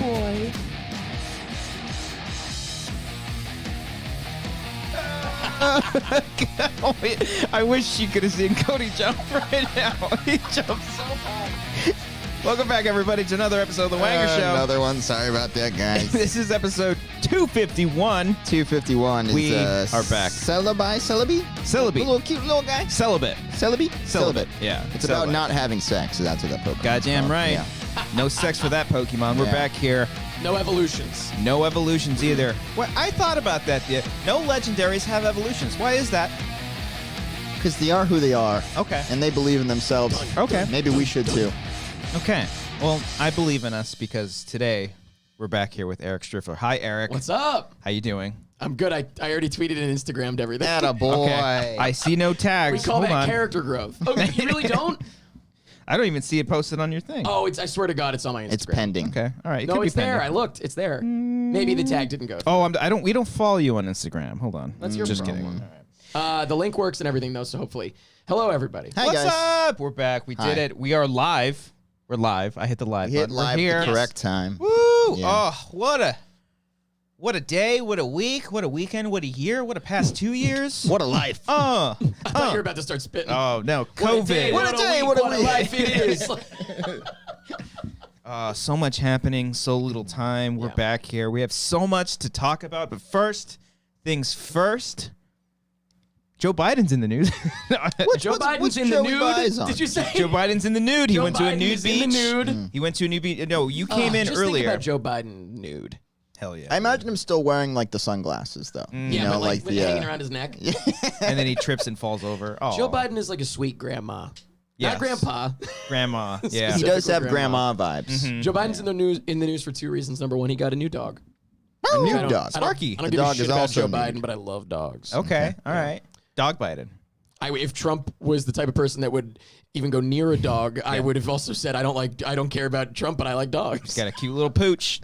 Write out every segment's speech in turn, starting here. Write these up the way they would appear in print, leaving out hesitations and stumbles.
boy. I wish you could have seen Cody jump right now. He jumped so high. Welcome back, everybody, to another episode of The Wanger Show. Another one. Sorry about that, guys. This is episode 251. 251 We is are back. Celebi? Little cute little guy. Celibate. Celibate. Yeah. It's about not having sex. So that's what that Pokemon Goddamn is right. Yeah. No sex for that Pokemon. We're Yeah. back here. No evolutions. No evolutions either. Well, I thought about that. No legendaries have evolutions. Why is that? Because they are who they are. Okay. And they believe in themselves. Okay. Maybe we should too. Okay. Well, I believe in us because today we're back here with Eric Striffler. Hi, Eric. What's up? How you doing? I'm good. I already tweeted and Instagrammed everything. Attaboy. Okay. I see no tags. We call Hold that on. character growth. Oh, you really don't? I don't even see it posted on your thing. Oh, I swear to God, it's on my Instagram. It's pending. Okay. All right. It No, could be it's there. I pending. looked. It's there. Maybe the tag didn't go. Oh, we don't follow you on Instagram. Hold on. That's your Just problem. kidding. All right. The link works and everything, though, so hopefully. Hello, everybody. Hi, What's guys. up? We're back. We Hi. did it. We are live. We're live. I hit the live We hit button. live We're at here. the correct time. Woo! Yeah. Oh, what a day, what a week, what a weekend, what a year, what a past 2 years. What a life. I thought you were about to start spitting. Oh no, What a day, COVID. what a day, what a life it is. So much happening, so little time. We're Yeah. back here. We have so much to talk about, but first things first. Joe Biden's in the news. Joe Biden's in the Joey Biden's nude. on? Did you say? Joe Biden's in the nude. He Joe went to a Biden nude is beach. in the nude. He went to a nude beach. No, you came in just earlier. Think about Joe Biden nude. Hell yeah. I imagine him still wearing like the sunglasses though. You Yeah, know, but like the hanging around his neck. And then he trips and falls over. Oh, Joe Biden is like a sweet grandma. Yes. Not grandpa. Grandma. Yeah. He does Typical have grandma grandma. vibes. Joe Biden's in the news for two reasons. Number one, he got a new dog. A new I don't- dog. I don't, Sparky. I don't The give a dog shit is about also Joe nude. Biden, but I love dogs. Okay. All right. Dog Biden. If Trump was the type of person that would even go near a dog, I would have also said I don't care about Trump, but I like dogs. Got a cute little pooch.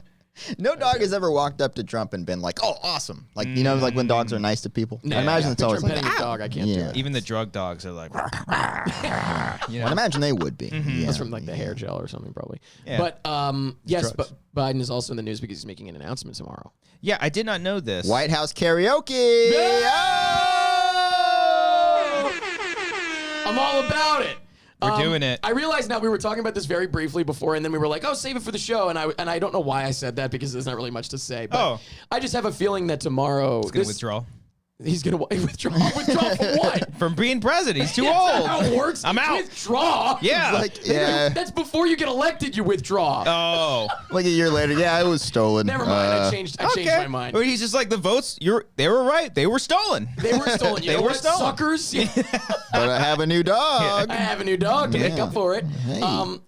No dog has ever walked up to Trump and been like, "Oh, awesome!" Like you know, like when dogs are nice to people. I imagine it's always like, petting a dog. I can't do Yeah. it. Even the drug dogs are like, you know. I imagine they would be. Yeah. That's from like the hair gel or something probably. Yeah. But yes, drugs. but Biden is also in the news because he's making an announcement tomorrow. Yeah, I did not know this. White House karaoke. I'm all about it. We're doing it. I realize now we were talking about this very briefly before, and then we were like, "Oh, save it for the show." And I don't know why I said that because there's not really much to say. But Oh. I just have a feeling that tomorrow Gonna withdraw He's gonna withdraw. Withdraw from what? from being president. He's too That's old. not how it works. I'm out. Withdraw. Yeah. Like, yeah. That's before you get elected. You withdraw. Oh. Like a year later, yeah, it was stolen. Never mind. I changed my mind. Or he's just like the votes. They were right. They were stolen. They were stolen. You They know were what, stolen. suckers? But I have a new dog. I have a new dog to make Yeah. up for it. Hey.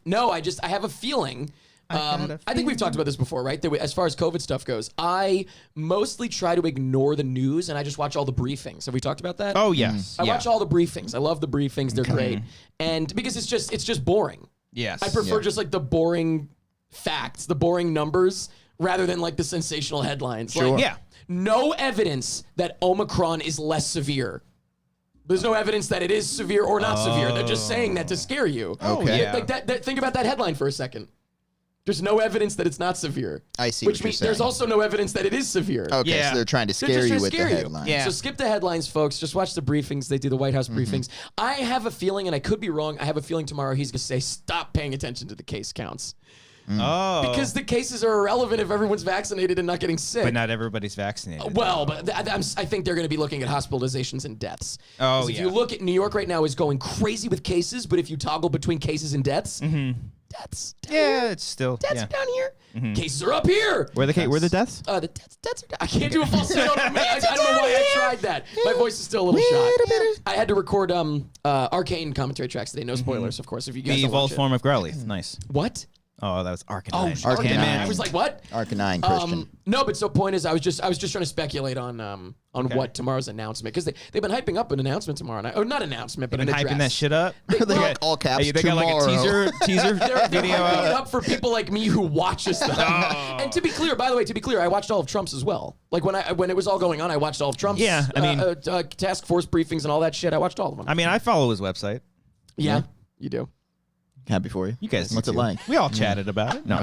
No, I have a feeling. I think we've talked about this before, right? That as far as COVID stuff goes, I mostly try to ignore the news and I just watch all the briefings. Have we talked about that? Oh yes. I watch all the briefings. I love the briefings. They're great. And because it's just boring. Yes. I prefer just like the boring facts, the boring numbers, rather than like the sensational headlines. Sure. Like, Yeah. no evidence that Omicron is less severe. There's no evidence that it is severe or not severe. They're just saying that to scare you. Okay. yeah. Like that. Think about that headline for a second. There's no evidence that it's not severe. I see Which what you're means there's saying. also no evidence that it is severe. Okay, Yeah. so they're trying to They're scare just you trying with to the scare you. headlines. Yeah. So skip the headlines, folks. Just watch the briefings. They do the White House briefings. I have a feeling, and I could be wrong, I have a feeling tomorrow he's going to say, stop paying attention to the case counts. Oh. Because the cases are irrelevant if everyone's vaccinated and not getting sick. But not everybody's vaccinated. Well, but I think they're going to be looking at hospitalizations and deaths. Oh, 'Cause if you yeah. look at New York right now is going crazy with cases, but if you toggle between cases and deaths, deaths down Yeah, here, it's still. deaths Yeah. are down here, cases are up here. Where the deaths? The deaths are down. I can't do a falsetto. I don't know why I tried that. My voice is still a little shot. I had to record Arcane commentary tracks today. No spoilers, of course. If you guys The don't evolved watch form of Growlithe. Nice. it. What? Oh, that was Arcanine. Oh, Arcanine. I was like, what? Arcanine Christian. No, but so point is, I was just trying to speculate on what tomorrow's announcement, because they've been hyping up an announcement tomorrow night. Or not announcement, but Been an address. hyping that shit up. They got all caps They got like a tomorrow. teaser They're video hyping it out. up for people like me who watches them. And to be clear, by the way, I watched all of Trump's as well. Like when it was all going on, I watched all of Trump's. Yeah, I mean- task force briefings and all that shit. I watched all of them. I mean, I follow his website. yeah, you do. Happy for you. You guys, What's it too. like? We all chatted about it. No,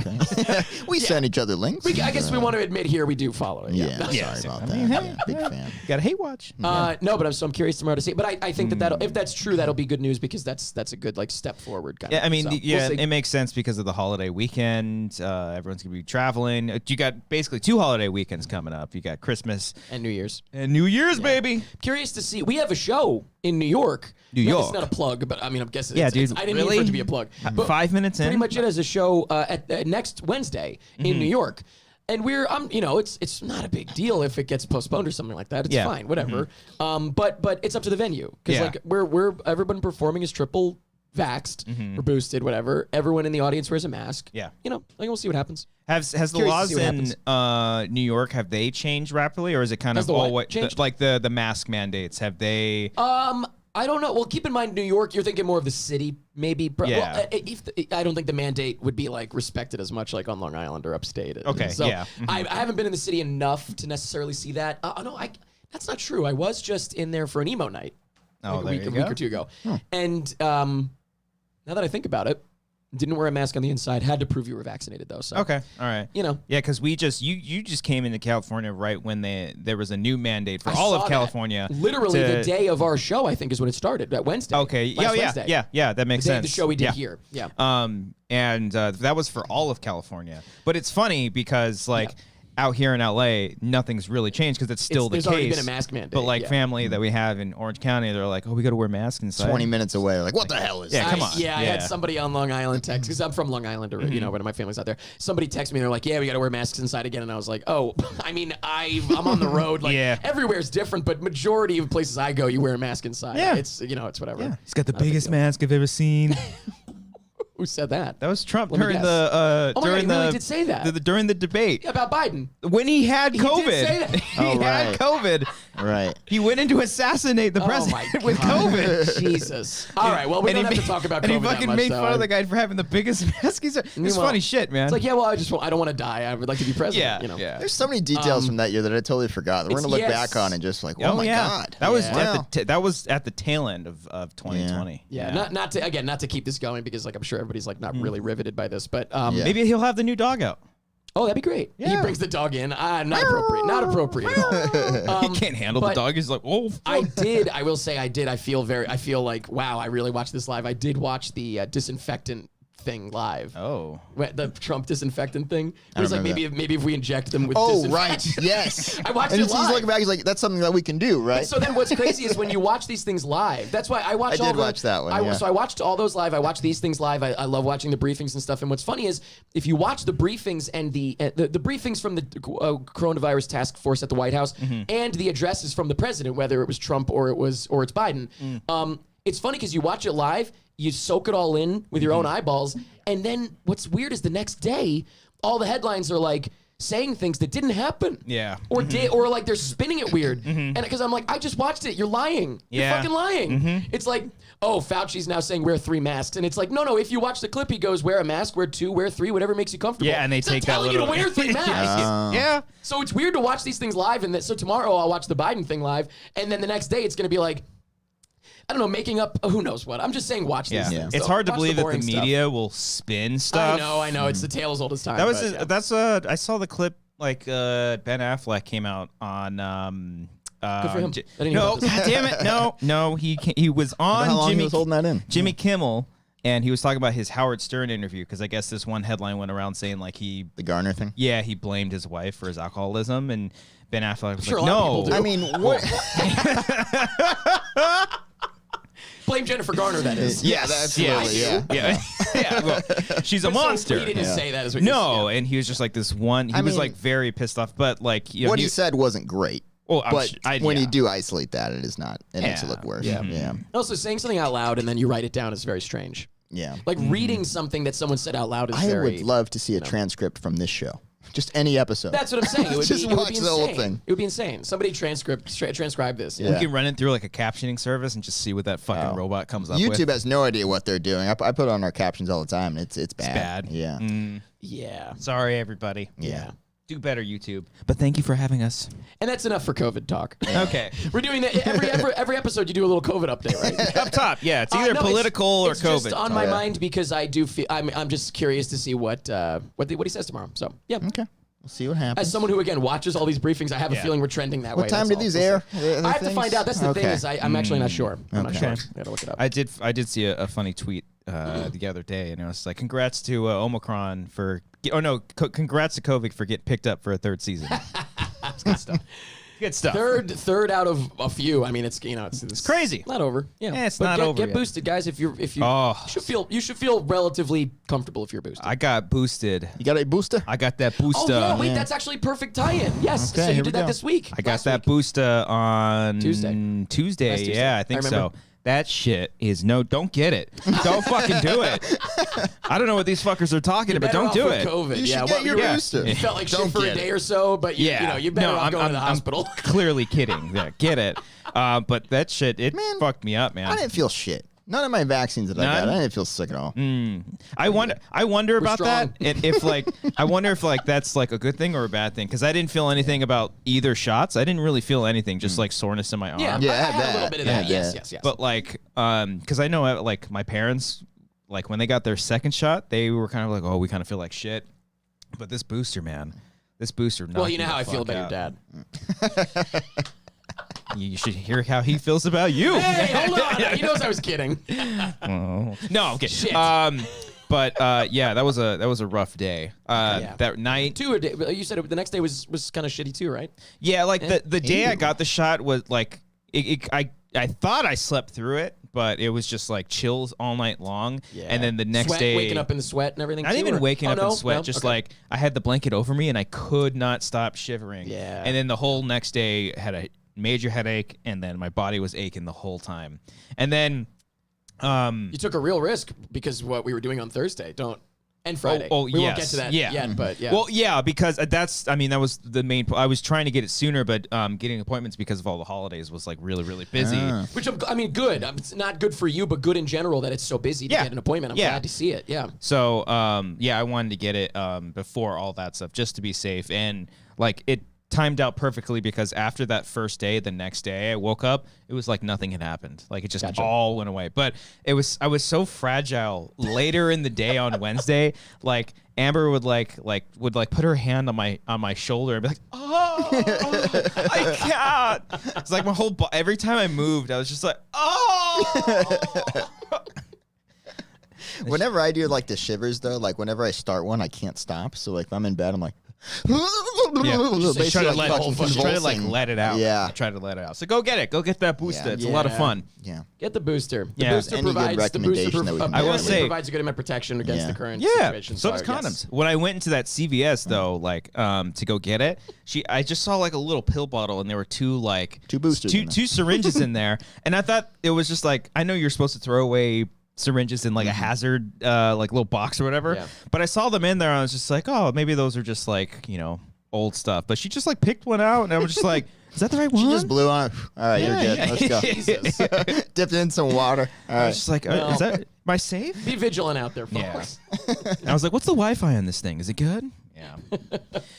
We send each other links. I guess we want to admit here we do follow it. Yeah, Yeah. sorry about I that. mean, hey, Yeah, big fan. you got a hate watch. No, but I'm curious tomorrow to see. But I think that if that's true, that'll be good news because that's a good like step forward. Kind Yeah, of. I mean, So, yeah, we'll see. it makes sense because of the holiday weekend. Everyone's gonna be traveling. You got basically 2 holiday weekends coming up. You got Christmas and New Year's. and New Year's, baby. Curious to see. We have a show in New York. New No, York. It's not a plug, but I mean, I'm guessing. Yeah, it's, dude. I didn't really? mean for it to be a plug. But 5 minutes in. pretty much it as a show at next Wednesday in New York. And we're, it's not a big deal if it gets postponed or something like that. It's Yeah. fine, whatever. But it's up to the venue because Yeah. like we're everyone performing is triple vaxxed or boosted, whatever. Everyone in the audience wears a mask. Yeah. Like we'll see what happens. Has the Curious to laws see what in New York, have they changed rapidly, or is it kind Has of the what all changed? like the mask mandates? Have they? I don't know. Well, keep in mind, New York, you're thinking more of the city, maybe. Yeah. Well, I don't think the mandate would be like respected as much like on Long Island or upstate. Okay, So yeah. I haven't been in the city enough to necessarily see that. No, that's not true. I was just in there for an emo night Oh, like there a you week go. or two ago. And now that I think about it, didn't wear a mask on the inside. Had to prove you were vaccinated, though. So Okay, all right. Yeah, because we just you just came into California right when there was a new mandate for I all saw of that. California. Literally the day of our show, I think, is when it started. That Wednesday. Okay, Last Wednesday. yeah, that makes The day of sense. the show we did Yeah. here. Yeah. And that was for all of California. But it's funny because out here in LA, nothing's really changed because it's still the there's case. already been a mask mandate. But like yeah. family that we have in Orange County, they're like, oh, we got to wear masks inside. 20 minutes away. Like, what the hell is Yeah, that? come on. I had somebody on Long Island text because I'm from Long Island, or but my family's out there. Somebody texted me, they're like, "Yeah, we got to wear masks inside again," and I was like, "Oh, I mean, I'm on the road. Like, Yeah. everywhere's different, but majority of places I go, you wear a mask inside. Yeah. It's it's whatever." Yeah. He's got the Not a big biggest deal. mask I've ever seen. Who said that? That was Trump Let me during guess. the Oh my God, during he really the did say that. during the debate Yeah, about Biden. when he had He did COVID. say that. He Oh, had right. COVID. Right. He went in to assassinate the Oh my president with God. COVID. Jesus. All right. Well, we And don't he have to talk about and COVID he that fucking much, made though. fun of the guy for having the biggest mask. It's Meanwhile, funny shit, man. It's like, yeah, well, I don't want to die. I would like to be president. yeah. There's so many details from that year that I totally forgot. We're going to look yes. back on and just like, Oh my yeah, God. that was Wow. that was at the tail end of 2020. Yeah, not to keep this going because like I'm sure everybody's like not really riveted by this, but Yeah. Maybe he'll have the new dog out. oh, that'd be great. He Yeah. brings the dog in. Not appropriate. Not appropriate at all. He can't handle the but dog. He's like, oh. Fuck. I will say I did. I feel like, wow, I really watched this live. I did watch the disinfectant thing live. Oh. The Trump disinfectant thing. It was like remember maybe if we inject them with Oh, disinfectant. right. Yes. I watched and it he's live. looking back. He's like, that's something that we can do, right? So then what's crazy is when you watch these things live. That's why I watch I all did watch that one, yeah. So I watched all those live. I watch these things live. I love watching the briefings and stuff. And what's funny is if you watch the briefings and the briefings from the coronavirus task force at the White House and the addresses from the president, whether it was Trump or it's Biden, it's funny because you watch it live, you soak it all in with your own eyeballs, and then what's weird is the next day, all the headlines are like saying things that didn't happen. Yeah. Or did, or like they're spinning it weird. And because I'm like, I just watched it. You're lying. You're Yeah. fucking lying. It's like, oh, Fauci's now saying wear 3 masks. And it's like, no, if you watch the clip, he goes, wear a mask, wear 2, wear 3, whatever makes you comfortable. Yeah, and they It's take not that telling little. you to wear 3 masks. Yeah. So it's weird to watch these things live. And so tomorrow I'll watch the Biden thing live. And then the next day it's going to be like, I don't know, making up who knows what. I'm just saying watch these Yeah. things. It's So hard to watch believe that the boring stuff. media will spin stuff. I know. It's the tale as old as time. That was but, yeah. I saw the clip Ben Affleck came out on Good for him. I didn't hear no, about this. God damn it. No, he was on How long Jimmy he was holding that in? Jimmy Kimmel, and he was talking about his Howard Stern interview because I guess this one headline went around saying like he The Garner thing? he blamed his wife for his alcoholism, and Ben Affleck was Sure, like, a lot of no. people do. I mean, what? Blame Jennifer Garner, that is. Yeah, absolutely. Yeah. yeah. Well, she's a But so monster. he didn't say that as what No, and he was just like this one. He was mean- like very pissed off, but like you know, What he said wasn't great. Well, But when yeah. you do isolate that, it is not. It makes it Yeah. look worse. Yeah. Yeah. Also, saying something out loud and then you write it down is very strange. Yeah. Like reading something that someone said out loud is I very. would love to see a transcript from this show. Just any episode. That's what I'm saying. It would Just be, it would watch be the whole insane. thing. It would be insane. Somebody transcribe this. Yeah. We can run it through like a captioning service and just see what that fucking robot comes up with. YouTube has no idea what they're doing. I put on our captions all the time, and it's bad. bad. Yeah. Yeah. Sorry, everybody. Yeah. Do better, YouTube. But thank you for having us. And that's enough for COVID talk. Okay. We're doing that every episode. You do a little COVID update, right? Up top, yeah. It's either No, political or it's COVID. just on my mind because I do feel I'm just curious to see what he says tomorrow. So yeah. Okay. We'll see what happens. As someone who again watches all these briefings, I have a feeling we're trending that way. What time that's do all. these We'll air? see. I have to find out. That's the thing Okay. is I'm actually not sure. I'm not Okay. sure. I gotta look it up. I did see a funny tweet the other day, and it was like, "Congrats to Omicron for congrats to COVID for getting picked up for a third season." It's good stuff. Good stuff. Third out of a few. I mean, it's crazy. Not over. Yeah, it's but not get, over Get yet. boosted, guys. If you Oh. you should feel relatively comfortable if you're boosted. I got boosted. You got a booster? I got that Oh booster. yeah, wait, Yeah. that's actually perfect tie-in. Yes, Okay, so you here did we that go. this week. I got last that week. booster on Tuesday. Tuesday, Last Tuesday. yeah, I think I so. remember. That shit is don't get it. Don't fucking do it. I don't know what these fuckers are talking about. Better Don't off do with it. COVID. You should yeah, get your you booster. You felt like shit Don't for a get day it. or so, but you know, you're better off going to the hospital. I'm clearly kidding. Yeah, get it. But that shit, it Man, fucked me up, man. I didn't feel shit. None of my vaccines that I got, None? I didn't feel sick at all. I wonder about strong. that. And if I wonder if that's like a good thing or a bad thing, because I didn't feel anything about either shots. I didn't really feel anything, just like soreness in my arm. Yeah, Yeah, I I had had a little that. bit of Yeah, that. Yes, yeah. yes, yes. But like, because I know like my parents, like when they got their second shot, they were kind of like, oh, we kind of feel like shit. But this booster, man, well, you know how I feel about your dad. You should hear how he feels about you. Hey, hold on. He knows I was kidding. Oh. No, I'm kidding. Shit. But yeah, that was a rough day. Yeah. That night. You said the next day was kind of shitty too, right? Yeah, like the day I got the shot was like I thought I slept through it, but it was just like chills all night long. Yeah. And then the next Sweat, day, waking up in the sweat and everything. not too, even or- waking Oh, up no? in sweat, No? just Okay. like I had the blanket over me and I could not stop shivering. Yeah. And then the whole next day had a major headache, and then my body was aching the whole time. And then You took a real risk because what we were doing on Thursday. And Friday. Oh, we won't get yes. to that Yeah. yet, but yeah. Well, yeah, because that was the main. I was trying to get it sooner, but getting appointments because of all the holidays was like really, really busy. Which I mean, good. It's not good for you, but good in general that it's so busy to Yeah. get an appointment. I'm Yeah. glad to see it. Yeah. So, yeah, I wanted to get it before all that stuff just to be safe, and like it timed out perfectly because after that first day, the next day I woke up, it was like nothing had happened. Like it just all went away. But I was so fragile later in the day on Wednesday. Like Amber would put her hand on my shoulder and be like, oh, I can't. It's like my whole every time I moved, I was just like, oh. Whenever I do like the shivers though, like whenever I start one, I can't stop. So like if I'm in bed, I'm like, Just try to Basically, like let it out. Yeah. Try to let it out. So go get it. Go get that booster. Yeah. It's a lot of Yeah. fun. Yeah. Get the booster. The Yeah. booster Any good provides recommendation that we can I will apparently say- provides a good amount of protection against Yeah. the current Yeah. situation. So does condoms. When I went into that CVS though, like to go get it, I just saw like a little pill bottle and there were two boosters in there. two syringes in there, and I thought it was just like, I know you're supposed to throw away syringes in like a hazard like little box or whatever, Yeah. but I saw them in there and I was just like, oh, maybe those are just like, old stuff. But she just like picked one out and I was just like, is that the right one? She just blew on it. All right, you're good. Let's go. Jesus. Dipped in some water. All I right. was just like, Well. is that, am I safe? Be vigilant out there, Yeah. folks. And I was like, what's the Wi-Fi on this thing? Is it good? Yeah.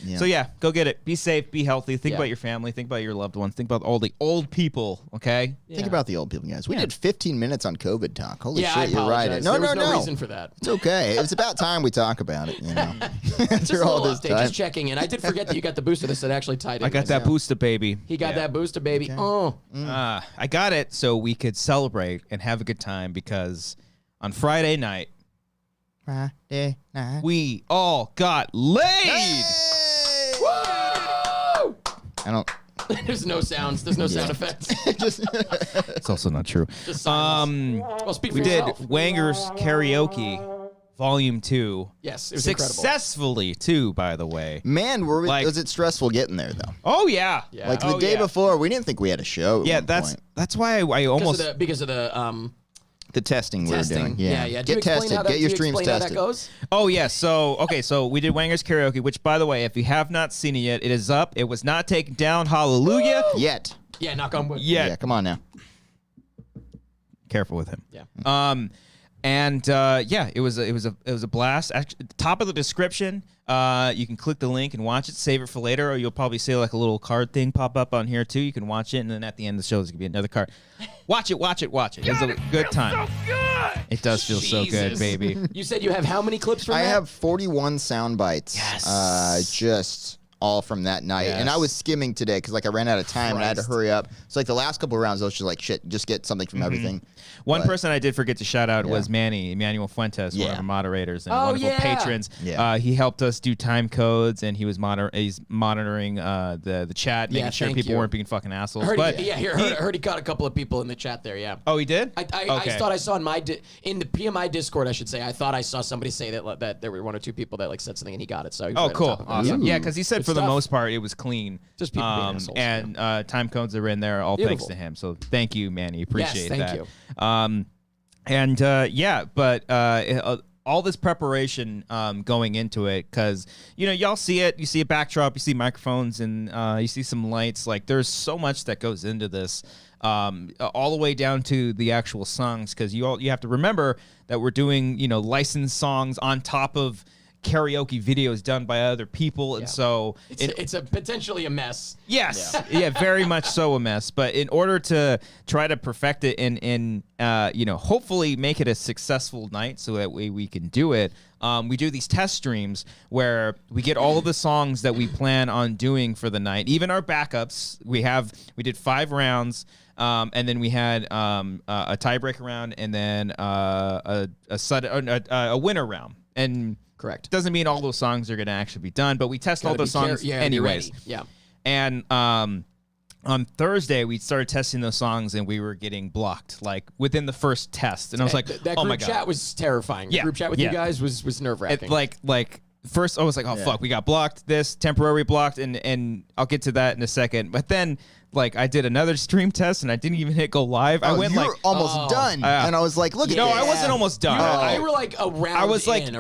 Yeah. So yeah, go get it. Be safe. Be healthy. Think Yeah. about your family. Think about your loved ones. Think about all the old people. Okay. Think about the old people, guys. We did 15 minutes on COVID talk. Holy Yeah, I shit, you're right. apologize. No, there no, was no no. reason for that. It's okay. It's about time we talk about it. Just After a all little this update, time. just checking in. I did forget that you got the booster. This had actually tied in. I got that booster, baby. He got Yeah. that booster, baby. Oh. I got it so we could celebrate and have a good time because on Friday night Friday night. we all got laid. Woo! I don't. There's no sounds. There's no sound effects. Just It's also not true. Just silence. Well, speak for We did yourself. Wangers Karaoke Volume 2. Yes, it was incredible. Successfully too, by the way. man, Like- was it stressful getting there though? Oh yeah. Yeah. Like the Oh, day yeah. before, we didn't think we had a show. At Yeah, one that's point. why I almost because of the the testing, testing. we're doing. Yeah, Do you Get explain tested. how that- Get your do you streams explain how tested. that goes? Oh yeah, so we did Wangers Karaoke, which by the way, if you have not seen it yet, it is up. It was not taken down. Hallelujah. Yet. Yeah, knock on wood. Yet. Yeah, come on now. Careful with him. Yeah. And yeah, it was a blast. Actually, top of the description, you can click the link and watch it, save it for later, or you'll probably see like a little card thing pop up on here too. You can watch it, and then at the end of the show, there's gonna be another card. Watch it. It's a good time. So good. It does feel so good, baby. You said you have how many clips from that? I have 41 sound bites. Yes. Just all from that night. And I was skimming today because like I ran out of time and I had to hurry up. So like the last couple of rounds, I was just like, shit, just get something from everything. One person I did forget to shout out was Emmanuel Fuentes, one of our moderators and wonderful patrons. Yeah. He helped us do time codes, and he's monitoring the chat, making sure people weren't being fucking assholes. I heard he caught a couple of people in the chat there. Yeah. Oh, he did? I thought I saw in the PMI Discord, I should say. I thought I saw somebody say that there were 1 or 2 people that like said something and he got it. So cool, awesome. Yeah, because he said for the most part it was clean. Just people being assholes. And time codes are in there, all thanks to him. So thank you, Manny. Appreciate that. Thank you. But all this preparation going into it, because y'all see it. You see a backdrop, you see microphones, and you see some lights. Like there's so much that goes into this, all the way down to the actual songs. Because you have to remember that we're doing licensed songs on top of karaoke videos done by other people, and so it's a potentially a mess. Yes, very much so a mess. But in order to try to perfect it and hopefully make it a successful night, so that way we can do it, we do these test streams where we get all of the songs that we plan on doing for the night, even our backups. We did 5 rounds. And then we had a tiebreaker round, and then a winner round. And correct. Doesn't mean all those songs are going to actually be done, but we test all those songs anyways. Yeah. And on Thursday, we started testing those songs, and we were getting blocked like within the first test. And I was like, that oh my group God. chat was terrifying. The group chat with you guys was nerve-wracking. Like first, I was like, oh fuck, we got blocked. This temporary blocked, and I'll get to that in a second. But then, like, I did another stream test, and I didn't even hit go live. I went you were almost done, and I was like, look at no, this. I wasn't almost done. You were like a round. I was like into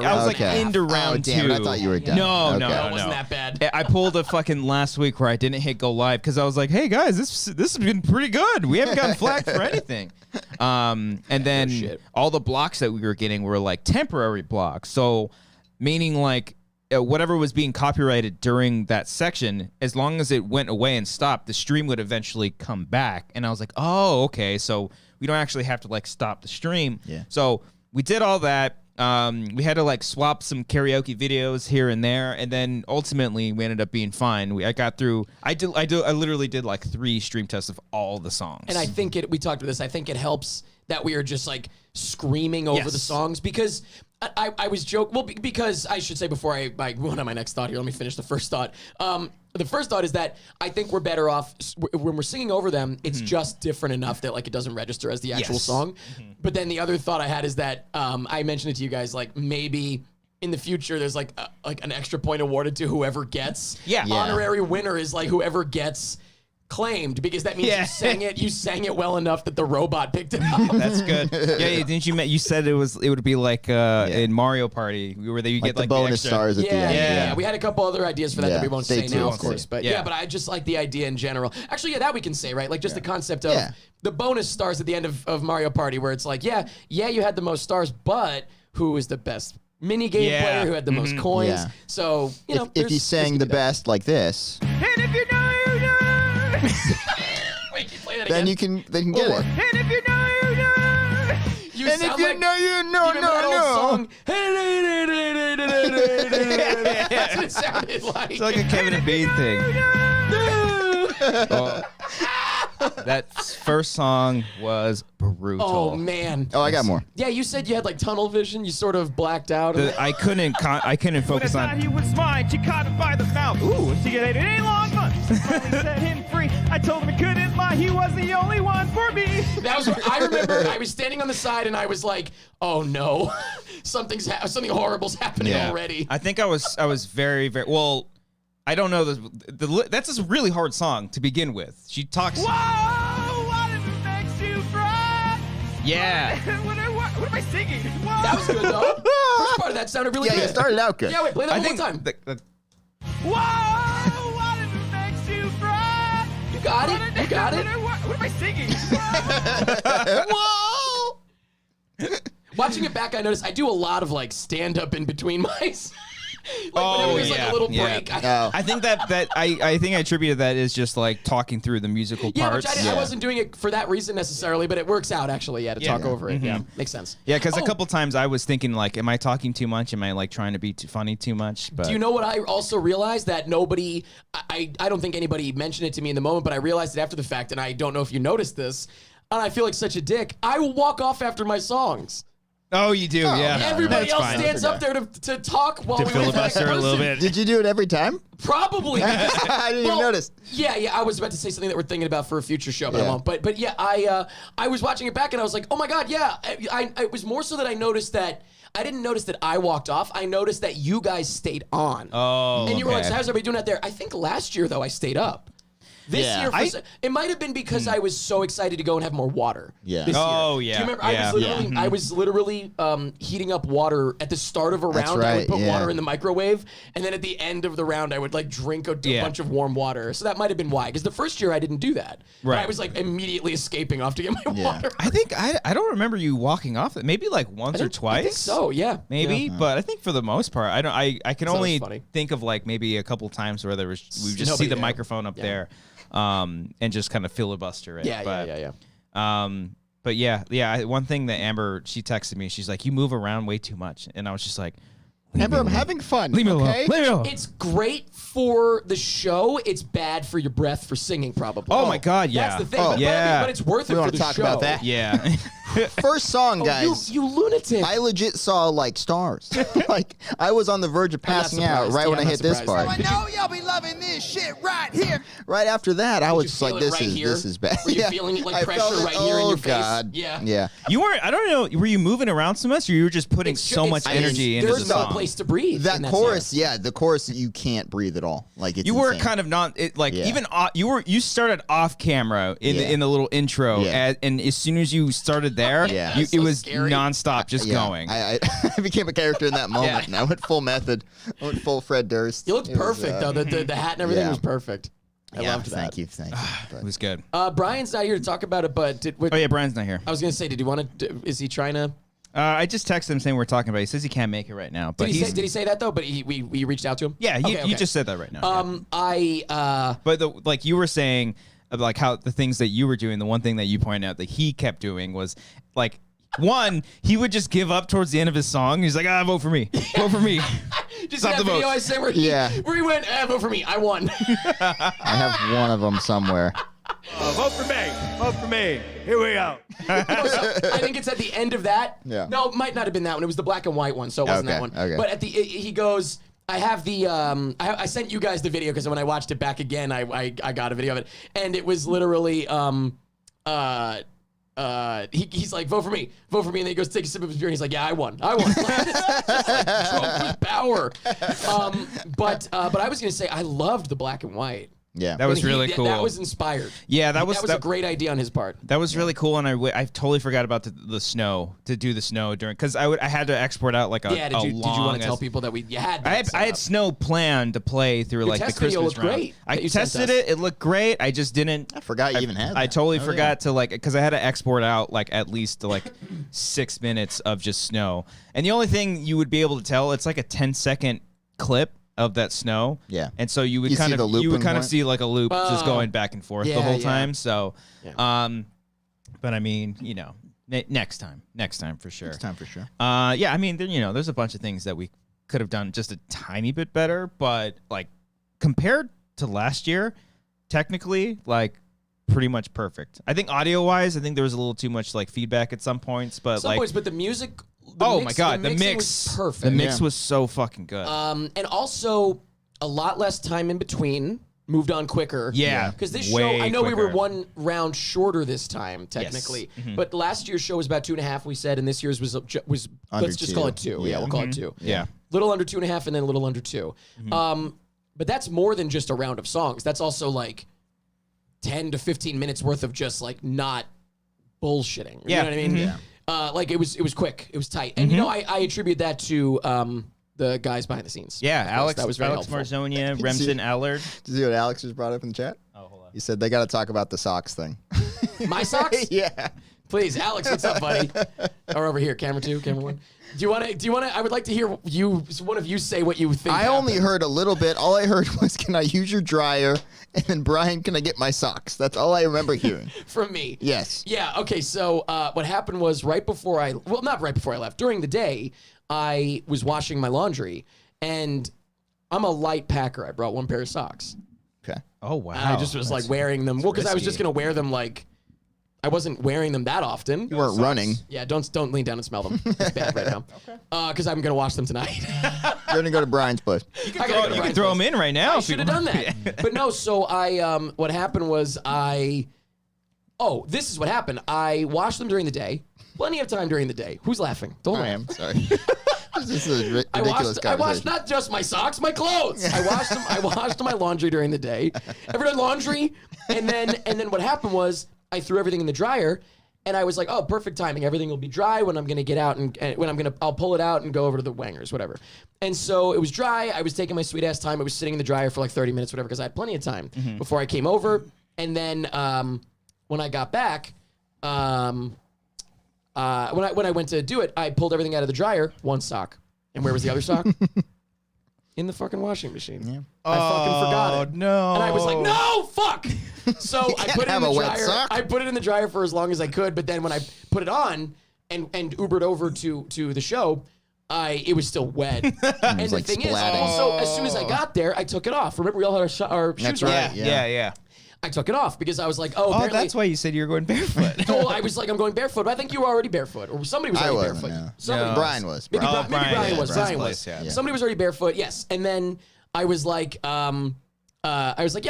round 2. Damn it, I thought you were done. No, it wasn't that bad. I pulled a fucking last week where I didn't hit go live because I was like, hey guys, this has been pretty good. We haven't gotten flagged for anything. And then all the blocks that we were getting were like temporary blocks. So meaning like whatever was being copyrighted during that section, as long as it went away and stopped, the stream would eventually come back. And I was like, oh, okay. So we don't actually have to like stop the stream. Yeah. So we did all that. We had to like swap some karaoke videos here and there, and then ultimately we ended up being fine. I got through. I literally did like 3 stream tests of all the songs. And I think we talked about this. I think it helps that we are just like screaming over the songs, because I was joking. Well, because I should say before I went on my next thought here, let me finish the first thought. The first thought is that I think we're better off when we're singing over them. It's just different enough that like it doesn't register as the actual song. But then the other thought I had is that I mentioned it to you guys, like maybe in the future there's like an extra point awarded to whoever gets. Honorary winner is like whoever gets claimed, because that means you sang it well enough that the robot picked it up. That's good. Didn't you said it would be like in Mario Party where you get like the bonus stars at the end. Yeah, we had a couple other ideas for that we won't say now, of course. But but I just like the idea in general. Actually, that we can say, right? Like just the concept of the bonus stars at the end of Mario Party, where it's like, you had the most stars, but who is the best mini game player, who had the most coins? Yeah. So if you sang the best like this, and if you know you know. Wait, can you play that then again? you can it. And if you know you know. You sound like, no. That's what it sounded like. It's like a Kevin and Bean thing. That first song was brutal. Oh man. Oh, I got more. Yeah, you said you had like tunnel vision. You sort of blacked out. I couldn't focus on. He was mine. She caught him by the mouth. Ooh, she got 8 long months. Set him free. I told him he couldn't lie. He was the only one for me. That was. I remember. I was standing on the side and I was like, "Oh no, something horrible's happening already." I think I was very well. I don't know. That's a really hard song to begin with. She talks. Whoa, what if it makes you cry? Yeah. What am I singing? Whoa. That was good though. First part of that sounded really good. Yeah, it started out good. Yeah, wait, play that one more time. Whoa, what if it makes you cry? You got it. You got it. What am I singing? Whoa. Watching it back, I noticed I do a lot of like stand up in between my. Whenever there's like a little break. I think that I think I attributed that is just like talking through the musical parts. Which I wasn't doing it for that reason necessarily, but it works out actually. To talk over it. Yeah, makes sense. Yeah, because a couple times I was thinking like, am I talking too much? Am I like trying to be too funny too much? But do you know what I also realized that nobody? I don't think anybody mentioned it to me in the moment, but I realized it after the fact, and I don't know if you noticed this. And I feel like such a dick. I will walk off after my songs. Oh, you do, yeah. Everybody else stands up there to talk while we filibuster a little bit. Did you do it every time? Probably. I didn't even notice. Yeah. I was about to say something that we're thinking about for a future show, but I won't. But yeah, I was watching it back and I was like, oh my god, yeah. It was more so that I noticed that. I didn't notice that I walked off. I noticed that you guys stayed on. Oh, and you were like, so how's everybody doing out there? I think last year though I stayed up. This year, it might have been because I was so excited to go and have more water. Yeah. This oh, year. yeah. Do you remember? I was literally heating up water at the start of a round. I would put water in the microwave, and then at the end of the round, I would like drink a bunch of warm water. So that might have been why. Because the first year, I didn't do that. Right. I was like immediately escaping off to get my water. I think I don't remember you walking off. Maybe like once or twice. I think so. Yeah. Maybe, but I think for the most part, I can only think of like maybe a couple times where we just see the microphone up there. And just kind of filibuster it. Yeah. But yeah. One thing that Amber, she texted me, she's like, "You move around way too much," and I was just like, Amber, I'm having fun. Leave me alone. Okay? Leave me alone. It's great for the show. It's bad for your breath for singing, probably. Oh my god, yeah. That's the thing. But it's worth it for the show. We want to talk about that. Yeah. First song, guys. You lunatic. I legit saw like stars. Like I was on the verge of passing out right when I hit this part. I know y'all be loving this shit right here. Right after that, I was just like, this is bad. Were you feeling like pressure right here in your face? God. Yeah. You weren't. I don't know. Were you moving around so much, or you were just putting so much energy into the song? There's no place to breathe. That chorus, the chorus, you can't breathe at all. Like it's you were kind of not even you started off camera in the little intro, and as soon as you started there, it was scary. Nonstop, just going. I became a character in that moment, and I went full method. I went full Fred Durst. You looked perfect though. The hat and everything was perfect. I loved that. Thank you. It was good. Brian's not here to talk about it, but Brian's not here. I was gonna say, did you want to? Is he trying to? I just texted him saying we're talking about it. He says he can't make it right now. But did he say that though? But we reached out to him? Yeah, you just said that right now. But like you were saying, like how the things that you were doing, the one thing that you pointed out that he kept doing was like, one, he would just give up towards the end of his song. He's like, vote for me. Vote for me. Just that video I sent where he went, vote for me. I won. I have one of them somewhere. Vote for me. Vote for me. Here we go. I think it's at the end of that. Yeah. No, it might not have been that one. It was the black and white one, so it wasn't that one. Okay. But at the he goes, I have the I sent you guys the video because when I watched it back again, I got a video of it, and it was literally he's like, vote for me, and then he goes take a sip of his beer, and he's like, yeah, I won. Just like drunk with power. But I was gonna say I loved the black and white. Yeah, that was really cool. That was inspired. Yeah, that was a great idea on his part. That was really cool, and I totally forgot about the snow to do the snow during because I had to export out like a did you want to tell people that you had? I had snow planned to play through like the Christmas round. Great. I tested it; it looked great. I just didn't. I forgot you even had that. I totally forgot to because I had to export out like at least like 6 minutes of just snow, and the only thing you would be able to tell it's like a 10-second clip of that snow. Yeah. And so you would kind of see like a loop just going back and forth the whole time. So but I mean, next time for sure. Next time for sure. I mean, there's a bunch of things that we could have done just a tiny bit better, but like compared to last year, technically like pretty much perfect. I think audio wise, I think there was a little too much like feedback at some points, but but the music my god, the mix was perfect. The mix was so fucking good. And also a lot less time in between. Moved on quicker. Yeah. Because this show, I know we were one round shorter this time, technically. Yes. Mm-hmm. But last year's show was about 2.5, we said, and this year's was let's just call it 2. Yeah, we'll call it 2. Yeah. Little under 2.5 and then a little under 2. Mm-hmm. But that's more than just a round of songs. That's also like 10 to 15 minutes worth of just like not bullshitting. You know what I mean? Mm-hmm. Yeah. Like it was quick. It was tight. And I attribute that to the guys behind the scenes. Yeah, Alex. That was very Alex helpful. Marzonia, Remsen Allard. Did you see what Alex just brought up in the chat? Oh, hold on. He said they got to talk about the socks thing. My socks? Yeah. Please, Alex, what's up, buddy? Or over here, camera 2, camera 1. Do you want to? I would like to hear one of you say what you think. I only heard a little bit. All I heard was, "Can I use your dryer?" And then, "Brian, can I get my socks?" That's all I remember hearing. From me. Yes. Yeah. Okay. So what happened was not right before I left. During the day, I was washing my laundry, and I'm a light packer. I brought one pair of socks. Okay. Oh wow! And I just was like wearing them. Well, because I was just gonna wear them like. I wasn't wearing them that often. You weren't running. Yeah, don't lean down and smell them. It's bad right now. Because I'm gonna wash them tonight. You're gonna go to Brian's place. You can throw them in right now. I should have done that. But no. So I what happened was this is what happened. I washed them during the day. Plenty of time during the day. Who's laughing? Don't laugh. I am sorry. This is a ridiculous I washed not just my socks, my clothes. I washed my laundry during the day. Ever done laundry? And then what happened was I threw everything in the dryer, and I was like, "Oh, perfect timing. Everything will be dry when I'm gonna get out and I'll pull it out and go over to the Wangers, whatever." And so it was dry. I was taking my sweet ass time. It was sitting in the dryer for like 30 minutes, whatever, because I had plenty of time before I came over. And then when I got back, when I went to do it, I pulled everything out of the dryer. One sock, and where was the other sock? In the fucking washing machine. Yeah. I fucking forgot it. No. And I was like, no, fuck. So I put it in the dryer. Sock. I put it in the dryer for as long as I could, but then when I put it on and Ubered over to the show, it was still wet. And the like thing splatting. is, also, as soon as I got there, I took it off. Remember, we all had our shoes That's on? right. Yeah. I took it off because I was like, oh, Oh, apparently. that's why you said you were going barefoot. No, I was like, I'm going barefoot. But I think you were already barefoot, or somebody was I already wasn't, barefoot. no. Somebody- Brian was. Maybe, Brian. maybe Brian was. Brian's Brian place, was. yeah. Somebody was already barefoot. Yes, and then I was like, yeah,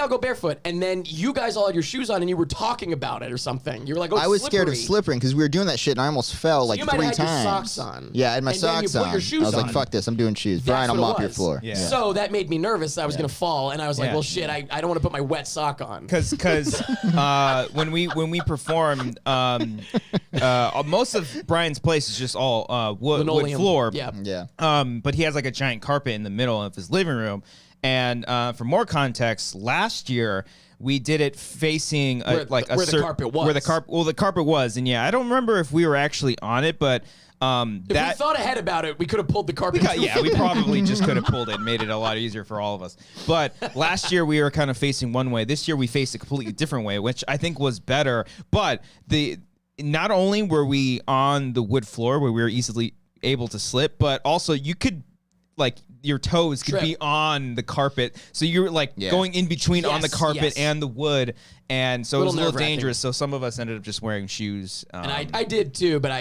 I'll go barefoot. And then you guys all had your shoes on, and you were talking about it or something. You were like, oh, I was scared of slippery. slipping because we were doing that shit and I almost fell like you might 3 have had times. your socks on. Yeah, I had my And then you socks put your on. shoes I was like, on. fuck this, I'm doing shoes. That's Brian, I'll what it mop your was. floor. Yeah. So that made me nervous. I was gonna fall, and I was like, Yeah. well, shit, I don't want to put my wet sock on. Because when we perform, most of Brian's place is just all wood Linoleum. floor. Yeah. Yeah. But he has like a giant carpet in the middle of his living room. And for more context, last year we did it facing Where the carpet was. Where the carpet was, and yeah, I don't remember if we were actually on it, but If we thought ahead about it, we could have pulled the carpet. we probably just could have pulled it and made it a lot easier for all of us. But last year we were kind of facing one way. This year we faced a completely different way, which I think was better. But not only were we on the wood floor where we were easily able to slip, but also you could your toes could Trip. be on the carpet, so you're going in between on the Yes, carpet yes. and the wood, and so it was a little nerve-wracking. dangerous. So some of us ended up just wearing shoes. And I did too, but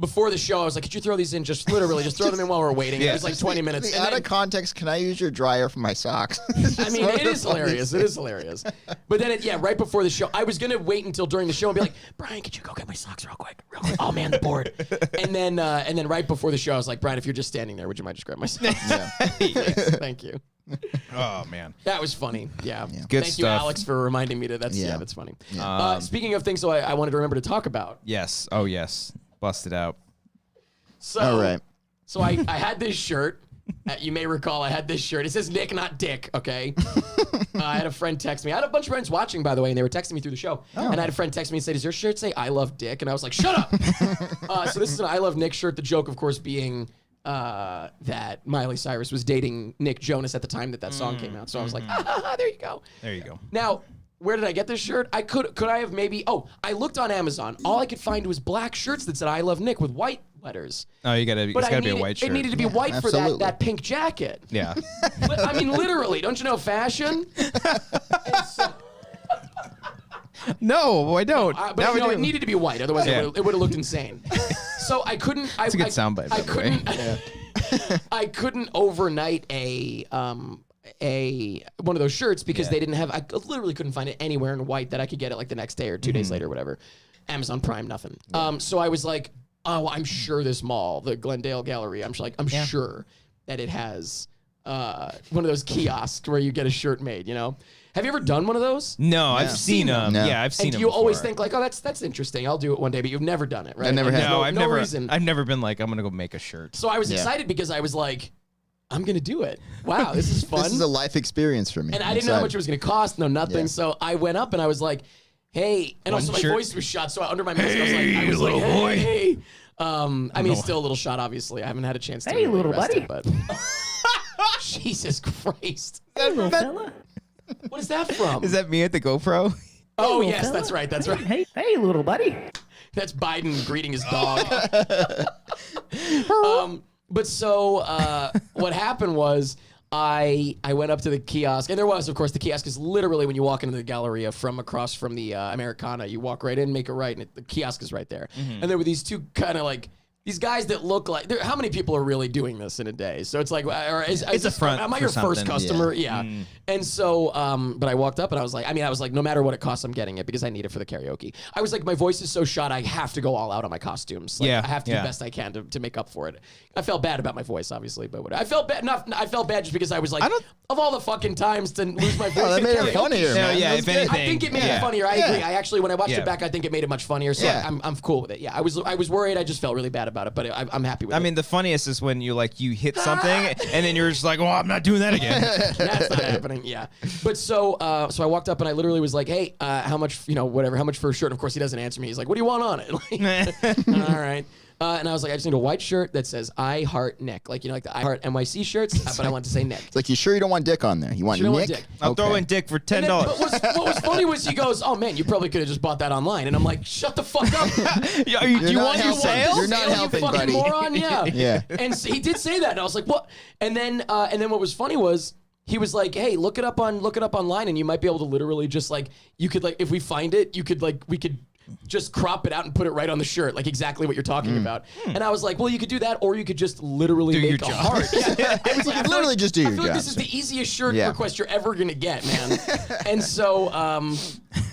before the show, I was like, could you throw these in? Just literally, just throw them in while we're waiting. Yeah. It was like 20 minutes. The And out then- of context, can I use your dryer for my socks? I mean, it is hilarious. It is hilarious. But then, right before the show, I was going to wait until during the show and be like, Brian, could you go get my socks real quick? I'll man the board. And then right before the show, I was like, Brian, if you're just standing there, would you mind just grab my socks? Yeah. Thank you. Oh man, That was funny. Yeah. Good Thank you, stuff. Alex, for reminding me that. That's Yeah. that's funny. Speaking of things, I wanted to remember to talk about. yes, oh yes, bust it out. So, All right. So I had this shirt. You may recall I had this shirt. It says Nick, not Dick, okay? I had a friend text me. I had a bunch of friends watching, by the way, and they were texting me through the show. And I had a friend text me and say, does your shirt say I love Dick? And I was like, shut up! So this is an I love Nick shirt. The joke, of course, being that Miley Cyrus was dating Nick Jonas at the time that song came out. So I was like, there you go. There you go. Now, where did I get this shirt? Could I have maybe... Oh, I looked on Amazon. All I could find was black shirts that said I love Nick with white letters. Oh, it's gotta be a white shirt. It needed to be white for absolutely. that pink jacket. Yeah. I mean, literally. Don't you know fashion? And so, No, I don't. but you know, it needed to be white. Otherwise, Yeah. it would have looked insane. So I couldn't... It's a good soundbite, by the way. I couldn't overnight one of those shirts because they didn't have. I literally couldn't find it anywhere in white that I could get it like the next day or 2 days later, or whatever. Amazon Prime, nothing. So I was like, oh, I'm sure this mall, the Glendale Gallery. I'm sure that it has one of those kiosks where you get a shirt made. You know, have you ever done one of those? No, I've seen them. No. Yeah, I've seen And them. do you always before. think like, oh, that's interesting. I'll do it one day, but you've never done it, right? I never Like, have. No, there's I've reason. I've never been like, I'm gonna go make a shirt. So I was excited because I was like, I'm gonna do it. Wow, this is fun. This is a life experience for me. And I didn't know how much it was going to cost, no nothing. Yeah. So I went up and I was like, hey, and also my voice was shot, so under my mask I was like, hey. I mean, it's still a little shot, obviously. I haven't had a chance to really rest it, but Jesus Christ. Hey, little fella. What is that from? Is that me at the GoPro? Oh, yes, fella. That's right. That's right. Hey, little buddy. That's Biden greeting his dog. But so what happened was I went up to the kiosk, and there was, of course, the kiosk is literally when you walk into the Galleria from across from the Americana. You walk right in, make a right, and the kiosk is right there. And there were these two kind of like, these guys that look like, how many people are really doing this in a day? So it's like, it's a front. Am I your first customer? Yeah. And so, but I walked up and I was like, no matter what it costs, I'm getting it because I need it for the karaoke. I was like, my voice is so shot, I have to go all out on my costumes. Like, I have to do the best I can to make up for it. I felt bad about my voice, obviously, but I felt bad. I felt bad just because I was like, of all the fucking times to lose my voice. That made it funnier, man. Yeah, if anything. I think it made it funnier. I agree. I actually, when I watched it back, I think it made it much funnier. So I'm cool with it. Yeah, I was worried. I just felt really bad about it, but I'm happy with it. I mean, the funniest is when you hit something and then you're just like, well, I'm not doing that again. That's not happening. Yeah. But so I walked up and I literally was like, hey, how much, how much for a shirt? And of course, he doesn't answer me. He's like, what do you want on it? Like, all right. And I was like, I just need a white shirt that says I Heart Nick. Like, like the I Heart NYC shirts, but I want to say Nick. It's like, you sure you don't want Dick on there? You want Nick? I'll throw in Dick for $10. But what was funny was he goes, oh man, you probably could have just bought that online. And I'm like, shut the fuck up. Do you want your sales? You're not helping, you fucking buddy. moron. Yeah. Yeah. And so he did say that. And I was like, what? And then what was funny was, he was like, hey, look it up online, and you might be able to literally just like, you could like, if we find it, you could like, we could just crop it out and put it right on the shirt, like exactly what you're talking about. And I was like, well, you could do that, or you could just literally make a heart. Yeah. I was like, literally just do your job. I feel like this is the easiest shirt request you're ever gonna get, man. And so,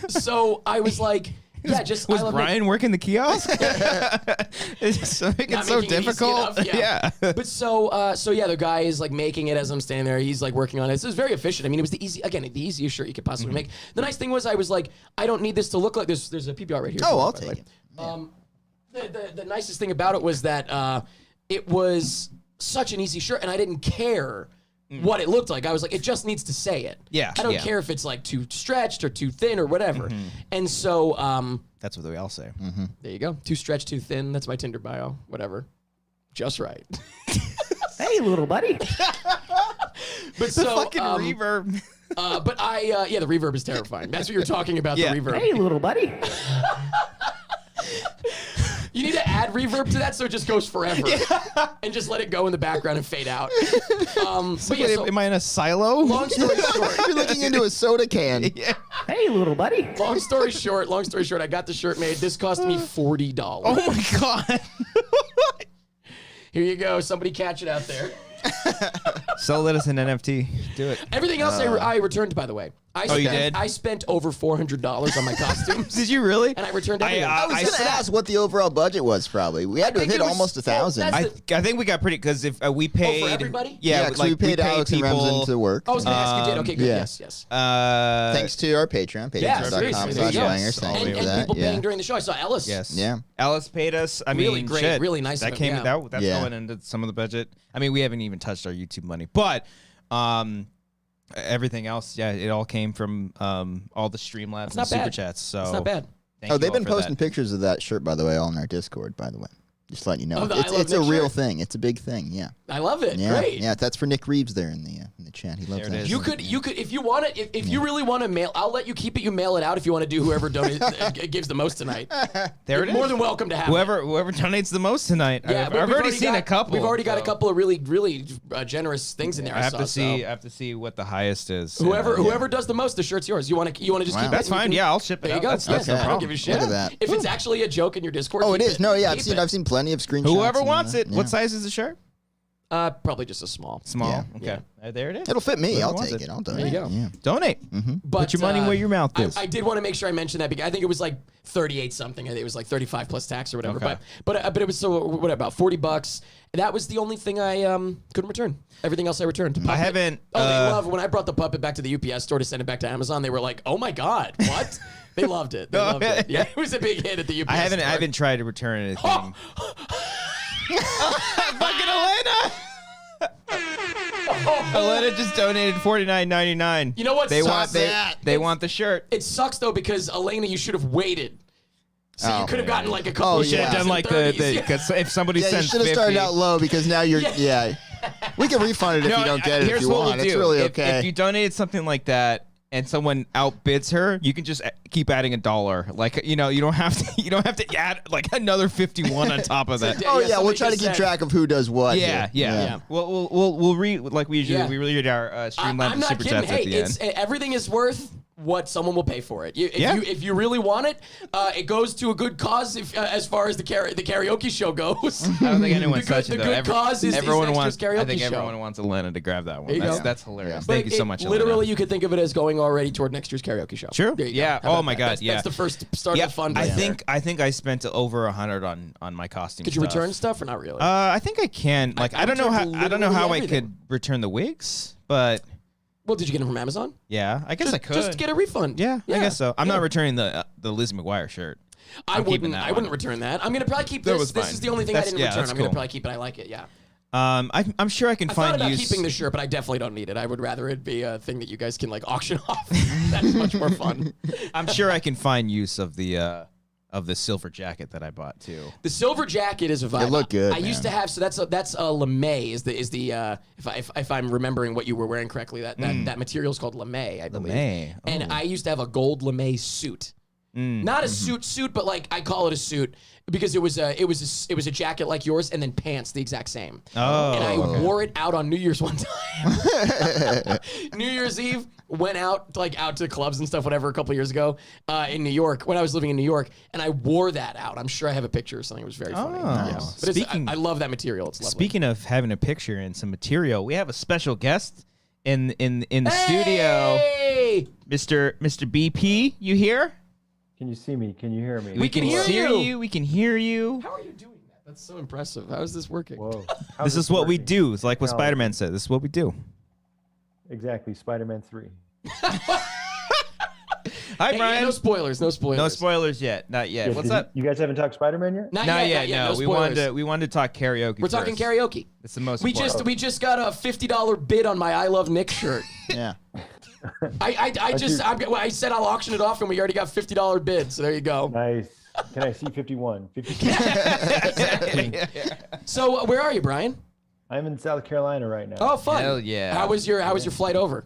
so I was like, yeah, just was Brian working the kiosk? It's making it so difficult. Yeah. But so the guy is like making it as I'm standing there. He's like working on it. So it was very efficient. I mean, it was the easiest shirt you could possibly make. The nice thing was I was like, I don't need this to look like this. There's a PBR right here. Oh, I'll take it. The nicest thing about it was that it was such an easy shirt, and I didn't care what it looked like. I was like, it just needs to say it. Yeah. I don't care if it's like too stretched or too thin or whatever. And so that's what we all say. there you go. Too stretched, too thin. That's my Tinder bio. Whatever. Just right. Hey, little buddy. But so fucking reverb. But the reverb is terrifying. That's what you're talking about, the reverb. Hey, little buddy. You need to add reverb to that so it just goes forever. And just let it go in the background and fade out. But yeah, so, am I in a silo? long story short. You're looking into a soda can. Hey, little buddy. Long story short, I got the shirt made. This cost me $40. Oh my God. Here you go. Somebody catch it out there. Sell it as an NFT. Do it. Everything else I returned, by the way. You did? I spent over $400 on my costumes. Did you really? And I returned everything. I was going to ask what the overall budget was. Probably we had to hit almost 1,000. Well, I think we got pretty, because if we paid for everybody. Yeah, because we paid Alex and Remsen to work. I was going to ask you did. Okay, good. yeah. Yes. Thanks to our Patreon, patreon.com/Wangers. Thank you for and that. people paying during the show. I saw Ellis. Yes. Yeah. Ellis paid us. I mean, Really great, shit. really nice That of him, came. That's going into some of the budget. I mean, we haven't even touched our YouTube money, but everything else, it all came from all the Streamlabs and Superchats. So it's not bad. They've been posting pictures of that shirt, by the way, all in our Discord, by the way. Just letting you know. It's a real thing. It's a big thing, yeah. I love it. Yeah, Great. yeah, that's for Nick Reeves there in the chat. He loves that. You could, if you want it, if you really want to mail, I'll let you keep it. You mail it out if you want to do whoever gives the most tonight. There it is. More than welcome to have whoever donates the most tonight. Yeah, I've already seen a couple. We've already got a couple of really, really generous things in there. I have to see what the highest is. Whoever does the most, the shirt's yours. You want to just keep it? That's fine. Yeah, I'll ship it. There you go. That's no I don't problem. give a shit. Look at that. If it's actually a joke in your Discord. Oh, it is. No, yeah, keep I've seen plenty of screenshots. Whoever wants it. What size is the shirt? Probably just a small. Small. Yeah. Okay. There it is. It'll fit me. Whoever I'll wants take it. it. I'll donate. There you go. Yeah. Donate. But, put your money where your mouth is. I did want to make sure I mentioned that because I think it was like 38 something. I think it was like 35 plus tax or whatever. Okay. But it was about $40. That was the only thing I couldn't return. Everything else I returned. I haven't. Oh, they love when I brought the puppet back to the UPS store to send it back to Amazon. They were like, "Oh my God, what?" They loved it. They loved it. Yeah, it was a big hit at the UPS. I store. haven't tried to return anything. Fucking Elena. Alena just donated $49.99. You know what They sucks? they want the shirt. It sucks though because Elena, you should have waited. So you could have gotten like a couple. Oh, of You should have yeah. done like the because if somebody Yeah, you sends should have 50, started out low because now you're We can refund it if you don't get it if here's you what want. we'll It's do. really If- okay. If you donated something like that and someone outbids her, you can just keep adding $1. Like you don't have to add like another 51 on top of that. Oh Yeah, yeah, we'll somebody try to just keep said- track of who does what. Yeah. here. We'll read like we usually Yeah. we read our Streamlabs I'm not Superchats kidding. at Hey, the end. everything is worth what someone will pay for it. Yeah. If you really want it, it goes to a good cause. If as far as the karaoke show goes, I don't think anyone's the good- touching the though. good cause is everyone next wants. year's karaoke I think show. everyone wants Elena to grab that one. you go. That's hilarious. But Thank you so much, Literally, Elena. you could think of it as going already toward next year's karaoke show. Sure. There you go. Yeah. How about Oh my that? God. That's, Yeah. That's the first start Yeah, of the fund. I right think I spent over $100 on my costume. Could you stuff. return stuff or not really? I think I can. Like I don't know how returned I literally could everything. return the wigs, but well, did you get them from Amazon? yeah, I guess I could. Just get a refund. Yeah, I guess so. I'm Yeah. not returning the Lizzie McGuire shirt. I I'm keeping wouldn't. that I one. wouldn't return that. I'm gonna probably keep That this. was This fine. is the only thing That's- I didn't yeah, return. that's I'm gonna cool. probably keep it. I like it. Yeah. I'm sure I can I thought find about use. keeping the shirt, but I definitely don't need it. I would rather it be a thing that you guys can like auction off. That's much more fun. I'm sure I can find use of the silver jacket that I bought too. The silver jacket is a vibe. It looked good, I used to man. have. So that's a lame is the if I'm remembering what you were wearing correctly, that material is called lame, I believe. Lame. And I used to have a gold lame suit. Not a suit, but like I call it a suit because it was a jacket like yours and then pants the exact same. Oh, And I okay. wore it out on New Year's one time. New Year's Eve, went out to clubs and stuff, whatever, a couple years ago in New York when I was living in New York, and I wore that out. I'm sure I have a picture or something. It was very funny. Oh. Yeah. But Speaking- I love that material. It's lovely. Speaking of having a picture and some material, we have a special guest in the studio, Hey! Mr. BP. You here? Can you see me? Can you hear me? We can hear you. We can hear you. How are you doing that? That's so impressive. How is this working? Whoa. This is what we do. It's like what Spider-Man said. This is what we do. Exactly. Spider-Man 3. Hi, Hey, Brian. no spoilers. No spoilers. No spoilers yet. Not yet. What's up? You guys haven't talked Spider-Man yet? Not Not yet. yet. No, we wanted to talk karaoke. We're talking first. karaoke. It's the most. We important. just got a $50 bid on my I Love Nick shirt. Yeah. I said I'll auction it off, and we already got $50 bid. So there you go. Nice. Can I see 51? 52. So where are you, Brian? I'm in South Carolina right now. Oh, fun. Hell yeah. How was your flight over?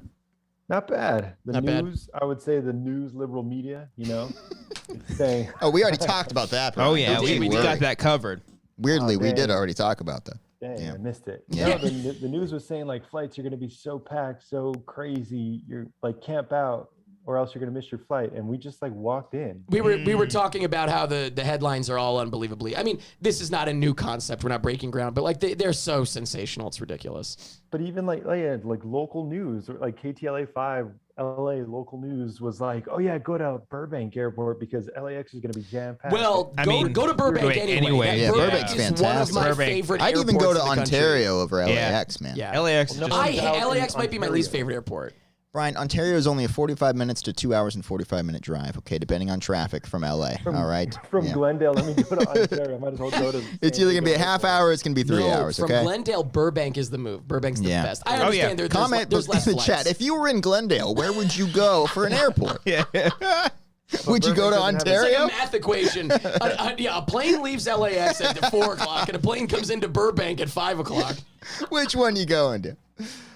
Not bad. The Not bad. news, I would say the news liberal media, it's saying, Oh, we already talked about that. Oh Brian. yeah, Don't we you got worry. that covered. Weirdly, we man. did already talk about that. dang, Yeah. I missed it. Yeah. No, the news was saying like flights are going to be so packed, so crazy. You're like camp out or else you're going to miss your flight. And we just like walked in. We were talking about how the headlines are all unbelievably. I mean, this is not a new concept. We're not breaking ground, but like they're so sensational. It's ridiculous. But even like local news, or like KTLA 5 LA local news was like, oh yeah, go to Burbank Airport because LAX is going to be jam packed. Well, I go mean, to Burbank wait, anyway. Yeah, Burbank Burbank's is one of my fantastic. favorite I'd even airports go in to the country. Ontario over Yeah. LAX, man. Yeah. LAX is Well, just. no, LAX might be my least favorite airport. Brian, Ontario is only a 45 minutes to 2 hours and 45-minute drive, okay, depending on traffic from LA, all right? From Yeah. Glendale, let me go to Ontario. I might as well go to. It's either going to be a half hour or it's going to be 3 hours, from okay? Glendale, Burbank is the move. Burbank's the Yeah. best. I Oh, yeah. understand Comment there's less in the flights. chat. If you were in Glendale, where would you go for an airport? Yeah. Would you go to Burbank doesn't have It's like Ontario? a math equation. A plane leaves LAX at 4 o'clock, and a plane comes into Burbank at 5 o'clock. Which one you going to?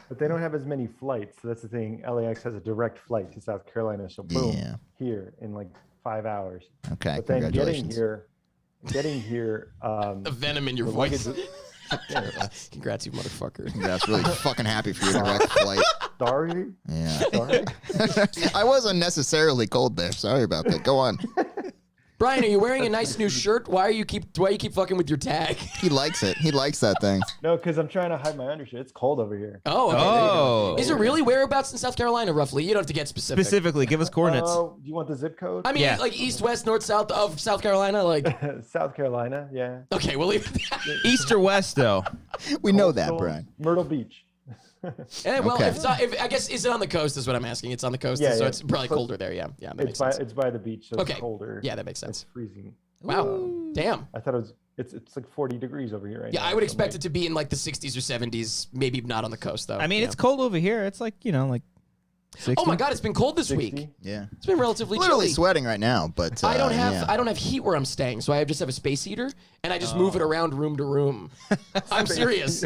But they don't have as many flights. So that's the thing. LAX has a direct flight to South Carolina. So boom, Yeah. here in like 5 hours. Okay, But then congratulations. getting here, The venom in your the voice. luggage- Congrats, you motherfucker. That's really fucking happy for your direct flight. sorry, Yeah. sorry. I was unnecessarily cold there. Sorry about that. Go on. Brian, are you wearing a nice new shirt? Why you keep fucking with your tag? He likes it. He likes that thing. No, because I'm trying to hide my undershit. It's cold over here. Oh, okay, there you go. Oh. Is it really whereabouts in South Carolina, roughly? You don't have to get specific. Specifically, give us coordinates. Oh, do you want the zip code? I mean, Yeah. like east, west, north, south of South Carolina. Like, South Carolina, yeah. okay, we'll leave it at that. East or west, though. We know that, Coastal, Brian. Myrtle Beach. Well, Okay. if I guess, is it on the coast? Is what I'm asking. It's on the coast, Yeah, so yeah. it's probably Close- colder there. Yeah, that makes It's sense. by the beach, so Okay. it's colder. Yeah, that makes It's sense. freezing. Wow, damn. I thought it was It's like 40 degrees over here right now. Yeah, I would expect it to be in like the 60s or 70s, maybe not on the coast though. I mean, Yeah. it's cold over here. It's like, like 60. Oh my God, it's been cold this 60? week. Yeah. It's been relatively Literally chilly. sweating right now, but I don't have yeah. I don't have heat where I'm staying, so I just have a space heater and I just move it around room to room. I'm serious.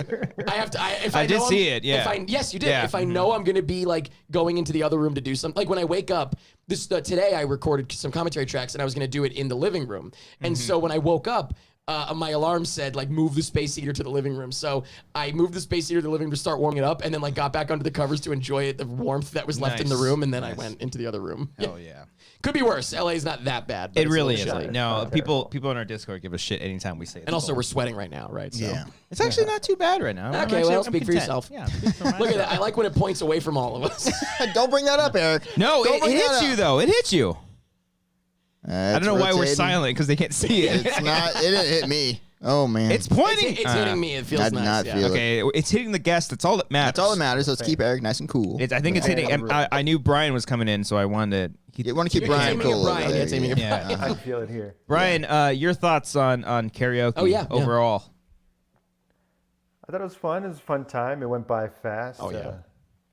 I have to. If I did know see it, yeah. Yes, you did. Yeah. If I know I'm gonna be like going into the other room to do something, like when I wake up, today I recorded some commentary tracks and I was gonna do it in the living room, and so when I woke up. My alarm said like move the space heater to the living room, so I moved the space heater to the living room to start warming it up, and then like got back under the covers to enjoy it, the warmth that was left in the Nice. room, and then I went into the other room. Oh, yeah. Could be worse. LA is not that bad. But It it's a really little is. chilly. No, people in our Discord give a shit anytime we say it. And also we're sweating right now, right? So. Yeah. It's actually not too bad right now. Okay, well, speak for yourself. Yeah. speak for myself. Look at that. I like when it points away from all of us. Don't bring that up, Eric. No, Don't it bring that hits you up. though. It hits you. I don't know why we're rotating. silent because they can't see it. It's not. It didn't hit me. Oh man. It's pointing. It's hitting me. It feels I did nice. not yeah. feel it. Okay, it's hitting the guest. That's all that matters. That's all that matters. Let's keep Eric nice and cool. I think it's hitting. And I knew Brian was coming in, so I wanted to. You want to keep You're Brian aiming at cool. Brian. over Yeah, there, it's aiming at Yeah. Brian. I feel it here. Brian, your thoughts on karaoke? Oh, yeah. Overall. I thought it was fun. It was a fun time. It went by fast. Oh, yeah.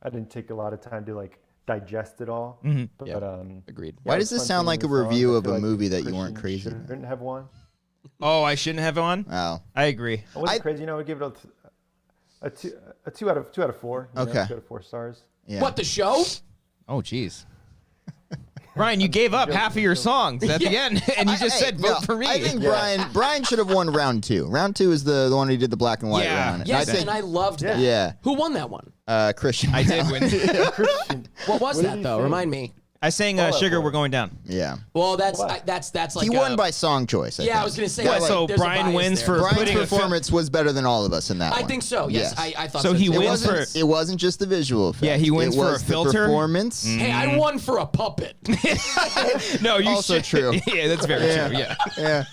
I didn't take a lot of time to like digest it all. But Yeah. Agreed. Why it does was this fun sound singing like a the songs. review I of feel a like movie that you weren't Christian crazy? shouldn't have one. Oh, I shouldn't have one. Wow. I agree. I wasn't crazy. I would give it a two out of 4. Okay. 2 out of 4 stars. Yeah. What, the show? Oh, jeez. Brian, you gave up half of your songs at the end, and you just said vote no, for me. I think Brian should have won round 2. Round 2 is the one he did the black and white Yeah. round. Yes, I think, and I loved that. yeah. Who won that one? Christian. I did win. Christian. What was What did that, he though? sing? Remind me. I sang Sugar, We're Going Down. Yeah. Well, that's What? that's like He won by song choice. Yeah, I think. was gonna say. That, like, like, so there's a Brian bias wins there. for Brian's putting a performance was better than all of us in that one. I think so. Yes, I thought So so. he too. It wins wasn't, for- it wasn't just the visual effect. Yeah, he wins it for a was filter? The performance. Hey, I won for a puppet. No, you Also should. true. Yeah, that's very true. Yeah. Yeah.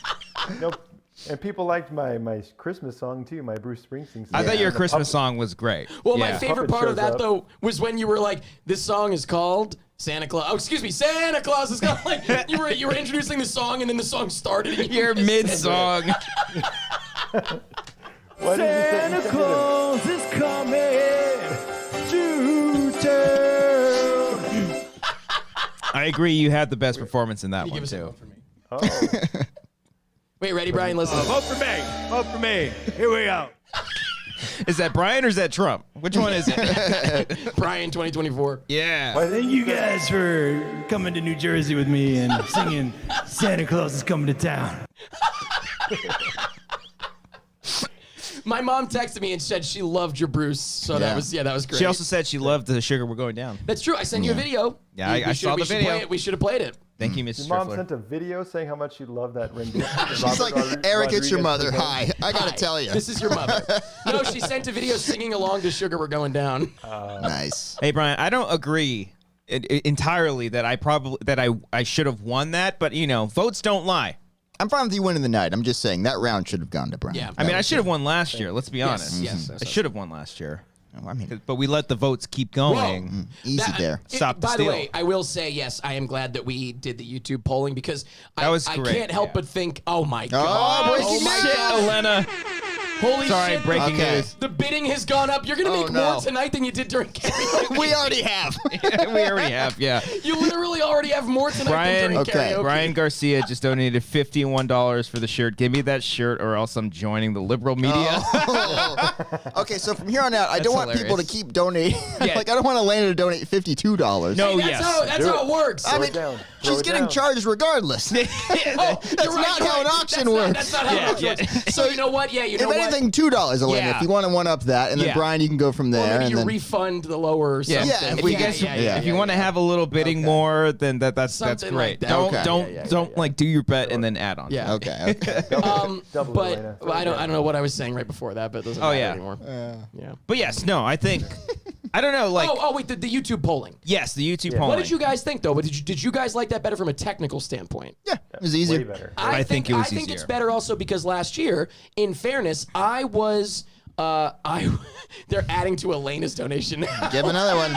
Nope. And people liked my Christmas song too, my Bruce Springsteen song. I thought your And the Christmas puppet- song was great. Well, yeah. my favorite Puppet part of shows that up. though was when you were like, "This song is called Santa Claus." Oh, excuse me, Santa Claus is called. Like you were introducing the song, and then the song started. And You're mid-song. Why did you say you Claus is coming to town. I agree. You had the best performance in that one Give us a too. vote for me. Oh, Wait, ready, Brian? Listen. Vote for me. Vote for me. Here we go. Is that Brian or is that Trump? Which one is it? Brian 2024. Yeah. Thank you guys for coming to New Jersey with me and singing Santa Claus is coming to town. My mom texted me and said she loved your Bruce, so that was great. She also said she loved the Sugar, We're Going Down. That's true. I sent you a video. Yeah, We I saw the video. We should have played it. Thank you, Mrs. your mom Striffler. sent a video saying how much she loved that rendition. She's like, Eric, it's your mother. Hi. I got to Hi, tell you. This is your mother. No, she sent a video singing along to Sugar, We're Going Down. Nice. Hey, Brian, I don't agree entirely that I should have won that, but votes don't lie. I'm fine with you winning the night. I'm just saying that round should have gone to Brian. Yeah. I mean, I should have won last year. Let's be honest. Yes. I should have won last year. I mean, But we let the votes keep going. Whoa. easy there. Stop the By steal. the way, I will say, yes, I am glad that we did the YouTube polling because That was I great, can't help yeah. but think, oh my God. breaking my news. God. Elena. Holy Sorry, shit. breaking Okay. news. The bidding has gone up. You're going to Oh, make no. more tonight than you did during karaoke. We already have. We already have, yeah. You literally already have more tonight Brian, than during okay. karaoke. Brian Garcia just donated $51 for the shirt. Give me that shirt or else I'm joining the liberal media. Oh. Okay, so from here on out, I don't want people to hilarious. keep donating. Yeah. Like, I don't want Elena to donate $52. No, That's yes. that's how it works. I Throw mean, it down. she's Throw it getting down. charged regardless. Oh, That's you're not you're how an auction That's not- works. That's not how Yeah, an auction yeah. works. So you know what? Yeah, you know If what? anything, $2, Elena. Yeah. If you want to one up that, and then Yeah. Brian, you can go from there. Or maybe and you then, refund the lower or Yeah. something. Yeah, If you guys, if you want to have a little bidding more, then that's Something great. like that. Don't Okay. don't like do your bet and then add on. Yeah. Okay. Double But Elena. I don't know what I was saying right before that, but it doesn't Oh, matter yeah. anymore. Yeah. But yes, no, I think I don't know. Like Oh wait, the YouTube polling. yes, the YouTube polling. What did you guys think though? But did you guys like that better from a technical standpoint? Yeah, it was Way easier. better. I think it was I think easier. it's better also because last year, in fairness, I was they're adding to Elena's donation now. Give another one.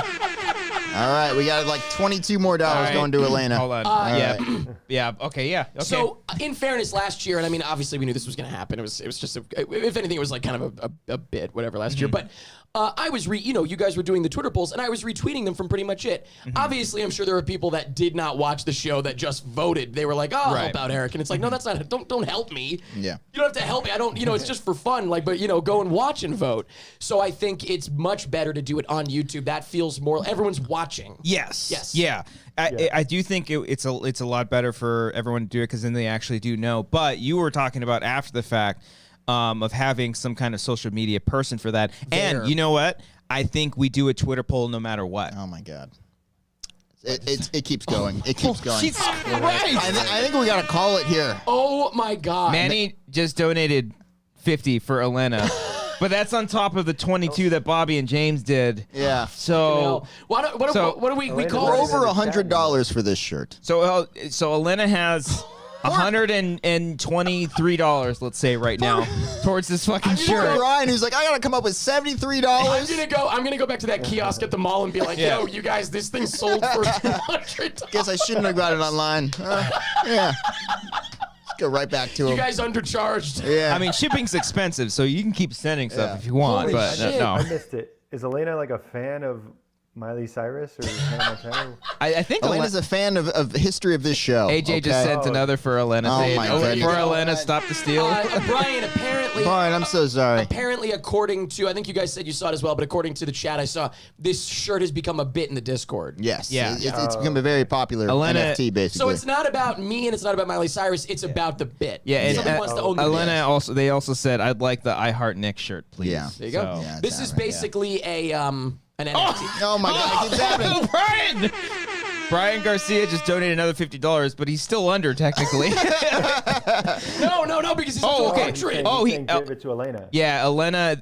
All right, we got like $22 more going to Elena. Hold on. Yeah. Okay. Yeah. Okay. So, in fairness, last year, and I mean, obviously, we knew this was going to happen. It was just, if anything, it was like kind of a bit, whatever, last year. But I was, you guys were doing the Twitter polls, and I was retweeting them from pretty much it. Obviously, I'm sure there were people that did not watch the show that just voted. They were like, "Oh, I'll help out Eric," and it's like, no, that's not. Don't help me. Yeah. You don't have to help me. I don't. It's just for fun. Like, but go and watch and vote. So I think it's much better to do it on YouTube. That feels more. Everyone's watching. Yes. Yeah. I do think it's a lot better for everyone to do it because then they actually do know. But you were talking about after the fact of having some kind of social media person for that. And you know what? I think we do a Twitter poll no matter what. Oh my God. It keeps going. It keeps going. Jesus Christ. I think we got to call it here. Oh my God. Manny just donated $50 for Elena. But that's on top of the 22 that Bobby and James did. Yeah. So what do we call We're over? over $100 for this shirt. So Elena has $123, let's say right now, towards this fucking shirt. Ryan, who's like, I gotta come up with $73. I'm gonna go back to that kiosk at the mall and be like, yo, you guys, this thing sold for $200. Guess I shouldn't have got it online. Yeah. Let's go right back to him. You guys undercharged. Yeah. I mean, shipping's expensive, so you can keep sending stuff if you want, Holy but shit. no. I missed it. Is Elena like a fan of Miley Cyrus or Hannah Montana? I think Elena's a fan of the history of this show. AJ just sent another for Elena. Oh saying, my goodness. For Elena, stop the steal. Brian, apparently. Brian, I'm so sorry. Apparently, according to, I think you guys said you saw it as well, but according to the chat I saw, this shirt has become a bit in the Discord. Yes. Yeah. It's become a very popular NFT, basically. So it's not about me and it's not about Miley Cyrus. It's about the bit. Yeah, and Somebody wants to own the Elena bit. they also said, I'd like the I Heart Nick shirt, please. Yeah. There you go. Yeah, this is basically an NFT. Oh my God, it keeps happening. Brian! Brian Garcia just donated another $50, but he's still under technically. No, because he's okay. 100. Oh, he gave it to Elena. Yeah, Elena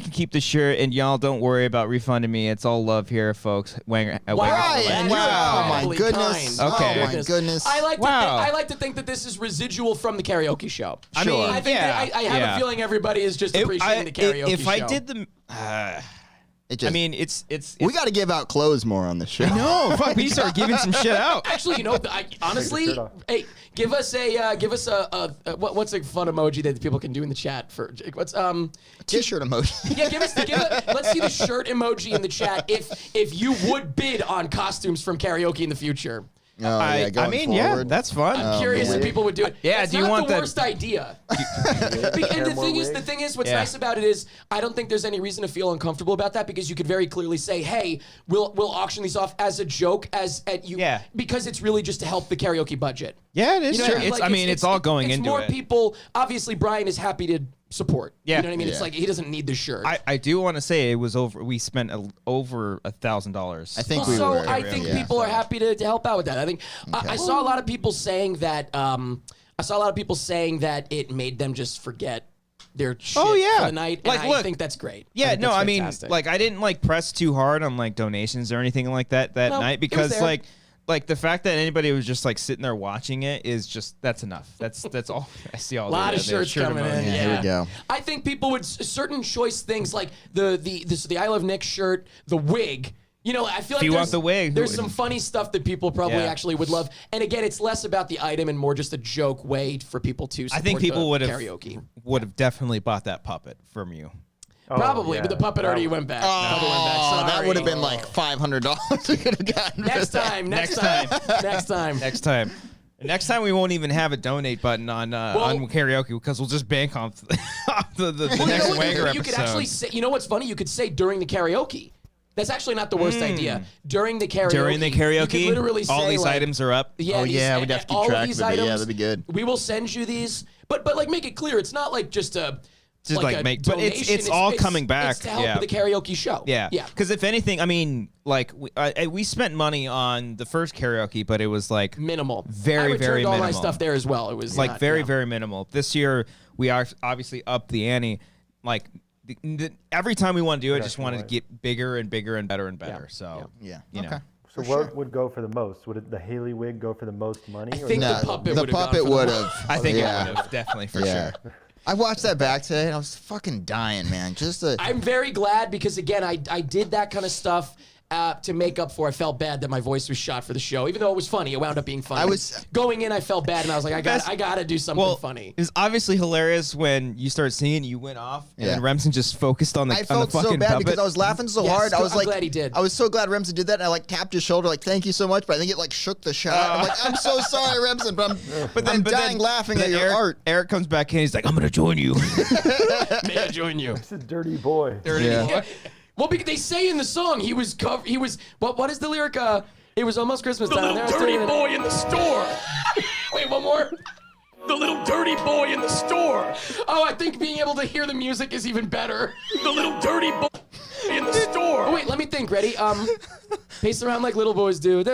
can keep the shirt, and y'all don't worry about refunding me. It's all love here, folks. Wanger. Ryan, Wow. oh my goodness. Okay. Oh my goodness. I like to think that this is residual from the karaoke show. I mean, I think that I have a feeling everybody is just appreciating the karaoke if show. I did the, It just, I mean, it's we got to give out clothes more on the show. no, fuck, we start giving some shit out. Actually, honestly, hey, give us a what's a fun emoji that people can do in the chat for what's T-shirt emoji. Yeah, let's see the shirt emoji in the chat if you would bid on costumes from karaoke in the future. Oh, yeah, I mean, yeah, that's fun. I'm curious if people would do it. Yeah, It's do you not want the that- worst idea? And the thing is, what's nice about it is, I don't think there's any reason to feel uncomfortable about that because you could very clearly say, "Hey, we'll auction these off as a joke, because it's really just to help the karaoke budget." Yeah, it is true. It's all going into more it. people. Obviously, Brian is happy to support. Yeah. You know what I mean? It's Yeah. like he doesn't need the shirt. I do want to say it was over. We spent over $1,000. I think we were. I think people are happy to help out with that. I think I saw a lot of people saying that. I saw a lot of people saying that it made them just forget their shit for the night. And I think that's great. Yeah, think no, that's I mean, fantastic. like I didn't press too hard on like donations or anything like that night it was because there. like the fact that anybody was just like sitting there watching it is just that's enough. That's all I see. All A lot the of shirts shirt coming emojis. in. Yeah, Yeah, here we go. I think people would certain choice things like the I Love Nick shirt, the wig. You know, I feel like you want the wig, there's some funny stuff that people probably Yeah. actually would love. And again, it's less about the item and more just a joke way for people to support I think people the would have definitely bought that puppet from you. Probably, but the puppet already went back. Puppet went back. Oh, that Sorry. would have been like $500 we could have gotten. Next time. Next time. Next time we won't even have a donate button on karaoke because we'll just bank off the next Wanger episode. You could actually say, you know what's funny? You could say during the karaoke. That's actually not the worst idea. During the karaoke. You could literally say, all these items are up. Yeah, We'd have to keep all track of these of it. items. Yeah, that'd be good. We will send you these, but like make it clear, it's not like just a Just like a but it's donation. all coming back. It's to help the karaoke show. Yeah. yeah. Because if anything, I mean, like we spent money on the first karaoke, but it was like Minimal. Very, I returned very all my minimal. stuff there as well. It was like not, very, yeah. very minimal. This year we are obviously up the ante. Like every time we want to do it, just wanted to get bigger and bigger and better and better. So Yeah. you know. So what would go for the most? Would the Haley wig go for the most money? I think No, the puppet the would have puppet would have. I think Yeah. it would have definitely for Yeah. sure. I watched that back today and I was fucking dying, man. I'm very glad because again, I did that kind of stuff to make up for. I felt bad that my voice was shot for the show, even though it was funny. It wound up being funny. Going in. I felt bad, and I was like, I got to do something funny. It was obviously hilarious when you started singing. You went off, and then Remsen just focused on the. I felt so bad because I was laughing so hard. I was I'm glad he did. I was so glad Remsen did that, and I like tapped his shoulder, like thank you so much. But I think it like shook the shot. I'm like, I'm so sorry, Remsen, but I'm dying laughing at your art. Eric comes back in. He's like, I'm gonna join you. May I join you? It's a dirty boy. Dirty boy. Well, because they say in the song he was what is the lyric? It was almost Christmas time. The little dirty boy in the store. Wait, one more. The little dirty boy in the store. Oh, I think being able to hear the music is even better. The little dirty boy in the store. Oh, wait, let me think. Ready? Pace around like little boys do.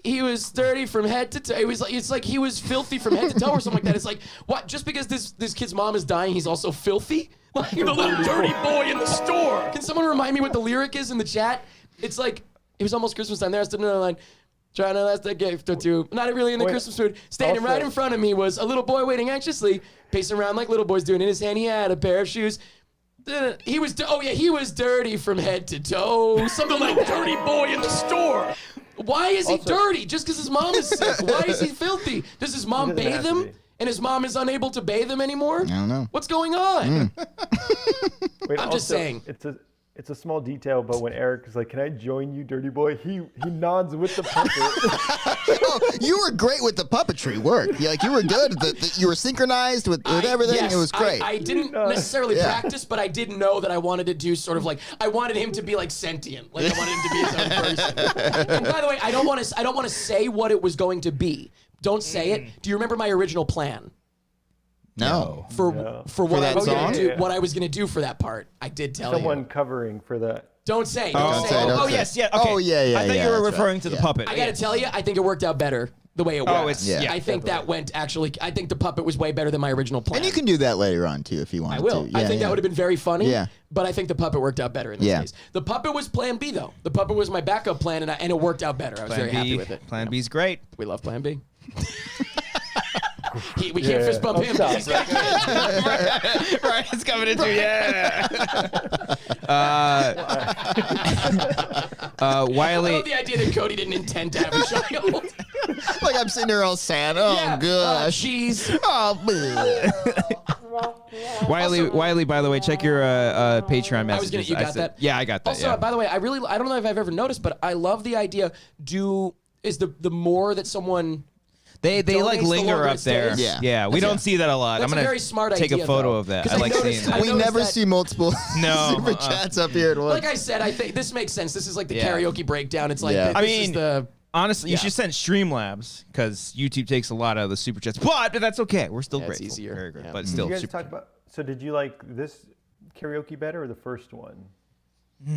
He was dirty from head to toe. It's like he was filthy from head to toe or something like that. It's like, what? Just because this kid's mom is dying, he's also filthy? Like, the little dirty boy in the store. Can someone remind me what the lyric is in the chat? It's like, it was almost Christmas time. There's another line. Trying to last a gift or two. Not really in the Christmas mood. Standing right in front of me was a little boy waiting anxiously, pacing around like little boys do. And in his hand, he had a pair of shoes. He was dirty from head to toe. Something like that. Dirty boy in the store. Why is he dirty? Just because his mom is sick. Why is he filthy? Does his mom bathe him? And his mom is unable to bathe him anymore? I don't know. What's going on? Wait, I'm just saying. It's a small detail, but when Eric is like, "Can I join you, dirty boy?" He nods with the puppet. Oh, you were great with the puppetry work. You were good. You were synchronized with everything. Yes, it was great. I didn't necessarily practice, but I did know that I wanted to do sort of like I wanted him to be like sentient, like I wanted him to be his own person. And by the way, I don't want to say what it was going to be. Don't say it. Do you remember my original plan? No. For what that song? What I was gonna do for that part, I did tell Someone you. covering for that. Don't say. Don't say. Oh, say. yes, yeah. Okay. Oh, yeah. I thought you were referring to the puppet. I gotta tell you, I think it worked out better the way it went. Oh, it's I think that went actually. I think the puppet was way better than my original plan. And you can do that later on too if you want. I will. To. I think that would have been very funny. Yeah. But I think the puppet worked out better in this case. The puppet was Plan B though. The puppet was my backup plan, and it worked out better. I was very happy with it. Plan B's great. We love Plan B. We can't fist bump him. He's got kids. Ryan's coming into Wiley. I love the idea that Cody didn't intend to have a child. Like I'm sitting there all sad. Oh gosh. Jeez. Wiley, by the way, check your Patreon messages. You got that? Yeah, I got that. Also, by the way, I don't know if I've ever noticed, but I love the idea. The more that someone They like linger up there. Yeah. We don't see that a lot. That's I'm a gonna very smart take idea, a photo though. of that. 'Cause I I like noticed- seeing I that. We noticed never that- see multiple No, super chats up here at once. Like I said, I think this makes sense. This is like the Yeah. karaoke breakdown. It's like Yeah. this is the. Honestly, you should send Streamlabs because YouTube takes a lot out of the super chats. But that's okay. We're still Yeah, it's grateful. easier. Very great. Yeah. But Did still you guys super. talk about? So did you like this karaoke better or the first one?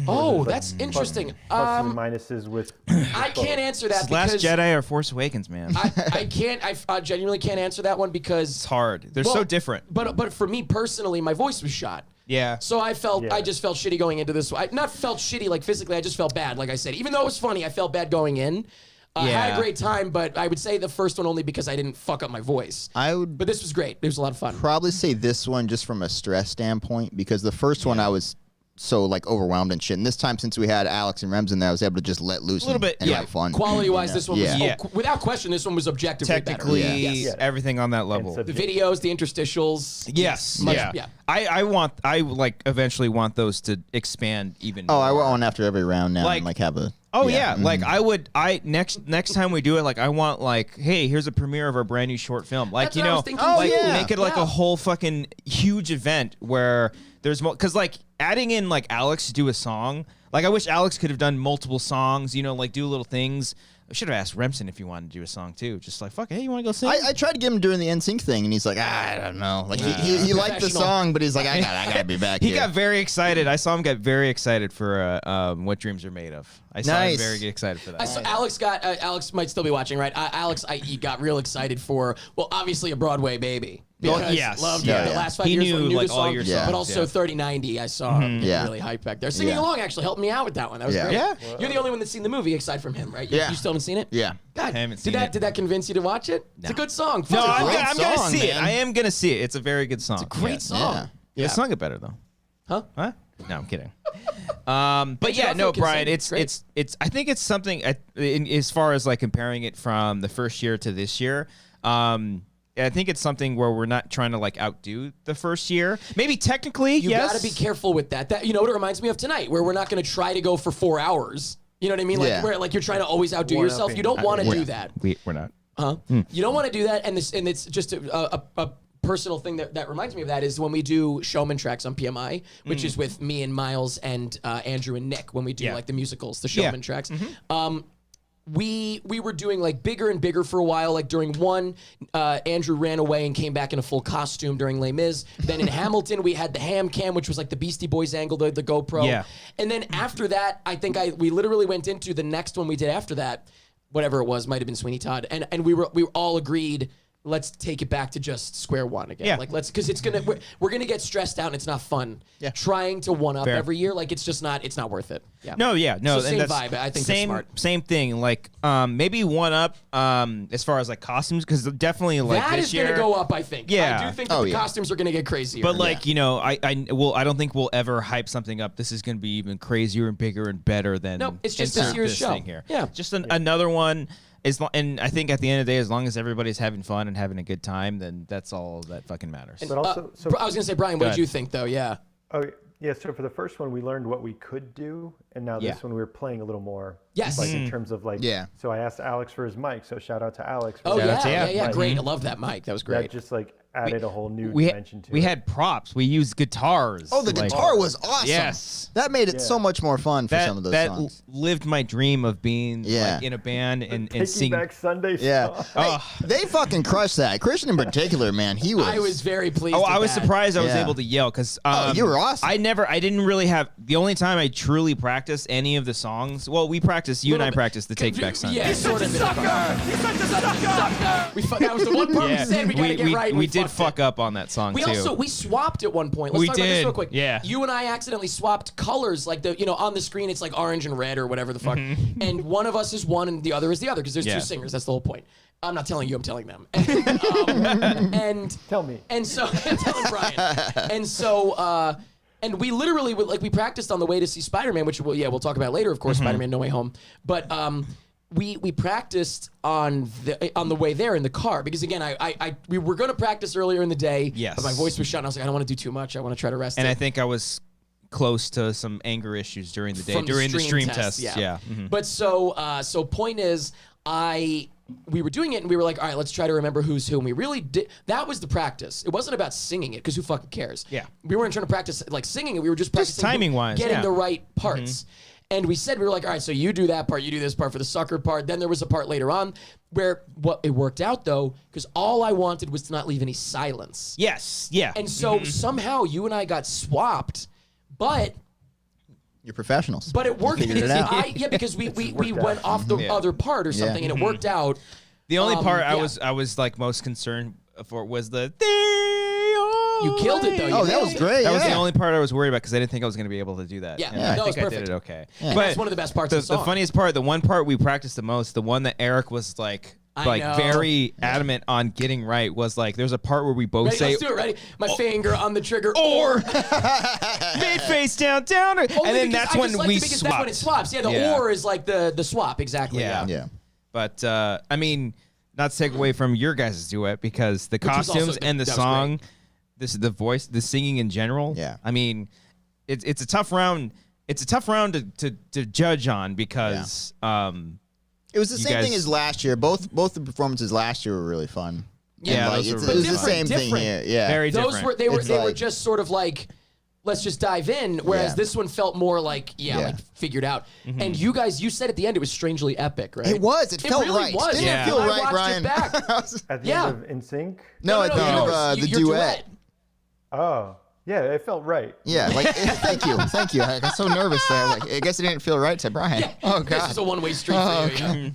Oh, that's interesting. Plus and minuses with. I can't answer that Last because Jedi or Force Awakens, man. I can't. I genuinely can't answer that one because It's hard. They're well, so different. But for me personally, my voice was shot. Yeah. So I just felt shitty going into this. I not felt shitty like physically. I just felt bad. Like I said, even though it was funny, I felt bad going in. I had a great time, but I would say the first one only because I didn't fuck up my voice. But this was great. It was a lot of fun. Probably say this one just from a stress standpoint because the first one I was so like overwhelmed and shit. And this time, since we had Alex and Rems in there, I was able to just let loose a little bit, and have fun. Quality-wise, this one was Yeah. without question. This one was objectively Technically, better. Yes. everything on that level. The videos, the interstitials. Yes. Much- Yeah. I like eventually want those to expand even more. Oh, I want after every round now and like have a. Oh yeah, like next time we do it, like I want like, hey, here's a premiere of our brand new short film. Like That's what I was thinking too. make it like a whole fucking huge event where there's more. Because like adding in like Alex to do a song, like I wish Alex could have done multiple songs. You know, like do little things. I should have asked Remsen if he wanted to do a song too. Just like, fuck it, hey, you want to go sing? I tried to get him doing the NSYNC thing, and he's like, I don't know. Like he liked the song, but he's like, I gotta be back He here. got very excited. I saw him get very excited for What Dreams Are Made Of. I saw him very excited for that. I saw Alex might still be watching, right? He got real excited for, well, obviously a Broadway baby. Because yes. loved Yeah, the yeah. last 5 He years. knew, Knew like, the all song, your songs, but also yeah. 3090. I saw him Yeah. really hyped back there, singing along. Actually, helped me out with that one. That was great. Yeah. You're the only one that's seen the movie aside from him, right? You still haven't seen it? Yeah. God, haven't seen it. Did that convince you to watch it? It's a good song. No, I'm great gonna song, see it. man. I am gonna see it. It's a very good song. It's a great song. Yeah. Yeah, sung it better though. Huh? Huh? No, I'm kidding. But yeah, no, Brian, it's I think it's something as far as like comparing it from the first year to this year. I think it's something where we're not trying to like outdo the first year. Maybe technically, you gotta be careful with that. That, you know what it reminds me of tonight, where we're not going to try to go for 4 hours. You know what I mean? Like where like you're trying to always outdo yourself. You don't want to do that. We're not. You don't want to do that. And it's just a personal thing that reminds me of that is when we do showman tracks on PMI, which is with me and Miles and Andrew and Nick when we do like the musicals, the showman tracks. We were doing like bigger and bigger for a while. Like during one, Andrew ran away and came back in a full costume during Les Mis. Then in Hamilton, we had the ham cam, which was like the Beastie Boys angle, the GoPro. Yeah. And then after that, I think we literally went into the next one we did after that, whatever it was, might have been Sweeney Todd, and we all agreed. Let's take it back to just square one again. Yeah. Like because it's we're gonna get stressed out and it's not fun. Yeah. Trying to one up every year, like it's not worth it. Yeah. No, So same vibe. I think same that's smart. Same thing. Like maybe one up as far as like costumes, because definitely like that this is year gonna go up. I think. Yeah. I do think that the costumes are gonna get crazier. But like I don't think we'll ever hype something up. This is gonna be even crazier and bigger and better than. No, it's just this year's show. Thing here. Yeah. Just another one. And I think at the end of the day, as long as everybody's having fun and having a good time, then that's all that fucking matters. But also, I was gonna say, Brian, what did you think though? Yeah. Oh yeah. So for the first one, we learned what we could do, and now this one we're playing a little more. Yes. Like in terms of like. Yeah. So I asked Alex for his mic. So shout out to Alex. Oh yeah. Great. I love that mic. That was great. That just like added a whole new dimension to it. We had props. We used guitars. Oh, the guitar was awesome. Yes. That made it so much more fun for some of those songs. That lived my dream of being like, in a band and singing. Back Sunday They fucking crushed that. Christian in particular, man, I was very pleased. I was surprised I was able to yell because you were awesome. I didn't really have, the only time I truly practiced any of the songs, well, we practiced, you and I practiced the Take Back Sunday. Yeah, sort of. That was the one part we said we gotta get right. We did fuck up on that song too. We swapped at one point. Let's talk about this real quick. Yeah. You and I accidentally swapped colors, like on the screen it's like orange and red or whatever the fuck. And one of us is one and the other is the other because there's two singers. That's the whole point. I'm not telling you, I'm telling them. And tell me. And so I'm telling Brian. And so and we literally we practiced on the way to see Spider-Man, which we'll talk about later, of course, Spider-Man No Way Home. But we practiced on the way there in the car because again we were going to practice earlier in the day. Yes. But my voice was shut and I was like, I don't want to do too much. I want to try to rest. And I think I was close to some anger issues during the day, during the stream tests. Yeah. But so point is we were doing it and we were like, all right, let's try to remember who's who. And we really did. That was the practice. It wasn't about singing it because who fucking cares? Yeah. We weren't trying to practice like singing it. We were just practicing timing wise, getting the right parts. And we said, we were like, all right, so you do that part, you do this part for the sucker part. Then there was a part later on where it worked out though, because all I wanted was to not leave any silence. Yes. Yeah. And so somehow you and I got swapped, but you're professionals. But it worked. Figured it out. Because we went off the other part or something, and it worked out. The only part I was like most concerned for was the. You killed it though. That was great. That was the only part I was worried about because I didn't think I was going to be able to do that. Yeah, I think I did it okay. Yeah. But that's one of the best parts of the song. The funniest part, the one part we practiced the most, the one that Eric was like very adamant on getting right was like there's a part where we both say, let's do it, ready? My finger on the trigger or mid face down, and then that's when we swap. That's when it swaps. Yeah, the or is like the swap, exactly. Yeah. But I mean, not to take away from your guys' duet because the costumes and the song, this is the voice, the singing in general. Yeah. I mean, it's a tough round. It's a tough round to judge on because it was the same thing as last year. Both the performances last year were really fun. Yeah, it was the same thing here. Yeah, very different. They were just sort of like, let's just dive in. Whereas this one felt more like like figured out. And you guys, you said at the end it was strangely epic, right? It was. It felt really right. Was. Didn't it feel right, Brian? At the end of In Sync? No, at the end of the duet. Oh. Yeah, it felt right. Yeah, like thank you. I got so nervous there. Like, I guess it didn't feel right to Brian. Yeah. Oh god, this is a one-way street for you.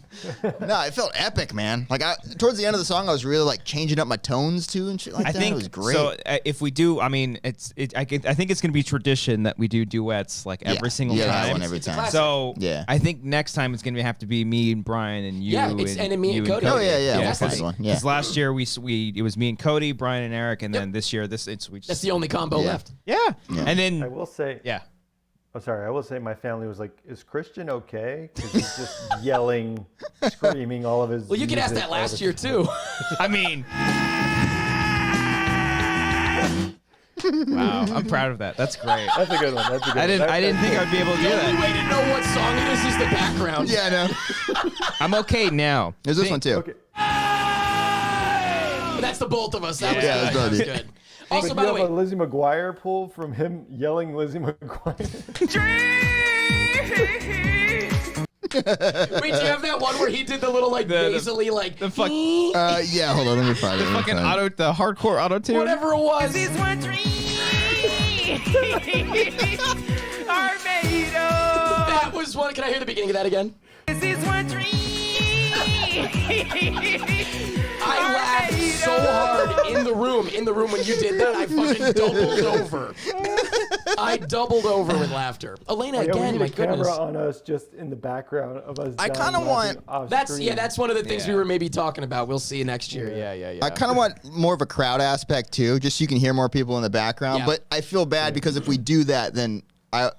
No, it felt epic, man. Like towards the end of the song, I was really like changing up my tones too and shit like that. It was great. So if we do, I mean, I think it's gonna be tradition that we do duets like every single time. One every time. So I think next time it's gonna have to be me and Brian and you. Yeah, and me and Cody. Oh yeah. That's this one. Yeah. Because last year it was me and Cody, Brian and Eric, and then this year we just. That's the only combo left. Yeah. And then I will say, Oh, sorry. I will say my family was like, "Is Christian okay?" Because he's just yelling, screaming all of his. Well, you could ask that last year too. I mean, wow, I'm proud of that. That's great. That's a good one. That's a good I didn't think I'd be able to do The only that. way to know what song it is the background. Yeah, I know. I'm okay now. There's this one too. Okay. That's the both of us. That Yeah, was that's good. right. Good. Also, But by you the have way, a Lizzie McGuire pull from him yelling Lizzie McGuire. wait, do you have that one where he did the little like nasally like the fuck, Yeah, hold on. Let me find it. fucking the hardcore auto tune. whatever it was. That was one. Can I hear the beginning of that again? I laughed so hard in the room when you did that. I fucking doubled over. I doubled over with laughter. Elena, Yeah, we again, need my a camera goodness. on us just in the background of us. I dying kinda laughing want- off That's screen. that's one of the things we were maybe talking about. We'll see you next year. Yeah. I kind of want more of a crowd aspect too, just so you can hear more people in the background. Yeah. But I feel bad because if we do that, then I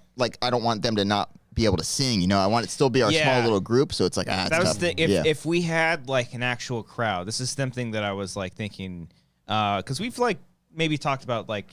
don't want them to not be able to sing. You know, I want it to still be our Yeah. small little group. So it's like That it's was tough. the Yeah. if we had like an actual crowd. This is something that I was like thinking because we've like maybe talked about like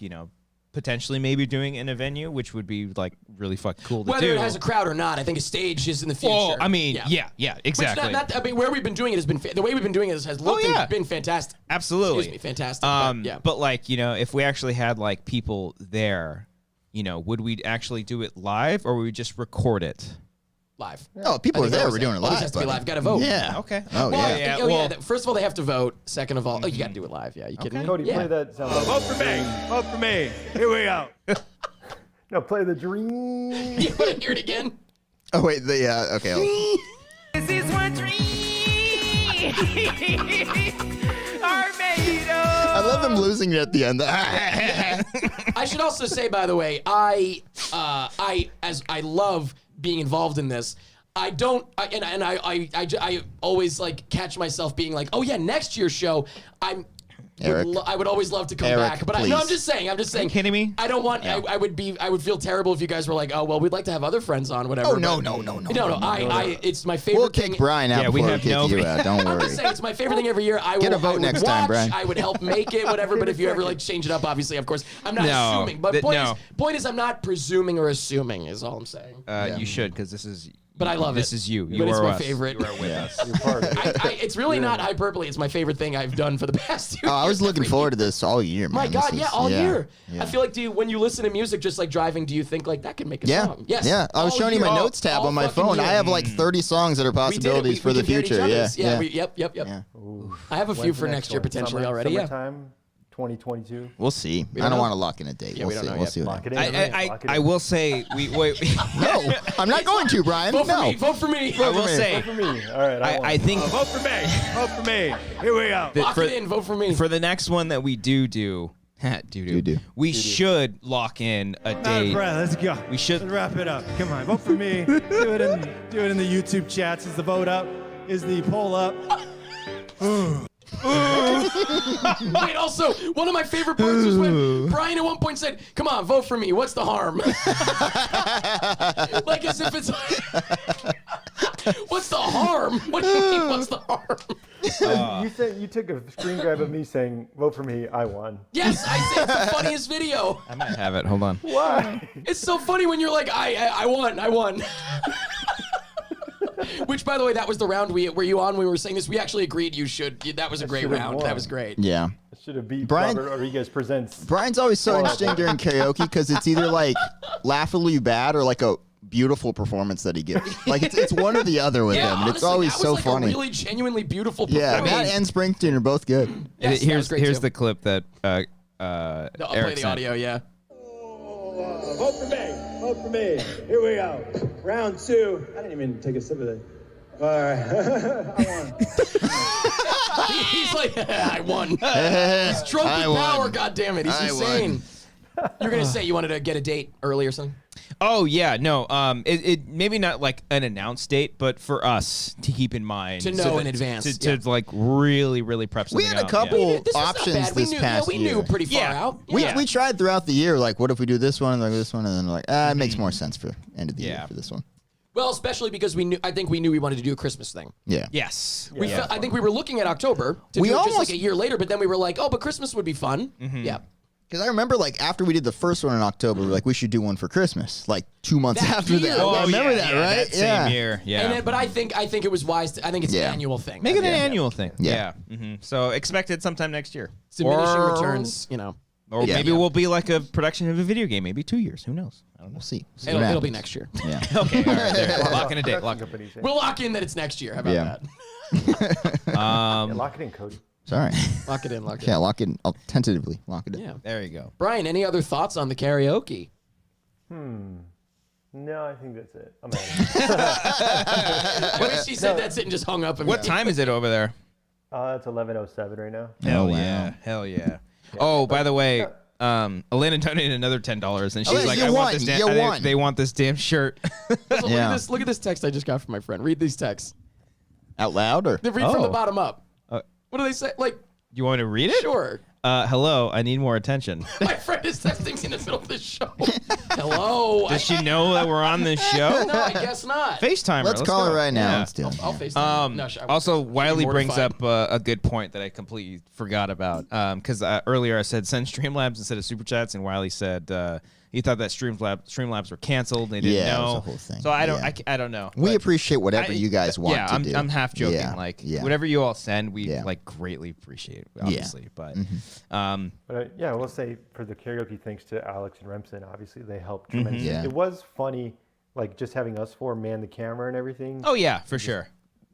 potentially maybe doing in a venue, which would be like really fucking cool to Whether do. it has a crowd or not, I think a stage is in the future. Well, I mean, yeah, Which exactly. I mean, where we've been doing it has been the way we've been doing it has looked and been fantastic. Absolutely. Excuse me, fantastic. But like if we actually had like people there, would we actually do it live or would we just record it? Live. Oh, people I are think there. always We're doing it always live. has to be buddy. live. Got to vote. Yeah. Okay. Oh Well, yeah. First of all, they have to vote. Second of all, you got to do it live. Yeah, you kidding me? Cody, Yeah. play that sound. Vote for me. Vote for me. Here we go. No, play the dream. You want to hear it again? Oh wait. Okay. I love him losing it at the end. I should also say, by the way, I love being involved in this. I don't, I always like catch myself being like, oh yeah, next year's show, Eric. I would always love to come Eric, back, but please. I'm just saying. Are you kidding me? I don't want. I would feel terrible if you guys were like, oh well, we'd like to have other friends on, whatever. Oh no. It's my favorite We'll thing. kick Brian out Yeah, we before we have kick no- you out. Don't I'm worry. just saying, it's my favorite thing every year. Get a I vote would next watch, time, Brian. I would help make it, whatever. But if you ever like change it up, obviously, of course, I'm not No, assuming. But no. point is, I'm not presuming or assuming. Is all I'm saying. You should because this is. But I love it. This is you. You But it's are my us. favorite. You are with us. You're part of it. It's really not hyperbole. It's my favorite thing I've done for the past 2 years. Oh, I was looking every forward to this all year, man. My God, This yeah, is- all year. Yeah. I feel like, when you listen to music just like driving, do you think like that could make a Yeah. song? Yes. Yeah. I was All showing you my year. notes tab All on my fucking phone. year. I have like 30 songs that are We did it. possibilities for the compared each future. Yeah. other's. Yeah. Yep. Yeah. I have a few When's for the next year one? potentially already. Yeah. Summertime, 2022. We'll see. I don't don't know. want to lock in a date. Yeah, we we'll don't see. know We'll yet. see. what Lock it happens. in. Lock it I in. will say wait. No, I'm not going to, Brian. Vote for No. me. Vote for me. I will say For me. All right. I think Vote for me. Vote for me. Here we go. Lock it in. Vote for me. for the next one that we do, we should lock in a Out of date. breath. Let's go. We should- Let's wrap it up. Come on, vote for me. do it in the YouTube chats. Is the vote up? Is the poll up? Wait, also, one of my favorite parts was when Brian at one point said, come on, vote for me. What's the harm? Like as if it's what's the harm? What do you mean, what's the harm? You took a screen grab of me saying, "Vote for me, I won." Yes, I said it's the funniest video. I might have it. Hold on. Why? It's so funny when you're like, I won. Which, by the way, that was the round were you on when we were saying this? We actually agreed you should. That was a great should've round. won. That was great. Yeah. Should have beat Brian- Robert Rodriguez presents. Brian's always so interesting during karaoke because it's either like laughably bad or like a beautiful performance that he gives. Like it's one or the other with Yeah, him. And it's honestly, always that so was like funny. A really genuinely beautiful Yeah, performance. Matt and Springsteen are both good. Yes, that was great Here's too. the clip that I'll play Eric the sent. audio. Yeah. Vote for me. Vote for me. Here we go. Round 2. I didn't even take a sip of it. All right. I won. He's like, I won. He's drunk I with won. power. God damn it. He's I insane. You're gonna say you wanted to get a date early or something? Oh yeah, no. It maybe not like an announced date, but for us to keep in mind, To know in advance, to like really prep something. We had a out, couple yeah. This was not options bad. this past we year. knew pretty far Yeah. out. We tried throughout the year, like, what if we do this one, like this one, and then like, it makes more sense for end of the year for this one. Well, especially because I think we knew we wanted to do a Christmas thing. Yeah. Yes. I think we were looking at October to We do it just almost- like a year later, but then we were like, oh, but Christmas would be fun. Yeah. Because I remember, like, after we did the first one in October, we were like, we should do one for Christmas, like 2 months That after year. that. Oh, I remember yeah, that, yeah, right? that same year. Yeah. And then, but I think it was wise. I think it's an annual thing. Make it an annual thing. Yeah. So expect it sometime next year. Diminishing Or- returns, Or maybe we'll be like a production of a video game, maybe 2 years. Who knows? I don't know. We'll see. It'll be next year. Yeah. Okay. All right. There. Lock in a date. Lock. We'll lock in that it's next year. How about Yeah. that? Yeah, lock it in, Cody. Sorry. Lock it in. Lock it Yeah, in. lock it in. I'll tentatively lock it in. Yeah. There you go. Brian, any other thoughts on the karaoke? No, I think that's it. I'm out. What if she said that's it and just hung up? What time is it over there? It's 11:07 right now. Hell wow. yeah. Hell yeah. Oh, by the way, Elena donated another $10, and she's Elena, like, you "I won. want this. You won. They want this damn shirt." Yeah. Look at this text I just got from my friend. Read these texts. Out loud or? They read from the Oh. bottom up. What do they say? Like, You want to read it? sure. Hello, I need more attention. My friend is texting in the middle of the show. Hello. Does she know that we're on this show? No, I guess not. FaceTime her. Let's call go. her right now. Yeah. Let's do it. I'll FaceTime. No, sure, Also, she'll be Wiley brings mortified. up a good point that I completely forgot about. Because earlier I said send Streamlabs instead of Superchats, and Wiley said he thought that Streamlabs were canceled. They didn't Yeah, it know. was a whole thing. So I don't. Yeah. I don't know. We But appreciate whatever you guys want yeah, to do. I'm half joking. Yeah, Like yeah. whatever you all send, we Yeah. like greatly appreciate. Obviously, but But yeah, we'll say for the karaoke, thanks to Alex and Remsen, obviously they helped tremendously. Yeah. It was funny, like just having us four man the camera and everything. oh yeah, for sure.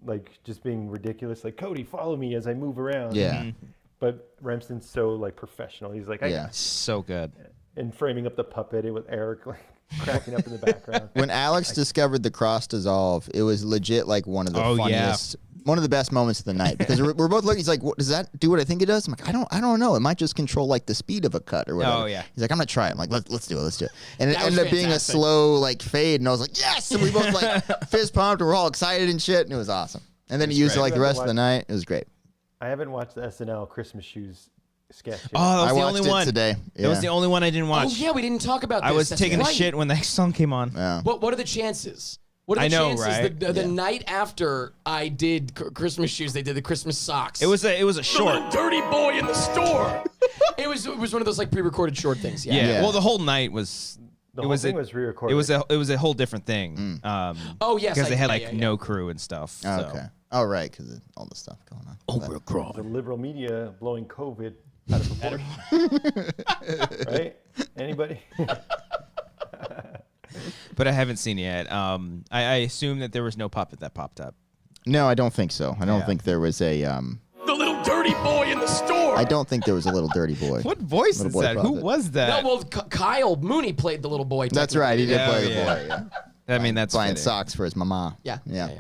Like just being ridiculous. Like Cody, follow me as I move around. Yeah. But Remsen's so like professional. He's like, Yeah. So good. and framing up the puppet. It was Eric like cracking up in the background. When Alex discovered the cross dissolve, it was legit like one of the Oh, yeah. funniest, one of the best moments of the night because we're both looking. He's like, "What, does that do what I think it does?" I'm like, I don't know. It might just control like the speed of a cut or whatever. Oh, yeah. He's like, I'm gonna try it. I'm like, let's do it. And it That was ended up being a fantastic. slow like fade, and I was like, yes. And we both like fist pumped. We're all excited and shit, and it was awesome. And then he used it like the rest of the night. It was great. I haven't watched the SNL Christmas Shoes sketch yet. Oh, that was I the watched only it one today. That was Yeah. the only one I didn't watch. Oh yeah, we didn't talk about this. I was That's taking a right. shit when that song came on. Yeah. What are the chances? What are the I know, chances right? the night after I did Christmas shoes, they did the Christmas socks? It was a The short. little dirty boy in the store. it was one of those like pre-recorded short things. Yeah. Yeah. Yeah. Well, the whole night was. The it whole was thing a, was re-recorded. It was a whole different thing. Oh yes. because they had like yeah. no crew and stuff. Oh, so. okay. Oh, right, because of all the stuff going on. the liberal media blowing COVID out of proportion. Right? Anybody? But I haven't seen it yet. I assume that there was no puppet that popped up. No, I don't think so. I don't think there was a. The little dirty boy in the store. I don't think there was a little dirty boy. What voice Little is boy that? Who puppet. was that? No, well, Kyle Mooney played the little boy. That's right. He did Yeah, play the yeah. boy. Yeah. I mean, that's Buying fitting. socks for his mama. Yeah. Yeah.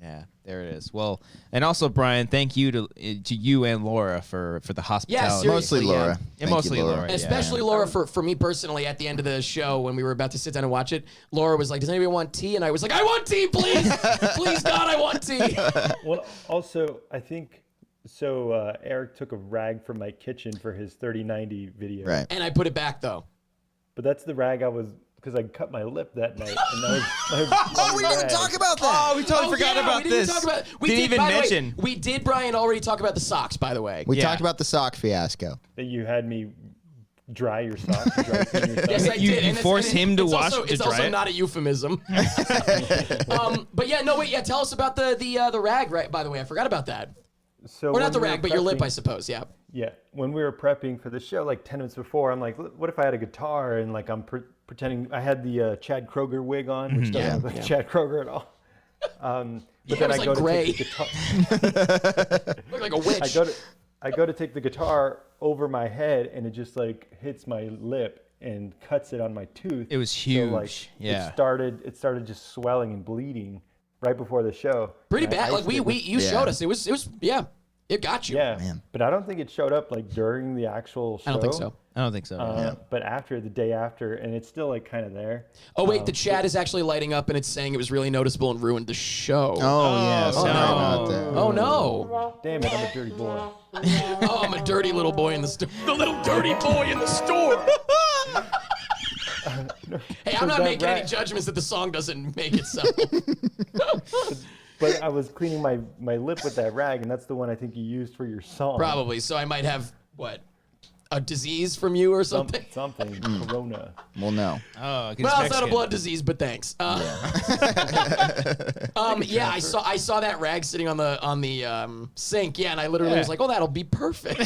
Yeah, there it is. Well, and also Brian, thank you to you and Laura for the hospitality. seriously. Mostly yeah. Laura. And Thank you, mostly Laura, yeah. Especially Laura for me personally. At the end of the show, when we were about to sit down and watch it, Laura was like, "Does anybody want tea?" And I was like, "I want tea, please, please, God, I want tea." Well, also, I think so. Eric took a rag from my kitchen for his 3090 video. Right. And I put it back though. But that's the rag I was, because I cut my lip that night. And that was my Oh, we didn't rag. talk about that. Oh, we totally forgot yeah, about we didn't this. Talk about, we Didn't did, even by the way, mention. we did, Brian, already talk about the socks, by the way. We Yeah. talked about the sock fiasco. That you had me dry your socks. Dry clean your socks. Yes, I You- did. you And force him to it's wash- Also, to it's dry also it? not a euphemism. But yeah, no, wait, yeah. Tell us about the rag, right? By the way, I forgot about that. So Or not when the we were rag, but your lip, prepping- I suppose. Yeah. Yeah, when we were prepping for the show, like 10 minutes before, I'm like, what if I had a guitar and like I'm pretending I had the Chad Kroger wig on, which doesn't look like Chad Kroger at all. But then it was I go like to gray. take the guitar. Look like a witch. I go to take the guitar over my head, and it just like hits my lip and cuts it on my tooth. It was So, like, huge. Yeah. It started just swelling and bleeding right before the show. Pretty And I bad. Like iced it with- you showed us. It was yeah. It got you. Yeah, Man. but I don't think it showed up like during the actual show. I don't think so. I don't think so. But after the day after, and it's still like kind of there. Oh wait, the chat is actually lighting up and it's saying it was really noticeable and ruined the show. Oh, yeah. Sorry no. about that. Oh no. Damn it, I'm a dirty boy. Oh, I'm a dirty little boy in the store. The little dirty boy in the store. Hey, I'm not that making any right? judgments that the song doesn't make itself. But I was cleaning my lip with that rag, and that's the one I think you used for your song. Probably. So I might have what? A disease from you or something? Something. Corona. Well, no. Oh, Well, it's not a blood disease, but thanks. Yeah, I saw that rag sitting on the sink. Yeah, and I literally was like, "Oh, that'll be perfect."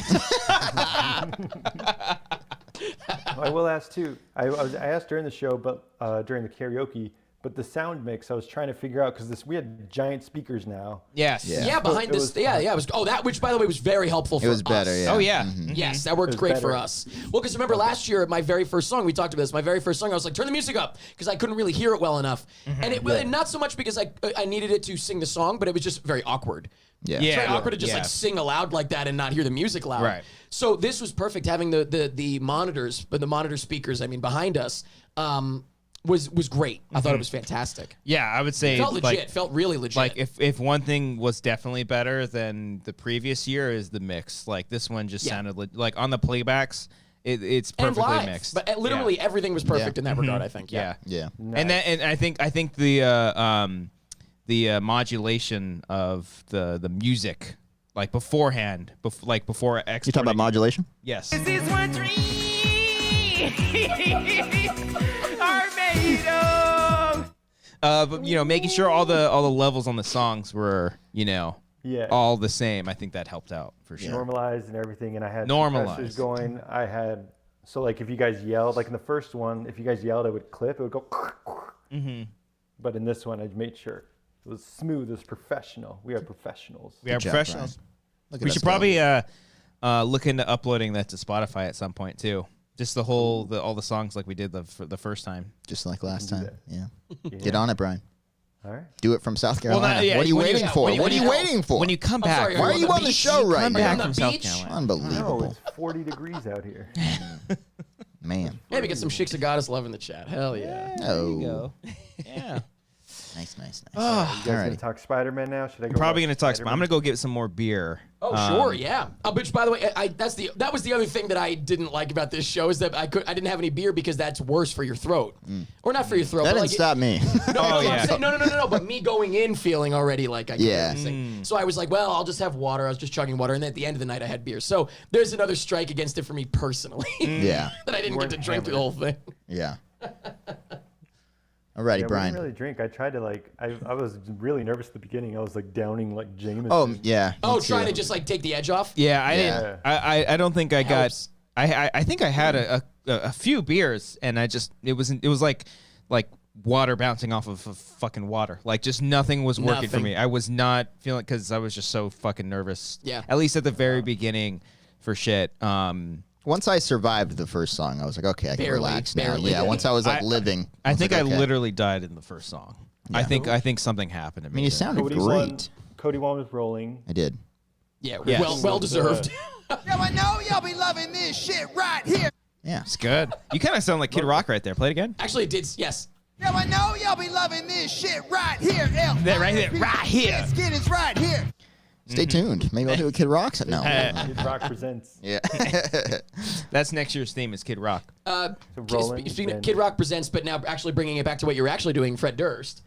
I will ask too. I asked during the show, but during the karaoke, but the sound mix I was trying to figure out because we had giant speakers now. Yes. Yeah, behind this. Yeah, it was. Oh, that which by the way was very helpful for us. It was better, yeah. Oh yeah. Yes, that worked great for us. Well, because remember last year, my very first song, we talked about this. My very first song, I was like, turn the music up because I couldn't really hear it well enough, and it not so much because I needed it to sing the song, but it was just very awkward. Yeah. It's very Yeah. awkward to just like sing aloud like that and not hear the music loud. Right. So this was perfect having the monitors, but the monitor speakers, I mean, behind us, was great. I thought it was fantastic. Yeah, I would say Felt legit. like, Felt really legit. like if one thing was definitely better than the previous year is the mix. Like this one just sounded like on the playbacks, it's and perfectly live, mixed. but literally everything was perfect in that regard. I think. Yeah. Yeah. And I think the modulation of the music like beforehand, before exporting. You talking about modulation? Yes. This is what dreams are made of. But making sure all the levels on the songs were Yeah. all the same. I think that helped out for sure. Normalized and everything, and I had Normalized. compressors going. I had like if you guys yelled, like in the first one, if you guys yelled, it would clip. It would go. But in this one, I made sure it was smooth. It was professional. We are professionals. We are Good job, professionals. Brian. Look at We us should go. probably look into uploading that to Spotify at some point too. Just all the songs like we did the first time. Just like last time. that. Yeah. Get on it, Brian. All right. Do it from South Carolina. yeah, What are you when you- waiting for? when you- What are you waiting for? When you come I'm back, sorry, Why are you on the beach? show right come now? back On the from South beach? Carolina. No, Unbelievable. it's 40 degrees out here. Man. Maybe get some chicks that got us love in the chat. Hell yeah. Oh. Yeah. Nice. You guys Alrighty. gonna talk Spider-Man now? Should I go? Probably watch gonna talk. Spider-Man? I'm gonna go get some more beer. Oh sure, yeah. Which, by the way, that was the other thing that I didn't like about this show is that I didn't have any beer because that's worse for your throat, or not for your throat. That but didn't stop me. No, yeah. I'm saying, no. But me going in feeling already like I can't Yeah. do this thing. So I was like, well, I'll just have water. I was just chugging water, and then at the end of the night, I had beer. So there's another strike against it for me personally. Yeah. that I didn't get to drink through the whole thing. Yeah. Alrighty, Yeah, we Brian. didn't really drink. I tried to I was really nervous at the beginning. I was like downing like Jameson. Oh, yeah. Oh, me trying too. to just like take the edge off. Yeah, I Yeah. didn't. I don't think I got. Helps. I think I had a few beers, and it was like water bouncing off of fucking water. Like just nothing was working for Nothing. me. I was not feeling because I was just so fucking nervous. Yeah. At least at the very beginning, for shit. Once I survived the first song, I was like, okay, I can Barely, relax now. barely. Yeah, once I was like I- living. I was think like, I okay. literally died in the first song. I think something happened to me. I mean, you there. sounded Cody great. Cody won with rolling. I did. Yeah, Yes. well deserved. Yo, I know y'all be loving this shit right here. Yeah. It's good. You kind of sound like Kid Rock right there. Play it again. Actually, it did. Yes. Yo, I know y'all be loving this shit right here. That right there, right here. Skin is right here. Stay tuned. Maybe I'll do a Kid Rock. No. Kid Rock presents. Yeah. That's next year's theme is Kid Rock. So rolling. Speaking of and- Kid Rock presents, but now actually bringing it back to what you're actually doing, Fred Durst.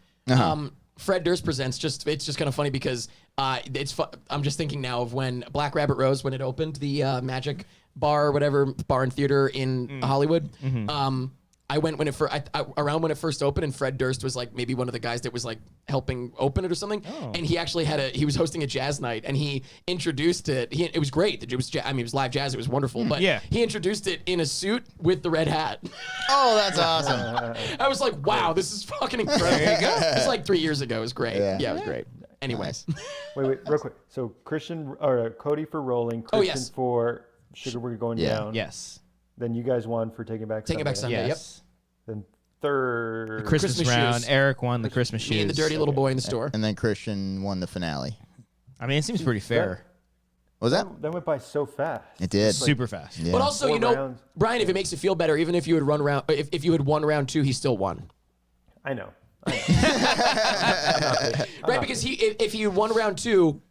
Fred Durst presents. It's just kind of funny because I'm just thinking now of when Black Rabbit Rose, when it opened, the Magic Bar or whatever bar and theater in Hollywood. I went when around when it first opened, and Fred Durst was like maybe one of the guys that was like helping open it or something. And he actually he was hosting a jazz night, and he introduced it. It was great. It was live jazz. It was wonderful. But Yeah. he introduced it in a suit with the red hat. Oh, that's awesome. I was like, wow, this is fucking incredible. There you go. It was like 3 years ago. It was great. Yeah. Yeah, it was great. Anyways. Wait, real quick. So Cody for rolling. Christian Oh, yes. for Sugar We're Going Yeah. Down. Yes. Then you guys won for Taking Back Taking Back Sunday. Yes. Then third. Christmas Christmas round. shoes. Eric won the Christmas shoes. Me and the dirty little boy in the store. And then Christian won the finale. I mean, it seems pretty fair. Was that? That went by so fast. It did. Super fast. Yeah. But also, 4 you know, rounds. Brian, if it makes you feel better, even if you had if you had won round 2, he still won. I know. Right? Because if he won round 2,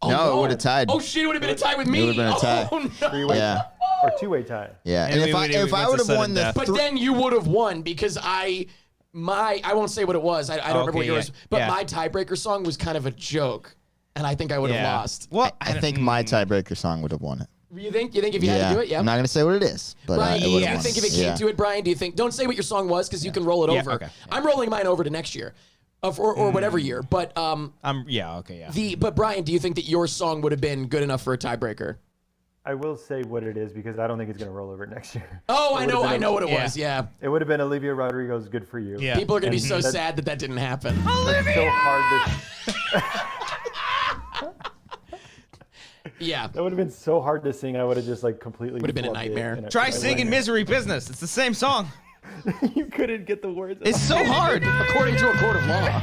No, it would have tied. Oh shit, it would have been a tie with me. It would have been a tie. Oh, no. 3-way Yeah. or 2-way tie. Yeah. And And we if I went would to have won sudden the death. But then you would have won because I won't say what it was. I don't remember what Okay, yours. yeah. But Yeah. my tiebreaker song was kind of a joke, and I think I would have lost. Well, I think my tiebreaker song would have won it. You think if you had to do it? Yeah. I'm not gonna say what it is, but Brian, it do would you have won. think if it came to it, Brian? Do you think? Don't say what your song was because you can roll it Yeah, over. okay. I'm rolling mine over to next year, or whatever year. But But Brian, do you think that your song would have been good enough for a tiebreaker? I will say what it is because I don't think it's going to roll over next year. Oh, It I would've know been what it was. Yeah. It would have been Olivia Rodrigo's "Good for You." Yeah. People are gonna be And so that's- sad that didn't happen. That's so hard to. Yeah. That would have been so hard to sing. I would have just like completely. Would have been a flubbed it, nightmare. and Try I singing went- Misery Business. It's the same song. You couldn't get the words. It's so hard. According to a court of law.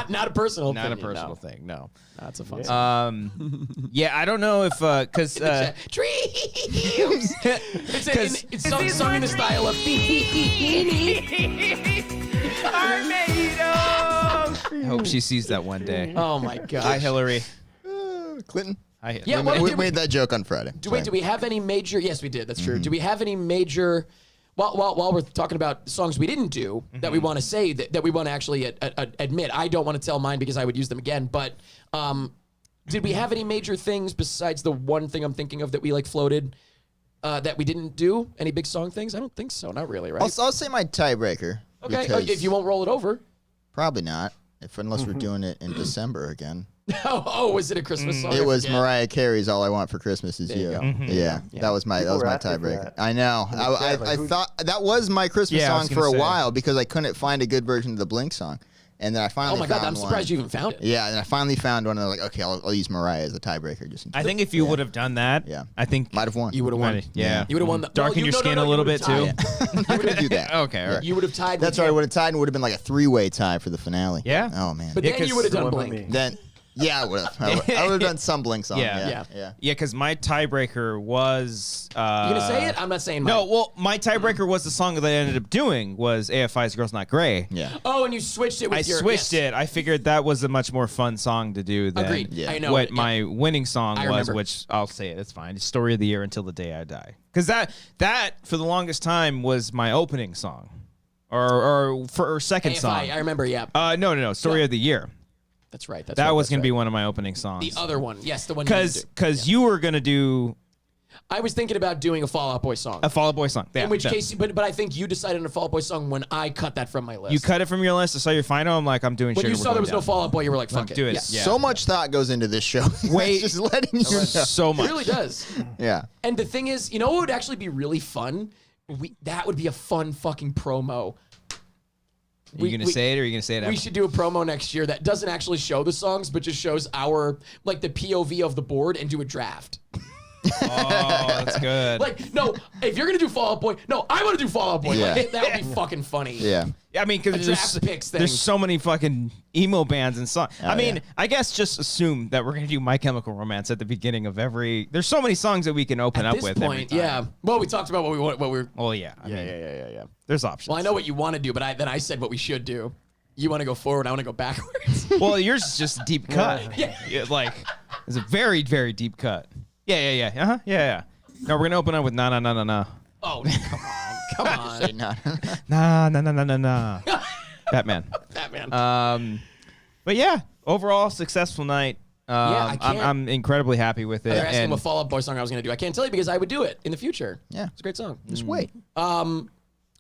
Not a personal Not a opinion, personal no. thing. No. That's a fun song. Yeah, I don't know if because Dreams. It's sung in the style of I hope she sees that one day. Oh my god. Hi, Hillary. Clinton. Hi. Yeah, We made that joke on Friday. Wait, do we have any major? Yes, we did. That's true. Do we have any major? While we're talking about songs we didn't do that we want to say that we want to actually admit, I don't want to tell mine because I would use them again. But did we have any major things besides the one thing I'm thinking of that we like floated that we didn't do? Any big song things? I don't think so. Not really, right? I'll say my tiebreaker. Okay, because if you won't roll it over. probably not. Unless we're doing it in December again. Was it a Christmas song? It was Yeah. Mariah Carey's "All I Want for Christmas Is You." go. Yeah, that was my People were asking for tiebreaker. that. I know. I thought that was my Christmas Yeah, I was song gonna for a say. while because I couldn't find a good version of the Blink song, and then I finally. Oh my god, found I'm surprised one. you even found it. Yeah, and I finally found one, and I'm like, okay, I'll use Mariah as a tiebreaker just in case. I think if you would have done that, Yeah. I think Might have won. You would have won. Might- yeah. You would have won. Darken your skin a little bit too. I would do that. Okay, all right. You would have tied. That's with right. I him. would have tied and would have been like a 3-way tie for the finale. Yeah. Oh man. But Yeah, then you would have done One with Blink. me. Then, yeah, I would have. I would have done some Blink song. Yeah. Yeah. Yeah. Because my tiebreaker was. You gonna say it? I'm not saying mine. No, well, my tiebreaker was the song that I ended up doing was AFI's "Girls Not Grey." Yeah. Oh, and you switched it with I your. switched yes. it. I figured that was a much more fun song to do than Agreed. Yeah. I know. what Yeah. my winning song I was, remember. which I'll say it. It's fine. It's "Story of the Year" Until the Day I Die. Because that for the longest time was my opening song, or second AFI, song. I remember. Yeah. No. "Story of the Year." That's right. That's That right, was that's going to be right. one of my opening songs. The other one. Yes, the one. You didn't Because do. you were going to do I was thinking about doing a Fall Out Boy song. a Fall Out Boy song. Yeah, in which that- case, but I think you decided on a Fall Out Boy song when I cut that from my list. you cut it from your list. I saw your final. I'm like, I'm doing. when Sugar, you we're saw there going was no down. Fall Out Boy, you were like, "Fuck it, do it. Yeah. Yeah. So much thought goes into this show. Wait. just letting you know. So It much. really does. Yeah. And the thing is, you know what would actually be really fun? That would be a fun fucking promo. Are you going to say it or are you going to say it We after? should do a promo next year that doesn't actually show the songs, but just shows our, like, the POV of the board and do a draft. Oh, that's good. Like, no, if you're going to do Fall Out Boy, no, I want to do Fall Out Boy. Yeah. Like, that would be fucking funny. Yeah. I mean, because draft picks thing. there's so many fucking emo bands and songs. I mean, yeah. I guess just assume that we're going to do My Chemical Romance at the beginning of every. There's so many songs that we can open At up this with. every point, time. yeah. Well, we talked about what we want, what we're. Oh, yeah. I mean, Yeah. There's options. Well, I know what you want to do, but then I said what we should do. You want to go forward, I want to go backwards. Well, yours is just a deep cut. Yeah. Like, it's a very, very deep cut. Yeah. Uh-huh. Yeah. No, we're going to open up with Na Na Na Na Na. Oh, come on. Say no. Na Na Na Na Na Na. Batman. Batman. But yeah, overall successful night. I can't- I'm incredibly happy with it. They're asking and what Fall Out Boy song I was going to do. I can't tell you because I would do it in the future. Yeah. It's a great song. Just wait. I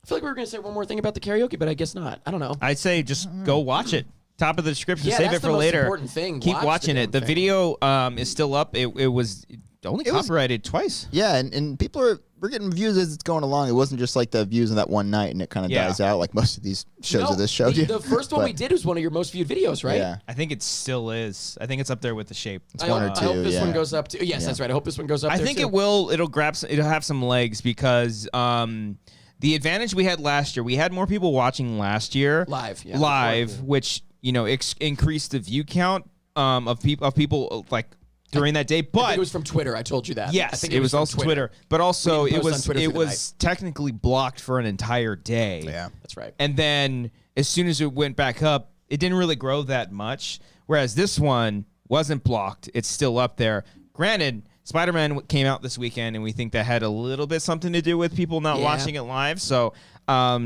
feel like we were going to say one more thing about the karaoke, but I guess not. I don't know. I'd say just go watch it. Top of the description. Yeah, Save that's it the for most later. important thing. Keep Watch the watching damn it. The thing. video is still up. It was only copyrighted twice. Yeah, and people we're getting views as it's going along. It wasn't just like the views on that one night and it kind of Yeah. dies out like most of these shows No, of this show. The, do. the first one But, we did was one of your most viewed videos, right? Yeah. I think it still is. I think it's up there with the shape. It's one or I hope two, this yeah. one goes up too. Yes, that's right. I hope this one goes up I there think too. it will. It'll have some legs because the advantage we had last year, we had more people watching last year Live, yeah. live, which increased the view count of people like during that day. I But think it was from Twitter. I told you that. I yes, think it was from also Twitter. But also We didn't it post on was Twitter it for the was technically blocked for an entire day. Yeah. That's right. And then as soon as it went back up, it didn't really grow that much. Whereas this one wasn't blocked. It's still up there. Granted, Spider-Man came out this weekend, and we think that had a little bit something to do with people not watching it live. So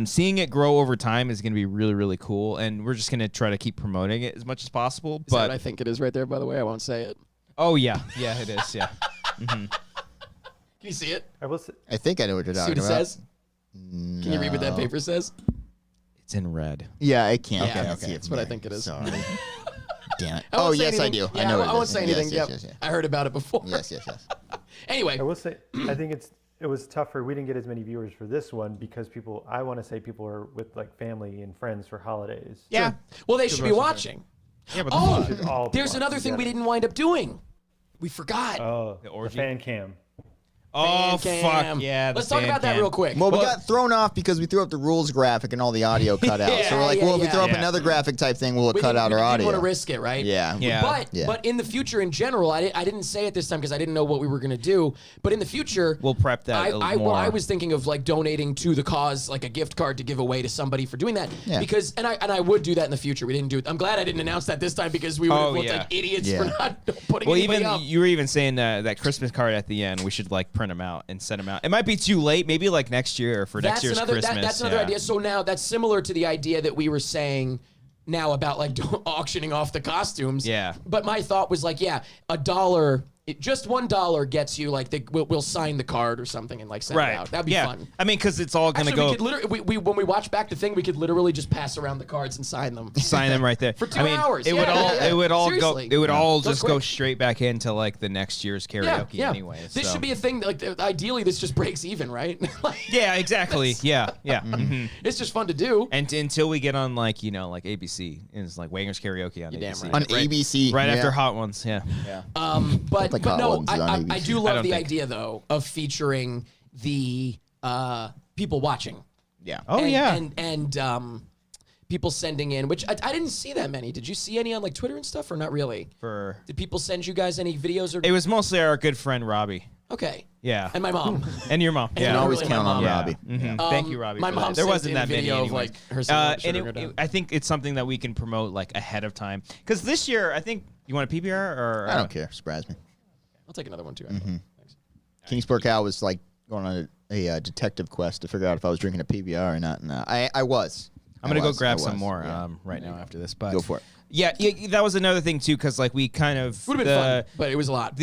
seeing it grow over time is going to be really, really cool. And we're just going to try to keep promoting it as much as possible. Is that what I think it is right there, by the way? I won't say it. Oh, yeah. Yeah, it is. Yeah. Can you see it? I think I know what you're See talking what it about. says? Can you read what that paper says? It's in red. Yeah, I can't. Yeah, I see it that's from what I there. think it is. Sorry. Damn it. I won't Oh, say yes, I anything. do. Yeah, I know what I it won't is. say Yes, anything. yes, Yep. yes. I heard about it before. Yes, yes, yes. Anyway. I will say, I think it was tougher. We didn't get as many viewers for this one because I want to say people are with like family and friends for holidays. Yeah. Well, they should be watching. Yeah, but There's another thing we didn't wind up doing. We forgot. Oh, The orgy? fan cam. Oh, Fan fuck. cam. Yeah. Let's talk about that real quick. Well, we got thrown off because we threw up the rules graphic and all the audio cut out. So we're like, well, if we throw up another graphic type thing, we'll cut out our We audio. didn't want to risk it, right? Yeah. Yeah. But in the future, in general, I didn't say it this time because I didn't know what we were going to do. But in the future, We'll prep that a little more. I was thinking of like donating to the cause, like a gift card to give away to somebody for doing that. Yeah. Because and I would do that in the future. We didn't do it. I'm glad I didn't announce that this time because we would have looked like idiots for not putting anybody up. You were even saying that Christmas card at the end, we should like print them out and send them out. It might be too late, maybe like next year or for next year's Christmas. That's another idea. So now that's similar to the idea that we were saying now about like auctioning off the costumes. Yeah. But my thought was like, $1. Just $1 gets you like we'll sign the card or something and like send it out. That'd be fun. I mean, because it's all gonna Actually, go. we could literally, when we watch back the thing, we could literally just pass around the cards and sign them. Sign them right there For 2 I mean, hours. It would all Seriously. go. It would all Goes just go quick. straight back into like the next year's karaoke anyway. This so. should be a thing. Like ideally, this just breaks even, right? Like, Yeah, exactly. Yeah. Mhm. it's just fun to do. And until we get on like like ABC, and it's like Wangers Karaoke on You're damn ABC. right. On ABC. Right yeah. after Hot Ones. Yeah. But like Hot no, Ones is on I ABC. do I love don't the think. idea though of featuring the people watching. Yeah. Oh and, yeah. and people sending in, which I didn't see that many. Did you see any on like Twitter and stuff, or not really? Did People send you guys any videos or? it was mostly our good friend Robbie. Okay. Yeah. And my mom. And your mom. And You Yeah. can always Really, my count on mom. Robbie. Mhm. Thank you, Robbie. my for mom that. There sent wasn't in that many video of, anyways. like, her singing and Sugar Go Down. I think it's something that we can promote like ahead of time. Because this year, I think you want a PBR or I don't care. Surprise me. I'll take another one too. Thanks. Kingsport Cal was like going on a detective quest to figure out if I was drinking a PBR or not. And I was. I'm gonna go grab I some was, more yeah. right now after this. But Go for it. Yeah, that was another thing too, because like we kind of Would have been fun, but it was a lot.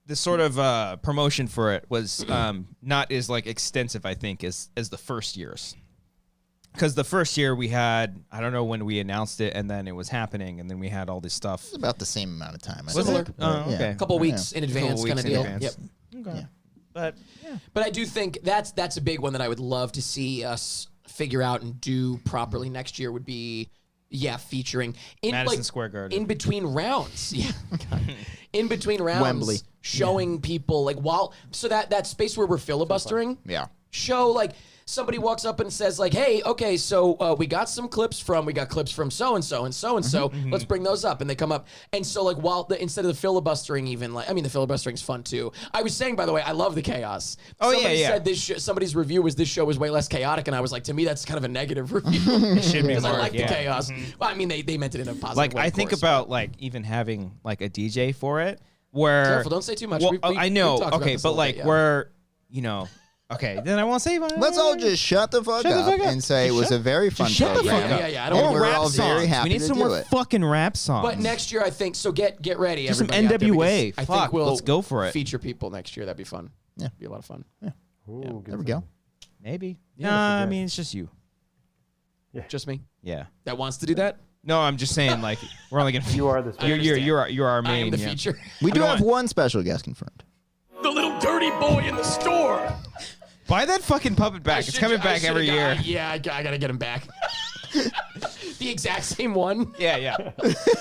The sort of promotion for it was not as like extensive, I think, as the first year's. Because the first year we had, I don't know when we announced it, and then it was happening, and then we had all this stuff. It's about the same amount of time. I Was think. it? Oh, Yeah. okay. A couple weeks in advance, kind of deal. Yep. Okay. Yeah. But But I do think that's a big one that I would love to see us figure out and do properly next year. Would be featuring in Madison like, Square Garden. in between rounds. Yeah, in between rounds, Wembley. showing people like so that space where we're filibustering. Yeah. Show like somebody walks up and says like, hey, okay, so we got clips from so and so and so and so. Let's bring those up, and they come up. And so like instead of the filibustering, even like the filibustering's fun too. I was saying, by the way, I love the chaos. Oh, Somebody yeah. said somebody's review was this show was way less chaotic, and I was like, to me that's kind of a negative review. It should be because I more, like the yeah. chaos. Well, I mean they meant it in a positive like way. I of think course. about like even having like a DJ for it, where Careful, don't say too much. Well, I know. we've talked about Okay, this a but little like bit, yeah. where okay, then I won't say. Let's all just shut the fuck up and say it was a very fun shut the program. fuck up. Yeah, I And don't we're rap all very songs. happy We need to some do more it. fucking rap songs. But next year, I think so. Get ready, Just some everybody out there, NWA. because I Fuck, think we'll let's go for it. Feature people next year. That'd be fun. Yeah. Be a lot of fun. Ooh, There we go. Maybe. Yeah, Nah, I forget. mean it's just you. Just me Yeah. that wants to do that. No, I'm just saying like we're only gonna. You are the special. You're our I main. am the yeah. feature. We do know have what? one special guest confirmed. The little dirty boy in the store. Buy that fucking puppet back. It's coming back every year. Yeah, I gotta get him back. The exact same one. Yeah.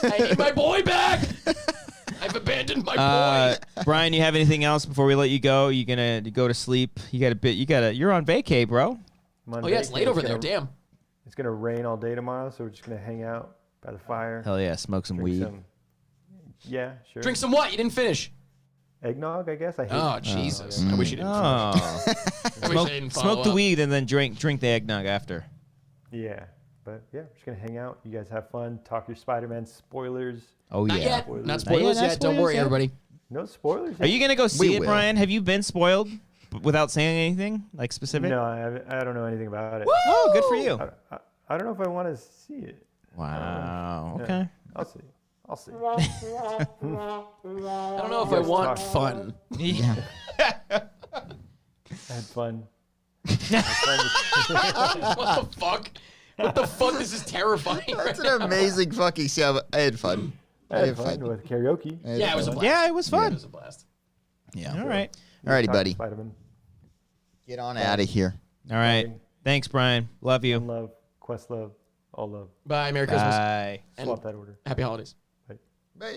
I need my boy back. I've abandoned my boy. Brian, you have anything else before we let you go? You gonna go to sleep? You got a bit. You're on vacay, bro. Oh yeah, it's late over there. Damn. It's gonna rain all day tomorrow, so we're just gonna hang out by the fire. Hell yeah, smoke some drink weed. some Yeah, sure. Drink some what? You didn't finish. Eggnog, I guess. I hate Oh, Jesus. I wish you didn't finish. I wish I didn't follow Smoke the up. weed and then drink the eggnog after. Yeah, but yeah, we're just gonna hang out. You guys have fun. Talk your Spider-Man spoilers. Oh, Not yeah. yet. Spoilers. Not spoilers Not yet. Don't spoilers worry, yet? everybody. No spoilers. Are you going to go see We it, will. Brian? Have you been spoiled without saying anything, like specific? No, I don't know anything about it. Oh, good for you. I don't know if I want to see it. Wow. Yeah, Okay. I'll see. I'll see. I don't know if I want fun. Yeah. I had fun. What the fuck? What the fuck? This is terrifying. That's right an now. amazing fucking show. I had fun. I had fun with karaoke. Yeah, it was a blast. Yeah, it was It fun. was a blast. Yeah. All right. Alrighty, Talk buddy. Spider-Man. Get on out of here. All right. Thanks, Brian. Love you. One love, quest love, all love. Bye. Merry Christmas. Bye. And Swap that order. happy holidays. Bye.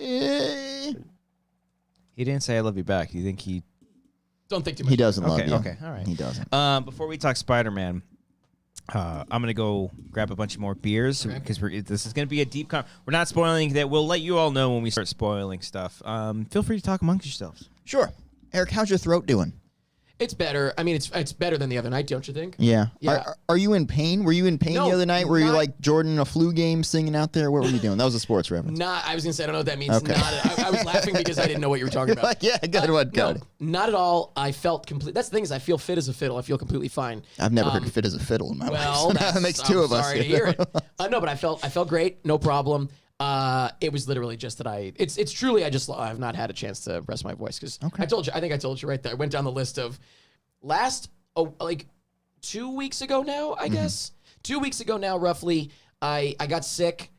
He didn't say I love you back. You think he... Don't think too much. He doesn't love Okay, you. okay, all right. He doesn't. Before we talk Spider-Man, I'm going to go grab a bunch of more beers because this is going to be a deep we're not spoiling that. We'll let you all know when we start spoiling stuff. Feel free to talk amongst yourselves. Sure. Eric, how's your throat doing? It's better. I mean, it's better than the other night, don't you think? Yeah. Yeah. Are you in pain? Were you in pain No, the other night? Were you not- like Jordan in a flu game singing out there? What were you doing? That was a sports reference. I was gonna say I don't know what that means. Okay. I was laughing because I didn't know what you were talking about. Like, yeah, good one, No, good. not at all. I felt complete. That's the thing is, I feel fit as a fiddle. I feel completely fine. I've never heard fit as a fiddle in my life. Well, So now that makes two I'm of us. sorry to hear it. No, but I felt great. No problem. It was literally just that it's truly I've not had a chance to rest my voice because I think I told you right there. I went down the list of like 2 weeks ago now, I guess 2 weeks ago now, roughly. I got sick.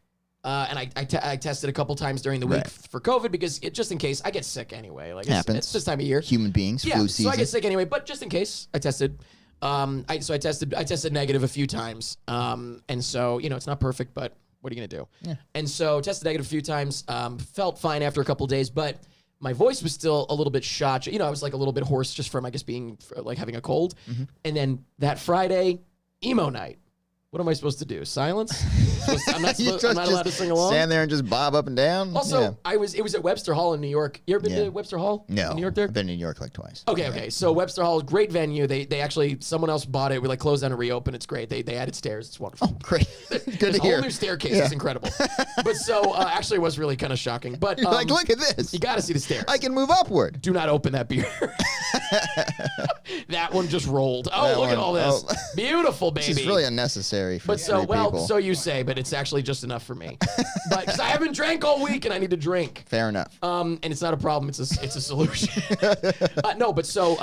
And I tested a couple times during the week for COVID because just in case I get sick anyway. Like it's this time of year. Human beings, Yeah, flu so season. I get sick anyway, but just in case I tested. I tested negative a few times. And so, it's not perfect, but what are you gonna do? Yeah. And so tested negative a few times. Felt fine after a couple days, but my voice was still a little bit shot. I was like a little bit hoarse just from, I guess, being like having a cold. And then that Friday, emo night. What am I supposed to do? Silence? I'm not allowed to sing along? Stand there and just bob up and down? Also, Yeah. it was at Webster Hall in New York. You ever been to Webster Hall? No. In New York there? I've been in New York like twice. Okay. So Webster Hall is a great venue. They actually, someone else bought it. We like closed down and reopened. It's great. They added stairs. It's wonderful. Oh, great. Good There's to a whole hear. new staircase. It's incredible. But so actually it was really kind of shocking. But You're like, look at this. you got to see the stairs. I can move upward. Do not open that beer. That one just rolled. Oh, That look at one- all this. oh. Beautiful, baby. This is really unnecessary for But so, three people. so you say, but it's actually just enough for me. But because I haven't drank all week and I need to drink. Fair enough. And it's not a problem. It's a solution. No, but so,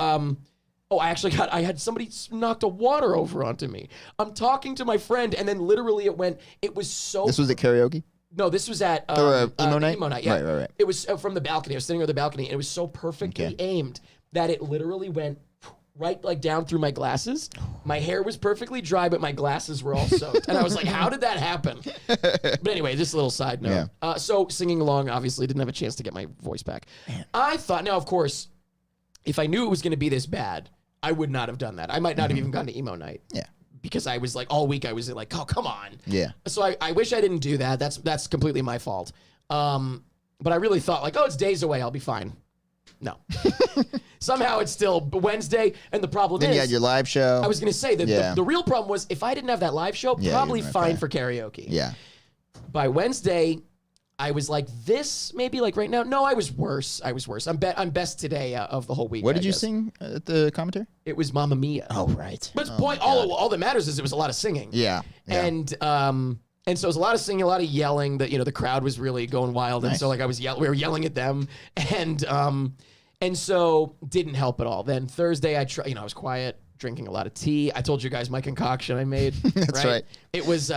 I had somebody knocked a water over onto me. I'm talking to my friend, and then literally it was so. This was at karaoke? No, this was at emo night? Emo night, yeah. Right. It was from the balcony. I was sitting on the balcony, and it was so perfectly aimed that it literally went right like down through my glasses. My hair was perfectly dry, but my glasses were all soaked. And I was like, how did that happen? But anyway, just a little side note. So singing along, obviously, didn't have a chance to get my voice back. I thought, now, of course, if I knew it was going to be this bad, I would not have done that. I might not have even gone to emo night. Yeah. Because I was like, all week I was like, oh, come on. Yeah. So I wish I didn't do that. That's completely my fault. But I really thought like, oh, it's days away. I'll be fine. No. Somehow it's still Wednesday. And the problem Then is, you had your live show. I was going to say that the real problem was if I didn't have that live show, Yeah, probably you're fine okay. for karaoke. Yeah. By Wednesday, I was like this, maybe like right now. No, I was worse. I'm best today of the whole week. What did I you guess. sing at the commentary? It was Mamma Mia. Oh, right. But all that matters is it was a lot of singing. Yeah. And so it was a lot of singing, a lot of yelling. That the crowd was really going wild, and so like we were yelling at them, and so didn't help at all. Then Thursday, I was quiet, drinking a lot of tea. I told you guys my concoction I made. That's right. It was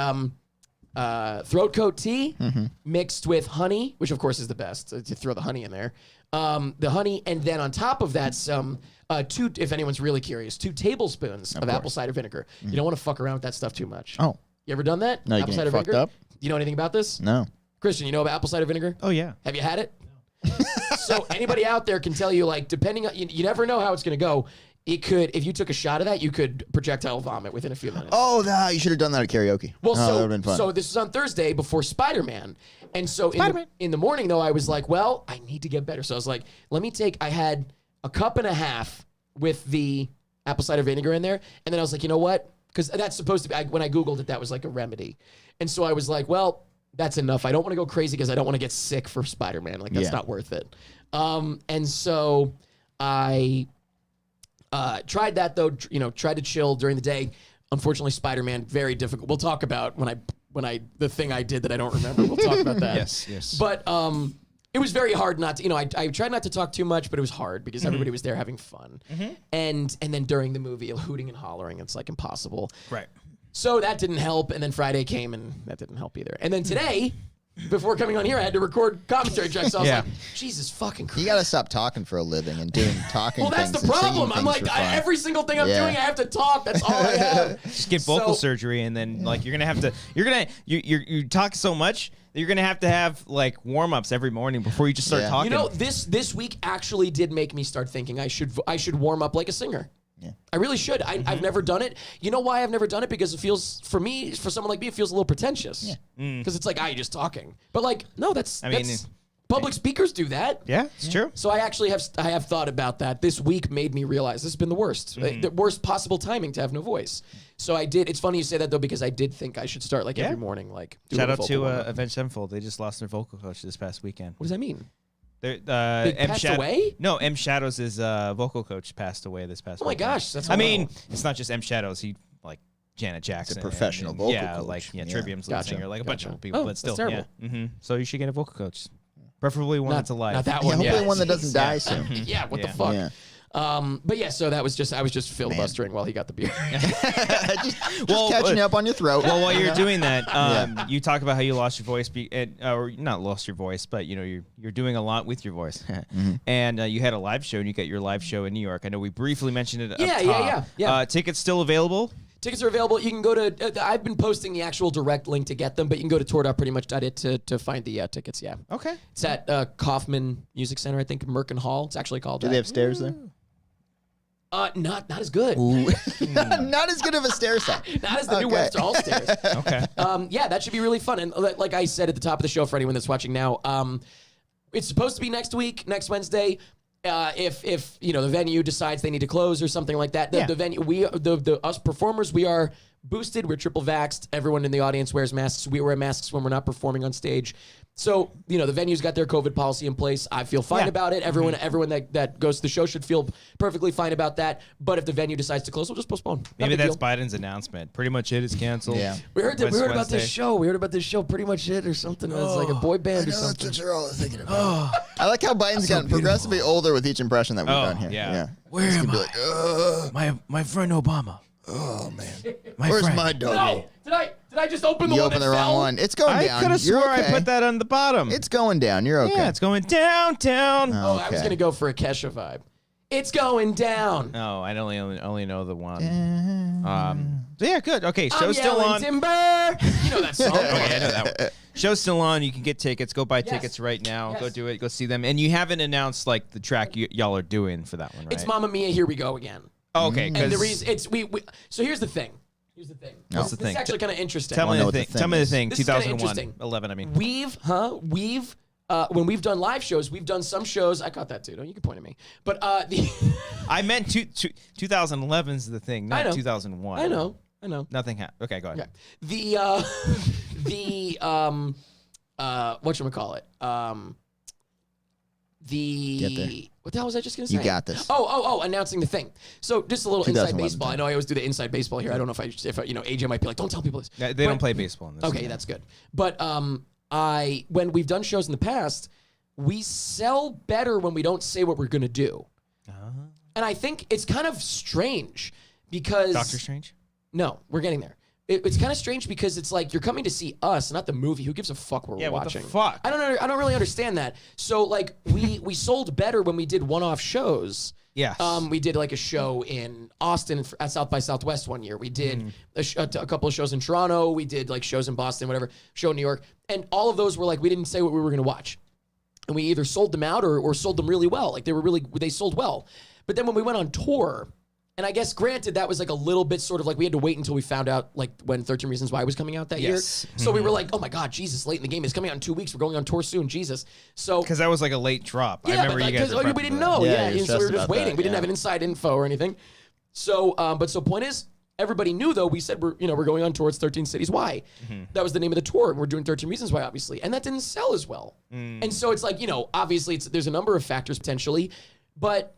throat coat tea mixed with honey, which of course is the best. To throw the honey in there, the honey, and then on top of that, some if anyone's really curious, 2 tablespoons of apple cider vinegar. You don't want to fuck around with that stuff too much. Oh. You ever done that? No, you apple can cider get fucked vinegar? up? You know anything about this? No. Christian, you know about apple cider vinegar? Oh, yeah. Have you had it? No. So anybody out there can tell you, like, depending on, you never know how it's going to go. it could, if you took a shot of that, you could projectile vomit within a few minutes. Oh, you should have done that at karaoke. Well, that would have been fun. So this is on Thursday before Spider-Man. And so in the morning, though, I was like, well, I need to get better. So I was like, I had a cup and a half with the apple cider vinegar in there. And then I was like, you know what? Because that's supposed to be, when I Googled it, that was like a remedy. And so I was like, well, that's enough. I don't want to go crazy because I don't want to get sick for Spider-Man. Like, that's not worth it. And so I tried that, though, tried to chill during the day. Unfortunately, Spider-Man, very difficult. We'll talk about the thing I did that I don't remember. We'll talk about that. Yes. But it was very hard not to, I tried not to talk too much, but it was hard because everybody was there having fun. And then during the movie, hooting and hollering, it's like impossible. Right. So that didn't help. And then Friday came and that didn't help either. And then today, before coming on here, I had to record commentary tracks. So I was like, Jesus fucking Christ. You got to stop talking for a living and doing talking Well, that's things the and singing problem. I'm things like, for fun. every single thing I'm doing, I have to talk. That's all I have. Just get vocal surgery, and then like you're gonna have to. You talk so much that you're gonna have like warm ups every morning before you just start talking. This week actually did make me start thinking I should warm up like a singer. Yeah. I really should. I've never done it. You know why I've never done it? Because it feels, for someone like me, it feels a little pretentious. Yeah. Because it's like, you're just talking. But like, no, that's public speakers do that. Yeah, it's true. So I actually have thought about that. This week made me realize this has been the worst. The worst possible timing to have no voice. So I did. It's funny you say that, though, because I did think I should start like every morning. Like, shout out to Avenged Sevenfold. They just lost their vocal coach this past weekend. What does that mean? They passed away? No, M Shadows' vocal coach passed away this past. Oh my weekend. gosh, that's. I mean, it's not just M Shadows. He like Janet Jackson, a professional vocal coach. Like Trivium's lead singer, like a bunch of people. But still, that's terrible. So you should get a vocal coach, preferably one that's alive. Not that one. Hopefully one that doesn't die soon. Yeah. What the fuck? Yeah. But yeah, so that was just, I was just filibustering while he got the beer. just catching up on your throat. Well, while you're doing that, you talk about how you lost your voice, or not lost your voice, but you're doing a lot with your voice. And you had a live show, and you got your live show in New York. I know we briefly mentioned it. Yeah. Tickets still available? Tickets are available. You can go to, I've been posting the actual direct link to get them, but you can go to tour.prettymuch.it to find the tickets, yeah. Okay. It's at Kaufman Music Center, I think, Merkin Hall. It's actually called. Do they have stairs there? Not as good. Not as good of a stair set. Not as the new Webster Hall stairs. Okay. Yeah, that should be really fun. And like I said at the top of the show, for anyone that's watching now, it's supposed to be next week, next Wednesday. If the venue decides they need to close or something like that, the venue, us performers, we are boosted. We're triple vaxxed. Everyone in the audience wears masks. We wear masks when we're not performing on stage. So, the venue's got their COVID policy in place. I feel fine about it. Everyone that goes to the show should feel perfectly fine about that. But if the venue decides to close, we'll just postpone. Maybe that's Biden's announcement. Pretty much it is canceled. Yeah. We heard about this show. We heard about this show, Pretty Much It or something. It's like a boy band or something. That's what you're all thinking about. I like how Biden's gotten progressively older with each impression that we've done here. Yeah. Where am I? My friend Obama. Oh, man. Where's my doggy? No. Did I just open the You one opened that the wrong fell? one. It's going down. I could have You're swore okay. I put that on the bottom. It's going down. You're okay. Yeah, it's going down. Oh, I was going to go for a Kesha vibe. It's going down. No, I only know the one. So yeah, good. Okay, show's still on. Timber. You know that song. Okay, I know that one. Show's still on. You can get tickets. Go buy tickets right now. Yes. Go do it. Go see them. And you haven't announced like the track y'all are doing for that one, right? It's Mamma Mia, Here We Go Again. Oh, okay. And the reason it's we. So here's the thing. What's the This thing? is actually kind of interesting. Tell me the thing. Tell me the thing. This is kinda 2001, interesting. 11. I mean, We've when we've done live shows, we've done some shows. I caught that too. You can point at me. But I meant 2011 is the thing, not 2001. I know. Nothing happened. Okay, go ahead. Yeah. The whatchamacallit? Get there. What the hell was I just going to say? You got this. Oh, announcing the thing. So just a little inside 2011 baseball. I know I always do the inside baseball here. I don't know if AJ might be like, don't tell people this. They don't play baseball in this. Okay, that's good. But when we've done shows in the past, we sell better when we don't say what we're going to do. And I think it's kind of strange because Doctor Strange? No, we're getting there. It's kind of strange because it's like you're coming to see us, not the movie. Who gives a fuck what we're watching? What the fuck? I don't really understand that. So like we sold better when we did one-off shows. Yes. We did like a show in Austin at South by Southwest one year. We did a couple of shows in Toronto. We did like shows in Boston, whatever, show in New York. And all of those were like, we didn't say what we were going to watch. And we either sold them out or sold them really well. Like they sold well. But then when we went on tour, And I guess, granted, that was like a little bit sort of like we had to wait until we found out like when 13 Reasons Why was coming out that year. So we were like, oh my God, Jesus, late in the game. It's coming out in 2 weeks. We're going on tour soon, Jesus. So because that was like a late drop. Yeah, I remember you guys. we didn't know. Yeah, Yeah, so we were just waiting. We didn't yeah. have an inside info or anything. So, point is, everybody knew though. We said we're going on towards 13 cities. Why? That was the name of the tour. We're doing 13 Reasons Why, obviously, and that didn't sell as well. And so it's like obviously there's a number of factors potentially, but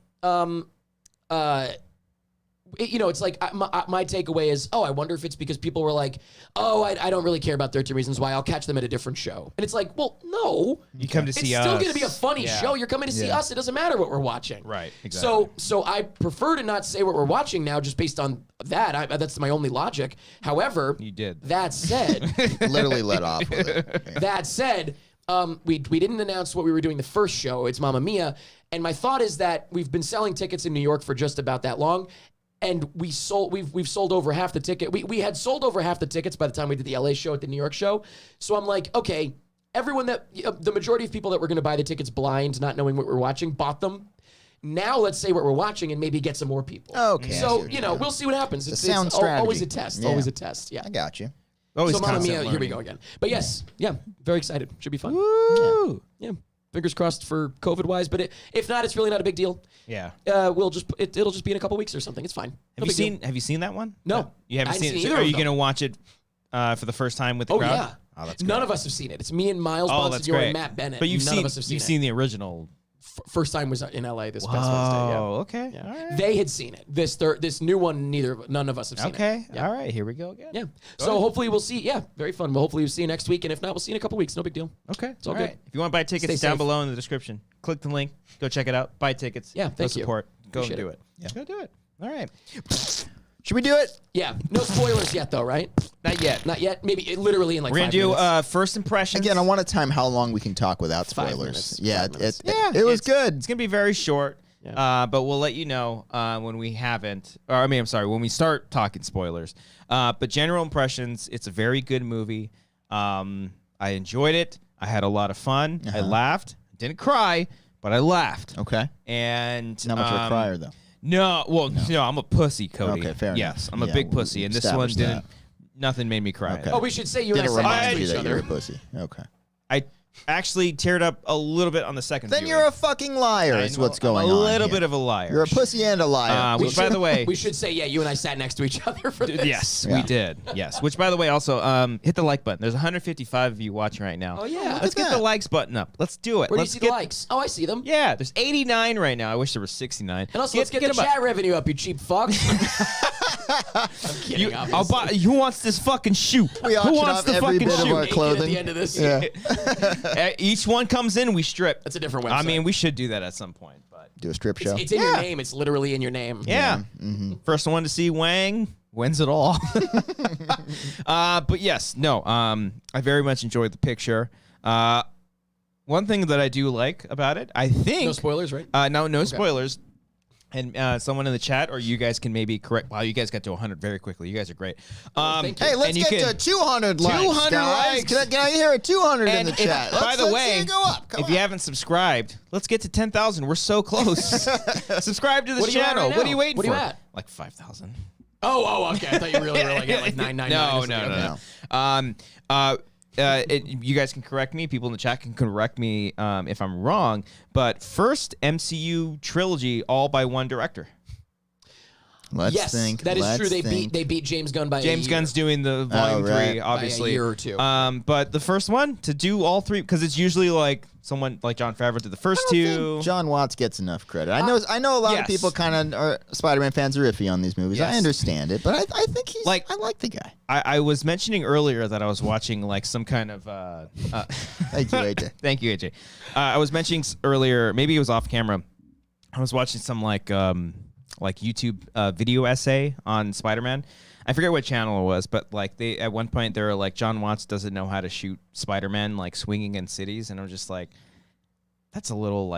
it's like my takeaway is, I wonder if it's because people were like, I don't really care about 13 Reasons Why. I'll catch them at a different show. And it's like, well, no. You come to see us. It's still going to be a funny Yeah. show. You're coming to see us. It doesn't matter what we're watching. Right. Exactly. So I prefer to not say what we're watching now just based on that. That's my only logic. However, You did. That said, Literally let off with it. Yeah. that said, we didn't announce what we were doing the first show. It's Mamma Mia. And my thought is that we've been selling tickets in New York for just about that long. And we've sold over half the ticket. We had sold over half the tickets by the time we did the LA show at the New York show. So I'm like, okay, everyone the majority of people that were going to buy the tickets blind, not knowing what we're watching, bought them. Now let's say what we're watching and maybe get some more people. Okay. So, we'll see what happens. It's sound always a strategy. test. Yeah. Always a test. Yeah. I got you. Always So Mamma constant Mia, here we learning. go again. But yes, very excited. Should be fun. Woo! Yeah. Fingers crossed for COVID wise, but if not, it's really not a big deal. Yeah. It'll just be in a couple weeks or something. It's fine. Have you seen that one? No. You haven't I hadn't seen it. seen either Are of you them. going to watch it for the first time with the Oh crowd? yeah. Oh, that's None great. of us have seen it. It's me and Miles Oh, that's Bonsignor great. and Matt Bennett. But you've None of us have you've seen seen the original. First time was in LA this past Wednesday. Yeah. Oh, okay. Yeah. All right. They had seen it. This new one, none of us have seen it. Okay. Yeah. All right. Here we go again. Yeah. So hopefully we'll see. Yeah, very fun. Well, hopefully we'll see you next week, and if not, we'll see you in a couple weeks. No big deal. Okay. It's all right. good. If you want to buy tickets, Stay down safe. below in the description. Click the link. Go check it out. Buy tickets. Yeah, Go thank you. support. Go and Appreciate do it. it. Yeah. Go do it. All right. Should we do it? Yeah. No spoilers yet, though, right? Not yet. Not yet. Maybe literally in like We're going 5 to do minutes. first impressions. Again, I want to time how long we can talk without 5 spoilers. minutes. Yeah, 5 minutes. it was good. It's going to be very short. Yeah. But we'll let you know when we haven't, or I'm sorry, when we start talking spoilers. But general impressions, it's a very good movie. I enjoyed it. I had a lot of fun. I laughed. Didn't cry, but I laughed. Okay. And Not much of a crier, though. No, no, I'm a pussy, Cody. Okay, fair enough. Yes, I'm a Yeah, big we pussy, and this one established didn't. that. Nothing made me cry. Okay. Oh, we should say you and I Didn't sat next remind to you each that you're other. a pussy. Okay. I actually teared up a little bit on the second. Then viewing. you're a fucking liar. Is what's going I'm on. a little here. bit of a liar. You're a pussy and a liar. Which, by the way, We should say, you and I sat next to each other for this. yes, Yeah. we did. Yes. Which, by the way, also hit the like button. There's 155 of you watching right now. Oh, yeah. Let's get that. the likes button up. Let's do it. Where do you Let's see get, the likes? Oh, I see them. Yeah, there's 89 right now. I wish there was 69. And also, let's get the them up. chat revenue up, you cheap fucks. I'm kidding, I'll buy. Who wants this fucking shoe? We Who auction wants off the every fucking bit of shoe? our Naked clothing. At the end of this. Yeah. Each one comes in, we strip. That's a different website. I mean, we should do that at some point, but Do a strip show. It's in your name. It's literally in your name. yeah. First one to see Wang wins it all. But yes, no. I very much enjoyed the picture. One thing that I do like about it, I think. No spoilers, right? No spoilers. And someone in the chat, or you guys can maybe correct. Wow, you guys got to 100 very quickly. You guys are great. thank you. Hey, let's and you get can- to 200 likes, 200 guys. likes. Can I hear a 200 in the if- chat? by the let's way, see it go up. Come if on. you haven't subscribed, let's get to 10,000. We're so close. Subscribe to the What are you at channel. right what are now? you waiting What are for? you at? Like 5,000. Oh, okay. I thought you really were like at like 999. No. You guys can correct me. People in the chat can correct me if I'm wrong. But first MCU trilogy, all by one director. Let's Yes, think. that is let's true. They think. beat James Gunn by James a year. Gunn's doing the volume right. 3, obviously. By a year or two. But the first one to do all three, because it's usually like someone like Jon Favreau did the first I don't two. think John Watts gets enough credit. I know a lot yes. of people kind of are Spider-Man fans are iffy on these movies. Yes. I understand it, but I think he's Like- I like the guy. I was mentioning earlier that I was watching like some kind of. Thank you, AJ. Thank you, AJ. I was mentioning earlier, maybe it was off camera. I was watching some like YouTube video essay on Spider-Man. I forget what channel it was, but like they at one point they were like John Watts doesn't know how to shoot Spider-Man like swinging in cities, and I'm just like, that's a little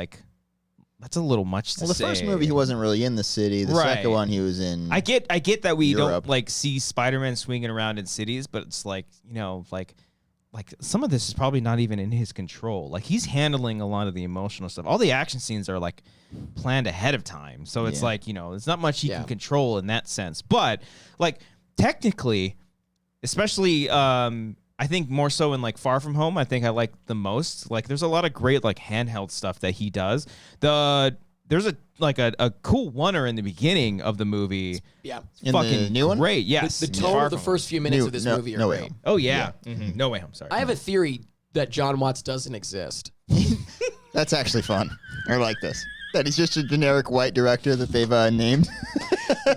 much to Well, the say. first movie he wasn't really in the city. The Right. second one he was in. I get that we Europe. don't like see Spider-Man swinging around in cities, but it's like, like like some of this is probably not even in his control. Like he's handling a lot of the emotional stuff. All the action scenes are like planned ahead of time. So it's like, you know, there's not much he can control in that sense. But like technically, especially I think more so in like Far From Home, I think I like the most. Like there's a lot of great like handheld stuff that he does. There's a cool oneer in the beginning of the movie. Yeah. In fucking the new one? Great. Yes. The tone of the first few minutes of this movie are No great. Way Home. Oh yeah. No Way Home. Sorry. I have a theory that John Watts doesn't exist. That's actually fun. I like this. That he's just a generic white director that they've named.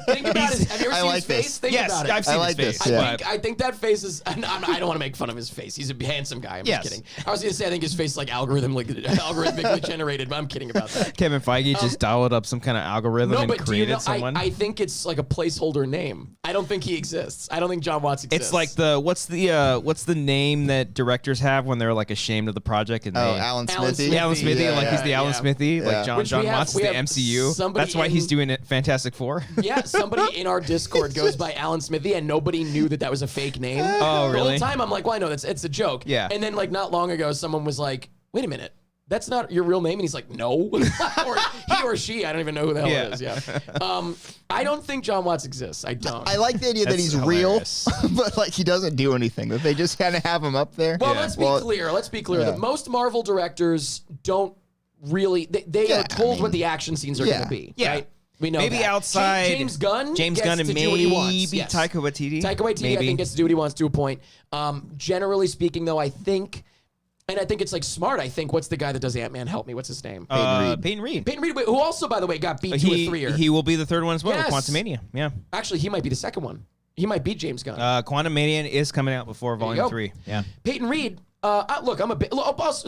Think about his. Have you ever I seen like his face? this. Think Yes, about it. I've seen I like his face. this, yeah. I think that face is. I don't want to make fun of his face. He's a handsome guy. I'm just kidding. I was going to say I think his face is like algorithmically generated, but I'm kidding about that. Kevin Feige just dialed up some kind of algorithm and created someone. I think it's like a placeholder name. I don't think he exists. I don't think John Watts exists. It's like what's the name that directors have when they're like ashamed of the project and Alan Smithy. Alan Smithy, he's the Alan Smithy, like John Watts is the MCU. That's why he's doing it Fantastic Four. Yeah, somebody in our Discord goes by Alan Smithy, and nobody knew that was a fake name. Oh, really? The whole time I'm like, well, I know it's a joke. Yeah. And then like not long ago, someone was like, wait a minute. That's not your real name, and he's like, no, or he or she, I don't even know who the hell it is. Yeah, I don't think John Watts exists. I don't. I like the idea that he's hilarious. real, but like he doesn't do anything. That they just kind of have him up there. Well, let's be clear. Let's be clear. That most Marvel directors don't really. They are told what the action scenes are going to be. Yeah. Right? We know maybe that. outside James Gunn and gets to maybe do what he wants. Yes. Taika Waititi. Taika Waititi, maybe. I think, gets to do what he wants to a point. Generally speaking, though, I think it's like smart. I think what's the guy that does Ant-Man? Help me. What's his name? Peyton Reed. Peyton Reed, who also, by the way, got beat to a 3-er. He will be the third one as well. Yes. Quantumania. Yeah. Actually, he might be the second one. He might beat James Gunn. Quantumania is coming out before Volume 3. Yeah. Peyton Reed. Look, I'm a big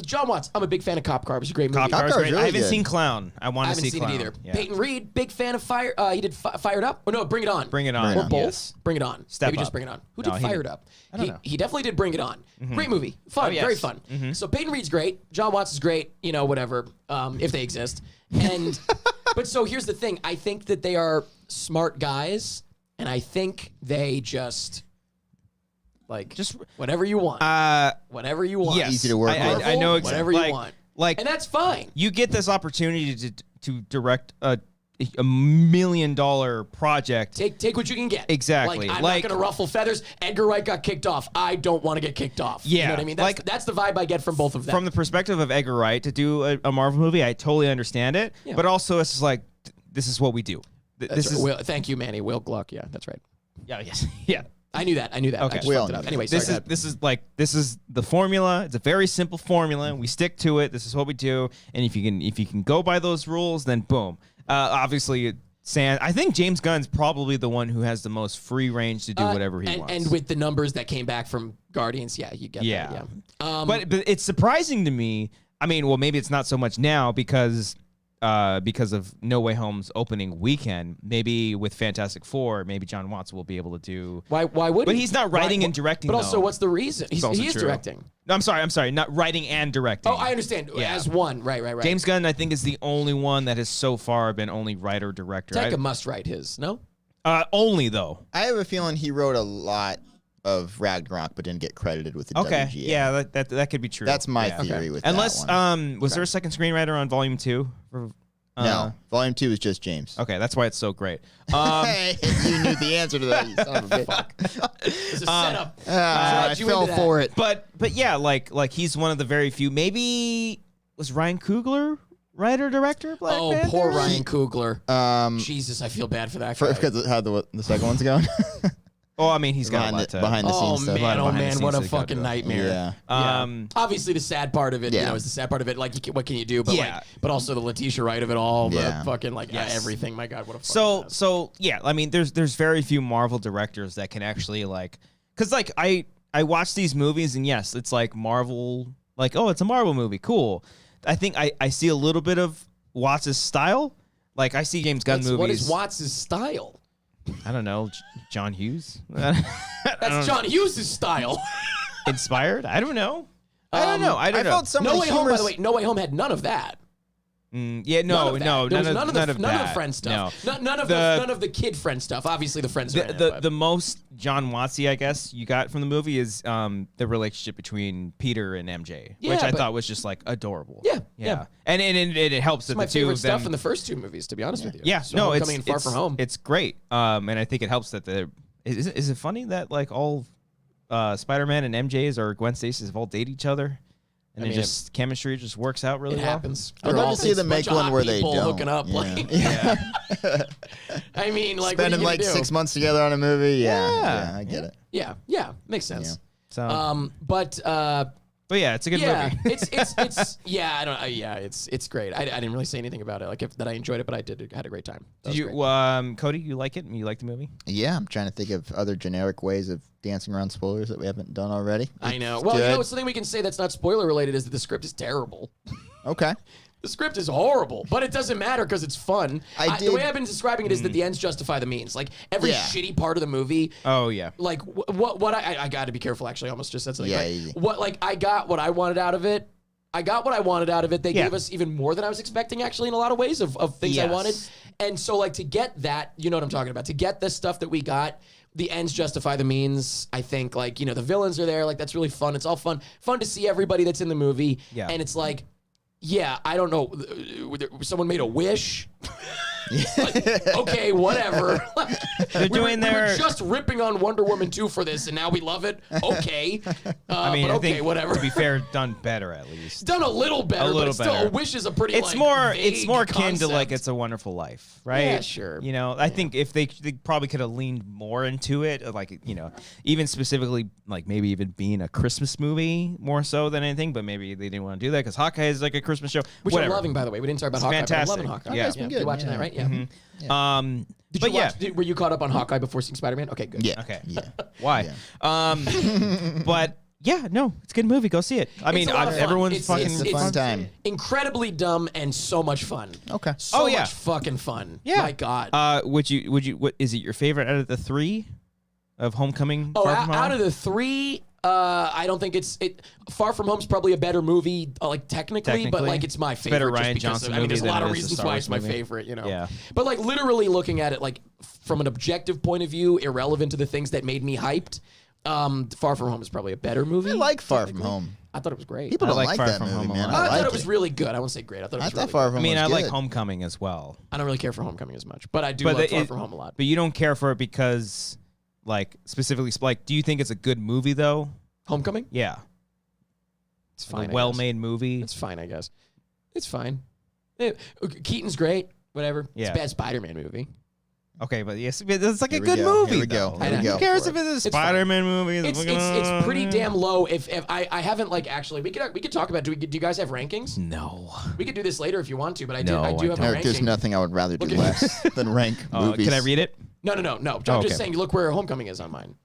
John Watts. I'm a big fan of Cop Car. It was a great movie. Cop Car is really I haven't good. seen Clown. I want to see Clown. I haven't seen it either. Yeah. Peyton Reed, big fan of Fire. He did Fired Up. Oh no, Bring It On. Bring It On. Or both. Yes. Bring It On. Step Maybe Up. just Bring It On. Who No, did he Fired did- Up? I don't know. He definitely did Bring It On. Great movie. Fun. Oh, yes. Very fun. So Peyton Reed's great. John Watts is great. You know, whatever. If they exist. And but so here's the thing. I think that they are smart guys, and I think they just whatever you want. Whatever you want. Yes. Easy to work with. I know exactly. Whatever you want. Like, And that's fine. you get this opportunity to direct a $1 million project. Take what you can get. Exactly. Like, I'm Like- not going to ruffle feathers. Edgar Wright got kicked off. I don't want to get kicked off. Yeah. You know what I mean? That's the vibe I get from both of them. From the perspective of Edgar Wright to do a Marvel movie, I totally understand it. Yeah. But also, it's just like, this is what we do. This is thank you, Manny. Will Gluck. Yeah, that's right. yeah. I knew that. Okay. I just We fucked all it up. knew Anyway, This sorry, is the formula. It's a very simple formula. We stick to it. This is what we do. And if you can go by those rules, then boom. Obviously, I think James Gunn's probably the one who has the most free range to do whatever he wants. And with the numbers that came back from Guardians, yeah, you get that. Yeah. But it's surprising to me. I mean, well, maybe it's not so much now because of No Way Home's opening weekend. Maybe with Fantastic Four, maybe John Watts will be able to do. Why would? But he's not writing and directing. But also, though. what's the reason? He is true. directing. No, I'm sorry, not writing and directing. Oh, I understand. Yeah. As one, right. James Gunn, I think, is the only one that has so far been only writer director. Taika must write his. No. Only though. I have a feeling he wrote a lot of Ragnarok, but didn't get credited with the Okay, WGA. yeah, that could be true. That's my Yeah. theory with Unless, that one. was there a second screenwriter on Volume 2? No, Volume 2 is just James. Okay, that's why it's so great. Hey, you knew the answer to that, you son of a bitch. It's a setup. I fell for it. But yeah, like he's one of the very few. Maybe was Ryan Coogler writer director? Black Panther? Poor Ryan Coogler. Jesus, I feel bad for that guy. Because of how the second one's going. Oh, I mean, he's got behind the scenes stuff. Oh man, what a fucking nightmare. Yeah. Obviously, the sad part of it, is the sad part of it. Like, what can you do? But but also the Letitia Wright of it all. The fucking everything. My God, what a fucking mess. So yeah, I mean, there's very few Marvel directors that can actually because I watch these movies and yes, it's like Marvel, it's a Marvel movie, cool. I think I see a little bit of Watts' style. Like I see James Gunn movies. What is Watts' style? I don't know, John Hughes. That's John Hughes' style. Inspired? I don't know. I don't know. I felt some No of Way the Home, by humorous- the way. No Way Home had none of that. None of the friend stuff. No. None of the kid friend stuff. Obviously, the friends are in it, the most John Wattsy, I guess, you got from the movie is the relationship between Peter and MJ, which I thought was just like adorable. Yeah. And it helps that my the two favorite of them stuff in the first two movies, to be honest with you. Yeah, So no, Homecoming and Far From Home. It's great. And I think it helps that is it funny that like all Spider-Man and MJs or Gwen Stacy's have all dated each other? And chemistry just works out really it well. happens. I'd love to see them make one where they don't. Hooking up, I mean, like spending like 6 months together on a movie. Yeah, I get it. Yeah, makes sense. So, but yeah, it's a good movie. It's great. I didn't really say anything about it, like that I enjoyed it, but I had a great time. Did you, Cody? You like it? You like the movie? Yeah, I'm trying to think of other generic ways of dancing around spoilers that we haven't done already. I know. Well, something we can say that's not spoiler related is that the script is terrible. Okay. The script is horrible, but it doesn't matter because it's fun. The way I've been describing it is that the ends justify the means. Like every shitty part of the movie. Oh yeah. Like what I got to be careful. Actually, I almost just said something. Yeah, right? easy. I got what I wanted out of it. They gave us even more than I was expecting. Actually, in a lot of ways of things I wanted. And so like to get that, you know what I'm talking about. To get the stuff that we got. The ends justify the means. I think, like, the villains are there. Like, that's really fun. It's all fun. Fun to see everybody that's in the movie. Yeah. And it's like, I don't know. Someone made a wish. Like, okay, whatever. They're doing we were just ripping on Wonder Woman 2 for this, and now we love it. Okay. I think, whatever. To be fair, done better at least. Done a little better, but still, a wish is a pretty. It's more akin to like It's a Wonderful Life, right? Yeah, sure. I think if they probably could have leaned more into it, like even specifically like maybe even being a Christmas movie more so than anything, but maybe they didn't want to do that because Hawkeye is like a Christmas show, which I'm loving, by the way. We didn't talk about Hawkeye. Fantastic. But I'm loving Hawkeye. Yeah, it's been good. You watching that, right? Yeah. Mm-hmm. Did you watch? Were you caught up on Hawkeye before seeing Spider-Man? Okay, good. Yeah. Okay. Yeah. Why? Yeah. But yeah, no, it's a good movie. Go see it. I mean, everyone's fucking. It's a fun time. Incredibly dumb and so much fun. Okay. So much fucking fun. Yeah. My God. What is it your favorite out of the three of Homecoming? Oh, Far From Home? out of the three. I don't think it's Far From Home's probably a better movie, like technically, but like it's my favorite. Better Ryan just because Johnson I mean, there's a movie lot than of it is a reasons Star why Wars it's my movie. favorite, Yeah. But like literally looking at it, like from an objective point of view, irrelevant to the things that made me hyped. Far From Home is probably a better movie. I like Far From Home. I thought it was great. People don't like Far that From movie, Home a man. lot. I thought liked it was really good. I won't say great. I thought it was really Far From I mean, Home I was like good. Homecoming as well. I don't really care for Homecoming as much, but I do love Far From Home a lot. But you don't care for it because, like, specifically, like, do you think it's a good movie though? Homecoming? Yeah. It's fine. A well-made movie. It's fine, I guess. It's fine. Keaton's great. Whatever. Yeah. It's a bad Spider-Man movie. Okay, but yes, it's like Here a we good go. movie. Here we go. though. Here we Who go. Who cares for if it. it's a Spider-Man movie? It's pretty damn low. If I haven't like actually, we could talk about. Do you guys have rankings? No. We could do this later if you want to, but I No, do have a Eric, there's ranking. nothing I would rather do less than rank movies. Can I read it? No. I'm okay. just saying. Look where Homecoming is on mine.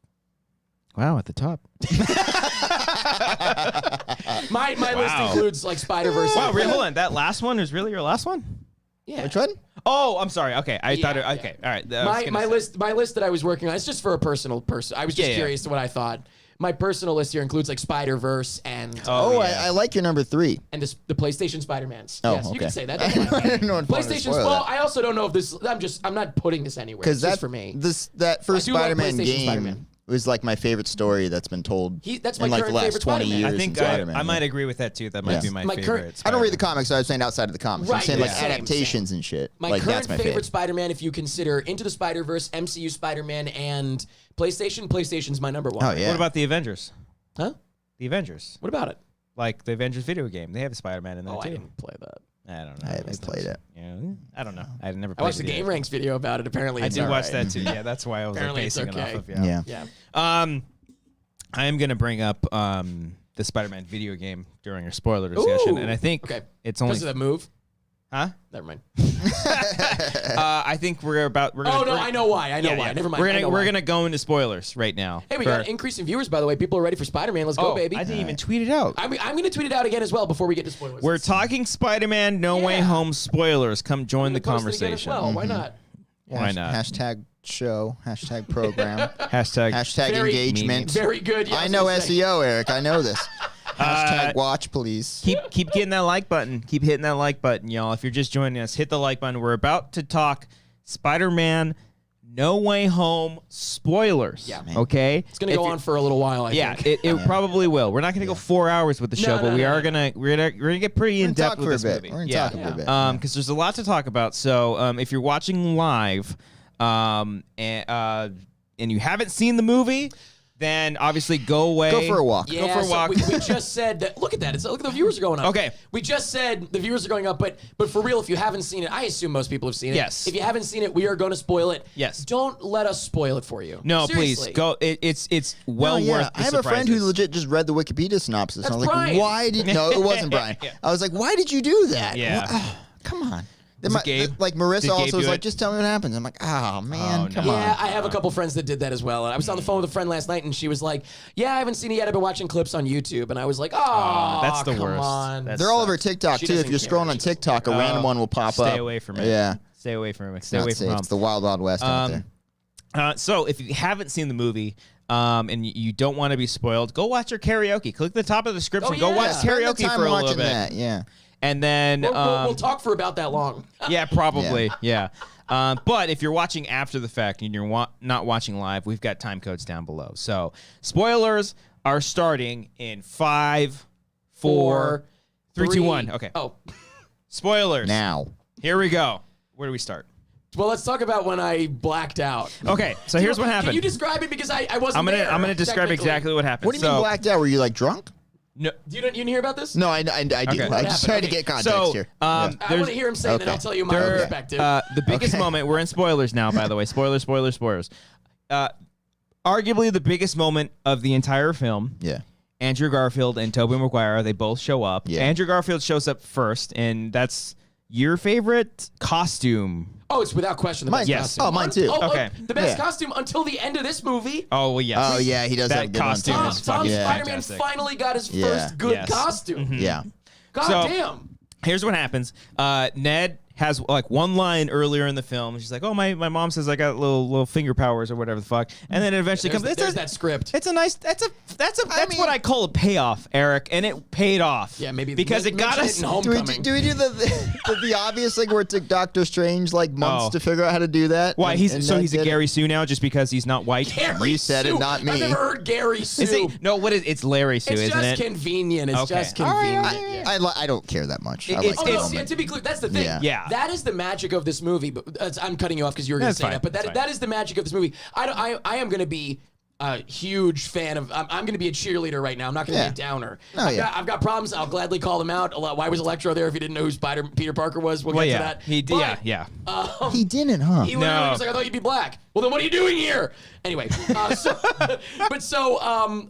Wow, at the top. My list includes like Spider-Verse. Wow, hold on. That last one is really your last one? Yeah. Which one? Oh, I'm sorry. Okay, I thought it. Yeah. Okay, all right. My list that I was working on. It's just for a personal person. I was just curious to what I thought. My personal list here includes like Spider-Verse and I like your number 3. and the PlayStation Spider-Mans. Oh, yes, you okay. can say that. I That's fine. didn't know if I wanted to PlayStation's. spoil Well, that. I also don't know if this. I'm not putting this anywhere. It's Because just for me. that first I do love Spider-Man PlayStation game Spider-Man. was like my favorite story that's been told That's my in like the current last favorite 20 Spider-Man. years. I think in Spider-Man. I might agree with that too. That might Yeah. be my My favorite. current- I don't read the comics, so I was saying outside of the comics. I'm Right, saying yeah. like Same. adaptations and shit. My like current that's my favorite Spider-Man, if you consider Into the Spider-Verse, MCU Spider-Man, and PlayStation's my number one. Oh yeah. What about the Avengers? Huh? The Avengers, What about it? like the Avengers video game, they have a Spider-Man in there Oh, too. I didn't play that. I don't know. I haven't played it. Yeah, I don't know. I never. I Played watched the Game Ranks video about it. Apparently, I it's did all watch right. that too. Yeah, that's why I was like, Apparently it's basing it okay. off of. Yeah. Yeah. I am gonna bring up the Spider-Man video game during our spoiler discussion, Ooh, and I think okay. it's only Because of that move? huh? Never mind. I think we're gonna. Oh, no, I know why. I know why. Never mind. We're gonna go into spoilers right now. Hey, we got an increase in viewers, by the way. People are ready for Spider-Man. Let's go, baby. I didn't even tweet it out. I'm going to tweet it out again as well before we get to spoilers. We're talking Spider-Man No Way Yeah. Home spoilers. Come join the Post it again as conversation. well. Why not? Why not? Hashtag show. Hashtag program. Hashtag hashtag Very engagement. Very good. Yeah, I was know gonna say. SEO, Eric. I know this. Hashtag watch, please. Keep getting that like button. Keep hitting that like button, y'all. If you're just joining us, hit the like button. We're about to talk Spider-Man No Way Home spoilers. Yeah. Okay? It's going to go on for a little while, I think. It probably will. We're not going to go 4 hours with the show, but we're gonna get pretty in depth with this movie. We're gonna talk for a bit. Because there's a lot to talk about. So if you're watching live, and you haven't seen the movie, then obviously go away. Go for a walk. Yeah, go for a walk. We just said that. Look at that. Look at the viewers are going up. Okay. We just said the viewers are going up, but for real, if you haven't seen it, I assume most people have seen it. Yes. If you haven't seen it, we are going to spoil it. Yes. Don't let us spoil it for you. No, Seriously. please go. It's well worth the I have a friend who surprises. legit just read the Wikipedia synopsis. That's I was like, Brian. why did no? It wasn't Brian. I was like, why did you do that? Yeah. Come on. Was it Gabe? Like Marissa Did Gabe also was do like, it? just tell me what happens. I'm like, oh man, no. come on. Yeah, I have a couple friends that did that as well. And I was on the phone with a friend last night, and she was like, "Yeah, I haven't seen it yet. I've been watching clips on YouTube." And I was like, "Oh, that's the come worst. on." That's- They're all over TikTok She too. If doesn't you're care. scrolling on TikTok, a random one will pop up. Stay away from it. Yeah, Stay away from it. Stay not away safe. from It's the wild, wild west out there. So if you haven't seen the movie and you don't want to be spoiled, go watch your karaoke. Click the top of the description. Oh, Go yeah. watch Spend Spend the karaoke time for a little watching bit. that. Yeah. And then We'll talk for about that long. yeah, probably. Yeah. But if you're watching after the fact and you're not watching live, we've got time codes down below. So spoilers are starting in 5, 4, 3, 2, 1. Okay. Oh, Spoilers. Now. Here we go. Where do we start? well, let's talk about when I blacked out. Okay, so here's what Can happened. you describe it because I wasn't I'm there, gonna describe technically. exactly what happened. What do you mean blacked out? Were you like drunk? No. You didn't hear about this? No, I do. Okay. I just tried to Okay. get context So, here. I want to hear him say it, and I'll tell you my perspective. The biggest moment, we're in spoilers now, by the way. Spoilers. Arguably the biggest moment of the entire film. Yeah. Andrew Garfield and Tobey Maguire, they both show up. Yeah. Andrew Garfield shows up first, and that's your favorite costume. Oh, it's without question the Mine- best yes. costume. Oh, mine too. Okay. The best Yeah. costume until the end of this movie. Oh, well, yes. Oh yeah, he does have a That good one, costume too. is Tom fucking Spider-Man fantastic. finally got his Yeah. first good Yes. costume. Yeah. God So- damn. Here's what happens. Ned has like one line earlier in the film. She's like, "Oh, my mom says I got little finger powers or whatever the fuck," and then it eventually comes. There's that script. It's a nice. That's what I call a payoff, Eric, and it paid off. Yeah, maybe because it got us. in Do we Homecoming. do the obvious thing where it took Doctor Strange like months to figure out how to do that? Why and he's Ned a did Gary it? Sue now just because he's not white? Gary You said it, Sue. not me. I've never heard Gary Sue. Is he? No, what is it's Larry Sue, It's isn't just it? convenient. It's Okay. just All right, convenient. I don't care that much. I It's- like Oh, the no, moment. to be clear, that's the thing. Yeah. That is the magic of this movie. But I'm cutting you off because you were going to That's say fine. that. But That's fine. that is the magic of this movie. I am going to be a huge fan of. I'm going to be a cheerleader right now. I'm not going to be a downer. Oh, I've got problems. I'll gladly call them out. Why was Electro there if you didn't know who Peter Parker was? We'll Well, get yeah, to that. he did. But, Yeah. He didn't, huh? He literally No. was like, I thought you'd be black. Well, then what are you doing here? Anyway,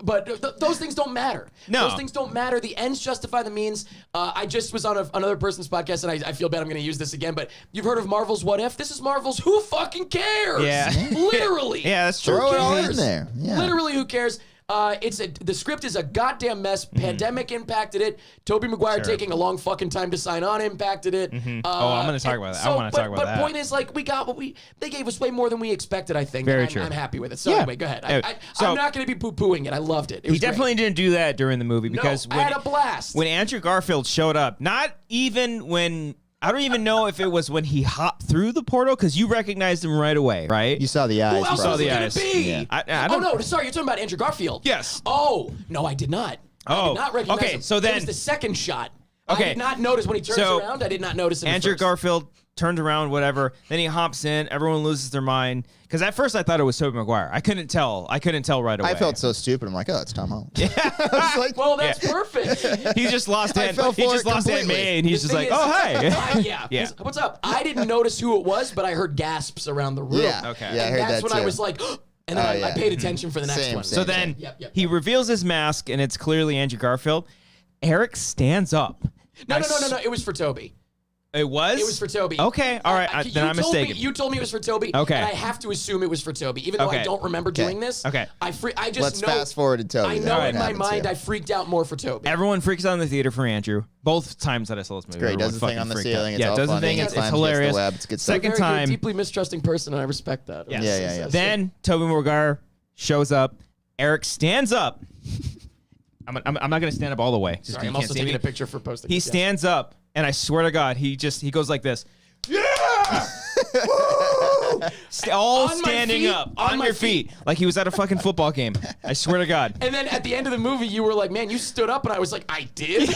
but those things don't matter. No. Those things don't matter. The ends justify the means. I just was on another person's podcast, and I feel bad I'm going to use this again, but you've heard of Marvel's What If? This is Marvel's Who Fucking Cares? Yeah. Literally. Yeah, that's true. Throw it all in cares? there. Yeah. Literally, who cares? The script is a goddamn mess. Pandemic impacted it. Tobey Maguire Sure. taking a long fucking time to sign on impacted it. Oh, I'm gonna talk about that. I wanna talk about but that. point is, like, we got they gave us way more than we expected, I think. Very and true. I'm happy with it. So Yeah. anyway, go ahead. Yeah. So- I'm not going to be poo-pooing it. I loved it. It He was great. definitely didn't do that during the movie because I had a blast. when Andrew Garfield showed up, not even when I don't even know if it was when he hopped through the portal because you recognized him right away, right? You saw the eyes. Who else bro. was the it going eyes. to be? Yeah. I Oh, don't no. Sorry, you're talking about Andrew Garfield. Yes. Oh, no, I did not. I Oh, did not recognize okay, him. so It then- was the second shot. Okay. I did not notice when he turns So, around. I did not notice him at Andrew first. Garfield turned around, whatever. Then he hops in. Everyone loses their mind because at first I thought it was Tobey Maguire. I couldn't tell right away. I felt so stupid. I'm like, oh, it's Tom Holland. I was like, Well, that's perfect. He just lost I Aunt. fell He for just it lost Aunt completely. May, and he's The just like, thing "Oh, is, hi." yeah. Yeah. What's up? I didn't notice who it was, but I heard gasps around the room. Yeah. Okay. Yeah, I And heard that's that when I too. was like, and then Oh, I yeah. paid attention for the next Same, one. same. So then Yep. he reveals his mask, and it's clearly Andrew Garfield. Eric stands up. No. It was for Toby. It was? It was for Toby. Okay, all right. Then I'm mistaken. You told me it was for Toby. Okay. And I have to assume it was for Toby, even though I Okay. don't remember doing this. Okay. I just Let's know. fast forward to Toby. I then, know what in my happens mind here. I freaked out more for Toby. Everyone freaks out in the theater for Andrew. Both times that I saw this movie. great. Everyone Does the thing fucking on the freaked ceiling. out. It's Yeah, all does the funny. thing. It It's climbs against hilarious. the web. It's good stuff. Second Very time. good, deeply mistrusting person, and I respect that. Yes. Yeah. Then Tobey Maguire shows up. Eric stands up. I'm not going to stand up all the way. Just Sorry, I'm you can't also see taking me. a picture for posting. He this, yes. stands up, and I swear to God, he goes like this. Yeah! All On my standing feet? up On on my your feet, like he was at a fucking football game. I swear to God. And then at the end of the movie, you were like, "Man, you stood up," and I was like, "I did."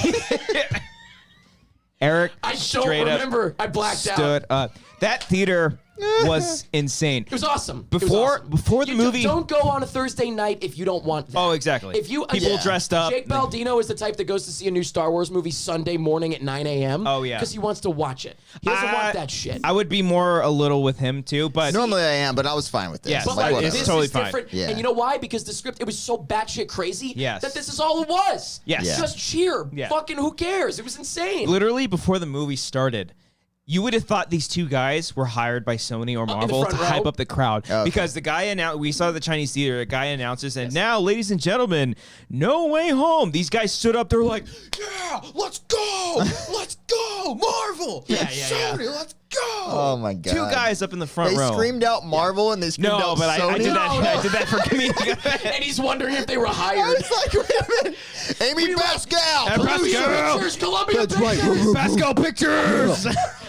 Eric, I don't straight remember. up I blacked out. stood up. That theater was insane. It was awesome. Before the movie, don't go on a Thursday night if you don't want that. Oh, exactly. If you people dressed up. Jake Baldino is the type that goes to see a new Star Wars movie Sunday morning at 9 a.m. Oh, yeah. because he wants to watch it. He doesn't want that shit. I would be more a little with him too, but Normally I am, but I was fine with this. Yes. But Like, like, it's this totally is fine. different. Yeah. And you know why? Because the script, it was so batshit crazy Yes. that this is all it was. Yes. Yeah. Just cheer. Yeah. Fucking who cares? It was insane. literally before the movie started, you would have thought these two guys were hired by Sony or in the Marvel front to row? hype up the crowd. Okay. Because the guy announced, we saw the Chinese theater, a guy announces, and now, ladies and gentlemen, No Way Home. These guys stood up, they're like, yeah, let's go, let's go, Marvel, Sony, let's go. Oh my God. Two guys up in the front They row. screamed out Marvel and they screamed No, out but I Sony. did that. No. I did that for comedic. And he's wondering if they were I hired. was like, wait a minute. Amy Pascal. Columbia Pictures, Columbia That's right. Pictures, Pascal Pictures.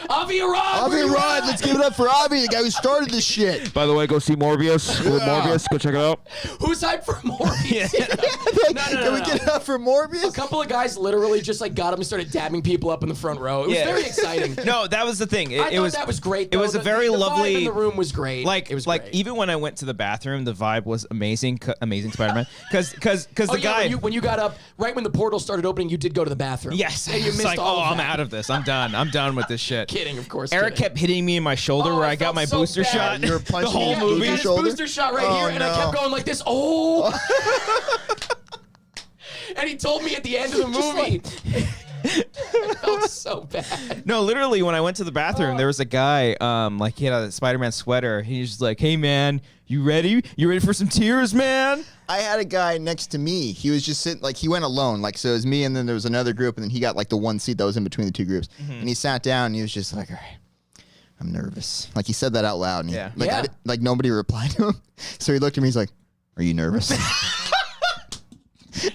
Avi Arad. Avi Arad, let's give it up for Avi, the guy who started this shit. By the way, go see Morbius. Morbius, go check it out. Who's hyped for Morbius? Can we get it up for A Morbius? couple of guys literally just like got up and started dabbing people up in the front row. It was Yeah. very exciting. No, that was the thing. I thought that was great. It though. was a very the lovely. vibe in the room was great. Like, it was like great. even when I went to the bathroom, the vibe was amazing. Amazing Spider-Man. Because Oh, the guy. when you got up right when the portal started opening, you did go to the bathroom. Yes, and you it's missed like, all oh, of I'm that. out of this. I'm done. I'm done with this shit. Kidding, of course. Eric kidding. kept hitting me in my shoulder Oh, where I I got felt my so booster bad. shot. You were the punching whole him. movie. He got his shoulder? booster shot right Oh, here, and I no. kept going like this. Oh. And he told me at the end of the movie. I felt so bad. No, literally, when I went to the bathroom, there was a guy, like he had a Spider-Man sweater. He's just like, "Hey, man, you ready? You ready for some tears, man?" I had a guy next to me. He was just sitting, like, he went alone. Like, so it was me, and then there was another group, and then he got, like, the one seat that was in between the two groups. And he sat down, and he was just like, all right, I'm nervous. Like, he said that out loud. And Yeah. Like, Yeah. like, nobody replied to him. So he looked at me, he's like, are you nervous?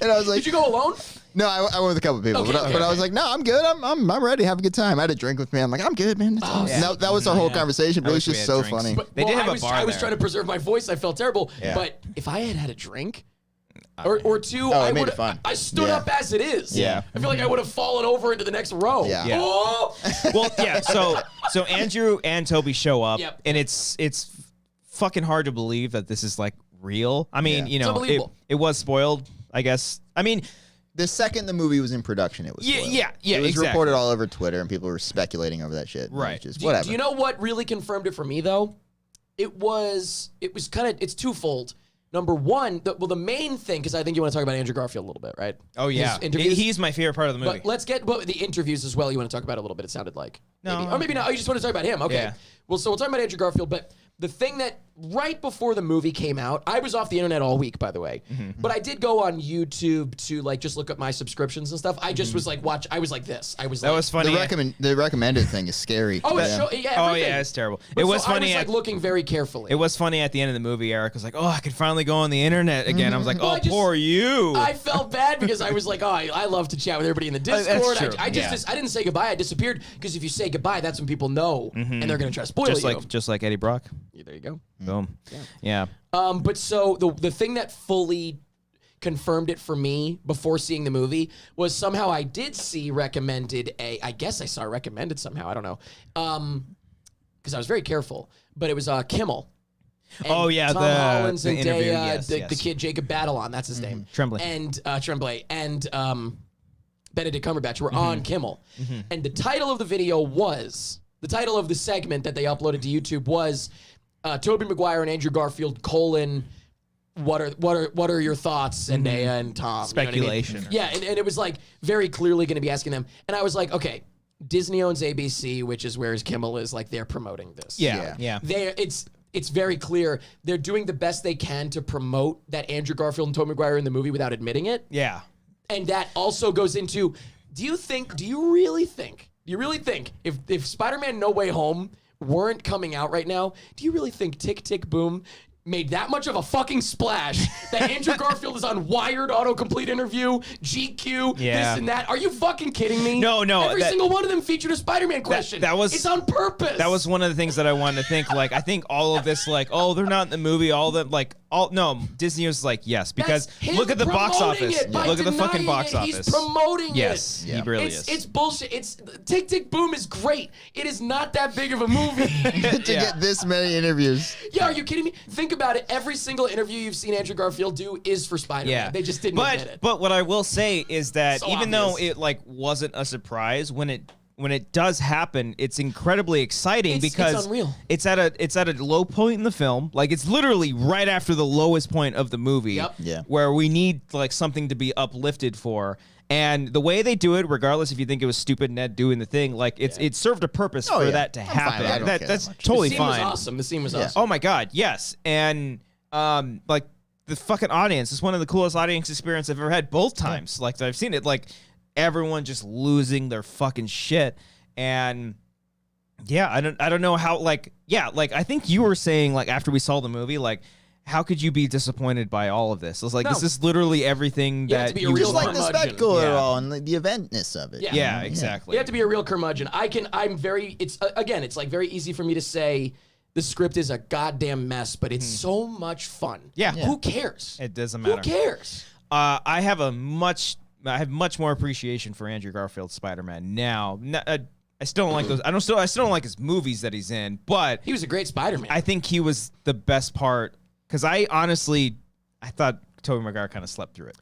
And I was like, Did you go alone? no, I went with a couple of people, Okay, but I was like, no, I'm good. I'm ready. Have a good time. I had a drink with me. I'm like, I'm good, man. That's all. yeah. And that was our whole conversation. But it was wish we just had so drinks. funny. They did have a bar I was there. trying to preserve my voice. I felt terrible. Yeah. But if I had a drink or two, Oh, I it made would. it fun. I stood Yeah. up as it is. Yeah. I feel like I would have fallen over into the next row. Yeah. Yeah. Oh! Well, yeah. So Andrew and Toby show up, Yep. and it's fucking hard to believe that this is like real. I mean, Yeah. you It's know, unbelievable. it was spoiled, I guess. I mean, The second the movie was in production, it was Yeah, spoiled. yeah, It was exactly. reported all over Twitter, and people were speculating over that shit. And it was Right. Just Do whatever. you know what really confirmed it for me though? It was kind of, it's twofold. Number one, the main thing, because I think you want to talk about Andrew Garfield a little bit, right? oh yeah, His interviews? he's my favorite part of the movie. But let's get the interviews as well. You want to talk about it a little bit? It sounded like No. maybe. Or maybe not. Oh, you just want to talk about him? Okay. Yeah. Well, so we'll talk about Andrew Garfield. But the thing that right before the movie came out, I was off the internet all week, by the way. But I did go on YouTube to like just look up my subscriptions and stuff. I just was like I was like this. I was that like, was funny. the recommended thing is scary. Oh, it's Yeah. yeah. Oh everything. yeah, it's terrible. But It was so I funny. was like looking very carefully. It was funny at the end of the movie. Eric was like, "Oh, I could finally go on the internet again." I was like, Well, "Oh, I just- poor you." I felt bad because I was like, oh, I love to chat with everybody in the that's Discord. true. I Yeah. didn't say goodbye. I disappeared because if you say goodbye, that's when people know and they're gonna try to spoil just like Eddie Brock. you. There you go. Boom. Yeah. But so the thing that fully confirmed it for me before seeing the movie was somehow I did see recommended I guess I saw recommended somehow. I don't know. Because I was very careful. But it was Kimmel. And Oh, yeah, Tom the Holland, interview, Zendaya, yes, the yes. kid Jacob Batalon, that's his name. Tremblay. And Tremblay. And Benedict Cumberbatch were on Kimmel. And the title of the video was, the title of the segment that they uploaded to YouTube was Tobey Maguire and Andrew Garfield, what are your thoughts, Zendaya and Tom? You know what I mean? Speculation. Yeah, and it was like very clearly going to be asking them. And I was like, okay, Disney owns ABC, which is where Kimmel is, like they're promoting this. Yeah. It's very clear they're doing the best they can to promote that Andrew Garfield and Tobey Maguire are in the movie without admitting it. Yeah. And that also goes into, do you really think if Spider-Man No Way Home weren't coming out right now, do you really think Tick Tick Boom made that much of a fucking splash that Andrew Garfield is on Wired autocomplete interview, GQ, this and that. Are you fucking kidding me? No. Every single one of them featured a Spider-Man question. That was it's on purpose. That was one of the things that I wanted to think. Like, I think all of this, like, oh, they're not in the movie. No, Disney was like, yes, because look at the box office. Look at the fucking box office. He's promoting it. Yes, he really is. It's bullshit. It's Tick Tick Boom is great. It is not that big of a movie to get this many interviews. Yeah, are you kidding me? Think about it. Every single interview you've seen Andrew Garfield do is for Spider-Man. Yeah. They just didn't admit it. But what I will say is that So even obvious. though it like wasn't a surprise when it does happen, it's incredibly exciting because it's unreal. It's at a low point in the film. Like it's literally right after the lowest point of the movie. Yep. Yeah. Where we need like something to be uplifted for. And the way they do it, regardless if you think it was stupid Ned doing the thing, like it served a purpose for that to I'm happen. fine. I don't care That's that much. totally the scene fine. was awesome. The scene was awesome. Oh my god, yes. And like the fucking audience is one of the coolest audience experience I've ever had both times. Like I've seen it, like everyone just losing their fucking shit. And yeah, I don't know how like I think you were saying like after we saw the movie, like how could you be disappointed by all of this? I was like, this is literally everything You have to that be a you real Just like the curmudgeon. spectacle Yeah. of it all and the eventness of it. Yeah. Exactly. You have to be a real curmudgeon. It's like very easy for me to say the script is a goddamn mess, but it's so much fun. Yeah. Who cares? It doesn't matter. Who cares? I have much more appreciation for Andrew Garfield's Spider-Man now. I still don't like those. I still don't like his movies that he's in, but He was a great Spider-Man. I think he was the best part because I thought Tobey Maguire kind of slept through it.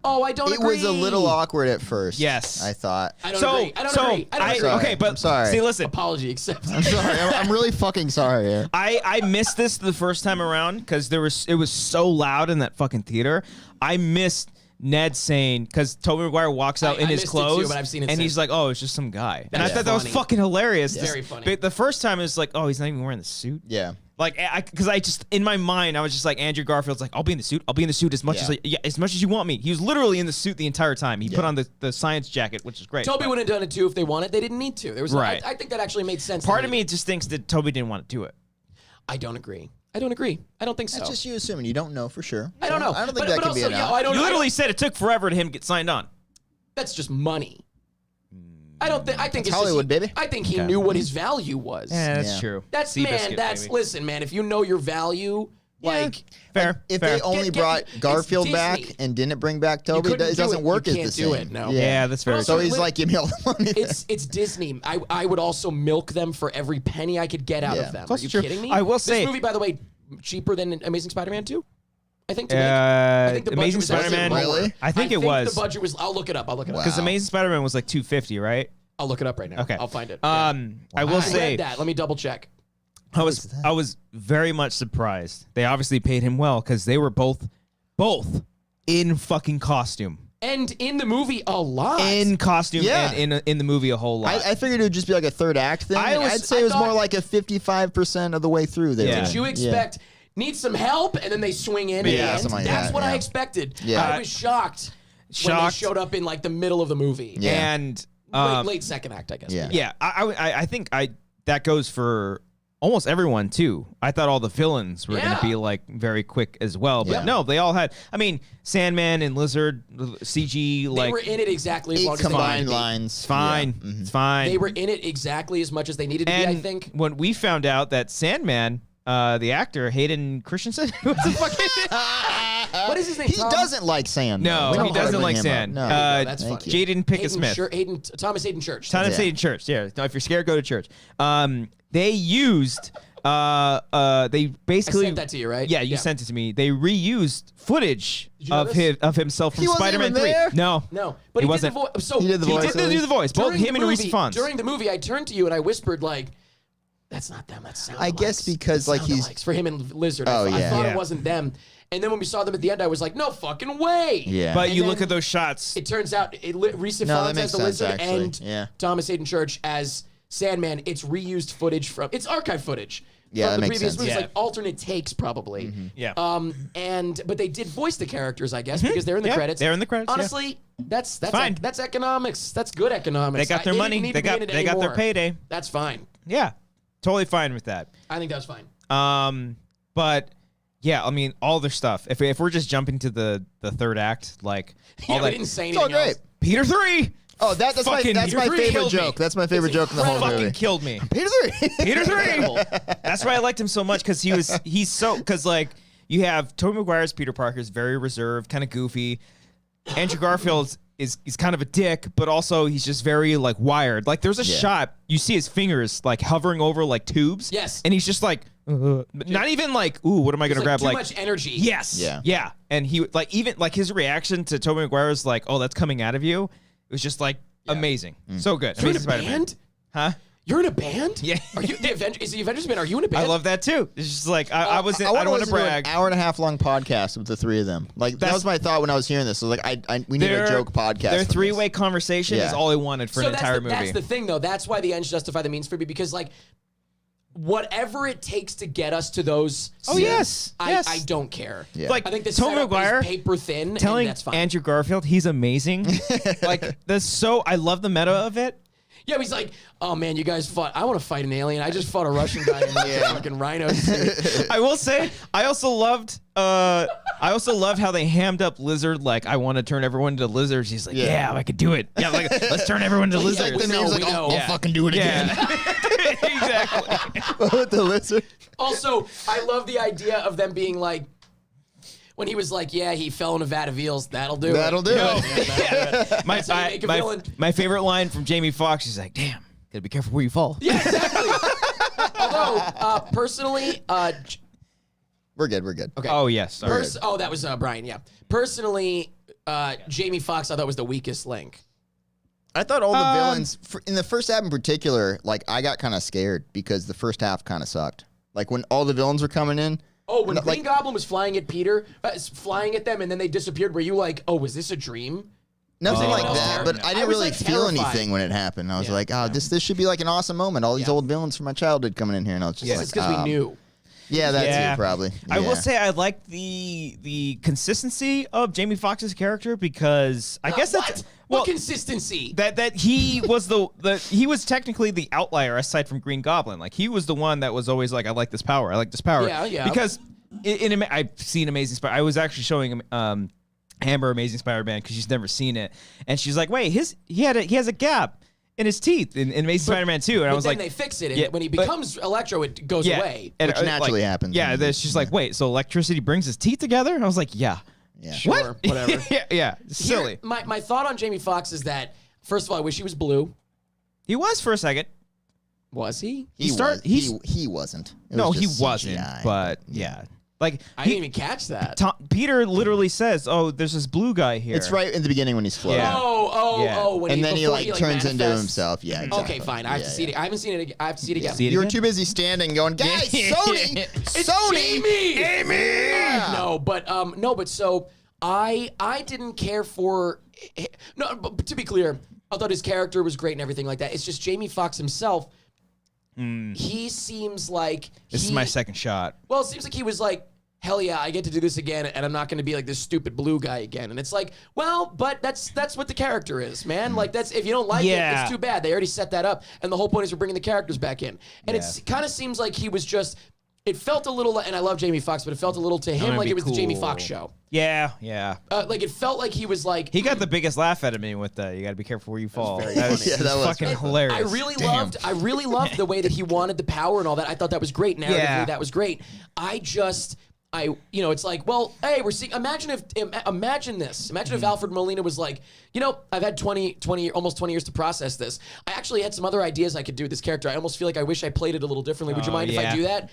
Oh, I don't It agree. was a little awkward at first. Yes. I thought. I don't agree. I don't agree. I don't agree. Sorry. Okay, but I'm sorry. see, listen, Apology accepted. I'm sorry. I'm really fucking sorry here. I missed this the first time around because it was so loud in that fucking theater. I missed Ned saying, because Tobey Maguire walks out in I his missed it clothes, too, but I've seen it and since. he's like, "Oh, it's just some guy," and I That's thought that was funny. fucking hilarious. It's very funny. But the first time it was like, "Oh, he's not even wearing the suit." Yeah. Like, because I just in my mind I was just like, Andrew Garfield's like, "I'll be in the suit. I'll be in the suit as much as much as you want me." He was literally in the suit the entire time. He put on the science jacket, which is great. Toby would have done it too if they wanted. They didn't need to. There was Right. I think that actually made sense. Part of me just thinks that Toby didn't want to do it. I don't agree. I don't think so. That's just you assuming. You don't know for sure. I don't know. I don't think But that can be also, enough. I don't You know. literally said it took forever to him get signed on. That's just money. I don't think. I think It's it's Hollywood, just, baby. I think he knew what his value was. Yeah, that's Yeah. true. That's Seabiscuit, baby. listen, man. If you know your value, like Fair. If fair. they only Get- brought it's Garfield back Disney. and didn't bring back Toby, couldn't it do doesn't it. work You as can't the do same. it, no. Yeah, that's very So true. he's like, give me all the money. it's Disney. I would also milk them for every penny I could get out Yeah. of them. That's Are you true. kidding me? I will say- this movie, by the way, cheaper than Amazing Spider-Man 2. I think. To make. think the budget Amazing was actually Spider-Man. lower. Really? I think it was The budget was. I'll look it up. Wow. because Amazing Spider-Man was like $250, right? I'll look it up right now. Okay, I'll find it. I will I say read that. Let me double check. I was very much surprised. They obviously paid him well because they were both in fucking costume. And in the movie, a lot. In costume Yeah. and in the movie a whole lot. I figured it would just be like a third act thing. I'd say it was more like a 55% of the way through there. Yeah. Did you expect need some help and then they swing in? Yeah, at the end? something like That's that, what I yeah. expected. Yeah. I was shocked when they showed up in like the middle of the movie. Yeah. And Late second act, I guess. Yeah. yeah, I think that goes for almost everyone too. I thought all the villains were going Yeah. to be like very quick as well, but Yeah. no, they all had. I mean, Sandman and Lizard CG They like were in it exactly as long Eight as they needed combined to be. lines. it's fine, Yeah. Mhm. it's fine. They were in it exactly as much as they needed to and be, I think. when we found out that Sandman, the actor Hayden Christensen, what's the fucking What is his name? He Tom? doesn't like sand. No, though. We he don't wanna doesn't bring like him sand. up. No. That's Thank funny. you. Jaden Pickett-Smith. Thomas Hayden Church. Thomas Yeah. Hayden Church. Yeah. No, if you're scared, go to church. They used. They basically. I sent that to you, right? Yeah, you sent it to me. They reused footage Did you know of this? himself from He wasn't Spider-Man even 3. there? No, No, but he wasn't. did the voice. So He did the He voice. did do the voice. Both during him the and Reese movie- Fonz. During the movie, I turned to you and I whispered like, "That's not them. That's sound." I guess because, like, he's- for him and Lizard. Oh, I yeah. thought Yeah. it wasn't them. And then when we saw them at the end, I was like, "No fucking way!" Yeah. But And you then look at those shots. It turns out Reese No, that Fonz makes as the sense, Lizard actually. and Yeah. Thomas Hayden Church as Sandman. It's reused footage from. It's archive footage. Yeah, from that the makes previous sense. movies, Yeah. like alternate takes, probably. Yeah. But they did voice the characters, I guess, because they're in the Yeah, credits. they're in the credits, yeah. Honestly, that's fine. That's economics. That's good economics. They got their didn't money. need They to be in got it their anymore. payday. That's fine. Yeah, totally fine with that. I think that was fine. But Yeah, I mean, all their stuff. If we're just jumping to the third act, like all we that. didn't say It's all anything great. else. Peter 3. Oh, that's my favorite killed me. joke. That's my favorite joke in the whole Fucking movie. killed me. Peter 3. Peter 3. That's why I liked him so much because he's so like you have Tobey Maguire's Peter Parker's very reserved, kind of goofy. Andrew Garfield's is kind of a dick, but also he's just very like wired. Like there's a shot you see his fingers like hovering over like tubes. Yes. And he's just like not even like, ooh, what am I gonna grab? Too Like much energy. yes. Yeah. Yeah. And he like even like his reaction to Tobey Maguire's like, oh, that's coming out of you. It was just like amazing. So good. You're in Amazing a Spider-Man. band? Huh? You're in a band? Yeah. Are you the Avengers? Is the Avengers band? Are you in a band? I love that too. It's just like I was. I don't want to listen brag. an hour and a half long podcast with the three of them. Like that was my thought when I was hearing this. So like, we need a joke podcast. Their from three-way conversation Yeah. is all I wanted for an entire movie. That's the thing, though. That's why the ends justify the means for me, because like whatever it takes to get us to those. Oh, scenes, yes. I Yes. don't care. Yeah. Like I think the Tobey setup Maguire is paper thin, telling and that's fine. Andrew Garfield he's amazing. Like that's so. I love the meta of it. Yeah, he's like, oh man, you guys fought. I want to fight an alien. I just fought a Russian guy in like a fucking rhino suit. I will say, I also loved how they hammed up Lizard. Like, I want to turn everyone into lizards. He's like, yeah, I could do it. Yeah, like let's turn everyone into lizards. we know, we know. I'll fucking do it again. Exactly. With the lizard. Also, I love the idea of them being like, when he was like, yeah, he fell in a vat of eels. That'll do That'll it. do it. Yeah. My, That's how you make a villain. my favorite line from Jamie Foxx. He's like, damn, gotta be careful where you fall. Yeah, exactly. Although, personally, We're good. okay. Oh yes. Sorry. That was Brian. Yeah. Personally, Jamie Foxx I thought was the weakest link. I thought all the villains in the first half in particular, like I got kind of scared because the first half kind of sucked. Like when all the villains were coming in. Oh, when Green Goblin was flying at Peter, flying at them, and then they disappeared. Were you like, oh, was this a dream? Nothing like Oh. that, but I I didn't was, really like, feel terrified. anything when it happened. I was Yeah. like, oh, this should be like an awesome moment. All these old villains from my childhood coming in here, and I was just This like, is because we knew. Yeah, that's Yeah. it, probably. I will Yeah. say I like the consistency of Jamie Foxx's character because I guess that's What consistency? that he was he was technically the outlier aside from Green Goblin. Like he was the one that was always like, I like this power. I like this power. Yeah. Because I've seen Amazing Spider. I was actually showing Amber Amazing Spider-Man because she's never seen it, and she's like, wait, he has a gap in his teeth in Amazing Spider-Man 2, and I was then like, they fix it, and when he becomes Electro, it goes away. and, Which naturally happens. Yeah, she's like, wait, so electricity brings his teeth together? And I was like, yeah. Sure, What? whatever. yeah, silly. Here, my thought on Jamie Foxx is that, first of all, I wish he was blue. He was for a second. Was he? He wasn't. It No, was he just wasn't. CGI. But yeah, like I didn't even catch that. Peter literally says, "Oh, there's this blue guy here." It's right in the beginning when he's floating. Yeah. Oh, when And then he before like turns into manifests. himself. Yeah. Exactly. Okay, fine. I have to see it. I haven't seen it. I have to see it again. See it You were again? too busy standing, going, guys, Sony, It's Sony, Jamie! No, but so I didn't care for but to be clear, I thought his character was great and everything like that. It's just Jamie Foxx himself. He seems like This is my second shot. Well, it seems like he was like, hell yeah, I get to do this again, and I'm not going to be like this stupid blue guy again. And it's like, well, but that's what the character is, man. Like that's if you don't like it, it's too bad. They already set that up, and the whole point is we're bringing the characters back in. And it kind of seems like he was just. It felt a little, and I love Jamie Foxx, but it felt a little to him like it was the Jamie Foxx show. Yeah. Like it felt like he was like. He got the biggest laugh out of me with the, you got to be careful where you fall. That was, Yeah, that was fucking funny. hilarious. I really loved the way that he wanted the power and all that. I thought that was great. Narratively, Yeah. that was great. It's like, well, hey, we're seeing. Imagine this. Imagine if Alfred Molina was like, I've had almost 20 years to process this. I actually had some other ideas I could do with this character. I almost feel like I wish I played it a little differently. Would you mind if I do that?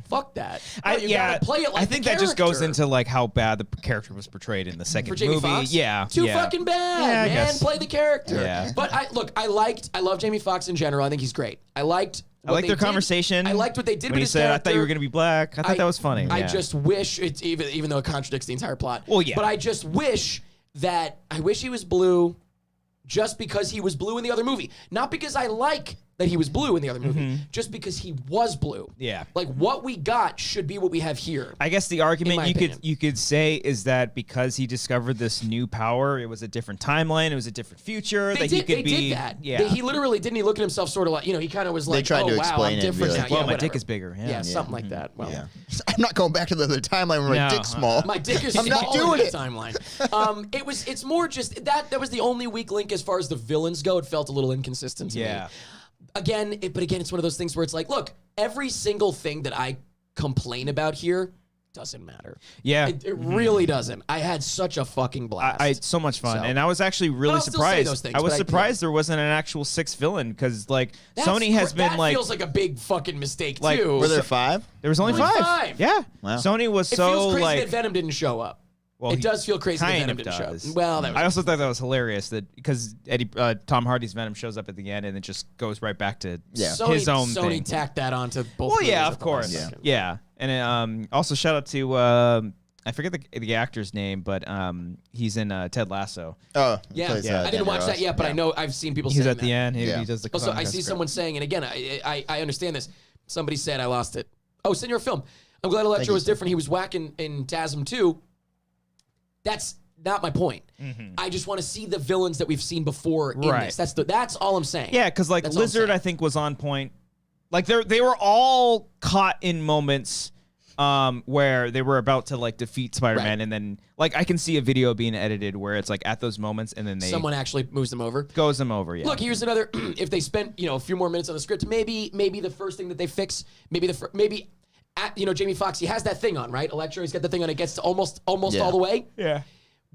Fuck that. No, you gotta play it like I think the that just goes character. into like how bad the character was portrayed in the second For Jamie movie. Foxx? Yeah, Too yeah. fucking bad, Yeah, I man. guess. Play the character. Yeah. But I love Jamie Foxx in general. I think he's great. I liked their conversation. I liked what they did when with he his said, character. "I thought you were gonna be black." I thought that was funny. I Yeah. just wish it's even though it contradicts the entire plot. Well, yeah. But I just wish he was blue just because he was blue in the other movie. Not because I like that he was blue in the other movie, just because he was blue. Yeah. Like what we got should be what we have here. I guess the In argument my you opinion. could say is that because he discovered this new power, it was a different timeline, it was a different future. They that he could be. did that. Yeah. He literally didn't. He look at himself sort of like, he kind of was like, tried oh to wow, explain I'm it and be different like, now. well, my whatever. dick is bigger. Yeah. Yeah, something like that. Well, Yeah. I'm not going back to the other timeline where my No. dick's small. my dick is I'm not smaller doing than it. the timeline. It's more just that was the only weak link as far as the villains go. It felt a little inconsistent to me. Again, it's one of those things where it's like, look, every single thing that I complain about here doesn't matter. Yeah. It really doesn't. I had such a fucking blast. I so much fun, So- and I was actually really I'll still say surprised. those things, I was but surprised there wasn't an actual sixth villain because That's Sony has been that like feels like a big fucking mistake Like, too. Were there 5? there was only Only 5. five. Yeah. Wow. Sony was It so feels crazy like that Venom didn't show up. well, It he does feel crazy that kind Venom of didn't show up. does. Well, that was I also thought that was hilarious that because Tom Hardy's Venom shows up at the end and it just goes right back to his own Sony thing. tacked that onto both. Well, movies yeah, at of the last course. second. Yeah. And also shout out to I forget the actor's name, but he's in Ted Lasso. Oh, Yeah, plays, I didn't Danny watch that Ross. yet, but I know I've seen people He's saying at the that. end. He, Yeah. he does the. Also, I podcast see script. someone saying, and again, I understand this. Somebody said I lost it. Oh, Senior Film. I'm glad Electro you, was sir. different. He was whacking in TASM 2. That's not my point. I just want to see the villains that we've seen before in Right. this. That's all I'm saying. Yeah, because like That's all I'm Lizard, saying. I think was on point. Like they were all caught in moments where they were about to like defeat Spider-Man, Right. and then like I can see a video being edited where it's like at those moments, and then they Someone actually moves them over. goes them over. Yeah. Look, here's another. If they spent a few more minutes on the script, maybe the first thing that they fix, Jamie Foxx, he has that thing on, right? Electro, he's got the thing on. It gets to almost Yeah. all the way. yeah.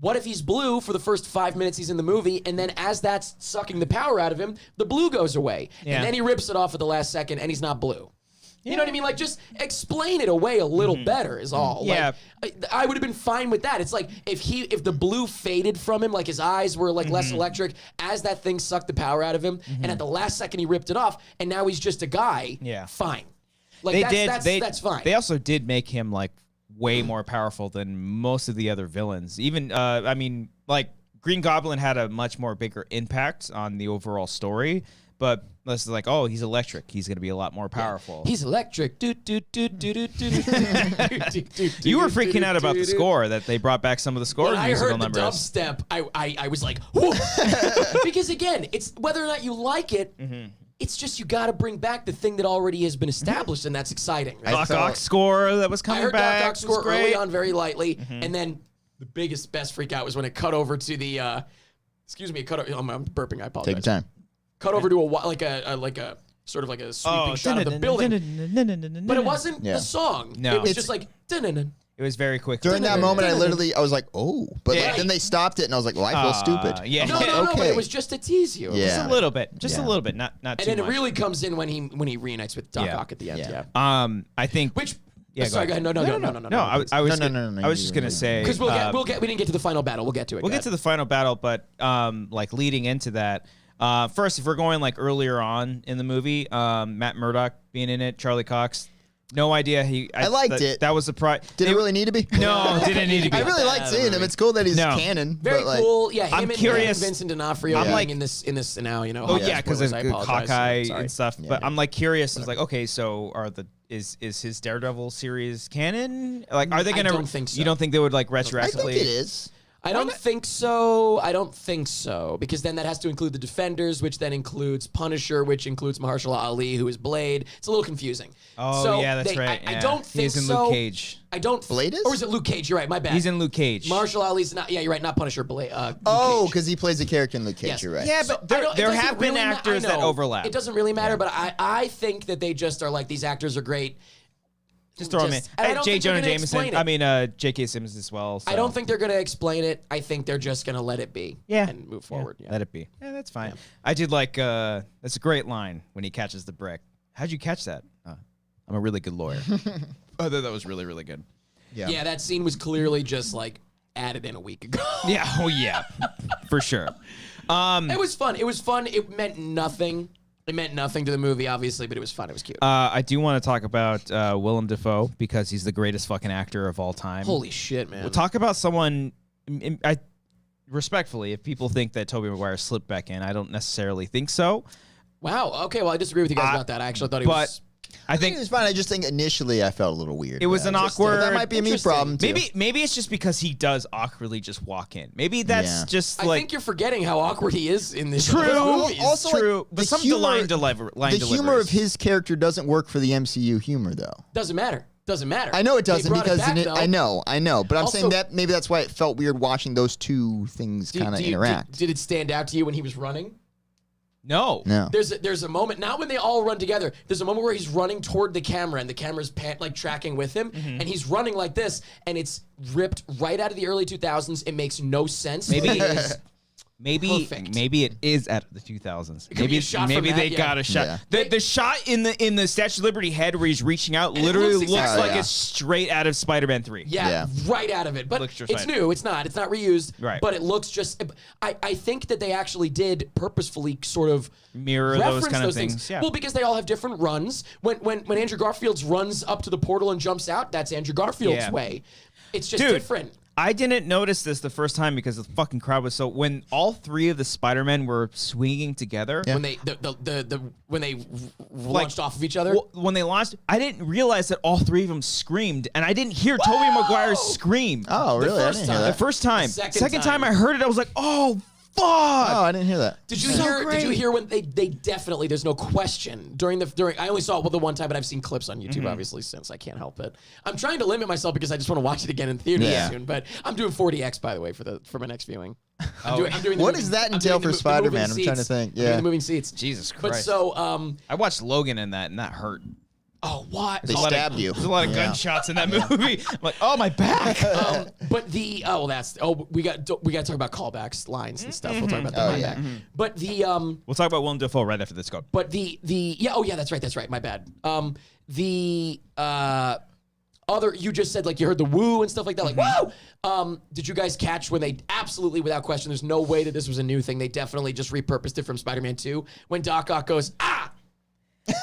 What if he's blue for the first 5 minutes he's in the movie, and then as that's sucking the power out of him, the blue goes away, Yeah. and then he rips it off at the last second, and he's not blue. You know what I mean? Like, just explain it away a little better is all. Yeah. Like, I would have been fine with that. It's like if the blue faded from him, like his eyes were like less electric as that thing sucked the power out of him, and at the last second he ripped it off, and now he's just a guy. Yeah. Fine. Like that's fine. They also did make him like way more powerful than most of the other villains. Even I mean, like Green Goblin had a much more bigger impact on the overall story, but this is like, oh, he's electric. He's going to be a lot more powerful. He's electric. You You were freaking out about the score that they brought back some of the score When I musical heard the numbers. dubstep, I was like, whoo. Because again, it's whether or not you like it, it's just you got to bring back the thing that already has been established, and that's exciting. Right? Doc felt- Ock score that was I coming heard back. Doc Ock was score great. early on very lightly, and then the best freak out was when it cut over to the. Excuse me, it cut over. I'm burping. I apologize. Take your time. Cut over to like a sort of like a sweeping shot of the building, but it wasn't Yeah. the song. No. It was It's- just like. Dun-dun-dun. It was very quick. During that moment, I was like, oh. But like, Yeah. then they stopped it, and I was like, well, I feel stupid. Yeah. No, but Okay. it was just to tease you. It was Yeah. Just a little bit. Just Yeah. a little bit. Not And too then much. it really comes in when he reunites with Doc Yeah. Ock at the end. Yeah. Yeah. I think. Which. Yeah, sorry, go ahead. No. No, I was. No, I was just gonna say Because we'll get. We didn't get to the final battle. We'll get to it. We'll get to the final battle, but like leading into that, first, if we're going like earlier on in the movie, Matt Murdock being in it, Charlie Cox, no idea. I liked it. That was a surprise. Did it really need to be? No, didn't need to be. I really liked seeing him. It's cool that he's No. canon. Very but like, cool. Yeah, him I'm and curious- Vincent D'Onofrio I'm being like- in this now. You know. Oh Hollywood yeah, because of spoilers, I apologize. Hawkeye Sorry. and stuff. But I'm like curious. It's like, okay, so is his Daredevil series canon? Like, are they I gonna? don't think so. You don't think they would like I retroactively? think it is. I don't think so. I don't think so because then that has to include the Defenders, which then includes Punisher, which includes Mahershala Ali, who is Blade. It's a little confusing. Oh So yeah, that's they- right. I yeah. don't think He's in so. Luke Cage. I don't. Blade is? Or is it Luke Cage? You're right. My bad. He's in Luke Cage. Marshall Ali's not. Yeah, you're right. Not Punisher. Blade. Luke Oh, Cage. because he plays a character in Luke Cage. Yes. You're right. Yeah, So, but there it there doesn't have been really actors I that know. overlap. It doesn't really matter, but I think that they just are like these actors are great. Just throw him in. Just- and I Hey, don't J. think they're Jonah gonna Jameson. explain it. I mean, J.K. Simmons as well. So. I don't think they're going to explain it. I think they're just going to let it be. Yeah. And move forward. Yeah. Let it be. Yeah, that's fine. I did like. That's a great line when he catches the brick. How'd you catch that? I'm a really good lawyer. I thought that was really, really good. Yeah, that scene was clearly just like added in a week ago. Yeah. Oh yeah. For sure. It was fun. It was fun. It meant nothing. It meant nothing to the movie, obviously, but it was fun. It was cute. I do want to talk about Willem Dafoe because he's the greatest fucking actor of all time. Holy shit, man. We'll talk about someone. Respectfully, if people think that Tobey Maguire slipped back in, I don't necessarily think so. Wow. Okay. Well, I disagree with you guys about that. I actually thought he was. I think it was fine. I just think initially I felt a little weird. It was an awkward. That might be a me problem too. Maybe it's just because he does awkwardly just walk in. Maybe that's just like. I think you're forgetting how awkward he is in this. True. Movies. Also, true. Like, But some of the line deliveries. humor of his character doesn't work for the MCU humor though. Doesn't matter. Doesn't matter. I know it doesn't They brought because it back, I know. But I'm Also- saying that maybe that's why it felt weird watching those two things kind of interact. Did it stand out to you when he was running? No. There's a moment, not when they all run together. There's a moment where he's running toward the camera and the camera's like tracking with him, and he's running like this, and it's ripped right out of the early 2000s. It makes no sense. Maybe It is Maybe it is out of the 2000s. It could be a shot from maybe that, they yeah. got a shot. Yeah. The shot in the Statue of Liberty head where he's reaching out literally looks looks exactly- like yeah. it's straight out of Spider-Man 3. Yeah, right out of it. But Looks just it's right. new. It's not reused. Right. But it looks just. I think that they actually did purposefully sort of Mirror those reference kind of those things. Yeah. Well, because they all have different runs. When Andrew Garfield's runs up to the portal and jumps out, that's Andrew Garfield's Yeah. way. It's just Dude, different. I didn't notice this the first time because the fucking crowd was so. When all three of the Spider-Men were swinging together, When they when they launched off of each other. when they launched, I didn't realize that all three of them screamed, and I didn't hear Tobey Maguire scream. Oh, really? I first didn't hear time. The that. first time, Second time time. I heard it, I was like, "Oh fuck!" Oh, I didn't hear that. Did you So hear? Did you great. hear when they definitely? There's no question during. I only saw it the one time, but I've seen clips on YouTube obviously since. I can't help it. I'm trying to limit myself because I just want to watch it again in theaters Yeah. soon. But I'm doing 40x by the way for my next viewing. I'm doing the What moving- does that I'm entail doing for the moving Spider-Man? I'm trying to seats. think. I'm doing Yeah. the moving seats. Jesus But Christ! so I watched Logan in that, and that hurt. oh what? They Oh, stabbed you. There's a lot of Yeah. gunshots in that movie. I'm like, oh my back. But we got to talk about callbacks, lines and stuff. We'll talk about that. Oh, My yeah. bad. But the We'll talk about Willem Dafoe right after this. Go. But that's right. My bad. Other you just said like you heard the woo and stuff like that, like woo. Did you guys catch when they absolutely without question? There's no way that this was a new thing. They definitely just repurposed it from Spider-Man 2 when Doc Ock goes ah.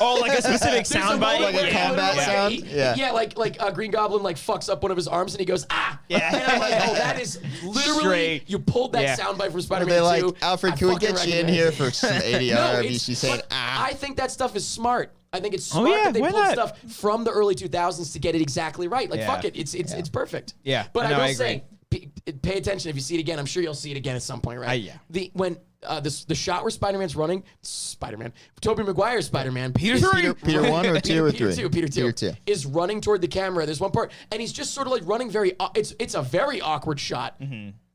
Oh, like a specific There's a soundbite, moment Like a where he combat literally- sound? Yeah. like Green Goblin like fucks up one of his arms and he goes ah. Yeah. And I'm like, oh, that is literally Straight. you pulled that Yeah. soundbite from Are Spider-Man they 2. like, Alfred, I can we fucking get you in recognize here it. for some ADR? No, RBC saying, but ah. I think that stuff is smart. I think it's smart yeah, that they why pulled not? stuff from the early 2000s to get it exactly right. Like Yeah. fuck it, it's perfect. Yeah. but No, I will I say, pay attention if you see it again. I'm sure you'll see it again at some point, right? Yeah. When the shot where Spider-Man's running, Tobey Maguire's Spider-Man, Peter 3? Peter 1 or 2 or 3? Peter 2 Peter 2. is running toward the camera. There's one part, and he's just sort of like running very. It's a very awkward shot.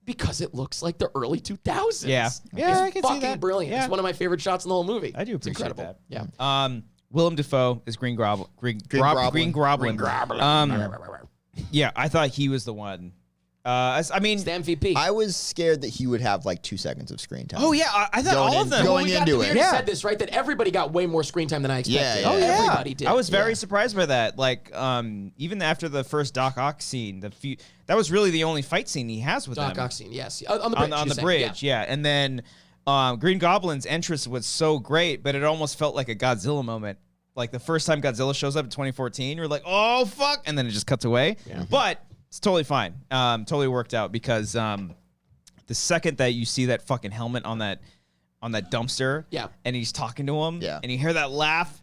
Because it looks like the early 2000s. Yeah. Yeah, it's I can see fucking that. brilliant. Yeah. It's one of my favorite shots in the whole movie. I do It's appreciate incredible. that. Yeah. Willem Dafoe is Green Goblin. Green Goblin. Yeah, I thought he was the one. I mean, It's the MVP. I was scared that he would have like 2 seconds of screen time. oh yeah, I thought Going all in- of them. going we into we it. already Yeah. said this, right? That everybody got way more screen time than I expected. Yeah, yeah, yeah. Everybody did. I was very Yeah. surprised by that. Like, even after the first Doc Ock scene, that was really the only fight scene he has with Doc them. Ock scene, yes. On the bridge. on you're the saying, bridge, yeah. And then Green Goblin's entrance was so great, but it almost felt like a Godzilla moment. Like the first time Godzilla shows up in 2014, you're like, oh fuck, and then it just cuts away. Yeah. But it's totally fine. Totally worked out because the second that you see that fucking helmet on that dumpster, Yeah. and he's talking to him, Yeah. and you hear that laugh,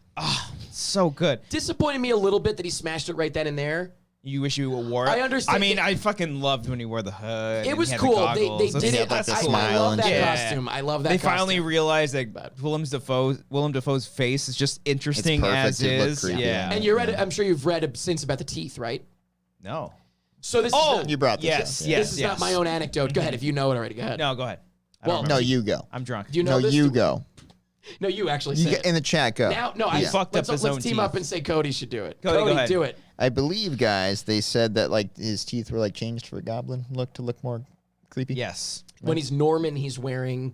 so good. Disappointed me a little bit that he smashed it right then and there. You wish you wore it. I understand. I mean, I fucking loved when he wore the hood. It and was he had cool. The They goggles. did it. like the I smile love and that shit. costume. I love that They costume. finally realized that Willem Dafoe's face is just interesting perfect. as It looked is. creepy, Yeah. And you read it. I'm sure you've read since about the teeth, right? No. So this is not, You brought this Yes, up. yes. this is not my own anecdote. Go ahead. If you know it already, go ahead. No, go ahead. Well, No, you go. I'm drunk. Do you know No, this? you go. No, you actually You say get it. in the chat, go. Now, no, He I fucked up his let's own team teeth. up and say Cody should do it. Cody, go ahead. do it. I believe, guys, they said that like his teeth were like changed for a goblin look to look more creepy. Yes. When he's Norman, he's wearing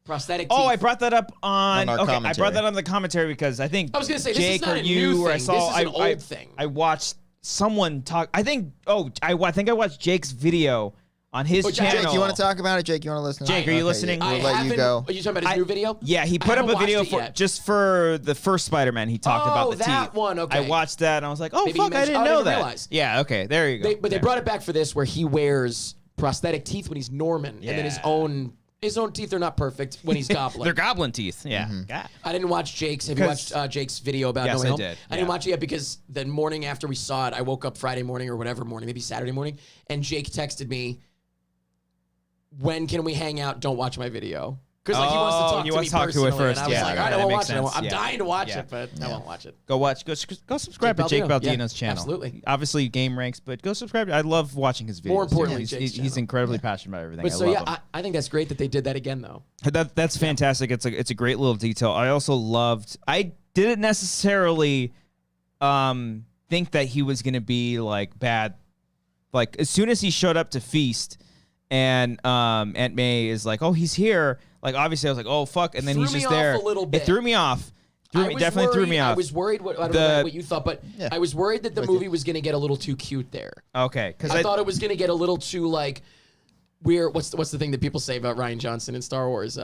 prosthetic teeth. Oh, I brought that up on. our Okay, I commentary. brought that on the commentary because I think I was gonna say, this Jake is not or a you new or I thing. saw. This is an I old thing. I watched someone talk. I think. Oh, I think I watched Jake's video on his Jake, channel. Jake, you want to talk about it? Jake, you want to listen? Jake, are you Okay, listening? We'll I let you haven't- go. Are you talking about his new video? Yeah, he I put up haven't a video watched it for yet. just for the first Spider-Man. He talked Oh, about the that teeth. one, okay. I watched that and I was like, oh Maybe you fuck, I mentioned- didn't I know didn't that. realize. Yeah, okay, there you go. But they brought it back for this, where he wears prosthetic teeth when he's Norman, and then his Yeah. own His own teeth are not perfect when he's gobbling. They're goblin teeth. Yeah. God. I didn't watch Jake's. Have you watched Jake's video about Yes, No Way I Home? did. I didn't watch it yet because the morning after we saw it, I woke up Friday morning or whatever morning, maybe Saturday morning, and Jake texted me, when can we hang out? Don't watch my video. Because like, he wants to talk you to want me to talk to personally. it first. And I was Yeah, like, right, I that don't makes watch it. sense. I'm Yeah. dying to watch Yeah. it, but I won't watch it. Go subscribe to Jake Baldino. Baldino's channel. Absolutely. Obviously, game ranks, but go subscribe. I love watching his videos. More importantly, he's, Jake's he's channel. incredibly passionate about everything. But I so love yeah, him. I think that's great that they did that again, though. That's fantastic. It's a great little detail. I also loved. I didn't necessarily think that he was gonna be like bad. Like as soon as he showed up to Feast, and Aunt May is like, "Oh, he's here." Like obviously, I was like, "Oh fuck!" And then Threw he's me just off there. a little bit. It threw me off. Definitely threw me off. I was worried. I don't know what you thought, but Yeah. I was worried that the movie was going to get a little too cute there. Okay, because I thought it was going to get a little too like weird. What's the thing that people say about Rian Johnson in Star Wars?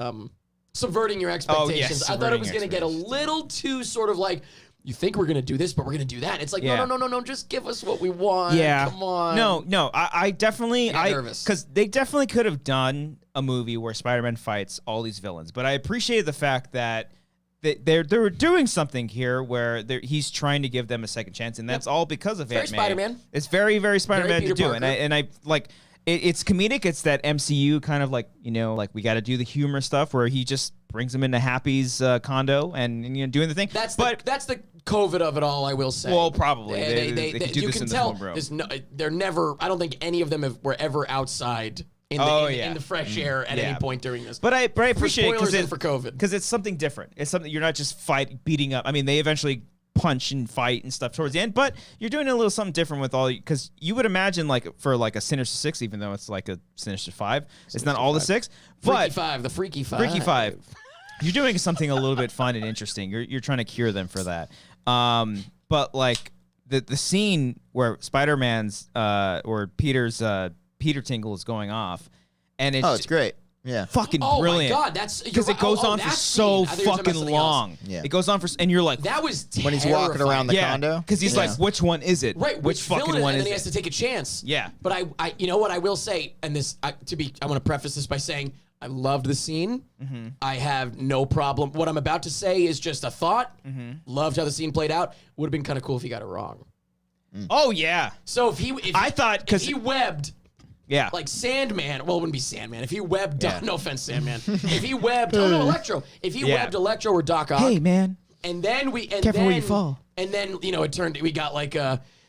Subverting your expectations. I thought it was going to get a little too sort of like, you think we're going to do this, but we're going to do that. It's like, Yeah. no, just give us what we want. Yeah. Come on. No, I definitely, got nervous. because they definitely could have done a movie where Spider-Man fights all these villains, but I appreciated the fact that they were doing something here where he's trying to give them a second chance, and that's all because of Very Aunt May. Spider-Man. It's very, very Spider-Man Peter to do, Parker. and I like it's comedic. It's that MCU kind of like like we got to do the humor stuff where he just brings him into Happy's condo and doing the thing. That's the COVID of it all, I will say. Well, probably. They could do you this can in the tell. home room. There's they're never. I don't think any of them were ever outside in the fresh air at any point during this. But I appreciate it spoilers and for COVID. because it's something different. It's something you're not just beating up. I mean, they eventually punch and fight and stuff towards the end, but you're doing a little something different with all because you would imagine like for like a Sinister Six, even though it's like a Sinister Five, it's not all the six, but the Freaky Five. Freaky Five. You're doing something a little bit fun and interesting. You're trying to cure them for that. But like the scene where Spider-Man's or Peter's Peter Tingle is going off, and it's great. Yeah. Fucking Oh brilliant. my God, that's because it goes on for so fucking long. Yeah. It goes on for, and you're like, That was When he's walking around the condo. because he's like, which one is it? Right, which fucking villain, one and is then he it? has to take a chance. Yeah. But I you know what I will say, and this I want to preface this by saying I loved the scene. Mm-hmm. I have no problem. What I'm about to say is just a thought. Mm-hmm. Loved how the scene played out. Would have been kind of cool if he got it wrong. Oh yeah, So if I thought- 'cause- he webbed yeah. like Sandman, well, it wouldn't be Sandman. If he webbed, no offense, Sandman. If he webbed, Electro. If he webbed Electro or Doc Ock, Hey man, and then Careful where you fall. And then we got like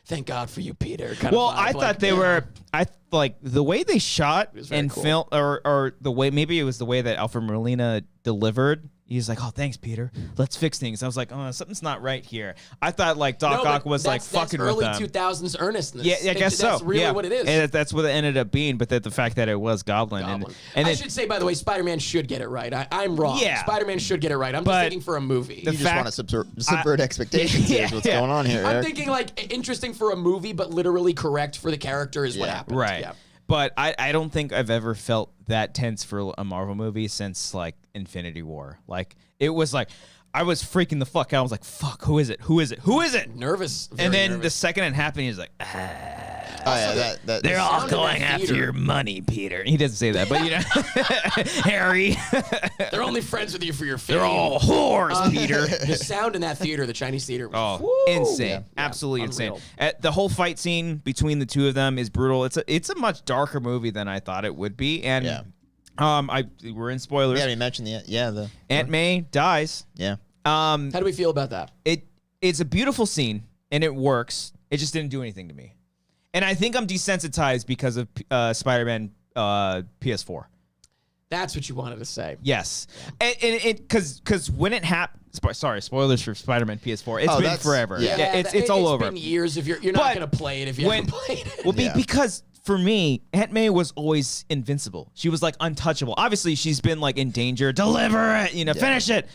thank God for you, Peter. Kind well, of vibe. I thought like, they were. I like the way they shot very and cool. film, or the way maybe it was the way that Alfred Molina delivered. He's like, "Oh, thanks, Peter. Let's fix things." I was like, "Oh, something's not right here." I thought like Doc Ock was like fucking that's with early them. 2000s earnestness. Yeah, I guess so. That's really what it is. And that's what it ended up being. But the fact that it was Goblin. And I then, should say, by the way, Spider-Man should get it right. I'm wrong. Yeah. Spider-Man should get it right. I'm But just thinking for a movie. You just fact- want to subvert expectations. Yeah, Is what's yeah. going on here. I'm Eric. thinking like interesting for a movie, but literally correct for the character is what Yeah. happened. right. Yeah. But I don't think I've ever felt that tense for a Marvel movie since like Infinity War. Like it was like I was freaking the fuck out. I was like, "Fuck, who is it? Who is it? Who is it?" Nervous. And then nervous. the second it happened, he's like, Oh yeah, that "They're all sound of that going after theater. your money, Peter." He doesn't say that, but you know, Harry. They're only friends with you for your fame. They're all whores, Peter. The sound in that theater, the Chinese theater, was Oh, insane! Absolutely unreal. insane. The whole fight scene between the two of them is brutal. It's a much darker movie than I thought it would be, and Yeah. we're in spoilers. Yeah, you mentioned the Aunt May dies. yeah. How do we feel about that? It's a beautiful scene and it works. It just didn't do anything to me, and I think I'm desensitized because of Spider-Man PS4. That's what you wanted to say. Yes, and because when it happened, sorry, spoilers for Spider-Man PS4. It's been forever. yeah. It's all over. It's been years. If you're not But going to play it if you haven't played it. Well, Yeah. because for me, Aunt May was always invincible. She was like untouchable. Obviously, she's been like in danger. Deliver it, finish it.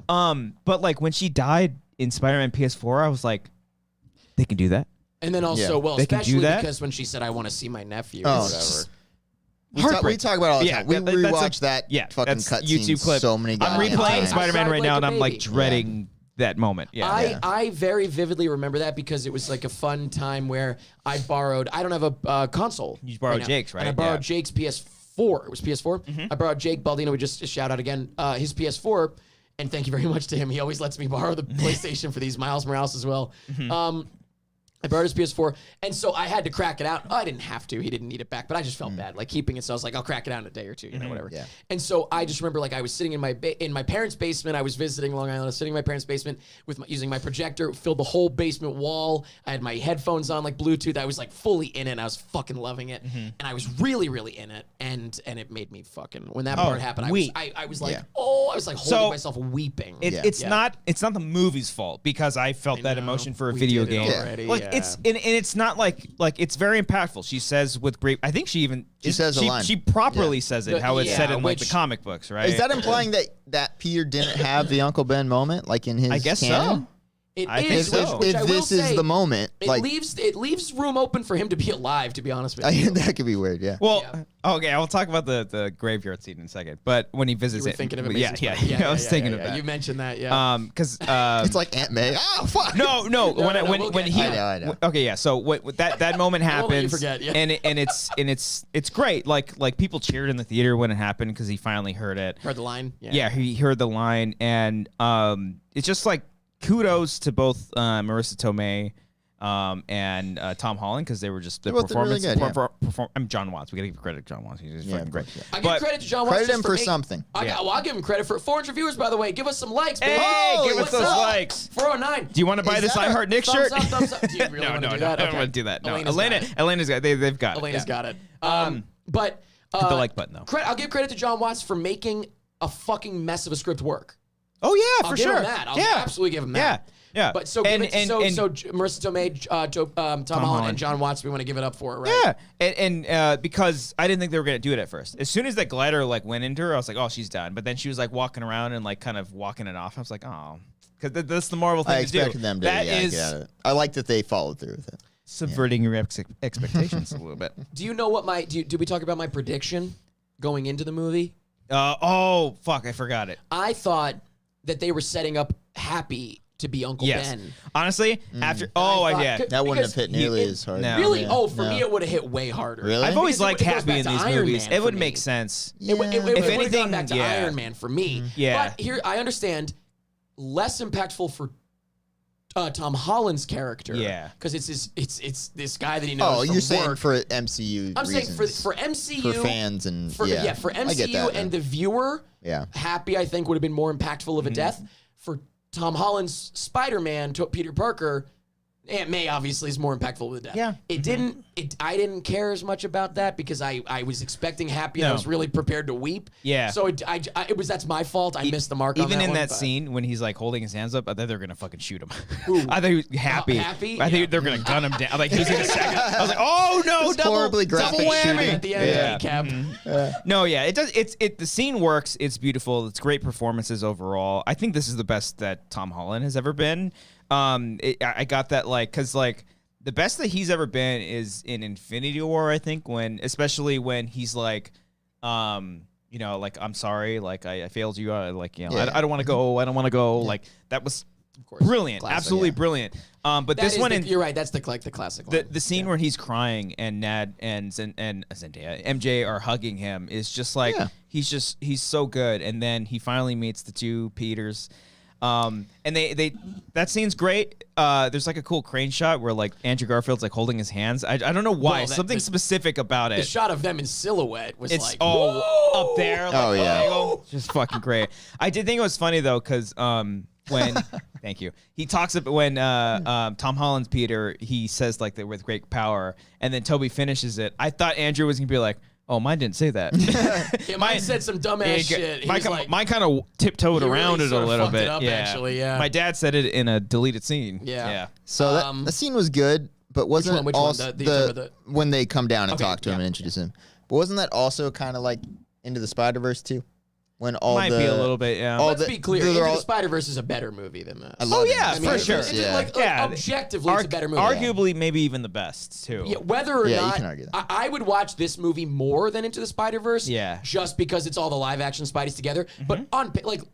Yeah. But like when she died in Spider-Man PS4, I was like, they can do that. And then also, Yeah. well, They can do especially that? because when she said, "I want to see my nephew," Oh, or it's whatever. We talk about it all the Yeah, time. We that's a- rewatch that fucking that's cutscene YouTube clip. so many I'm goddamn replaying times. Spider-Man I right cried now, like and a I'm like baby. dreading that moment. Yeah. I very vividly remember that because it was like a fun time where I don't have a console. You borrowed now. Jake's, right? And I borrowed Yeah. Jake's PS4. PS4. It was PS4. I borrowed Jake Baldino. We just shout out again his PS4, and thank you very much to him. He always lets me borrow the PlayStation for these. Miles Morales as well. I borrowed his PS4, and so I had to crack it out. I didn't have to. He didn't need it back, but I just felt bad, like keeping it. So I was like, I'll crack it out in a day or two, whatever. Yeah. And so I just remember, like, I was sitting in my parents' basement. I was visiting Long Island. I was sitting in my parents' basement with using my projector, filled the whole basement wall. I had my headphones on, like Bluetooth. I was like fully in it. And I was fucking loving it, and I was really, really in it. And it made me fucking when that part happened. I was like, I was like holding myself weeping. It's not the movie's fault because I felt that emotion for a video game. Like it's not like it's very impactful. She says with great. I think she says a line. She properly says it how it's said in like the comic books, right? Is that implying that Peter didn't have the Uncle Ben moment like in his? I guess canon? so. I think so. If this is the moment, it leaves room open for him to be alive. To be honest with you, that could be weird. Yeah. Well, okay, I'll talk about the graveyard scene in a second. But when he visits it, thinking of it, I was thinking of that. You mentioned that, because it's like Aunt May. Oh fuck. No. When he, I know. Okay, yeah. So that moment happens, forget, and it's great. Like people cheered in the theater when it happened because he finally heard it. Heard the line. Yeah, he heard the line, and it's just like. Kudos to both Marissa Tomei and Tom Holland because they were just the performance. Really good, I'm John Watts. We gotta give credit to John Watts. He's just fucking great. I give credit to John Watts. Credit him for something. I'll give him credit for 400 viewers, by the way. Give us some likes, baby. Hey, give us those likes. 409. Do you want to buy this I Heart Nick shirt? Thumbs up. Do you really want to do that? I don't want to do that. No, Elena's got. They've got it. Elena's got it. But hit the like button though. I'll give credit to John Watts for making a fucking mess of a script work. Oh yeah, for sure. I'll give him that. I'll absolutely give him that. Yeah. But so Marissa Tomei, Tom Holland, and John Watts, we want to give it up for, right? Yeah. And because I didn't think they were gonna do it at first. As soon as that glider like went into her, I was like, oh, she's done. But then she was like walking around and like kind of walking it off. I was like, oh, because that's the Marvel thing I to do. expected them to get out of it. I like that they followed through with it. Subverting your expectations a little bit. Do you know what did we talk about my prediction going into the movie? Oh fuck, I forgot it. I thought that they were setting up Happy to be Uncle Ben. Honestly, after that wouldn't have hit nearly as hard. No. Really? Oh, for me, it would have hit way harder. Really? I've always liked Happy in these movies. It would make sense. It would if have anything, gone back to Iron Man for me. Yeah. But here, I understand, less impactful for Tom Holland's character. Yeah. Because it's this guy that he knows. Oh, from you're saying work. for MCU I'm reasons. saying for MCU, for fans and for MCU and the viewer. Yeah. Happy, I think, would have been more impactful of a death. For Tom Holland's Spider-Man, Peter Parker, Aunt May obviously is more impactful with death. Yeah. I didn't care as much about that because I was expecting Happy and I was really prepared to weep. Yeah. So that's my fault. I missed the mark on that Even in one, that but- scene when he's like holding his hands up, I thought they were gonna fucking shoot him. Who? I thought he was Happy. Happy? I think they're gonna gun him down. Like he's gonna second. I was like, oh no, It's horribly graphic double shooting. whammy. At the end, Cap. No, yeah, it does. The scene works. It's beautiful. It's great performances overall. I think this is the best that Tom Holland has ever been. I got that because the best that he's ever been is in Infinity War. I think especially when he's like, I'm sorry, like I failed you. I don't want to go. I don't want to go. Like that was brilliant, absolutely brilliant. But this one, you're right. That's the classic one. The scene where he's crying and Nad and Zendaya, MJ are hugging him is just like he's so good. And then he finally meets the two Peters. And that scene's great. There's like a cool crane shot where like Andrew Garfield's like holding his hands. I don't know why. Something specific about it. The shot of them in silhouette was it's like, up there. Like, just fucking great. I did think it was funny though, because when thank you, he talks about when Tom Holland's Peter, he says like that with great power, and then Toby finishes it. I thought Andrew was gonna be like, oh, mine didn't say that. Mine said some dumbass shit. Mine kind of tiptoed around it a little bit. Actually, yeah. My dad said it in a deleted scene. Yeah. So the scene was good, but wasn't Which also one? when they come down and talk to him and introduce him. But wasn't that also kind of like Into the Spider-Verse too? When all might be a little bit, yeah. Let's be clear. Into the Spider-Verse is a better movie than this. Oh yeah, for sure. Objectively, it's a better movie. Arguably, maybe even the best too. Yeah, whether or not, you can argue that. I would watch this movie more than Into the Spider-Verse. Yeah. Just because it's all the live-action Spideys together. But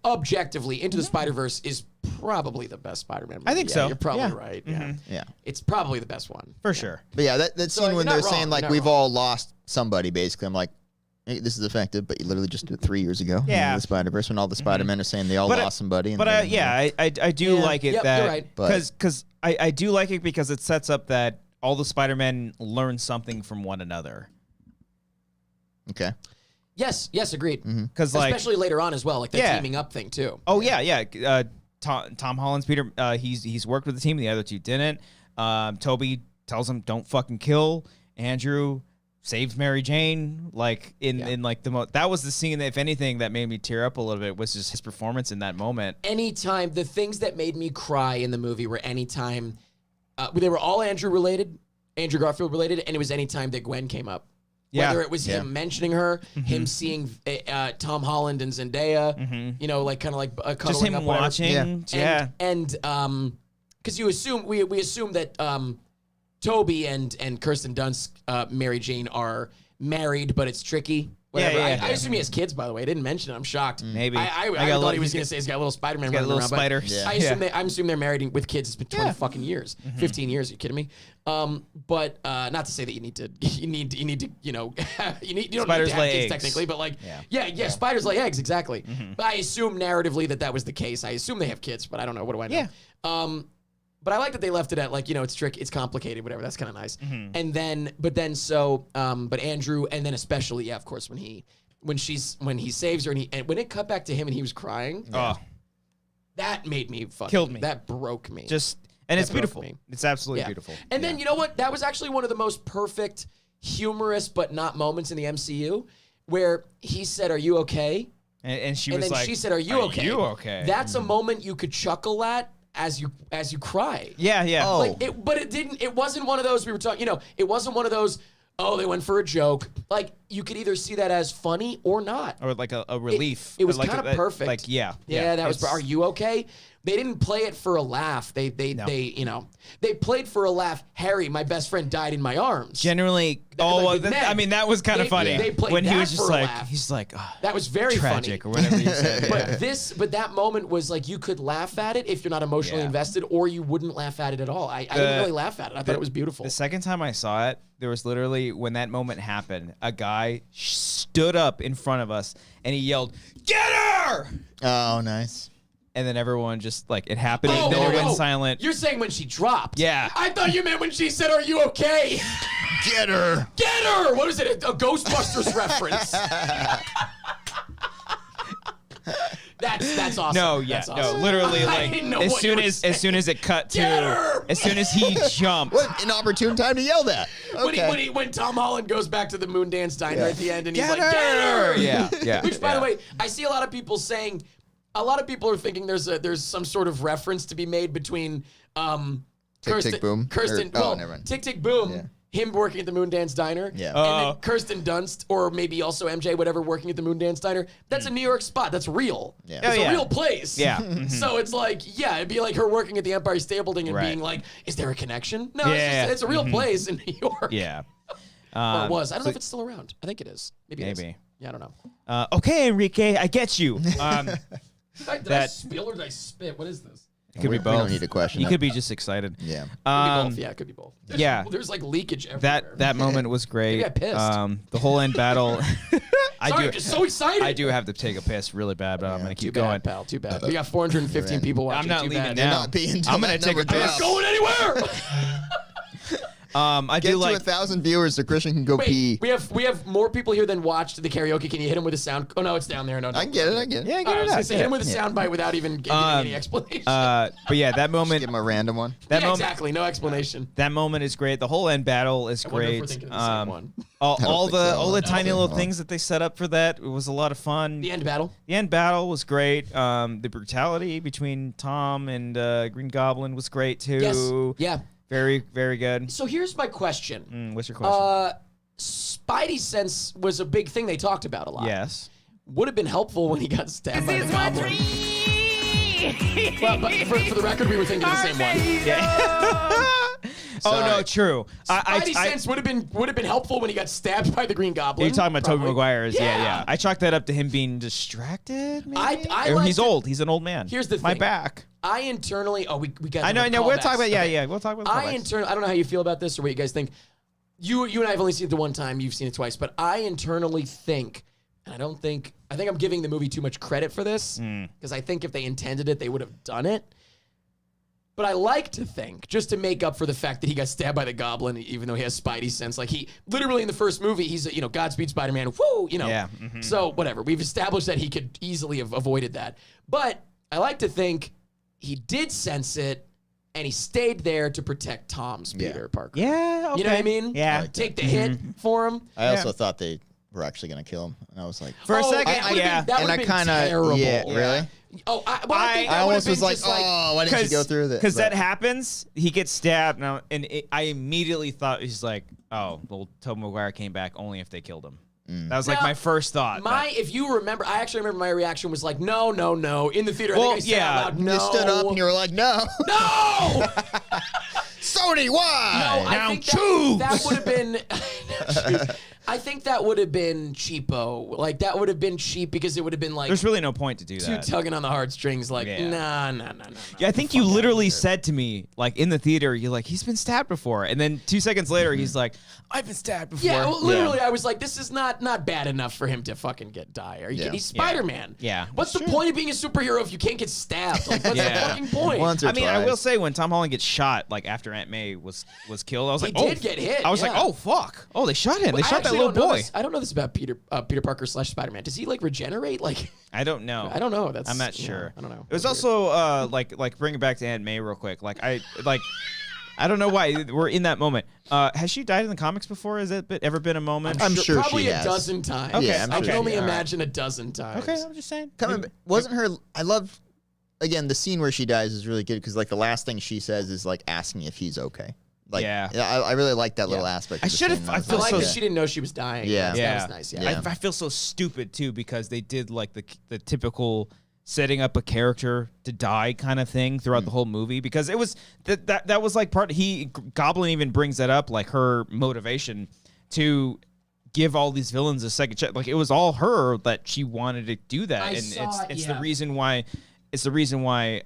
objectively, Into the Spider-Verse is probably the best Spider-Man movie. I think so. You're probably right. Yeah. It's probably the best one. For sure. But yeah, that scene when you're they're not saying wrong, like you're we've not all lost somebody, basically. I'm like, hey, this is effective, but you literally just did it 3 years ago. Yeah. The Spider-Verse, when all the Spider-Men are saying they all lost somebody. And But then, I do like it Yep, that you're right. because I do like it because it sets up that all the Spider-Men learn something from one another. Okay. Yes, agreed. Because Especially later on as well, like the teaming up thing too. Oh yeah. Tom Holland's Peter. He's worked with the team. The other two didn't. Toby tells him, "Don't fucking kill." Andrew saves Mary Jane. Like in like that was the scene that, if anything, that made me tear up a little bit, was just his performance in that moment. Anytime the things that made me cry in the movie were anytime they were all Andrew Garfield related, and it was anytime that Gwen came up. Yeah. Whether it was him mentioning her, him seeing Tom Holland and Zendaya, you know, like kind of like cuddling Just him up, whatever. watching. And because you assume we assume that Toby and Kirsten Dunst, Mary Jane, are married, but it's tricky. Whatever. I assume he has kids, by the way. I didn't mention it. I'm shocked. Maybe. I thought he was going to say he's got a little Spider-Man running around. Spider. I assume they're married with kids. It's been 20 fucking years. 15 years. Are you kidding me? But not to say that you need to, you don't Spiders need to have lay kids eggs. technically, but like, spiders lay eggs, exactly. But I assume narratively that was the case. I assume they have kids, but I don't know. What do I know? Yeah. But I like that they left it at like, it's tricky, it's complicated, whatever. That's kind of nice. And then, but Andrew, and then especially, of course, when he saves her and when it cut back to him and he was crying, that made me Killed me. That broke me. And it's beautiful. Me. It's absolutely beautiful. And then you know what? That was actually one of the most perfect, humorous but not moments in the MCU, where he said, "Are you okay?" And she and was then like, she said, "Are you okay?" You okay? That's a moment you could chuckle at as you cry. Yeah. Oh. Like but it didn't. It wasn't one of those we were talking. It wasn't one of those. Oh, they went for a joke. Like, you could either see that as funny or not. Or like a relief. It was like kind of perfect. Like, yeah. That was. Are you okay? They didn't play it for a laugh. They played for a laugh. Harry, my best friend, died in my arms. Generally, that was kind of funny. They played when that he was just for a like, laugh. he's like, oh, that was very tragic funny. or whatever you said. But that moment was like, you could laugh at it if you're not emotionally invested, or you wouldn't laugh at it at all. I didn't really laugh at it. I thought it was beautiful. The second time I saw it, there was literally, when that moment happened, a guy stood up in front of us and he yelled, "Get her!" Oh, nice. And then everyone just, like, it happened, and then it went silent. You're saying when she dropped. Yeah. I thought you meant when she said, "Are you okay?" Get her. Get her! What is it? A Ghostbusters reference. That's awesome. No, That's awesome. literally, I like, didn't know as what you soon were as it cut to, Get her! as soon as he jumped. What an opportune time to yell that. Okay. When Tom Holland goes back to the Moon Dance Diner at the end and he's Get like, "Get her!" Yeah. Which, by the way, I see a lot of people saying, a lot of people are thinking there's some sort of reference to be made between Tick, Tick, Boom? Never mind. Tick Tick Boom. Yeah. Him working at the Moon Dance Diner, Yeah. and then Kirsten Dunst, or maybe also MJ, whatever, working at the Moon Dance Diner. That's a New York spot. That's real. Yeah. It's a real place. Yeah. So it's like, it'd be like her working at the Empire State Building and being like, "Is there a connection?" No, it's a real place in New York. Yeah. Or it was. I don't know if it's still around. I think it is. Maybe. It is. Maybe. Yeah, I don't know. Okay, Enrique, I get you. Did I spill or did I spit? What is this? It could be We both. don't need to question He it. could be just excited. Yeah. Could be both. Yeah, it could be both. There's like leakage everywhere. That moment was great. Maybe I pissed. The whole end battle. I'm just so excited. I do have to take a piss really bad, but I'm gonna keep Too going. bad, pal. Too bad. We got 415 people watching. I'm not Too leaving bad. now. Not being until I'm gonna that take a number piss. drops. Going anywhere? I Get do to like 1,000 viewers so Christian can go pee. Wait, we have more people here than watched the karaoke. Can you hit him with a sound? Oh no, it's down there. No, I get it. Yeah, I get was it gonna out. say, hit him with a sound bite without even giving any explanation. But yeah, that moment. Give him a random one. That moment. Exactly. No explanation. That moment is great. The whole end battle is I wonder if great. we're thinking of the same one. All the so. tiny little things that they set up for that, it was a lot of fun. The end battle. The end battle was great. The brutality between Tom and Green Goblin was great too. Yes. Yeah. Very, very good. So here's my question. What's your question? Spidey sense was a big thing they talked about a lot. Yes. Would have been helpful when he got stabbed by the goblin. Well, but for the record, we were thinking the same one. Oh no, true. Spidey sense would have been helpful when he got stabbed by the Green Goblin. You're talking about Tobey Probably. Maguire's. Yeah. Yeah. I chalked that up to him being distracted. Maybe? I Or liked he's it. old. He's an old man. Here's the My thing. back. I internally. Oh, we got. I know. We'll talk about. Yeah. We'll talk about. I don't know how you feel about this or what you guys think. You and I have only seen it the one time. You've seen it twice. But I internally think, and I think I'm giving the movie too much credit for this, because I think if they intended it, they would have done it. But I like to think, just to make up for the fact that he got stabbed by the Goblin, even though he has Spidey sense, like he literally in the first movie, he's Godspeed Spider-Man, woo, Yeah. So whatever, we've established that he could easily have avoided that. But I like to think he did sense it, and he stayed there to protect Tom's Peter Parker. Yeah, okay. You know what I mean? Yeah. Like, take the hit for him. I also thought they were actually gonna kill him, and I was like, For a second, that and I kind kind of terrible. really. Oh, I think that I almost would've was been like, just oh, why didn't you go through this? Because that happens. He gets stabbed now, and I immediately thought he's like, oh, well, Tobey Maguire came back only if they killed him. That was like my first thought. If you remember, I actually remember my reaction was like, no, in the theater. Well, I think I said out loud, no. You stood up and you were like, no. No! Sony, why? No, I think that would have been. I think that would have been cheapo. Like that would have been cheap because it would have been like There's really no point to do two that. tugging on the heartstrings. Like nah. Yeah, I think you literally said to me, like in the theater, you're like, he's been stabbed before, and then 2 seconds later, he's like, I've been stabbed before. Yeah, well, literally, I was like, this is not bad enough for him to fucking die. Are you kidding? He's Spider-Man. Yeah. What's the point of being a superhero if you can't get stabbed? Like, what's the fucking point? Once or I mean, I twice. will say when Tom Holland gets shot, like after Aunt May was killed, I was He like, oh, did get hit, I was like, yeah. oh fuck, oh they shot him. They I shot that actually little don't know boy. this- I don't know this about Peter Parker / Spider-Man. Does he like regenerate? Like, I don't know. I don't know. That's I'm not yeah, sure. I don't know. It was That's also like bring it back to Aunt May real quick. I don't know why we're in that moment. Has she died in the comics before? Has it ever been a moment? I'm sure probably she a has. dozen times. Okay, Yeah, I'm I sure can only she has. imagine a dozen times. Okay, I'm just saying. Wasn't her? I love. Again, the scene where she dies is really good because like the last thing she says is like asking if he's okay. Like, Yeah. I really like that little aspect. I of the should've- scene. I I feel like so- that she didn't know she was dying. Yeah. That was nice. Yeah. Yeah. I feel so stupid too because they did like the typical setting up a character to die kind of thing throughout the whole movie because it was that was like Goblin even brings that up, like her motivation to give all these villains a second chance. Like it was all her that she wanted to do that, it's the reason why. It's the reason why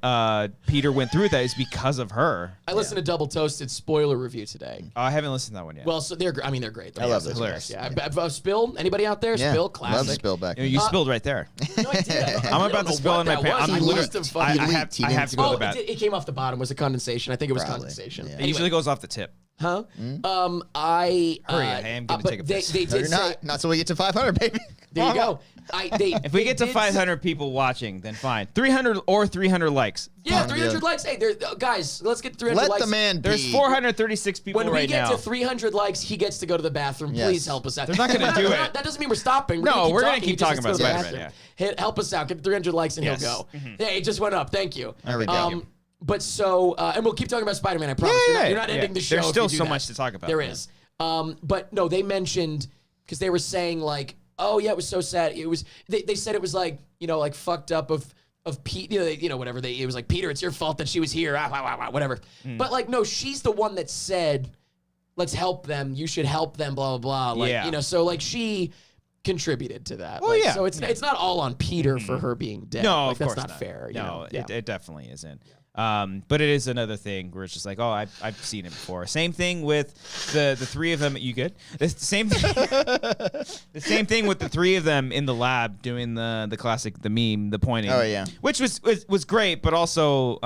Peter went through that is because of her. I listened to Double Toasted's spoiler review today. I haven't listened to that one yet. Well, so they're great. I love those Hilarious. guys. Yeah. Spill? Anybody out there? Yeah. Spill? Love Classic. Spill back. You spilled right there. No, I did. I'm about to spill in my pants. I leaked. must have He fucking. leaked. He I have to go to the bath. It came off the bottom. Was it condensation? I think it was Probably. condensation. Yeah. It usually goes off the tip. Huh? Hmm? I am gonna but take a they, piss. they No, did you're say, not till we get to 500, baby. there you go. If we get to 500 people watching, then fine. 300 or 300 likes. Yeah, 300 Yeah. likes. Hey, guys, let's get 300 Let likes. the man be. There's 436 people When we right get now. to 300 likes, he gets to go to the bathroom. Yes. Please help us out. They're not gonna do it. That doesn't mean we're stopping. No, we're gonna He keep just talking has to about go to the Spider-Man, bathroom. Help us out. Get 300 likes and Yes. he'll go. Mm-hmm. Hey, it just went up. Thank you. There we go. But so, and we'll keep talking about Spider-Man. I promise. Yeah, You're not yeah. ending the show. There's if still you do so that. much to talk about. There Yeah. is. But no, they mentioned because they were saying like, oh yeah, it was so sad. It was. They said it was like like fucked up of Pete. Whatever. It was like Peter. It's your fault that she was here. Whatever. But like no, she's the one that said, let's help them. You should help them. Blah blah blah. Like Yeah. So like she contributed to that. Well, Like, yeah. So it's not all on Peter for her being dead. No, like, of that's course not fair. You No, know? Yeah. it definitely isn't. But it is another thing where it's just like, oh, I've seen it before. Same thing with the three of them. You good? The same thing with the three of them in the lab doing the classic, the meme, the pointing. Oh, yeah. Which was great, but also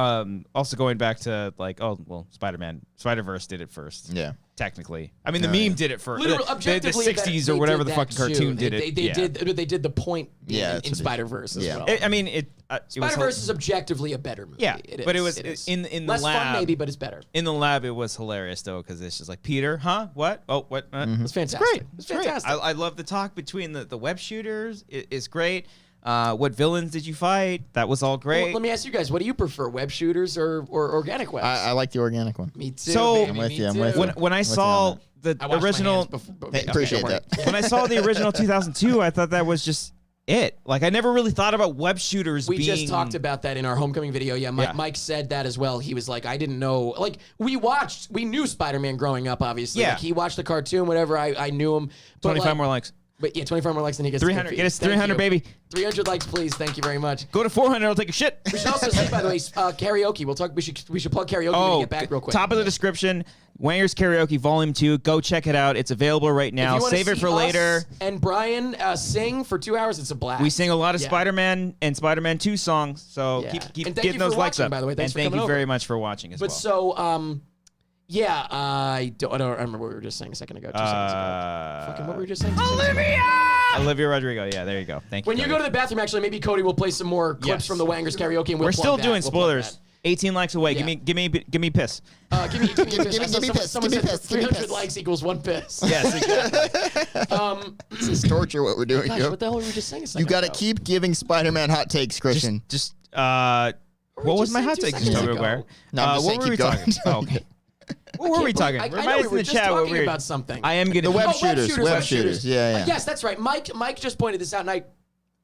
going back to like, oh well, Spider-Verse did it first. Yeah. Technically, I mean the meme did it first. Literally, The objectively, 60s they or whatever did the fucking that, too. cartoon did They it. they did the point Yeah, in that's what it- Spider-Verse as yeah. well. I mean it. Spider-Verse is objectively a better movie. Yeah, it is. but it was It is. in the less lab. fun maybe, but it's better. In the lab, it was hilarious though because it's just like Peter, huh? What? Oh, what? It's fantastic. Great. It's Great. fantastic. I love the talk between the web shooters. It's great. What villains did you fight? That was all great. Well, let me ask you guys: what do you prefer, web shooters or organic webs? I like the organic one. Me too. So- baby, I'm with me you, I'm too. with you. when I What's saw on the I washed my original, hands before- Hey, okay, appreciate don't worry. that. when I saw the original 2002, I thought that was just it. Like I never really thought about web shooters. We being, just talked about that in our homecoming video. Yeah, Mike said that as well. He was like, I didn't know. Like, we knew Spider-Man growing up, obviously. Yeah. Like, he watched the cartoon, whatever. I knew him. But 25 more likes. But yeah, 25 more likes than he gets. 300. to Get us Thank 300, you. baby. 300 likes, please. Thank you very much. Go to 400. I'll take a shit. We should also say, by the way, karaoke. We should plug karaoke when we get back real quick. Top of the description. Wangers Karaoke Volume 2. Go check it out. It's available right If now. you wanna Save it see for us later. And Brian sing for 2 hours. It's a blast. We sing a lot of Yeah. Spider-Man and Spider-Man 2 songs, so Yeah. keep And thank getting you those for likes watching, up. by the way. Thanks and for thank coming you over. very much for watching as But well. so, yeah, I don't remember what we were just saying a second ago. 2 seconds ago. Fucking what were we just saying? 2 seconds ago? Olivia Rodrigo. Yeah, there you go. Thank you. When you Cody. go to the bathroom, actually, maybe Cody will play some more clips Yes. from the Wangers Karaoke, and we'll We're plug still that. doing We'll plug spoilers. 18 likes away. Yeah. Give me piss. that. Give me Give me piss, Someone give me said piss, give me 300 piss. likes equals 1 piss. Yes, exactly. This is torture what we're doing Gosh, here. what the hell were we just saying a You second got to ago? keep giving Spider-Man hot takes, Christian. just were we what was just my saying hot 2 take? seconds Toby ago? McGuire? No, I'm just what saying were we keep going. talking? Oh, okay. What were we talking? I Remind know us we in were the just chat what talking we were about something. I am getting The web Oh, shooters. Web shooters. Yeah, yeah. Yes, that's right. Mike just pointed this out, and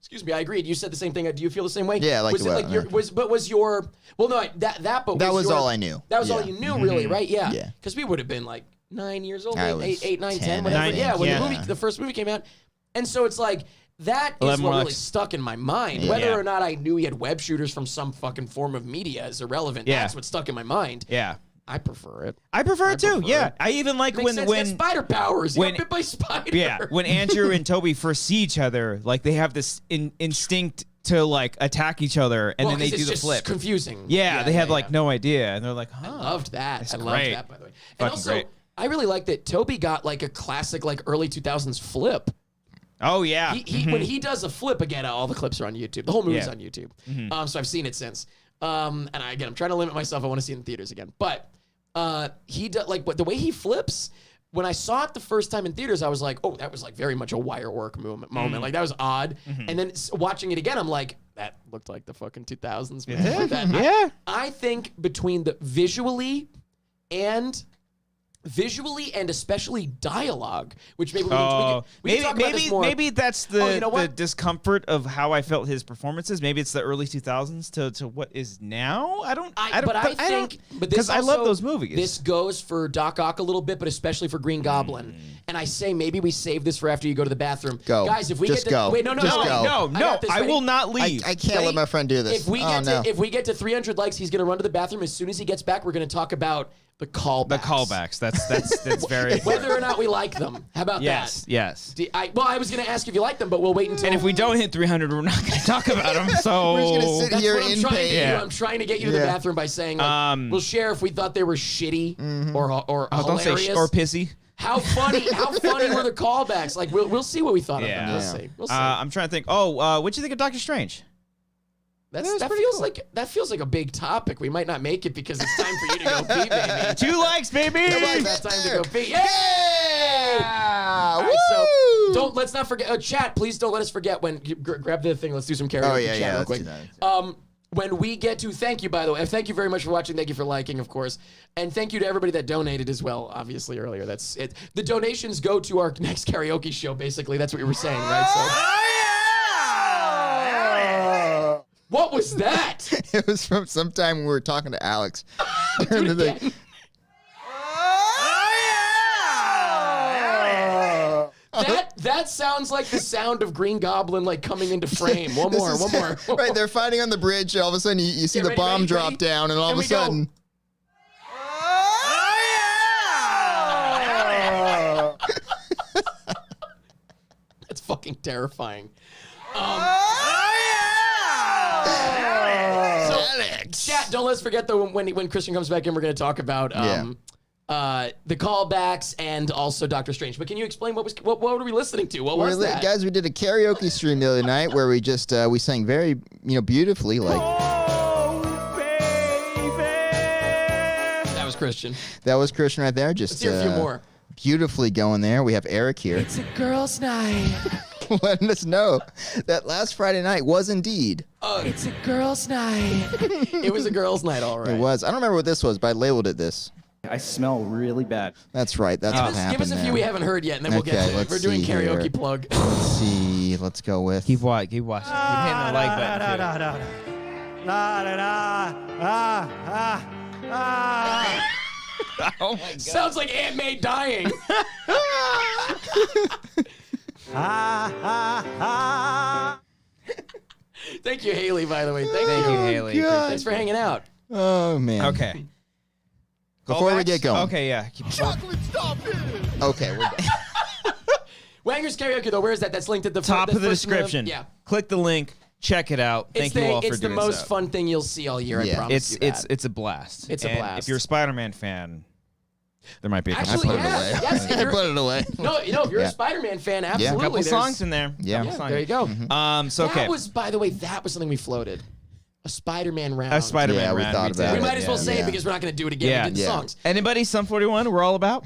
excuse me, I agreed. You said the same thing. Do you feel the same way? Yeah, I like was the it web, like your, was your but That was your- all I knew. That was all Yeah. you knew, really, right? Yeah. Yeah. Because we would have been like 9 years old, I was 8, 9, 10, 10, whatever. 9, Yeah, when yeah. the first movie came out, and so it's like that is 11 what more really likes. stuck in my mind. Yeah. Whether Yeah. or not I knew he had web shooters from some fucking form of media is irrelevant. Yeah. That's what stuck in my mind. Yeah. I prefer it. I prefer it too. prefer Yeah. it. I even like Makes sense. when That's spider powers. You when- got bit by spider. yeah, when Andrew and Toby first see each other, like they have this instinct to like attack each other, and Well, then they 'cause do it's the just flip. confusing. Yeah, they have like no idea, and they're like, huh. I loved that. That's I loved great. that, by the way. And Fucking also, great. I really like that Toby got like a classic, like early 2000s flip. Oh yeah. When he does a flip, again, all the clips are on YouTube. The whole movie's Yeah. on YouTube. So I've seen it since. And I'm trying to limit myself. I want to see it in theaters again. But he does but the way he flips. When I saw it the first time in theaters, I was like, "Oh, that was like very much a wire work moment. Like that was odd." And then watching it again, I'm like, "That looked like the fucking 2000s." Man. Like that. Yeah. I think between the visually and especially dialogue, which maybe we can talk about this more. Maybe that's the, Oh, you know the what? discomfort of how I felt his performances. Maybe it's the early 2000s to what is now. I don't. Because I love those movies. This goes for Doc Ock a little bit, but especially for Green Goblin. And I say maybe we save this for after you go to the bathroom. Go. Guys. If we Just get to go. wait, no, Just go. no, I Ready? will not leave. I can't let my friend do this. If we oh, get no. if we get to 300 likes, he's gonna run to the bathroom. As soon as he gets back, we're gonna talk about the callbacks. The callbacks. That's very Whether or not we like them. How about yes, that? yes. I was going to ask if you like them, but we'll wait until. And if we don't hit 300, we're not going to talk about them. So We're just gonna sit That's here what I'm in trying to pain. do. Yeah. I'm trying to get you to the Yeah. bathroom by saying, like, we'll share if we thought they were shitty or don't say hilarious. or pissy. How funny were the callbacks? Like, we'll see what we thought of them. Yeah. We'll see. We'll see. I'm trying to think. What'd you think of Doctor Strange? that pretty feels cool. that feels like a big topic. We might not make it because it's time for you to go pee, baby. 2 likes, baby. It's time to go pee. Yay! Yeah! All right, Woo! so let's not forget. Chat, please don't let us forget when grab the thing. Let's do some karaoke Oh, yeah, chat yeah, real let's quick. do that. When we get to thank you, by the way, thank you very much for watching. Thank you for liking, of course, and thank you to everybody that donated as well. Obviously, earlier, that's it. The donations go to our next karaoke show. Basically, that's what we were saying, right? So, what was that? It was from sometime we were talking to Alex. During the thing. That sounds like the sound of Green Goblin like coming into frame. One This more. is- Right, they're fighting on the bridge. All of a sudden, you see Yeah, the ready, bomb ready, drop ready? down, and all And of a we go, sudden, That's fucking terrifying. Chat, don't let's forget though when Christian comes back in, we're going to talk about the callbacks and also Doctor Strange. But can you explain what were we listening to? What was that? guys, we did a karaoke stream the other night where we just we sang very beautifully like. That was Christian. That was Christian right there. Just Let's hear a few more. Beautifully going there. We have Eric here. It's a girls' night. Letting us know that last Friday night was indeed. It's a girls' night. It was a girls' night, all right. It was. I don't remember what this was, but I labeled it this. I smell really bad. That's right. That's what happened Give us a few there. we haven't heard yet, and then we'll get Okay, to it. let's We're doing see karaoke here. plug. Let's see. Let's go with. Keep watching. Keep hitting the like button. Oh my god. Sounds like Aunt May dying. Thank you, Haley, by the way. Thank Thank you. you, Haley. God. Thanks for hanging out. Oh man. Okay. Before we get going. Okay, yeah. Chocolate strawberry. Okay, we're done. Wangers Karaoke, though, where is that? That's linked at the Top of the first description. Yeah. Click the link. Check it out. Thank you all for doing It's the most fun thing you'll see all year, I promise you that. It's a blast. It's a And blast. If you're a Spider-Man fan, there might be a couple Actually, put it yeah, away. yes, if I you're- put it away. No, if you're Yeah. a Spider-Man fan, absolutely. couple there's- songs in there. Yeah. Yeah, there you go. So okay. That was, by the way, that was something we floated. A Spider-Man round. A Spider-Man Yeah, we round. thought about We it. might as well say Yeah. it because we're not going to do it again. Yeah. We did the Yeah. songs. Anybody? Sum 41. We're all about.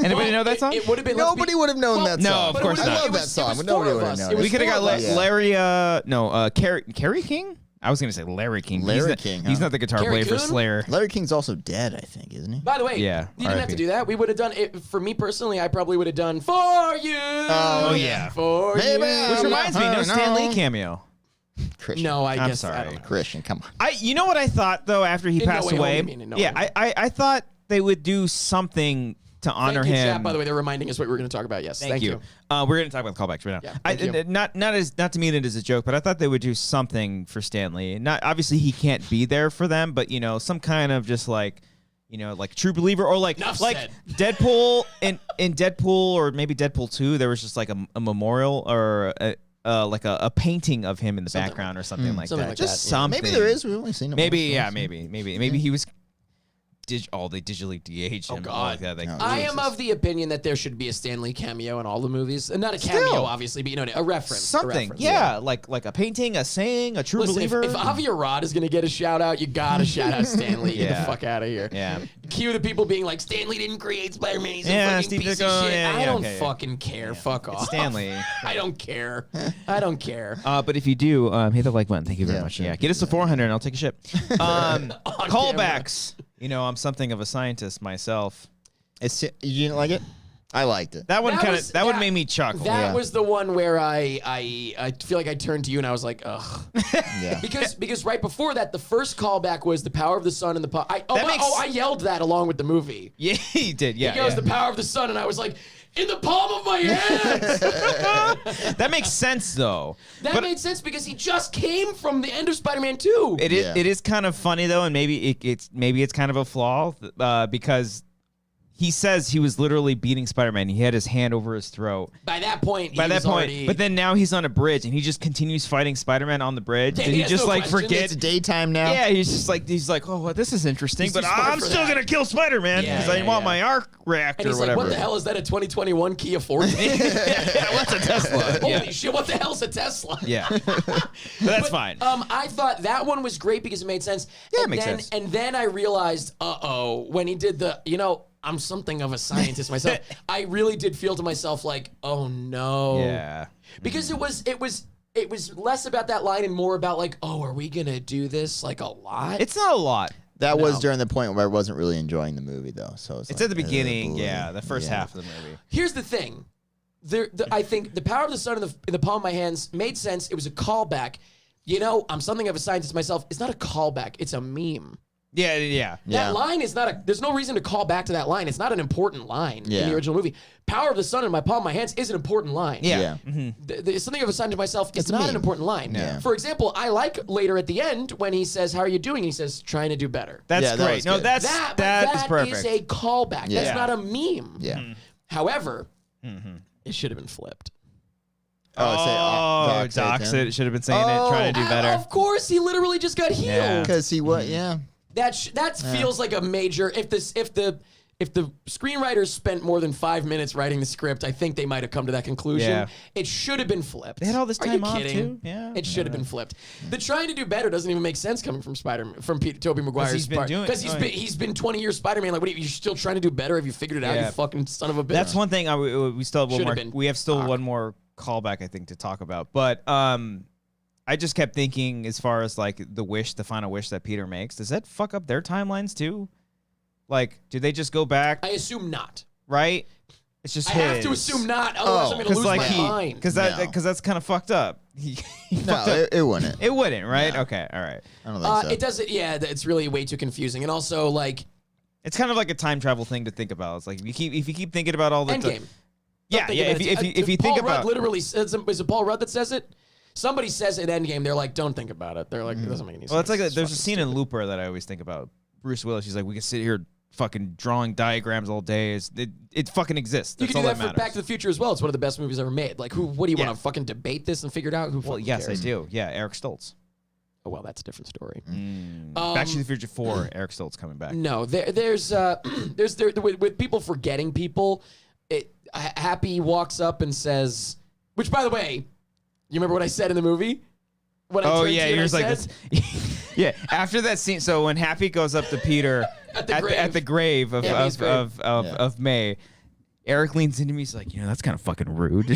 Anybody know that song? It would have been. Nobody would have known that no, song. of but it course would've not. I been- love it that song, was but nobody four would of have us. known It it. was We could have got four of us. Larry. Kerry King. I was gonna say Larry King. Larry he's King, He's huh? not the guitar Carrie player for Coon? Slayer. Larry King's also dead, I think, isn't he? By the way, Yeah, you didn't have RIP. to do that. We would have done it. For me personally, I probably would have done For You. Oh, yeah. For Maybe You. I- Which reminds me, no No. Stan Lee cameo. Christian. No, I I'm guess I sorry. don't know. Christian, come on. You know what I thought though after he In No passed Way Home, away? you mean, in No Yeah, Way I thought they would do something to honor Thank you, him. chat, by the way, they're reminding us what we were going to talk about. Yes, Thank you. We're going to talk about the callbacks right now. Yeah, thank you. Not to mean it as a joke, but I thought they would do something for Stanley. Not obviously he can't be there for them, but some kind of just like True Believer or like Enough said. Deadpool in Deadpool or maybe Deadpool 2. There was just like a memorial or like a painting of him in the background or something like Something that. like just that, yeah. something. Maybe there is. We've only seen him. Maybe once, maybe he was. They digitally de-aged him. God. Like that. No. I am of the opinion that there should be a Stan Lee cameo in all the movies. Not a cameo, Still. obviously, but a reference. Something, a reference, yeah, like a painting, a saying, a True Listen, Believer. if Avi Arad is going to get a shout out, you got to shout out Stan Lee. Get Yeah. the fuck out of here. Yeah. Cue the people being like, Stan Lee didn't create Spider-Man. He's a Yeah, fucking Steve piece Ditko, of shit. yeah, I yeah, don't okay, yeah. fucking care. Fuck off. Stanley. I don't care. I don't care. But if you do, hit the like button. Thank you very Yeah, much. sure. Yeah, get us to 400 and I'll take a shit. camera. Callbacks. I'm something of a scientist myself. You didn't like it? I liked it. That one That kind was- of that one that- made me chuckle. That Yeah. was the one where I feel like I turned to you and I was like, ugh. Yeah. Because right before that, the first callback was the power of the sun and the I yelled that along with the movie. Yeah, he did. Yeah, He goes, yeah. the power of the sun, and I was like, in the palm of my hands. That makes sense though. That made sense because he just came from the end of Spider-Man 2. It is. Yeah. It is kind of funny though, and maybe it's kind of a flaw because he says he was literally beating Spider-Man. He had his hand over his throat. By that point, But then now he's on a bridge and he just continues fighting Spider-Man on the bridge. Yeah, Did he he has just no like question. forget? It's daytime now. Yeah, he's like, oh, well, this is interesting, He's but too smart I'm for still that. gonna kill Spider-Man Yeah, because I yeah, want yeah. my arc reactor And he's or like, whatever. what the hell is that, a 2021 Kia Forte? What's a Tesla? Holy yeah. shit, what the hell's a Tesla? Yeah. But that's fine. I thought that one was great because it made sense. Yeah, it and makes then, sense. And then I realized, when he did the, I'm something of a scientist myself. I really did feel to myself like, oh no. Yeah. Because it was less about that line and more about like, oh, are we gonna do this like a lot? It's not a lot. That was No. during the point where I wasn't really enjoying the movie, though. So It's at the beginning, yeah, the first yeah. half of the movie. Here's the thing. I think the power of the sun in the palm of my hands made sense. It was a callback. I'm something of a scientist myself. It's not a callback. It's a meme. Yeah. That line is not there's no reason to call back to that line. It's not an important line in Yeah. the original movie. Power of the sun in my palm of my hands is an important line. Yeah. Something of a sign to myself is It's a not meme. an important line. Yeah. For example, I like later at the end when he says, how are you doing? He says, trying to do better. That's Yeah, that great. was No, good. that is perfect. is a callback. Yeah. That's not a meme. Yeah. However, it should have been flipped. Oh, Docs it should have been saying it, trying to do better. Of course, he literally just got healed. Yeah. Because he was, yeah. That feels like a major. If the screenwriters spent more than 5 minutes writing the script, I think they might have come to that conclusion. Yeah. It should have been flipped. They had all this Are time you off, kidding? too? Yeah. It should have been flipped. The trying to do better doesn't even make sense coming from Tobey Maguire's he's been part. doing- Because he's been 20 years Spider-Man. Like, what are you still trying to do better? Have you figured it out? Yeah. You fucking son of a bitch. That's one thing we still have one Should've more. been. We have still one more callback, I think, to talk about. But I just kept thinking, as far as like the final wish that Peter makes, does that fuck up their timelines too? Like, do they just go back? I assume not. Right? It's just I his. have to assume not. Otherwise, I'm going to lose my mind. because No. that's kind of fucked up. He No, fucked up. it wouldn't. It wouldn't, right? No. Okay, all right. I don't think so. It doesn't. Yeah, it's really way too confusing. And also, like, It's kind of like a time travel thing to think about. It's like if you keep thinking about all the Endgame. yeah. If you Paul think Rudd about literally says, is it Paul Rudd that says it? Somebody says it in Endgame. They're like, don't think about it. They're like, it doesn't make any sense. well, it's like It's there's a fucking scene in stupid. Looper that I always think about. Bruce Willis. He's like, we can sit here fucking drawing diagrams all day. It fucking exists. You That's can do all that that for Back to the Future as well. It's one of the best movies ever made. Like, what do you want to fucking debate this and figure it out? Who Well, fucking yes, cares? I do. Yeah, Eric Stoltz. Oh, well, that's a different story. Back to the Future 4, Eric Stoltz coming back. No, there's with people forgetting people. Happy walks up and says, which, by the way, you remember what I said in the movie? When I Oh turned yeah, to you he and was I like said, this. Yeah, after that scene. So when Happy goes up to Peter at the grave of Yeah, May's grave. of May, Eric leans into me. He's like, that's kind of fucking rude.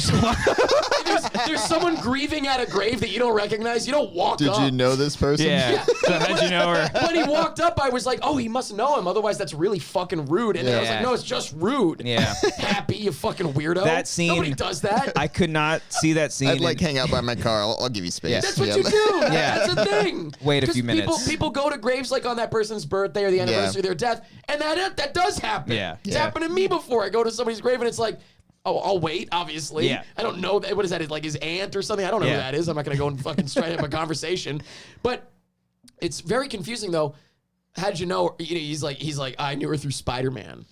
there's someone grieving at a grave that you don't recognize. You don't walk up. Did you know this person? Yeah. So how'd you know her? When he walked up, I was like, oh, he must know him. Otherwise, that's really fucking rude. And then I was like, Yeah. no, it's just rude. Yeah. Happy, you fucking weirdo. That scene. Nobody does that. I could not see that scene. I'd like hang out by my car. I'll give you space. That's what you do. Yeah. That's a thing. Wait a 'Cause few minutes. People go to graves like on that person's birthday or the anniversary of their death, and that does happen. Yeah. It's Yeah. happened to me before. I go to somebody's grave and it's like, oh, I'll wait, obviously. Yeah. I don't know. What is that? Like his aunt or something? I don't know who that is. I'm not going to go and fucking straight up a conversation. But it's very confusing, though. How'd you know? He's like, I knew her through Spider-Man.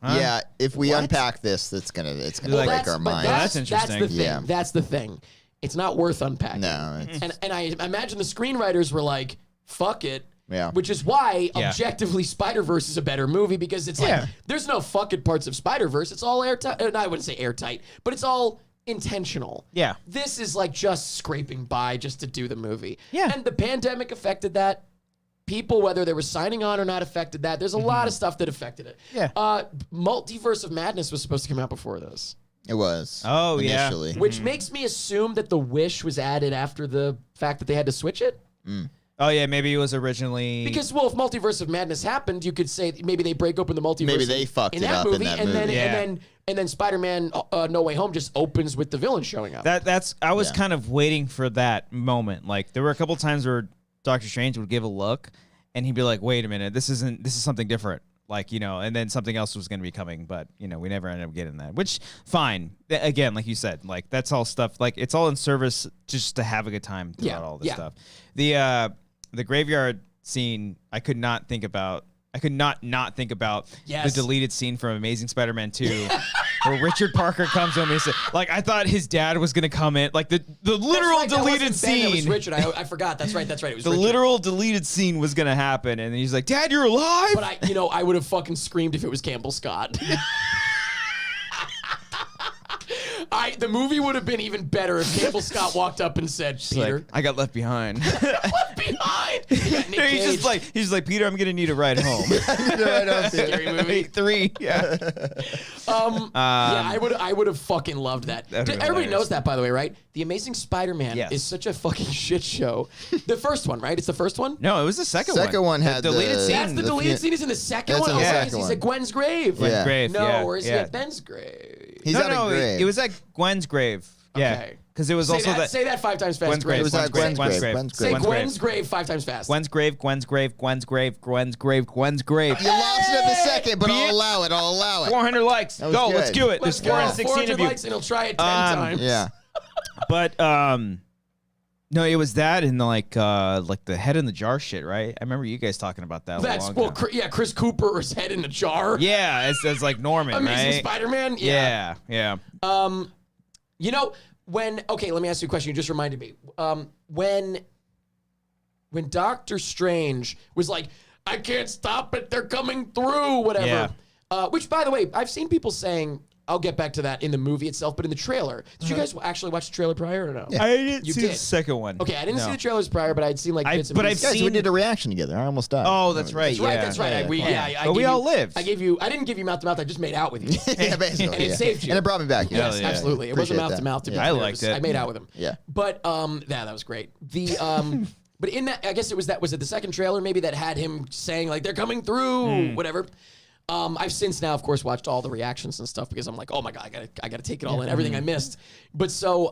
Yeah, if we What? unpack this, it's gonna Well, break our minds. That's interesting. That's the thing. Yeah. That's the thing. It's not worth unpacking. No, it's, And I imagine the screenwriters were like, fuck it. Yeah. Which is why Yeah. objectively Spider-Verse is a better movie because it's like there's no fuck it parts of Spider-Verse. It's all airtight. No, I wouldn't say airtight, but it's all intentional. Yeah. This is like just scraping by just to do the movie. Yeah. And the pandemic affected that. People, whether they were signing on or not, affected that. There's a lot of stuff that affected it. Yeah. Multiverse of Madness was supposed to come out before this. it was. Oh, yeah. initially. Which makes me assume that the Wish was added after the fact that they had to switch it. Oh yeah, maybe it was originally Because, well, if Multiverse of Madness happened, you could say maybe they break open the multiverse. Maybe they fucked in it that up in movie, that and then movie. Yeah. and then Spider-Man No Way Home just opens with the villain showing up. I was Yeah. kind of waiting for that moment. Like there were a couple times where Doctor Strange would give a look, and he'd be like, "Wait a minute, this is something different." Like and then something else was going to be coming, but we never ended up getting that. Which fine. Again, like you said, like that's all stuff. Like it's all in service just to have a good time throughout all this stuff. The graveyard scene, I could not think about. I could not think about Yes. the deleted scene from Amazing Spider-Man 2 where Richard Parker comes home and said, like, I thought his dad was going to come in. Like, the literal That's right, that deleted wasn't Ben, that was scene. Richard. I forgot. That's right. It was The Richard. literal deleted scene was going to happen. And then he's like, Dad, you're alive? But I would have fucking screamed if it was Campbell Scott. The movie would have been even better if Campbell Scott walked up and said, Peter, Like, I got left behind. left behind. You got Nick he's Cage. just like, Peter, I'm going to need a ride home. Scary movie. 3, yeah. I would have fucking loved that. That'd be Everybody hilarious. knows that, by the way, right? The Amazing Spider-Man Yes. is such a fucking shit show. The first one, right? It's the first one? No, it was the second one. Second one had the deleted the- scene. That's the deleted scene is in the second That's one? in the Oh, second he's one. at Gwen's grave. Yeah. grave. No, yeah, or is he yeah. at Ben's grave? He's at a grave. It was at Gwen's grave. Yeah. Okay. Because it was also that. Say that 5 times fast. Gwen's grave. It was at Gwen's grave. Say Gwen's Gwen's grave. grave 5 times fast. Gwen's grave, Gwen's grave, Gwen's grave, Gwen's grave, Gwen's grave. You lost it at the second, but Be I'll it. allow it. I'll allow it. 400 likes. was Go, good. let's do it. Let's There's go. 416 400 of you. likes and he'll try it 10 times. Yeah. But no, it was that and like the head in the jar shit, right? I remember you guys talking about that. That's a long time. Chris Cooper's head in a jar. Yeah, it's like Norman, Amazing right? Spider-Man. Yeah. Let me ask you a question. You just reminded me. When Doctor Strange was like, I can't stop it, they're coming through, whatever. Which, by the way, I've seen people saying, I'll get back to that in the movie itself, but in the trailer. Did you guys actually watch the trailer prior or no? I didn't You see did. the second one. Okay, I didn't see No. the trailers prior, but I'd seen like bits and but I've pieces. Guys, we seen- did a reaction together. I almost died. Oh, that's right. That's right, yeah. that's right. But we gave all you- lived. I didn't give you mouth to mouth, I just made out with you. Yeah, basically. And it yeah. saved you. And it brought me back. Yeah. Yes, yeah. absolutely. It wasn't Appreciate mouth to mouth to me. that. I liked it. I made out with him. Yeah. But that was great. The but in that, I guess it was the second trailer maybe that had him saying like they're coming through, whatever. I've since now, of course, watched all the reactions and stuff because I'm like, oh my god, I gotta take it all in, everything I missed. But so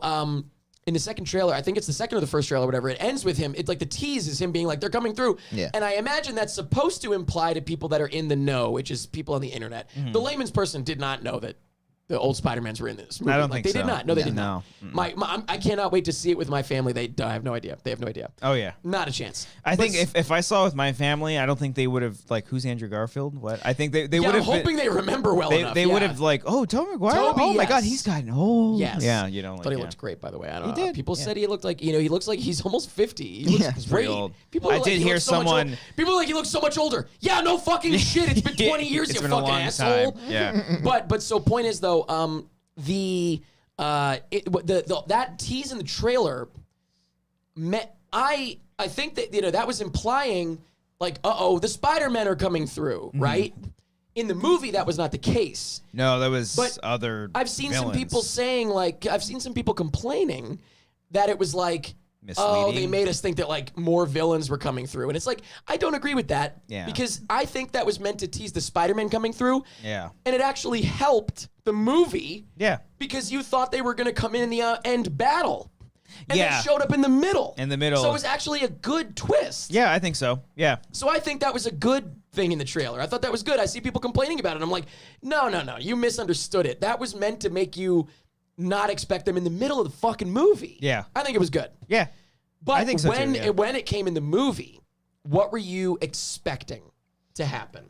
in the second trailer, I think it's the second or the first trailer, whatever, it ends with him. It's like the tease is him being like, they're coming through. Yeah. And I imagine that's supposed to imply to people that are in the know, which is people on the internet. The layman's person did not know that the old Spider-Mans were in this movie. I don't like, think they did so. not. No, they No. did not. No. I cannot wait to see it with my family. I have no idea. They have no idea. Oh yeah. Not a chance. I But think if I saw it with my family, I don't think they would have like, who's Andrew Garfield? What? I think they yeah, would I'm have. hoping they remember well enough. They yeah. would have like, oh, Tobey Maguire. Tobey, oh my God, yes. he's gotten old. Yes. Yeah, you know. Like, Thought he yeah. looked great, by the way. I don't know. did, People yeah. said he looked like, he looks like he's almost 50. He looks He's great. pretty old. People are I like, did he hear looks so much someone- old- people are like, he looks so much older. Yeah, no fucking shit. It's been 20 years, It's you been a fucking long asshole. time. Yeah. But so point is though, that tease in the trailer, I think that that was implying like, the Spider-Men are coming through, right? In the movie, that was not the case. No, that was But other. I've seen some villains. people saying I've seen some people complaining that it was like, oh, they Misleading. made us think that like more villains were coming through. And it's like, I don't agree with that. Yeah. Because I think that was meant to tease the Spider-Man coming through. Yeah. And it actually helped the movie. Yeah. Because you thought they were going to come in the end battle. And Yeah. they showed up in the middle. In the middle. So it was actually a good twist. Yeah, I think so. Yeah. So I think that was a good thing in the trailer. I thought that was good. I see people complaining about it. I'm like, no, you misunderstood it. That was meant to make you not expect them in the middle of the fucking movie. Yeah. I think it was good. Yeah. But I think so too, yeah. when it came in the movie, what were you expecting to happen?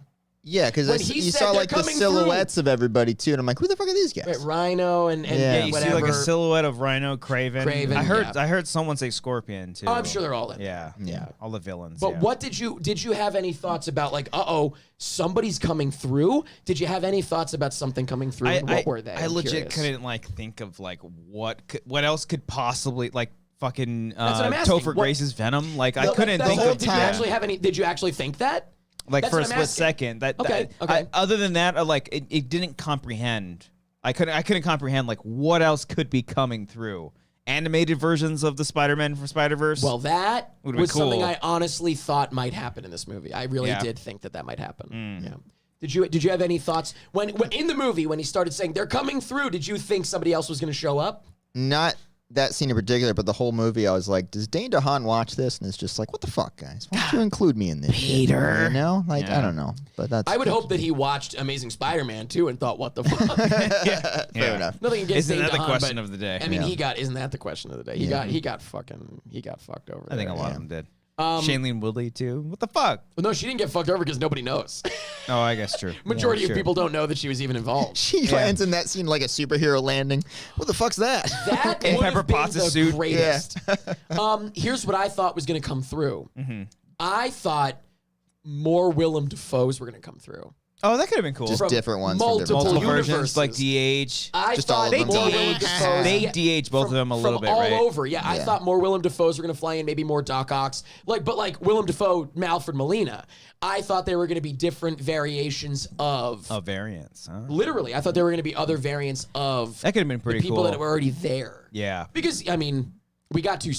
Yeah, because When he you said saw they're like the coming silhouettes of everybody too, and I'm like, who the fuck are these guys? Right, Rhino and Yeah, You whatever. see like a silhouette of Rhino, Craven. Craven, I heard someone say Scorpion too. Oh, I'm sure they're all in. Yeah. Yeah. All the villains. But yeah. what did you have any thoughts about like, somebody's coming through? Did you have any thoughts about something coming through? And what were they? I I'm legit curious. couldn't like think of like what else could possibly like fucking That's what I'm asking. Topher What- Grace's Venom. Like I No, couldn't that's think the whole of Did you actually have any? Did you actually think that? like That's for a what I'm split asking. second. That Okay, okay. other than that, like it didn't comprehend. I couldn't comprehend like what else could be coming through. Animated versions of the Spider-Man from Spider-Verse. Well, that Would've been was something cool. I honestly thought might happen in this movie. I really Yeah. did think that might happen. Yeah. Did you have any thoughts when in the movie when he started saying they're coming through? Did you think somebody else was going to show up? Not that scene in particular, but the whole movie, I was like, does Dane DeHaan watch this? And it's just like, what the fuck, guys? Why don't you include me in this? Peter. You know? Like, Yeah. I don't know. But that's. I would hope that he watched Amazing Spider-Man too and thought, what the fuck? Fair Yeah. enough. Nothing against Isn't Dane that the DeHaan, question but, of the day? I mean, Yeah. isn't that the question of the day? He got fucked over. I think a there. lot of them did. Shailene Woodley too. What the fuck? Well, no, she didn't get fucked over because nobody knows. Oh, I guess true. Majority Yeah, of sure. people don't know that she was even involved. She lands in that scene like a superhero landing. What the fuck's that? That In would Pepper have been Potts' the suit. greatest. Here's what I thought was going to come through. I thought more Willem Dafoes were going to come through. Oh, that could have been cool. Just From different ones. from multiple different Multiple universes. versions like DH. I Just all thought of them more together. Willem Dafoes. They DH both of them a little from bit, all right? over. Yeah, I Yeah. thought more Willem Dafoes were going to fly in, maybe more Doc Ocks. But Willem Dafoe, Alfred Molina. I thought they were going to be different variations of. Oh, variants. Huh? Literally, I thought there were going to be other variants of That could have been pretty the people cool. that were already there. Yeah. Because I mean, we got 3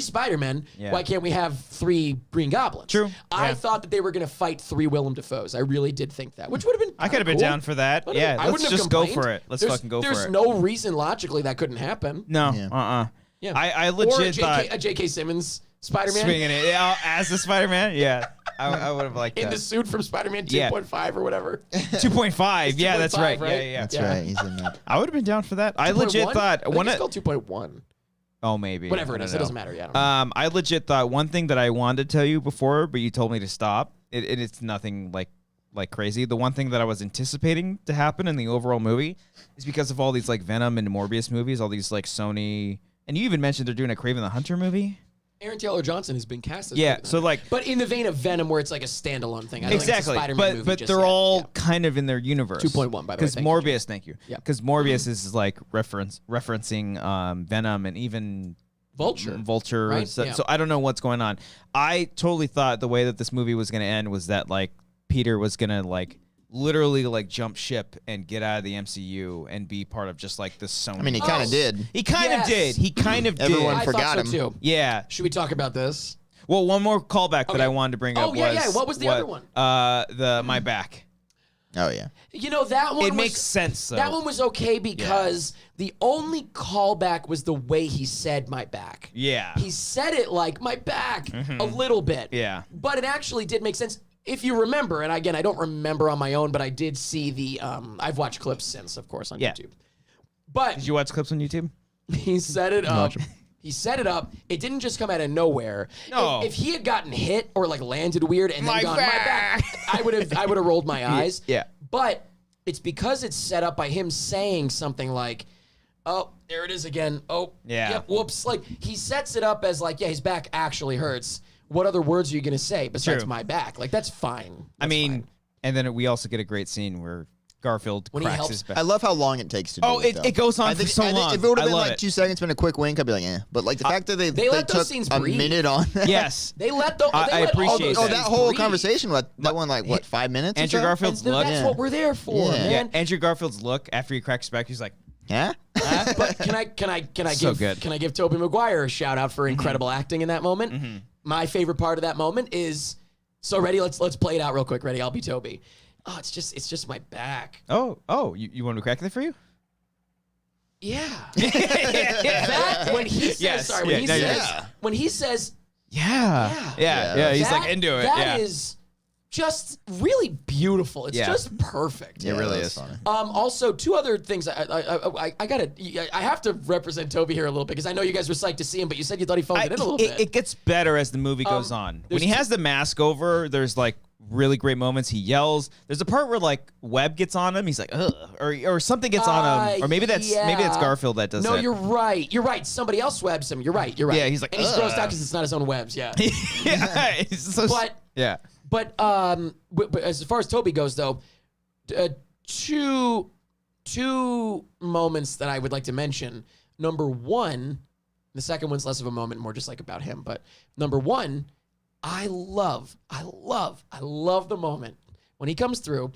Spider-Men. Yeah. Why can't we have 3 Green Goblins? True. I Yeah. thought that they were going to fight 3 Willem Dafoes. I really did think that, which would have been. I could have been cool. down for that. But Yeah, I let's wouldn't have just go complained. for it. Let's There's- fucking go for There's it. no reason logically that couldn't happen. No. Yeah. Yeah. I or legit thought a J.K. Simmons Spider-Man swinging it as the Spider-Man. Yeah, I would have liked in that. the suit from Spider-Man Yeah. 2.5 or whatever. 2.5. Yeah, that's 2.5, right. right? Yeah, yeah. That's Yeah. right. He's in that. I would have been down for that. I legit 2.1? thought I think one. it's called 2.1. Oh, maybe. Whatever I it don't is, it know. doesn't matter. Yeah. I don't know. I legit thought one thing that I wanted to tell you before, but you told me to stop. It's nothing like crazy. The one thing that I was anticipating to happen in the overall movie is because of all these like Venom and Morbius movies, all these like Sony, and you even mentioned they're doing a Kraven the Hunter movie. Aaron Taylor Johnson has been cast as Yeah, Venom. so like But in the vein of Venom, where it's like a standalone thing. I don't think it's a exactly, Spider-Man movie but just they're yet. all Yeah. kind of in their universe. 2.1, by the way. Because Thank you, Morbius, thank you. Yeah. Because Morbius is like referencing Venom and even Vulture. Right? So, Yeah. so I don't know what's going on. I totally thought the way that this movie was going to end was that like Peter was going to like literally like jump ship and get out of the MCU and be part of just like this Sony. I mean, he kind of did. He kind of Yes. did. He kind of Everyone did. I forgot thought so him. too. Yeah. Should we talk about this? Well, one more callback that Okay. I wanted to bring Oh, up yeah, was yeah. What was the other one? My back. Oh yeah. You know, that one It was, makes sense though. That one was okay because the only callback was the way he said my back. Yeah. He said it like my back a little bit. Yeah. But it actually did make sense. if you remember, and again, I don't remember on my own, but I did see the. I've watched clips since, of course, on YouTube. But did you watch clips on YouTube? He set it up. He set it up. It didn't just come out of nowhere. No. If he had gotten hit or like landed weird and then gone my back, I would have rolled my eyes. Yeah. But it's because it's set up by him saying something like, "Oh, there it is again. Oh, yeah. Yep, whoops." Like he sets it up as like, yeah, his back actually hurts. What other words are you gonna say besides my back? Like that's fine. I mean, and then we also get a great scene where Garfield cracks his back. I love how long it takes to do it. It goes on for so long. If it would have been like 2 seconds, been a quick wink, I'd be like, eh. But like the fact that they let those took scenes a breathe. minute on that. Yes. They let the. I appreciate Oh, that. that whole conversation, that one like what, 5 minutes? Andrew Garfield's look. That's what we're there for, man. Andrew Garfield's look after he cracks his back, he's like, yeah. But can I give Tobey Maguire a shout out for incredible acting in that moment? My favorite part of that moment is ready. Let's play it out real quick. Ready? I'll be Toby. Oh, it's just my back. Oh, you want me to crack that for you? Yeah. That when he says when he says yeah, he's like into it. That is just really beautiful. It's just perfect. It really is. Funny. Also, 2 other things. I have to represent Toby here a little bit because I know you guys were psyched to see him, but you said you thought he phoned it in a little bit. It gets better as the movie goes on. When he has the mask over, there's like really great moments. He yells. There's a part where like Webb gets on him. He's like, ugh, or something gets on him, or maybe that's Garfield that does that. No, you're right. You're right. Somebody else webs him. You're right. Yeah, he's like, and he's grossed out because it's not his own webs. Yeah. But as far as Toby goes, though, two moments that I would like to mention. Number one, the second one's less of a moment, more just like about him. But number one, I love the moment when he comes through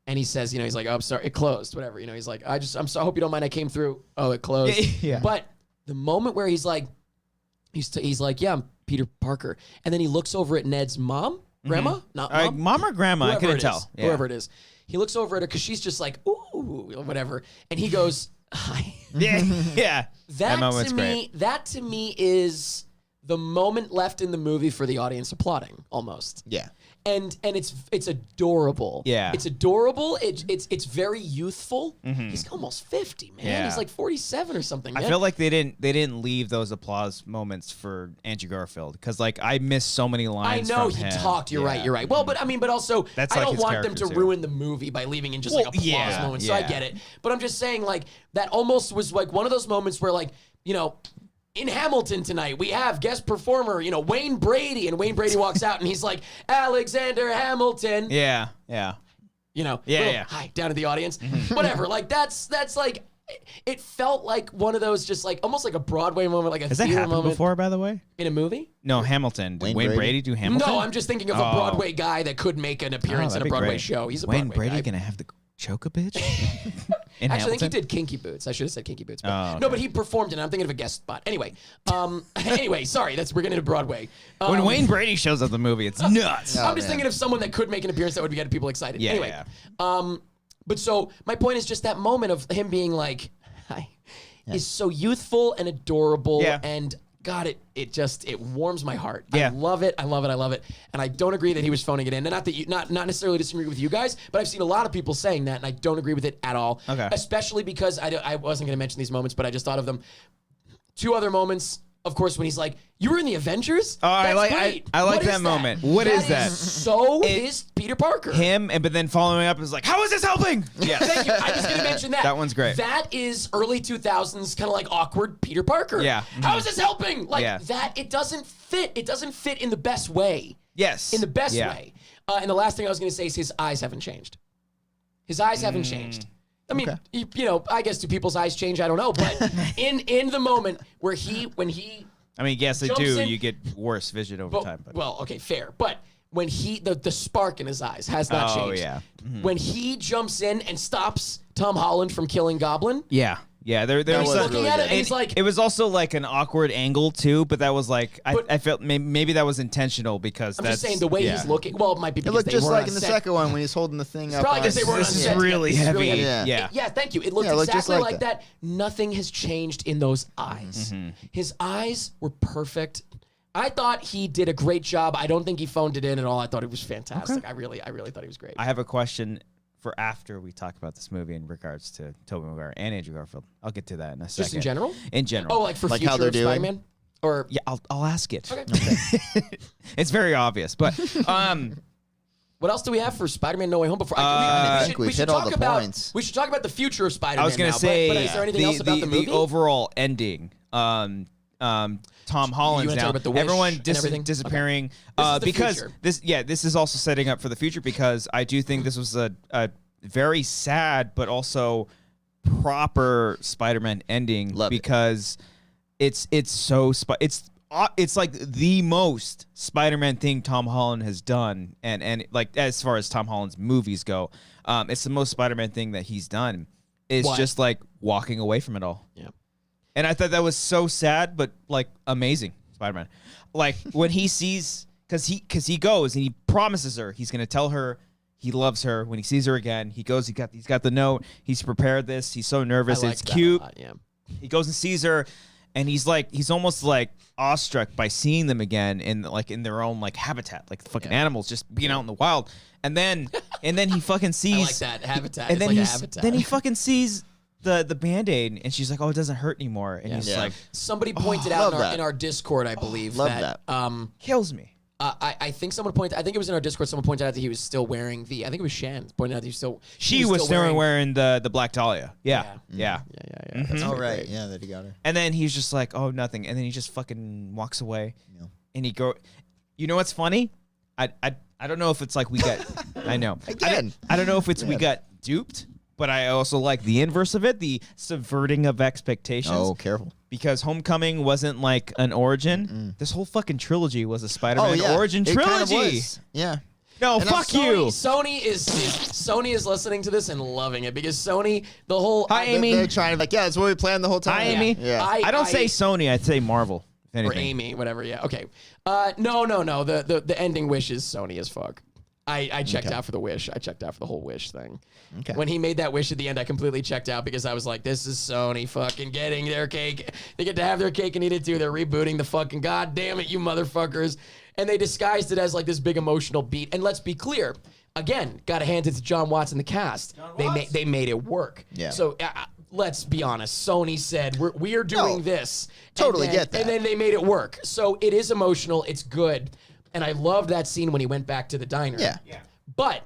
and he says, he's like, oh, I'm sorry, it closed, whatever. He's like, I hope you don't mind I came through. Oh, it closed. Yeah. But the moment where he's like, he's like, yeah, I'm Peter Parker. And then he looks over at Ned's mom. Grandma? Not mom? Mom or grandma? I couldn't tell. Yeah. Whoever it is. He looks over at her because she's just like, ooh, whatever. And he goes, hi. Yeah. That to me is the moment left in the movie for the audience applauding, almost. Yeah. And it's adorable. Yeah. It's adorable. It's very youthful. He's almost 50, man. Yeah. He's like 47 or something, man. I feel like they didn't leave those applause moments for Andrew Garfield because like I missed so many lines. I know from he him. talked. You're right. Well, but also That's I like don't his want them to character, too. ruin the movie by leaving in just like applause moments. So I get it. But I'm just saying like that almost was like one of those moments where like in Hamilton tonight, we have guest performer, Wayne Brady, and Wayne Brady walks out and he's like, Alexander Hamilton. Yeah. Hi, down to the audience. Whatever. Like that's like, it felt like one of those just like almost like a Broadway moment, like a Has that theater happened moment before, by the way? in a movie. No, Hamilton. Did Wayne Brady? Brady do Hamilton? No, I'm just thinking of a Broadway guy that could make an appearance in a that'd be Broadway great. show. He's a Wayne Broadway Brady guy. gonna have the choke-a-bitch? In Actually, I think he Hamilton? did Kinky Boots. I should have said Kinky Boots. But Oh, No, okay. but he performed in it. I'm thinking of a guest spot. Anyway, sorry. We're getting into Broadway. When Wayne Brady shows up in the movie, it's nuts. I'm just thinking of someone that could make an appearance that would get people excited. Yeah, anyway, but so my point is just that moment of him being like, "Hi," is so youthful and adorable, and God, it warms my heart. Yeah. I love it. And I don't agree that he was phoning it in. And not necessarily disagree with you guys, but I've seen a lot of people saying that, and I don't agree with it at all. Okay. Especially because I wasn't going to mention these moments, but I just thought of them. 2 other moments. Of course, when he's like, "You were in the Avengers." Oh, I That's like great. I like What that is moment. What is that? Is Peter Parker. But then following up is like, how is this helping? Yeah. Thank you. I was going to mention that. That one's great. That is early 2000s kind of like awkward Peter Parker. Yeah. How is this helping? Like that, it doesn't fit. It doesn't fit in the best way. Yes. In the best way. And the last thing I was going to say is his eyes haven't changed. His eyes haven't changed. I mean, I guess do people's eyes change? I don't know. But in the moment when he I mean, yes, they jumps do. in- You get worse vision over time. But. Well, okay, fair. But when the spark in his eyes has not changed. Oh, yeah. When he jumps in and stops Tom Holland from killing Goblin. Yeah. Yeah, there was He's looking at it and he's like... It was also like an awkward angle too, but that was like I felt maybe that was intentional because I'm that's just saying the way he's looking. Well, it might be It because looked they just weren't like on in the set. second one when he's holding the thing It's up. probably because they weren't on This is set. really This is heavy. Yeah. Yeah, thank you. It looked looked just exactly like like that. Nothing has changed in those eyes. His eyes were perfect. I thought he did a great job. I don't think he phoned it in at all. I thought it was fantastic. Okay. I really thought he was great. I have a question for after we talk about this movie in regards to Tobey Maguire and Andrew Garfield. I'll get to that in a second. Just in general? In general. Oh, like for Like future how they're doing? Spider-Man? Or Yeah, I'll ask it. Okay. It's very obvious, but what else do we have for Spider-Man No Way Home before? I think we've hit all the points. We should talk about the future of Spider-Man. I was gonna now, say, but is there anything else about the movie? the overall ending. Tom Holland's wanna now. talk about the wish Everyone and everything? disappearing. This is the because future. this is also setting up for the future because I do think this was a very sad but also proper Spider-Man ending because it's like the most Spider-Man thing Tom Holland has done, and like as far as Tom Holland's movies go, it's the most Spider-Man thing that he's done. It's just like walking away from it all. Yeah. And I thought that was so sad, but like amazing Spider-Man. Like when he sees, because he goes and he promises her he's gonna tell her he loves her when he sees her again. He goes, he's got the note. He's prepared this. He's so nervous. It's cute. Yeah. He goes and sees her, and he's almost like awestruck by seeing them again in their own like habitat, like the fucking animals just being out in the wild. And then he fucking sees I like that habitat. and It's then like a habitat. then he fucking sees the Band-Aid, and she's like, "Oh, it doesn't hurt anymore." And he's like, somebody pointed out in our Discord, I believe, that kills me. I think someone pointed. I think it was in our Discord. Someone pointed out that he was still wearing I think it was Shan pointed out that She was still wearing the Black Dahlia. Yeah. That's Oh, pretty right. great. Yeah, that he got her. And then he's just like, "Oh, nothing." And then he just fucking walks away. Yeah. And he go. You know what's funny? I don't know if it's like we got. I know. Again. I don't know if it's we got duped. But I also like the inverse of it, the subverting of expectations. Oh, careful. Because Homecoming wasn't like an origin. This whole fucking trilogy was a Spider-Man origin It kind of trilogy. was. Yeah. No, And fuck you. Sony is listening to this and loving it because Sony, the whole. Hi, Amy. They're trying to like, yeah, that's what we planned the whole time. Hi, Amy. Yeah. I don't say Sony, I'd say Marvel. If anything. Or Amy, whatever. Yeah. Okay. No. The ending wish is Sony as fuck. I checked out for the wish. I checked out for the whole wish thing. Okay. When he made that wish at the end, I completely checked out because I was like, this is Sony fucking getting their cake. They get to have their cake and eat it too. They're rebooting the fucking goddamn it, you motherfuckers. And they disguised it as like this big emotional beat. And let's be clear. Again, got to hand it to John Watts and the cast. They made it work. Yeah. So let's be honest. Sony said, we're doing this. Totally And then- get that. And then they made it work. So it is emotional. It's good. And I loved that scene when he went back to the diner. Yeah. But,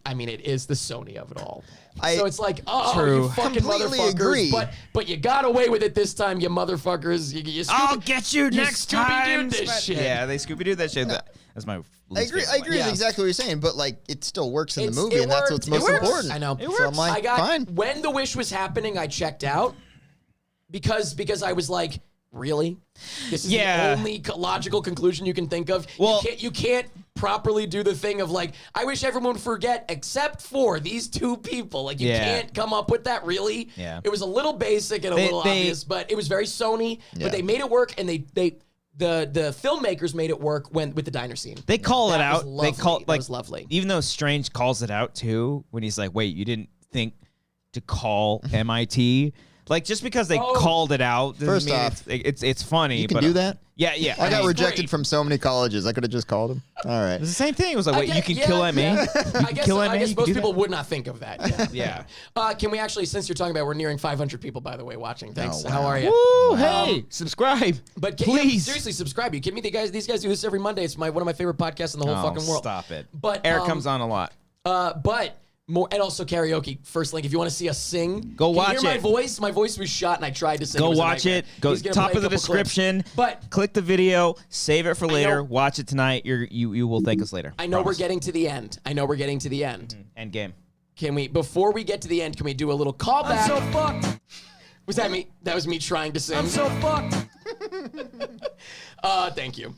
I mean, it is the Sony of it all. I- So it's like, oh, True. you fucking Completely motherfuckers. agree. But you got away with it this time, you motherfuckers. You I'll get you next time. Scooby-Dooed this shit. Yeah, they Scooby-Doo that shit. That's my I least agree. favorite I agree Yeah. with exactly what you're saying, but like it still works in the movie, It and that's worked. what's most It works. important. I know. So I'm like, fine. When the wish was happening, I checked out because I was like, really? This is the only logical conclusion you can think of. Well- you can't properly do the thing of like, I wish everyone would forget except for these two people. Like, you can't come up with that, really. Yeah. It was a little basic and a little obvious, but it was very Sony. Yeah. But they made it work, and the filmmakers made it work with the diner scene. They call it That was out. lovely. They call That like was lovely. Even though Strange calls it out too when he's like, "Wait, you didn't think to call MIT?" Like just because they called it out doesn't First mean off, it's funny. You can but, do that? Yeah. I got mean, rejected great. from so many colleges. I could have just called him. All right. It's the same thing. It was like, wait, you can kill ME? I guess, kill I ME? guess You most can do people that? would not think of that. Yeah. Can we actually, since you're talking about, we're nearing 500 people, by the way, watching. Thanks. Oh, How wow. are you? Woo, hey, subscribe. But please. seriously, subscribe. You kidding me? These guys do this every Monday. It's one of my favorite podcasts in the whole fucking world. Stop it. But Eric comes on a lot. But more, and also karaoke. First link. If you want to see us sing, Go Can watch you hear it. My voice. My voice was shot, and I tried to sing. Go was a watch nightmare. it. Go He's gonna top play of a the couple clips. description. But click the video, save it for later, know- watch it tonight. You will thank us later. I know Promise. we're getting to the end. End game. Can we, before we get to the end, can we do a little callback? I'm so fucked. Was that me? That was me trying to sing. I'm so fucked. Thank you.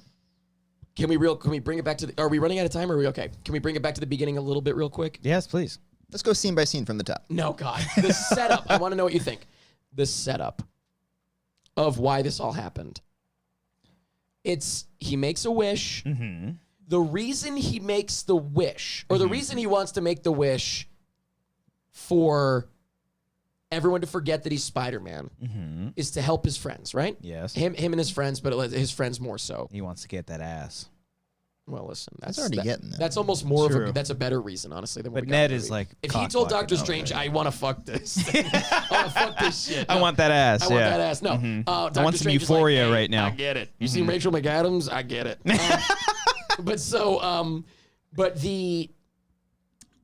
Can we bring it back to are we running out of time or are we okay? Can we bring it back to the beginning a little bit real quick? Yes, please. Let's go scene by scene from the top. No, God. The setup. I want to know what you think. The setup of why this all happened. He makes a wish. Mm-hmm. The reason he makes the wish, or the reason he wants to make the wish for everyone to forget that he's Spider-Man is to help his friends, right? Yes. Him and his friends, but his friends more so. He wants to get that ass. Well, listen, He's already getting there. That's almost more True. of a. That's a better reason, honestly. Than what But we got in Ned the is movie. like, if he cock told blocking. Doctor Strange, "I want to fuck this, I want to fuck this shit," I want that ass. I want that ass. No, Doctor I want some Strange is euphoria like, hey, right now. I get it. You see Rachel McAdams? I get it. But so, but the.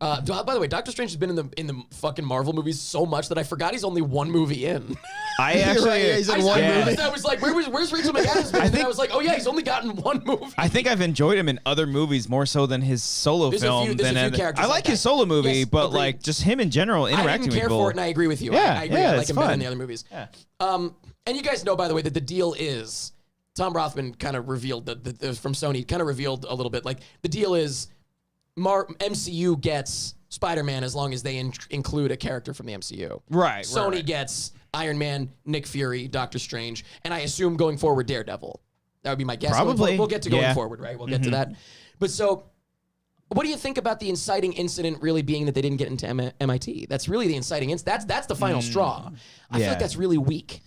By the way, Doctor Strange has been in the fucking Marvel movies so much that I forgot he's only one movie in. I actually, right, yeah, he's in one movie. I was like, where's Rachel McAdams been? And then I was like, oh yeah, he's only gotten one movie. I think I've enjoyed him in other movies more so than his solo There's a film. few- there's a than few characters I like like his that. solo movie, Yes, but agreed. like just him in general I interacting didn't with care people. for it, and I agree with you. Yeah, I agree. yeah, I like it's him better fun. in the other movies. Yeah. And you guys know, by the way, that the deal is Tom Rothman kind of revealed that from Sony kind of revealed a little bit. Like the deal is, MCU gets Spider-Man as long as they include a character from the MCU. Right. Sony right. gets Iron Man, Nick Fury, Doctor Strange, and I assume going forward Daredevil. That would be my guess. Going Probably. forward. We'll get to going Yeah. forward, right? We'll get to that. But so, what do you think about the inciting incident really being that they didn't get into MIT? That's really the inciting incident. That's the final straw. I feel Yeah. like that's really weak.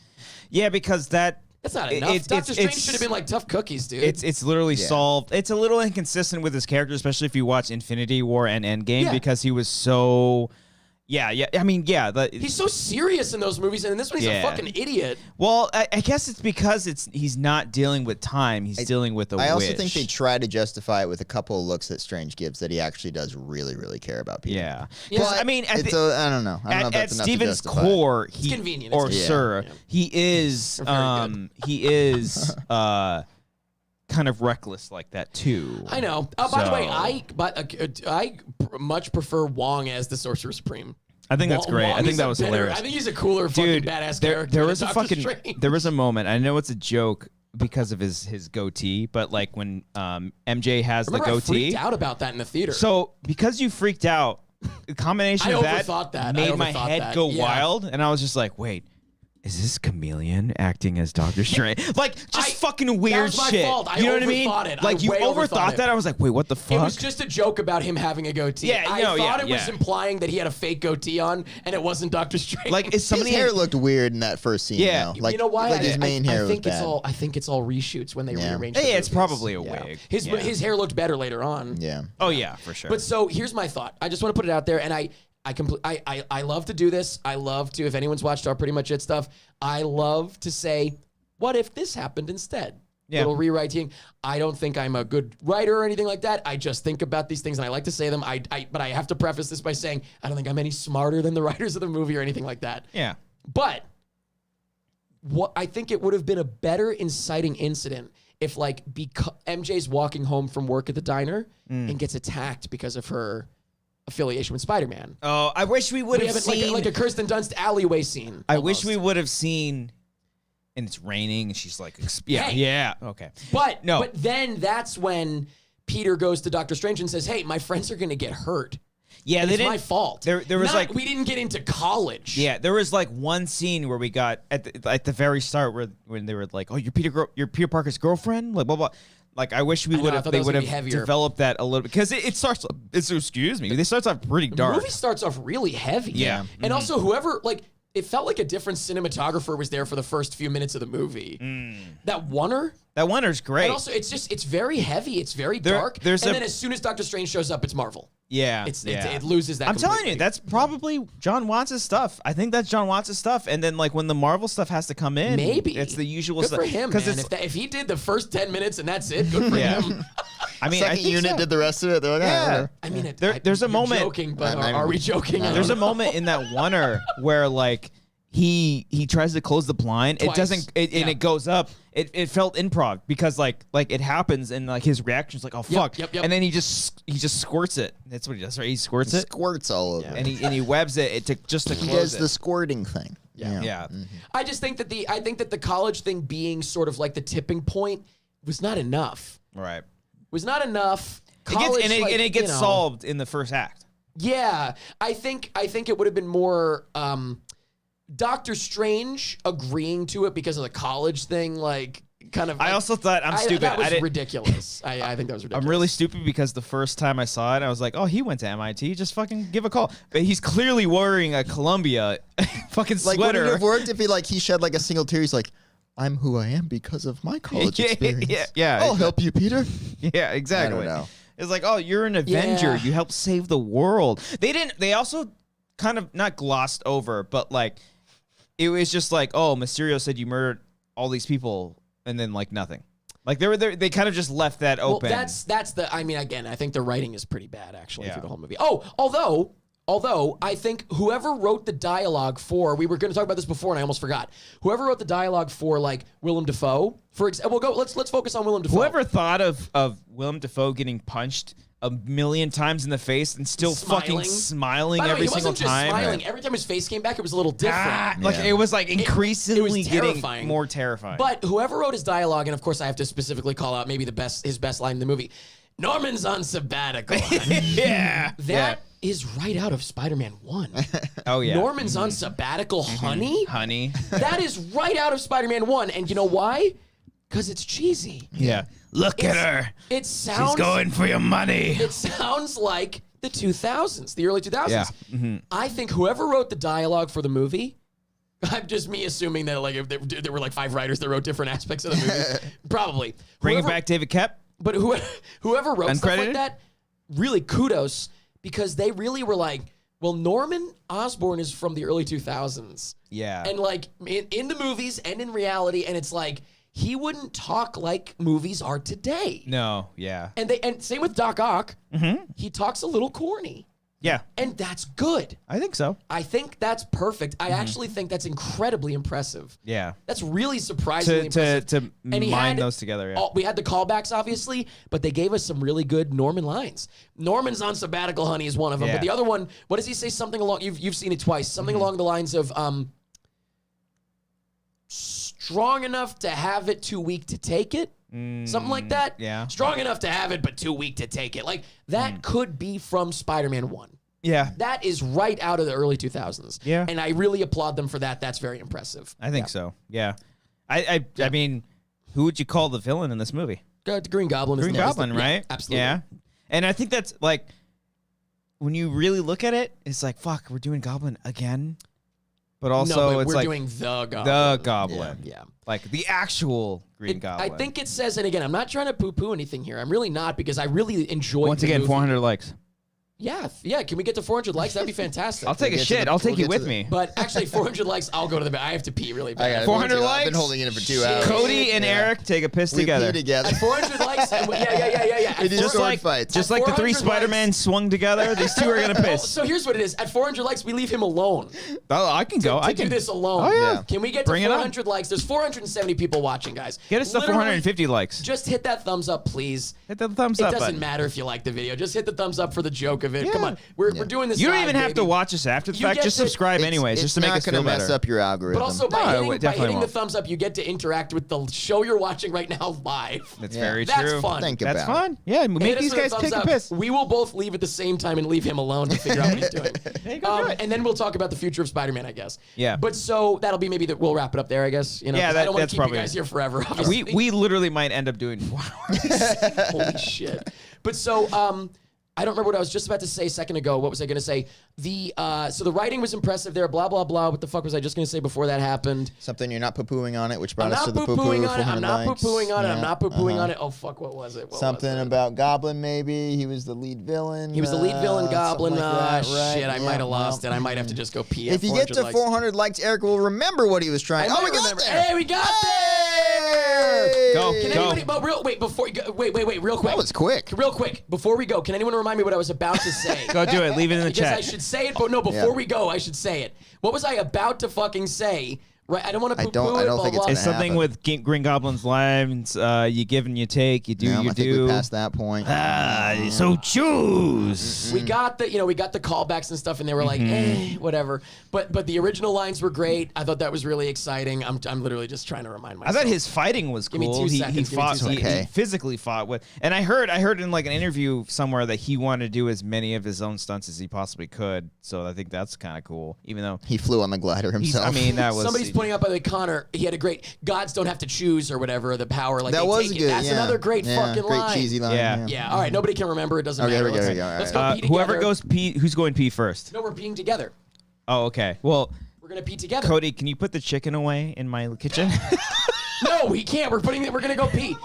Yeah, because that's not enough. Doctor Strange should have been like tough cookies, dude. It's literally solved. It's a little inconsistent with his character, especially if you watch Infinity War and Endgame, because he was so. Yeah. I mean, yeah. He's so serious in those movies, and in this one, he's a fucking idiot. Well, I guess it's because he's not dealing with time. He's dealing with a wish. I also think they try to justify it with a couple of looks that Strange gives that he actually does really, really care about people. Yeah. But I mean, I don't know. I don't know if at that's enough to Steven's justify it. core, It's convenient. It's he is kind of reckless like that too. I know. By the way, I much prefer Wong as the Sorcerer Supreme. I think that's great. Wong I think is that a was better- hilarious. I think he's a cooler fucking badass character. There was than a Doctor fucking Strange. there was a moment. I know it's a joke because of his goatee, but like when MJ has the Remember, I goatee. freaked out about that in the theater. So because you freaked out, the combination I of that overthought that. made I my overthought head that. go Yeah. wild, and I was just like, wait. Is this Chameleon acting as Doctor Strange? Like, just fucking weird that was my shit. fault. I You know what I mean? overthought it. Like, I you way overthought overthought it. that. I was like, wait, what the fuck? It was just a joke about him having a goatee. Yeah, I no, thought it was yeah. implying that he had a fake goatee on, and it wasn't Doctor Strange. Like, is somebody His hair looked weird in that first scene. Yeah. though. Like, you know why? Like his main hair I think was it's bad. all. I think it's all reshoots when they rearrange. Hey, the it's movies. probably a wig. Yeah. His hair looked better later on. Yeah. Oh yeah, for sure. But so here's my thought. I just want to put it out there, and I love to do this. I love to, if anyone's watched our Pretty Much It stuff, I love to say, what if this happened instead? Yeah. Little rewriting. I don't think I'm a good writer or anything like that. I just think about these things and I like to say them. But I have to preface this by saying I don't think I'm any smarter than the writers of the movie or anything like that. Yeah. But what I think it would have been a better inciting incident if, like, MJ's walking home from work at the diner and gets attacked because of her affiliation with Spider-Man. Oh, I wish we would have seen like a Kirsten Dunst alleyway scene. I wish we would have seen. And it's raining, and she's like, yeah, okay. But No. But then that's when Peter goes to Doctor Strange and says, "Hey, my friends are going to get hurt. Yeah, It's my fault. There was like we didn't get into college. Yeah, there was like one scene where we got at the very start when they were like, "Oh, you're Peter Parker's girlfriend," like blah blah. Like I wish we would have they would have developed that a little bit because it starts. Excuse me, it starts off pretty dark. The movie starts off really heavy. Yeah. And also whoever it felt like a different cinematographer was there for the first few minutes of the movie. That Wanger's great. And also it's very heavy. It's very dark. And then as soon as Doctor Strange shows up, it's Marvel. Yeah, it loses that. I'm telling you, that's probably John Watts' stuff. I think that's John Watts' stuff. And then like when the Marvel stuff has to come in, maybe it's the usual good stuff. for him, man. If he did the first 10 minutes and that's it, good for him. I mean, second unit did the rest of it. They're like, yeah. I mean, there's a moment. Joking, but are we joking? There's a moment in that Wanger where like he tries to close the blind. Twice. It doesn't, and it goes up. It felt improv because like it happens and like his reaction's like, oh fuck, yep. and then he just squirts it. That's what he does, right? He squirts it, squirts all over, and he webs it to close he does it. the squirting thing. Yeah. I just think that the college thing being sort of like the tipping point was not enough. Right. Was not enough. College, it gets solved in the first act. Yeah, I think it would have been more Doctor Strange agreeing to it because of the college thing, like kind of. I also thought I'm stupid. That was I didn't- ridiculous. I think that was ridiculous. I'm really stupid because the first time I saw it, I was like, oh, he went to MIT. Just fucking give a call. But he's clearly wearing a Columbia fucking Like, would it sweater. have worked if he shed like a single tear? He's like, I'm who I am because of my college experience. Yeah. I'll help you, Peter. Yeah, exactly. I don't know. It's like, oh, you're an Avenger. Yeah. You helped save the world. They also kind of not glossed over, but like, it was just like, oh, Mysterio said you murdered all these people, and then like nothing. Like they kind of just left that open. Well, that's the. I mean, again, I think the writing is pretty bad actually Yeah. through the whole movie. Oh, although I think whoever wrote the dialogue for, we were going to talk about this before and I almost forgot. Whoever wrote the dialogue for like Willem Dafoe, for example, let's focus on Willem Dafoe. Whoever thought of Willem Dafoe getting punched a million times in the face and still fucking smiling By the way, every he single wasn't time. Just smiling. Every time his face came back, it was a little different. Like it was like increasingly it was getting terrifying. more terrifying. But whoever wrote his dialogue, and of course I have to specifically call out maybe his best line in the movie, Norman's on sabbatical. yeah. That is right out of Spider-Man 1. Oh, yeah. Norman's on sabbatical, honey? Honey. That is right out of Spider-Man 1. And you know why? Because it's cheesy. Yeah. Look at her. It sounds... She's going for your money. It sounds like the 2000s, the early 2000s. Yeah. Mm-hmm. I think whoever wrote the dialogue for the movie... I'm just me assuming that like if there were like 5 writers that wrote different aspects of the movie. Probably. Bringing back David Koepp. But whoever wrote stuff like Uncredited? that, really kudos, because they really were like, well, Norman Osborn is from the early 2000s. Yeah. And like in the movies and in reality, and it's like, he wouldn't talk like movies are today. No, yeah. And same with Doc Ock. He talks a little corny. Yeah. And that's good. I think so. I think that's perfect. I actually think that's incredibly impressive. Yeah. That's really surprisingly impressive. To And he mine had those together, yeah. we had the callbacks, obviously, but they gave us some really good Norman lines. Norman's on sabbatical, honey, is one of them. Yeah. But the other one, what does he say? Something along, you've seen it twice, something along the lines of, strong enough to have it, too weak to take it. Something like that. Yeah. Strong enough to have it, but too weak to take it. Like, that could be from Spider-Man 1. Yeah. That is right out of the early 2000s. Yeah. And I really applaud them for that. That's very impressive. I think so. Yeah. I mean, who would you call the villain in this movie? The Green Goblin is Green the Goblin, yeah, right? absolutely. Yeah. And I think that's like, when you really look at it, it's like, fuck, we're doing Goblin again. But also, no, but it's we're like doing the Goblin. the Goblin. Yeah. Like the actual Green Goblin. I think it says, and again, I'm not trying to poo-poo anything here. I'm really not, because I really enjoyed Once the again, movie. 400 likes. Yeah. Can we get to 400 likes? That'd be fantastic. I'll take a shit. I'll take you with me. But actually, 400 likes, I'll go to the bed. I have to pee really bad. 400 I've likes? been holding it in for 2 Shit. hours. Cody and Eric take a piss We together. pee together. At 400 likes, yeah. At Just 400 like fights. Just like the 3 400 Spider-Man likes- swung together, these two are going to Oh, piss. so here's what it is. At 400 likes, we leave him alone. Oh, I can go. To I can do this alone. Oh, yeah. Can we get Bring to it on. 400 likes? There's 470 people watching, guys. Get us to Literally, 450 likes. Just hit that thumbs up, please. Hit the thumbs It up doesn't button. matter if you like the video. Just hit the thumbs up for the joke of it. Come Yeah. on. We're doing this You don't live, even have to baby. watch us after the You fact. get Just to- subscribe anyways, just to make us feel It's not going to mess better. up your algorithm. But also, by No, it hitting, definitely the won't. thumbs up, you get to interact with the show you're watching right now live. That's Yeah. very That's true. fun. Think That's about it. fun. Yeah, Hit make us these with guys thumbs take a up. piss. We will both leave at the same time and leave him alone to figure out what he's doing. And then we'll talk about the future of Spider-Man, I guess. Yeah. But so that'll be maybe that we'll wrap it up there, I guess. You know, Yeah, 'cause I don't want that's to keep you probably guys it. here forever. Obviously. We literally might end up doing 4 hours. Holy shit. But so I don't remember what I was just about to say a second ago. What was I going to say? So the writing was impressive there. Blah blah blah. What the fuck was I just going to say before that happened? Something you're not poo-pooing on it, which brought I'm us not to the poo-poo. poo-pooing on it. I'm 400 not likes. poo-pooing on it. I'm Yeah, not poo-pooing uh-huh. on it. Oh fuck, what was it? What Something was it? about Goblin, maybe. He was the lead villain. He was the lead villain, Goblin. something like that, right? Shit, I Yeah, might have lost well, it. I might have to just go pee. If at you get 400 to likes. 400 likes, Eric will remember what he was trying. I Oh, we might got remember. there. Hey, we got Hey! there. Go, Can go. anybody? But wait, before you go, wait, real quick. That was quick. Real quick, before we go, can anyone remind me what I was about to say? Go do it. Leave it in the Because chat. I should say it, but no, before we go, I should say it. What was I about to fucking say? Right, I don't want to poo-poo I it, don't blah, think it's blah. It's something happen. with Green Goblin's lines. You give and you take. You do. No, you I think do. we passed that point. So choose. We got the callbacks and stuff, and they were like, whatever. But the original lines were great. I thought that was really exciting. I'm literally just trying to remind I myself. thought his fighting was Give me cool. 2 He seconds, give me fought. 2 He seconds. physically fought with. And I heard in like an interview somewhere that he wanted to do as many of his own stunts as he possibly could. So I think that's kind of cool. Even though He flew on the glider himself. I mean, that was Somebody's pointing out, by the way, Connor, he had a great "gods don't have to choose" or whatever the power. Like That they was take good. It. That's yeah. another great fucking great line. cheesy line. Yeah. Yeah. All right. Nobody can remember. It doesn't matter. here we go. Let's go pee together. Whoever goes pee, who's going pee first? No, we're peeing together. Oh, okay. Well, We're gonna pee together. Cody, can you put the chicken away in my kitchen? No, we can't. We're gonna go pee.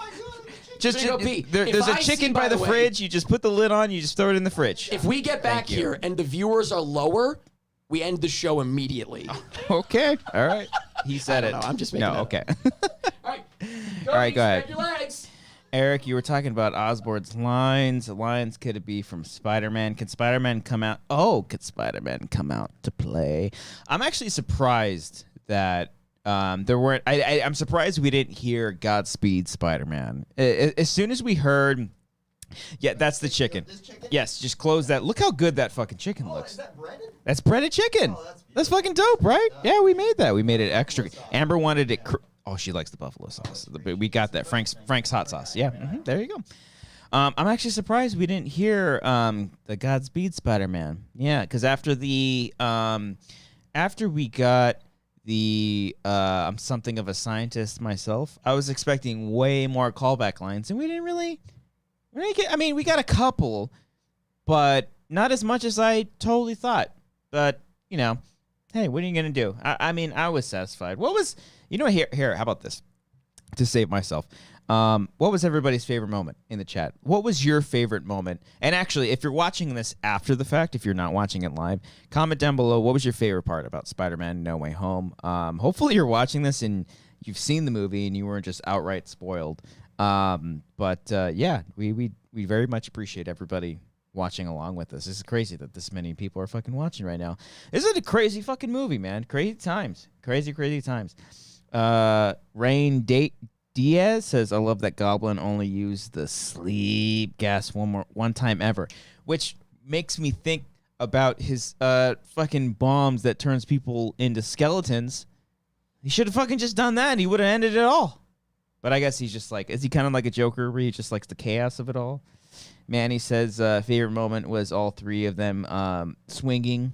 Just go pee. there's If a I see, chicken by by the the way- fridge. You just put the lid on. You just throw it in the fridge. If we get back here and the viewers are lower, we end the show immediately. Okay. All right. He said it. know. I'm just making No. that Okay. All right. All right, go ahead. Spread your legs. Eric, you were talking about Osborn's lines. The lines could it be from Spider-Man? Can Spider-Man come out? Oh, could Spider-Man come out to play? I'm actually surprised that there weren't. I'm surprised we didn't hear Godspeed Spider-Man. As soon as we heard, yeah, that's the chicken. Yes, just close that. Look how good that fucking chicken looks. Is that breaded? That's breaded chicken. That's fucking dope, right? Yeah, we made that. We made it extra. Amber wanted it. Oh, she likes the buffalo sauce. We got that Frank's hot sauce. Yeah, there you go. I'm actually surprised we didn't hear the Godspeed Spider-Man. Yeah, because after we got the I'm something of a scientist myself, I was expecting way more callback lines, and we didn't really get. I mean, we got a couple, but not as much as I totally thought. But you know, hey, what are you gonna do? I mean, I was satisfied. What was here? How about this? To save myself, what was everybody's favorite moment in the chat? What was your favorite moment? And actually, if you're watching this after the fact, if you're not watching it live, comment down below. What was your favorite part about Spider-Man: No Way Home? Hopefully, you're watching this and you've seen the movie and you weren't just outright spoiled. Yeah, we very much appreciate everybody watching along with us. This is crazy that this many people are fucking watching right now. This is a crazy fucking movie, man. Crazy times. Crazy times. Rain Diaz says, I love that Goblin only used the sleep gas one time ever, which makes me think about his fucking bombs that turns people into skeletons. He should have fucking just done that and he would have ended it all. But I guess he's just like, is he kind of like a Joker where he just likes the chaos of it all? Manny says favorite moment was all three of them swinging.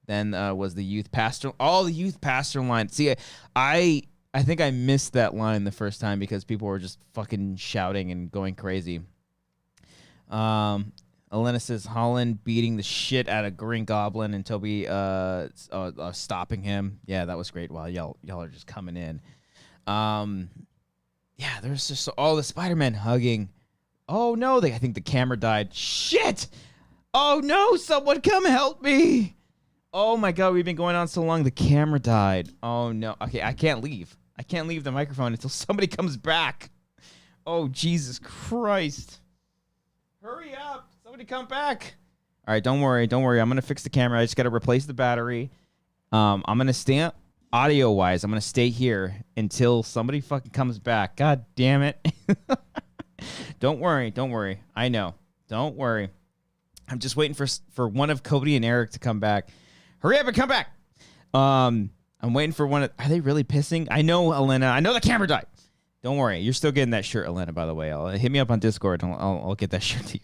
Then was the youth pastor. All the youth pastor lines. See, I think I missed that line the first time because people were just fucking shouting and going crazy. Elena says Holland beating the shit out of Green Goblin and Toby stopping him. Yeah, that was great. While y'all are just coming in. Yeah, there's just all the Spider-Man hugging. Oh no, I think the camera died. Shit! Oh no, someone come help me! Oh my god, we've been going on so long, the camera died. Oh no. Okay, I can't leave. I can't leave the microphone until somebody comes back. Oh, Jesus Christ. Hurry up. Somebody come back. All right, don't worry. I'm going to fix the camera. I just got to replace the battery. I'm going to stay audio-wise. I'm going to stay here until somebody fucking comes back. God damn it. Don't worry. I know. Don't worry. I'm just waiting for one of Cody and Eric to come back. Hurry up and come back. I'm waiting for one. Are they really pissing? I know, Elena. I know the camera died. Don't worry. You're still getting that shirt, Elena, by the way. Hit me up on Discord and I'll get that shirt to you.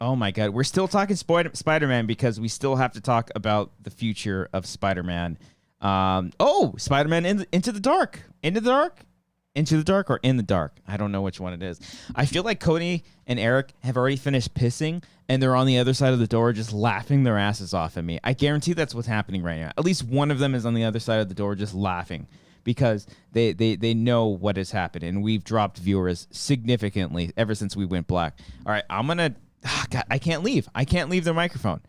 Oh, my God. We're still talking Spider-Man because we still have to talk about the future of Spider-Man. Spider-Man Into the Dark. Into the Dark? Into the Dark or In the Dark? I don't know which one it is. I feel like Cody and Eric have already finished pissing, and they're on the other side of the door just laughing their asses off at me. I guarantee that's what's happening right now. At least one of them is on the other side of the door just laughing because they know what has happened, and we've dropped viewers significantly ever since we went black. All right, I'm going to... God, I can't leave. I can't leave their microphone.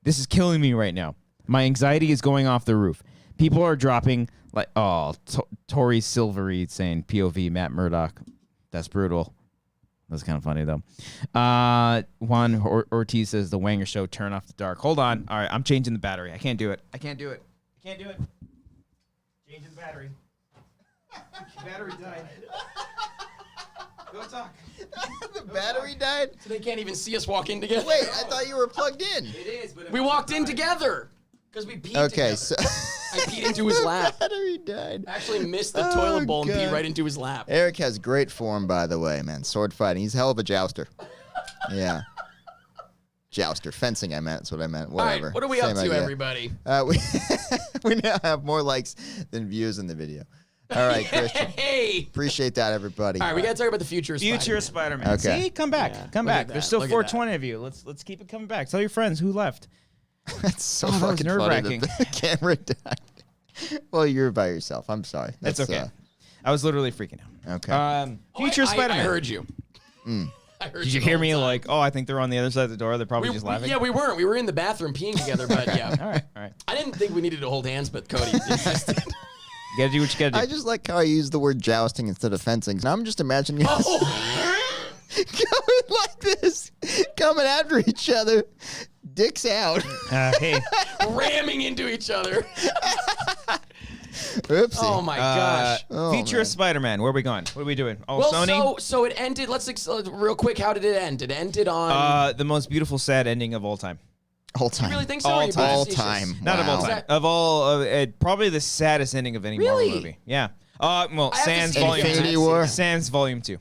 This is killing me right now. My anxiety is going off the roof. People are dropping like, Tori Silvery saying POV Matt Murdock. That's brutal. That's kind of funny, though. Juan Ortiz says the Wanger show, turn off the dark. Hold on. All right, I'm changing the battery. I can't do it. Changing the battery. The battery died. Go talk. The battery died? So they can't even see us walk in together. Wait, I thought you were plugged in. It is, but we walked in together. Because we peed Okay, together. so... I peed into his lap. Battery died. I actually missed the toilet bowl and peed right into his lap. Eric has great form, by the way, man. Sword fighting. He's a hell of a jouster. Yeah. Jouster. Fencing, I meant. That's what I meant. All Whatever. right, what are we Same up to, idea. everybody? We now have more likes than views in the video. All right, Christian. Hey! Appreciate that, everybody. All right, we got to talk about the future of Future of Spider-Man. Spider-Man. Okay. See, come back, Yeah, come look back. at There's that, still look at 420 of you. Let's keep it coming back. Tell your friends who left. That's so Oh, that was fucking funny that nerve-wracking. the camera died. Well, you're by yourself. I'm sorry. That's okay. I was literally freaking out. Okay. Future Spider-Man. I heard you. I heard Did you the hear whole me time. like, oh, I think they're on the other side of the door. They're probably just laughing. Yeah, we weren't. We were in the bathroom peeing together, but yeah. All right. I didn't think we needed to hold hands, but Cody insisted. You gotta do what you gotta do. I just like how I use the word jousting instead of fencing. Now I'm just imagining us going like this, coming after each other, dicks out. Hey, ramming into each other. Oopsie. Oh my gosh. Oh, Future man. of Spider-Man. Where are we going? What are we doing? Oh, Well, Sony. so it ended. Real quick. How did it end? It ended on. The most beautiful, sad ending of all time. All time. You really think so? all Or are you time. All facetious? time. Not of all Wow. time. Of all, probably the saddest ending of any Really? Marvel movie. Yeah. Well, I have to Sans see it Volume again. 2. Infinity I've seen War. it. Sans Volume 2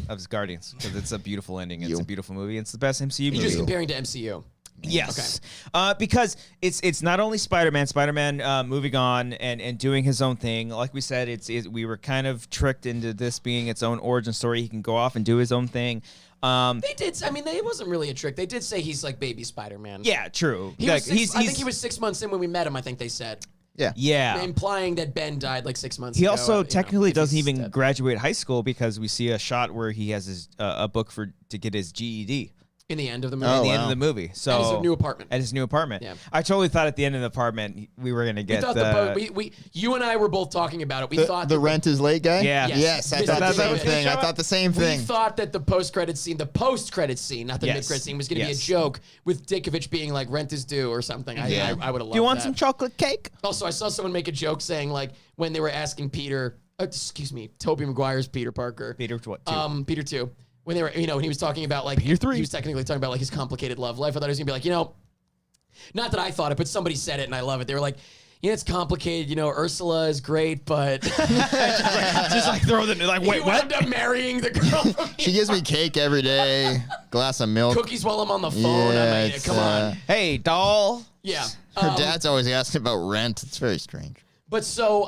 of Guardians, because it's a beautiful ending. It's You. a beautiful movie. It's the best MCU You're movie. just comparing to MCU. Yes, because it's not only Spider-Man moving on and doing his own thing. Like we said, we were kind of tricked into this being its own origin story. He can go off and do his own thing. They did. I mean, it wasn't really a trick. They did say he's like baby Spider-Man. Yeah, true. He Like, was I think he was 6 months in when we met him. I think they said. Yeah. Yeah. Implying that Ben died like 6 months He ago. also technically if doesn't he's even dead. graduate high school because we see a shot where he has his a book to get his GED. in the end of the movie. At the wow. end of the movie. So At his new apartment. At his new apartment. Yeah. I totally thought at the end of the apartment we were gonna We get thought you and I were both talking about it. We thought The that rent is late guy? Yeah. Yes, I Mr. thought the same David. thing. I thought the same we thing. thought that the post-credit scene, not the Yes. mid-credit scene, was going to be a Yes. joke with Dickovich being like, rent is due or something. Yeah. I would have loved Do you want that. some chocolate cake? Also, I saw someone make a joke saying like when they were asking Tobey Maguire's Peter Parker. Peter what? Two. Peter 2. When they were, when he was talking about like Peter 3. he was technically talking about like his complicated love life. I thought he was gonna be like, not that I thought it, but somebody said it and I love it. They were like, it's complicated. Ursula is great, but just like throw the like he wait wound what? up marrying the girl. From She gives me cake every day, glass of milk. cookies while I'm on the phone. Yeah, I mean, it's, come on. Hey doll. Yeah. Her dad's always asking about rent. It's very strange. But so,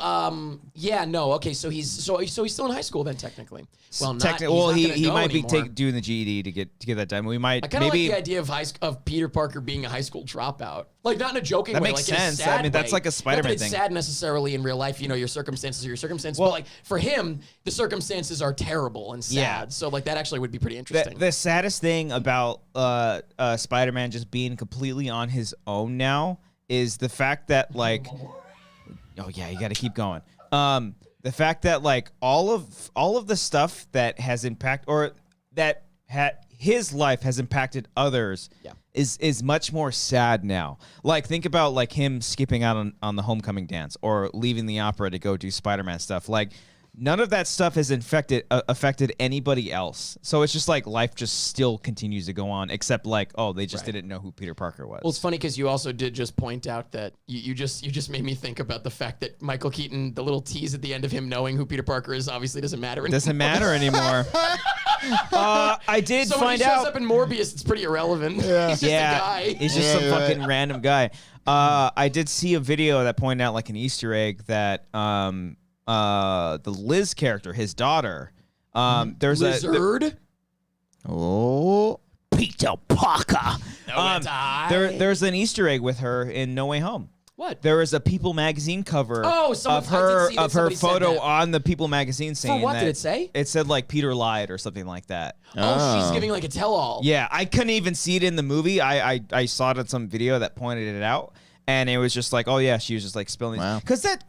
okay. So he's still in high school then, technically. Well, not. Technically, He's well, not gonna he go might be anymore. doing the GED to get that done. We might I kind of like maybe the idea of Peter Parker being a high school dropout. Like, not in a joking That way. makes like in a sense. sad I mean, that's way. like a Spider-Man Not that it's thing. sad necessarily in real life. Your circumstances are your circumstances. Well- but like for him, the circumstances are terrible and sad. Yeah. So like that actually would be pretty interesting. the saddest thing about Spider-Man just being completely on his own now is the fact that like, oh yeah, you got to keep going. The fact that like all of the stuff that has impact or that his life has impacted others is much more sad now. Like think about like him skipping out on the homecoming dance or leaving the opera to go do Spider-Man stuff. Like none of that stuff has affected anybody else. So it's just like life just still continues to go on, except like, oh, they just didn't know who Peter Parker was. Well, it's funny because you also did just point out that you just made me think about the fact that Michael Keaton, the little tease at the end of him knowing who Peter Parker is, obviously doesn't matter anymore. Doesn't matter anymore. I did So when find he shows out. up in Morbius, it's pretty irrelevant. He's just a guy. He's just some fucking random guy. I did see a video that pointed out like an Easter egg that the Liz character, his daughter, there's Lizard. Oh. Peter Parker. There's an Easter egg with her in No Way Home. What? There was a People magazine cover Oh, of her I did see that of her somebody said photo that. on the People magazine saying what that did it say? It said like Peter lied or something like that. Oh, she's giving like a tell-all. Yeah, I couldn't even see it in the movie. I saw it on some video that pointed it out, and it was just like, oh yeah, she was just like spilling. Wow. Because that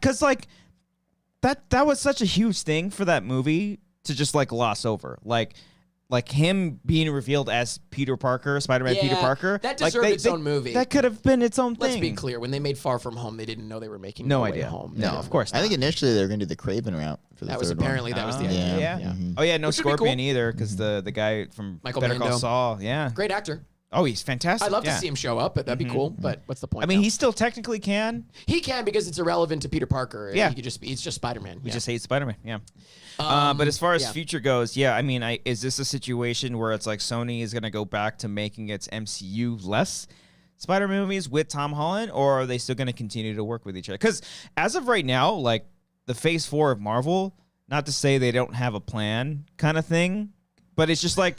was such a huge thing for that movie to just like gloss over. Like him being revealed as Peter Parker, Spider-Man Peter Yeah, Parker. that like, deserved its own movie. That could have been its own Let's thing. be clear. When they made Far From Home, they didn't know they were making No Way idea. Home. No, of course not. I think initially they were going to do the Craven route for the That was third apparently one. that was the Yeah. idea. Oh yeah, no Which would be Scorpion cool. either because the guy from Michael Better Call Mando. Saul. Yeah. Great actor. Oh, he's fantastic. I'd love to see him show up, but that'd be cool. But what's the point? I mean, now? he still technically can. He can because it's irrelevant to Peter Parker. Yeah. He could just be, he's just Spider-Man. We just hate Spider-Man. Yeah. But as far as future goes, I mean, is this a situation where it's like Sony is going to go back to making its MCU less Spider-Man movies with Tom Holland, or are they still going to continue to work with each other? Because as of right now, like the Phase 4 of Marvel, not to say they don't have a plan kind of thing, but it's just like,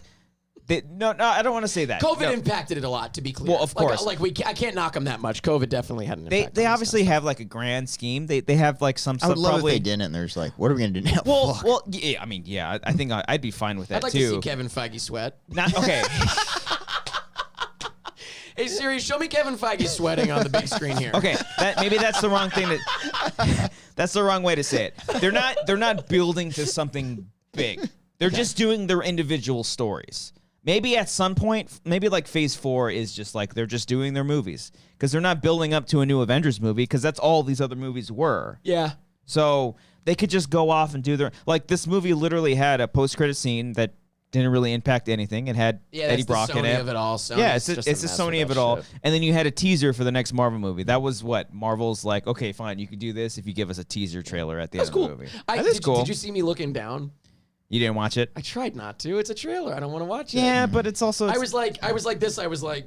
no, I don't want to say that. COVID impacted it a lot, to be clear. Well, of course. I can't knock them that much. COVID definitely had an impact. They obviously have like a grand scheme. They have like some stuff. I would love probably, if they didn't. And there's like, what are we gonna do now? Well, yeah. I mean, yeah. I think I'd be fine with that I'd like too. to see Kevin Feige sweat. Okay. Hey Siri, show me Kevin Feige sweating on the big screen here. Okay, maybe that's the wrong thing. That's the wrong way to say it. They're not building to something big. They're just doing their individual stories. Maybe at some point, maybe like Phase 4 is just like they're just doing their movies because they're not building up to a new Avengers movie because that's all these other movies were. Yeah. So they could just go off and do their like this movie literally had a post-credit scene that didn't really impact anything. It had Eddie Brock in it. It's the Sony of it all. Sony Yeah, it's the Sony of it all. Shit. And then you had a teaser for the next Marvel movie. That was what Marvel's like. Okay, fine, you can do this if you give us a teaser trailer at the end of the movie. That is cool. Did you see me looking down? You didn't watch it? I tried not to. It's a trailer. I don't want to watch it. Yeah, but it's also. I was like this. I was like.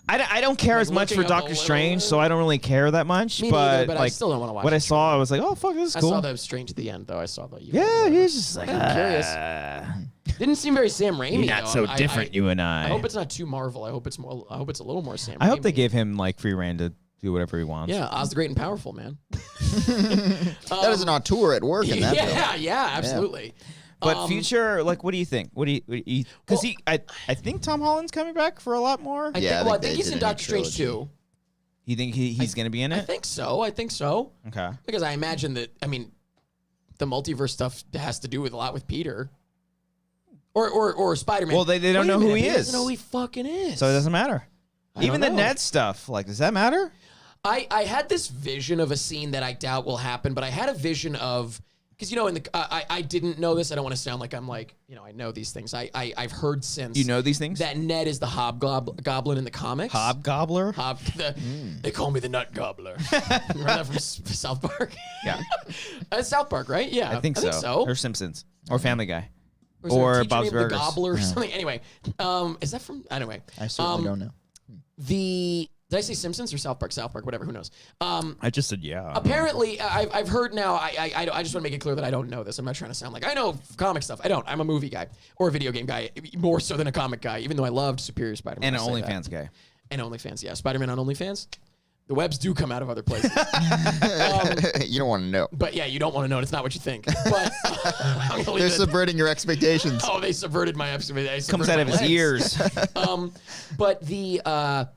I don't care like as much for looking up Doctor a Strange, so I don't really care that much. Me but neither, but like, I still don't want to watch what it. I saw, I was like, oh fuck, this is cool. I saw that Strange at the end, though. I saw the. Yeah, he's just like. I'm curious. Didn't seem very Sam Raimi. You're not though. so different, you and I. I hope it's not too Marvel. I hope it's more. I hope it's a little more Sam. I hope Raimi. they gave him like free reign to do whatever he wants. Yeah, Oz the Great and Powerful, man. That is an auteur at work in that film. Yeah, absolutely. But future, like, what do you think? What do you? Because I think Tom Holland's coming back for a lot more. I think he's in Doctor Strange too. You think he's going to be in it? I think so. Okay. Because I imagine that. I mean, the multiverse stuff has to do with a lot with Peter. Or Spider-Man. Well, they don't know who he is. He doesn't know who he fucking is. So it doesn't matter. Even the Ned stuff, like, does that matter? I had this vision of a scene that I doubt will happen, but I had a vision of. Because, in the I didn't know this. I don't want to sound like I'm like, I know these things. I've heard since. You know these things? That Ned is the hobgoblin in the comics. Hobgobbler? They call me the Nut Gobbler. Remember that from South Park? Yeah. South Park, right? Yeah. I think so. Or Simpsons. Or Family Guy. Or Bob's named Burgers. The Gobbler or something. Anyway, is that from? Anyway. I certainly don't know. Did I say Simpsons or South Park? South Park, whatever. Who knows? I just said yeah. Apparently, I've heard now. I just want to make it clear that I don't know this. I'm not trying to sound like I know comic stuff. I don't. I'm a movie guy or a video game guy, more so than a comic guy. Even though I loved Superior Spider-Man. And an OnlyFans guy. And OnlyFans, yeah. Spider-Man on OnlyFans. The webs do come out of other places. You don't want to know. But yeah, you don't want to know. It's not what you think. But they're subverting your expectations. Oh, they subverted my expectations. Comes out of his ears. But the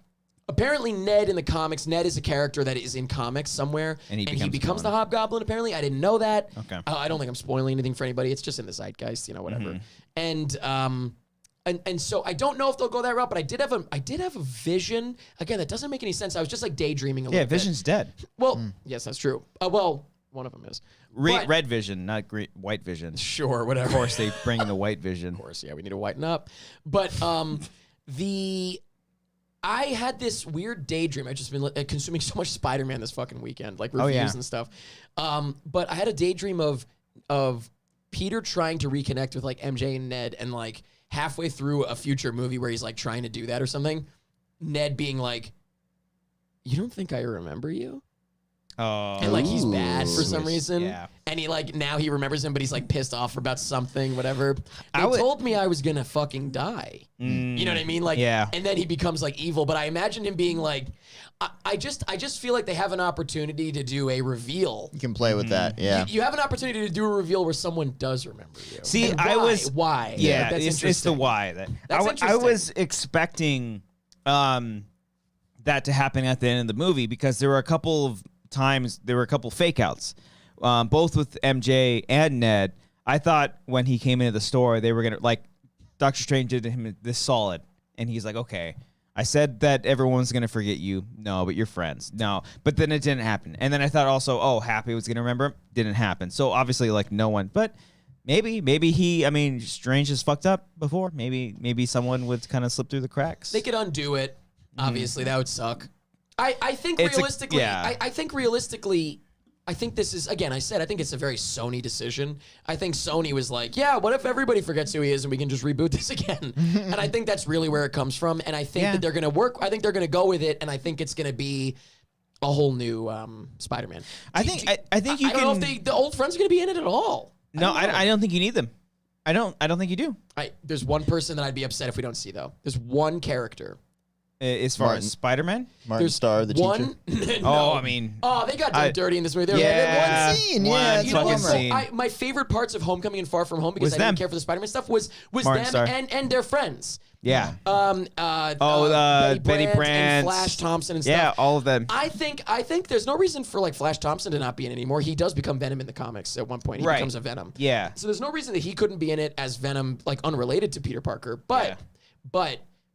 apparently Ned in the comics, Ned is a character that is in comics somewhere, and he becomes the Hobgoblin. Apparently, I didn't know that. Okay. I don't think I'm spoiling anything for anybody. It's just in the zeitgeist, whatever. And so I don't know if they'll go that route, but I did have a vision. Again, that doesn't make any sense. I was just like daydreaming a little bit. Yeah, Vision's dead. Well, yes, that's true. Well, one of them is. Red Vision, not white Vision. Sure, whatever. Of course, they bring in the white Vision. Of course, yeah, we need to whiten up. But I had this weird daydream. I've just been consuming so much Spider-Man this fucking weekend, like reviews and stuff. But I had a daydream of Peter trying to reconnect with like MJ and Ned, and like halfway through a future movie where he's like trying to do that or something, Ned being like, "You don't think I remember you?" Oh, and like he's bad for some reason. Yeah. And he like now he remembers him, but he's like pissed off about something, whatever. They told me I was gonna fucking die. You know what I mean? Like, yeah. And then he becomes like evil. But I imagine him being like, I just feel like they have an opportunity to do a reveal. You can play with that, yeah. You have an opportunity to do a reveal where someone does remember you. See, And why? Yeah, that's it's the why. I was expecting that to happen at the end of the movie because there were a couple of times, there were a couple fake outs, both with MJ and Ned. I thought when he came into the store, they were going to, like, Doctor Strange did him this solid. And he's like, okay, I said that everyone's going to forget you. No, but you're friends. No, but then it didn't happen. And then I thought also, oh, Happy was going to remember him. Didn't happen. So obviously, like, no one. But Maybe he. I mean, Strange has fucked up before. Maybe someone would kind of slip through the cracks. They could undo it. Obviously, that would suck. I think realistically, I think realistically, I think this is, again, I think it's a very Sony decision. I think Sony was like, yeah, what if everybody forgets who he is and we can just reboot this again? And I think that's really where it comes from. And I think that they're going to work. I think they're going to go with it. And I think it's going to be a whole new Spider-Man. I think you can. I don't know if the old friends are going to be in it at all. No, I don't think you need them. I don't think you do. There's one person that I'd be upset if we don't see, though. There's one character. As far as Spider-Man? Martin Starr, the teacher. No. Oh, I mean. Oh, they got dirty in this movie. One scene. Yeah, you know what? My favorite parts of Homecoming and Far From Home, because I didn't care for the Spider-Man stuff, was them Starr. and their friends. Yeah. Betty Brant and Flash Thompson and stuff. Yeah, all of them. I think there's no reason for like Flash Thompson to not be in it anymore. He does become Venom in the comics at one point. He becomes a Venom. Yeah. So there's no reason that he couldn't be in it as Venom, like unrelated to Peter Parker. But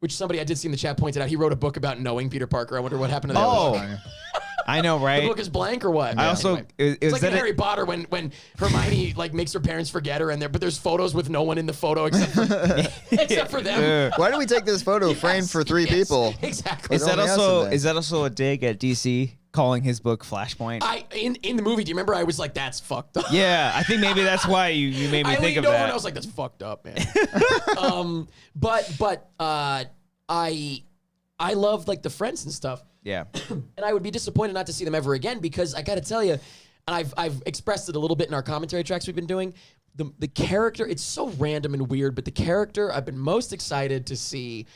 which somebody I did see in the chat pointed out, he wrote a book about knowing Peter Parker. I wonder what happened to that book. I know, right? The book is blank or what? I also it's like in Harry Potter when Hermione like makes her parents forget her, but there's photos with no one in the photo except for them. Why do we take this photo framed for three people? Exactly. Is that also a dig at DC calling his book Flashpoint? In the movie, do you remember I was like, that's fucked up? Yeah, I think maybe that's why you made me think of that. And I was like, that's fucked up, man. But I love like the friends and stuff. Yeah. And I would be disappointed not to see them ever again, because I got to tell you, and I've expressed it a little bit in our commentary tracks we've been doing, the character, it's so random and weird, but the character I've been most excited to see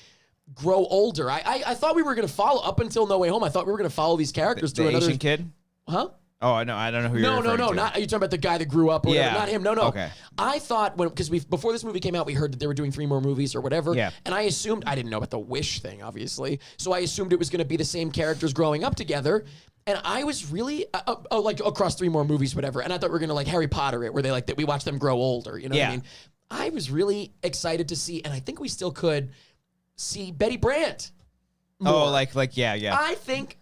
grow older. I thought we were going to follow, up until No Way Home, I thought we were going to follow these characters the through another... Asian kid? Huh? Oh, I don't know who you're referring to. Not, are you talking about the guy that grew up or whatever? Not him, no. Okay. I thought, because before this movie came out, we heard that they were doing 3 more movies or whatever, and I assumed, I didn't know about the Wish thing, obviously, so I assumed it was going to be the same characters growing up together, and I was really, like, across 3 more movies, whatever, and I thought we were going to, like, Harry Potter it, where they, like, that we watch them grow older, you know what I mean? I was really excited to see, and I think we still could see Betty Brant. More. Oh, like, yeah.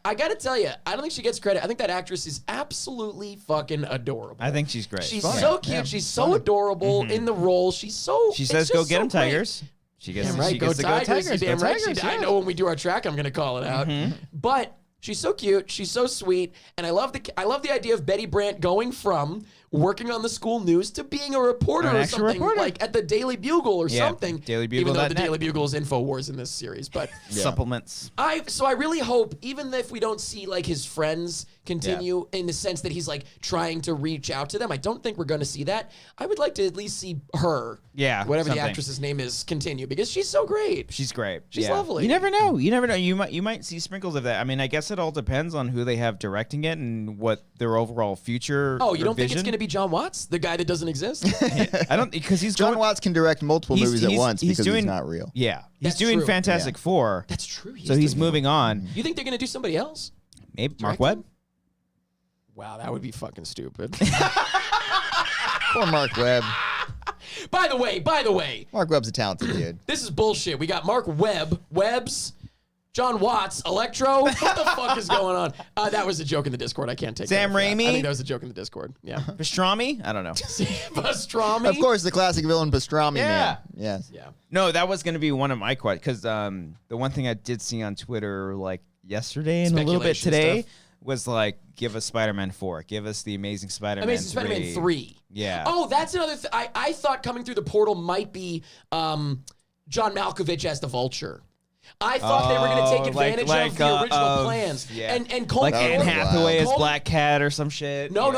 I gotta tell you, I don't think she gets credit. I think that actress is absolutely fucking adorable. I think she's great. She's so cute. Yeah, she's so adorable in the role. She says, "Go get them, Tigers." She gets, right. Go Tigers. Go Tigers. I know when we do our track, I'm gonna call it out. But she's so cute. She's so sweet, and I love the idea of Betty Brant going from working on the school news to being a reporter or something, like at the Daily Bugle or something. Daily Bugle. Even though the Daily Bugle is InfoWars in this series, but supplements. So I really hope, even if we don't see like his friends continue in the sense that he's like trying to reach out to them, I don't think we're going to see that. I would like to at least see her, whatever the actress's name is, continue, because she's so great. She's great. She's lovely. You never know. You might see sprinkles of that. I mean, I guess it all depends on who they have directing it and what their overall future. Oh, you don't think it's going to be John Watts, the guy that doesn't exist? I don't, because John Watts can direct multiple movies at once because he's not real. Yeah, he's doing Fantastic Four. That's true. So he's moving on. You think they're going to do somebody else? Maybe Mark Webb. Wow, that would be fucking stupid. Poor Mark Webb. By the way. Mark Webb's a talented dude. This is bullshit. We got Mark Webbs, John Watts, Electro. What the fuck is going on? That was a joke in the Discord. I can't take Sam Raimi. I think that was a joke in the Discord. Yeah. Pastrami? I don't know. Pastrami? Of course, the classic villain Pastrami man. Yes. Yeah. No, that was going to be one of my questions, because the one thing I did see on Twitter like yesterday and a little bit today was like, give us Spider-Man 4. Give us the Amazing Spider-Man 3. Amazing Spider-Man 3. Yeah. Oh, that's another thing. I thought coming through the portal might be John Malkovich as the Vulture. I thought they were going to take advantage of the original plans. Yeah. And Colt like Anne Hathaway as Black Cat or some shit. No.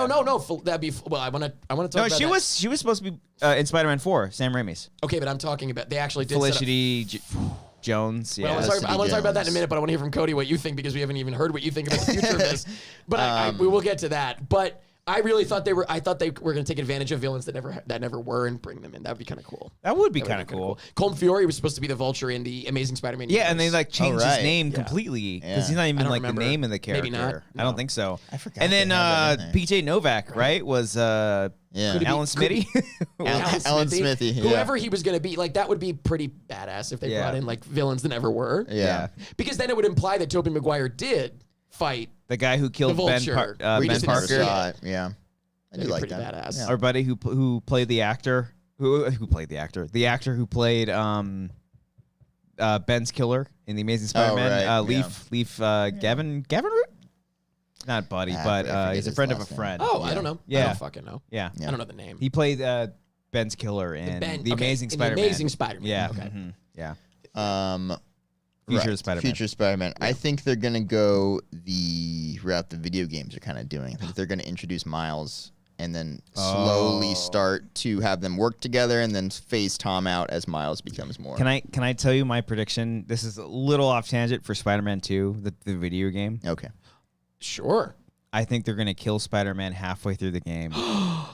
That'd be, well, I want to talk about that. No, she was supposed to be in Spider-Man 4, Sam Raimi's. Okay, but I'm talking about, they actually did Felicity Jones. Yeah. Well, I want to talk about that in a minute, but I want to hear from Cody what you think, because we haven't even heard what you think about the future of this. But we will get to that. But I really thought they were going to take advantage of villains that never were and bring them in. That would be kind of cool. That would be kind of cool. Colm Fiore was supposed to be the Vulture in the Amazing Spider-Man universe. and they like changed his name completely, because he's not even like the name of the character. Maybe not. I don't think so. I forgot. And then PJ Novak, right, was Alan Smitty. Alan Smithy. Whoever he was going to be, like, that would be pretty badass if they brought in like villains that never were. Yeah. Because then it would imply that Tobey Maguire did fight the guy who killed the Vulture. Ben Parker. Yeah. I do like pretty that. badass. Yeah. Our buddy who played the actor who played the actor who played Ben's killer in the Amazing Spider-Man. right. Leaf Gavin Root? Not buddy, but he's a friend of a friend. Oh, I don't know. Yeah. I don't fucking know. Yeah. I don't know the name. He played Ben's killer in the Amazing Spider-Man. The Amazing Spider-Man. Yeah. Okay. Yeah. Future Spider-Man. Future Spider-Man. I think they're gonna go the route the video games are kind of doing. I think they're gonna introduce Miles and then slowly start to have them work together, and then phase Tom out as Miles becomes more. Can I tell you my prediction? This is a little off tangent for Spider-Man 2, the video game. Okay. Sure. I think they're gonna kill Spider-Man halfway through the game,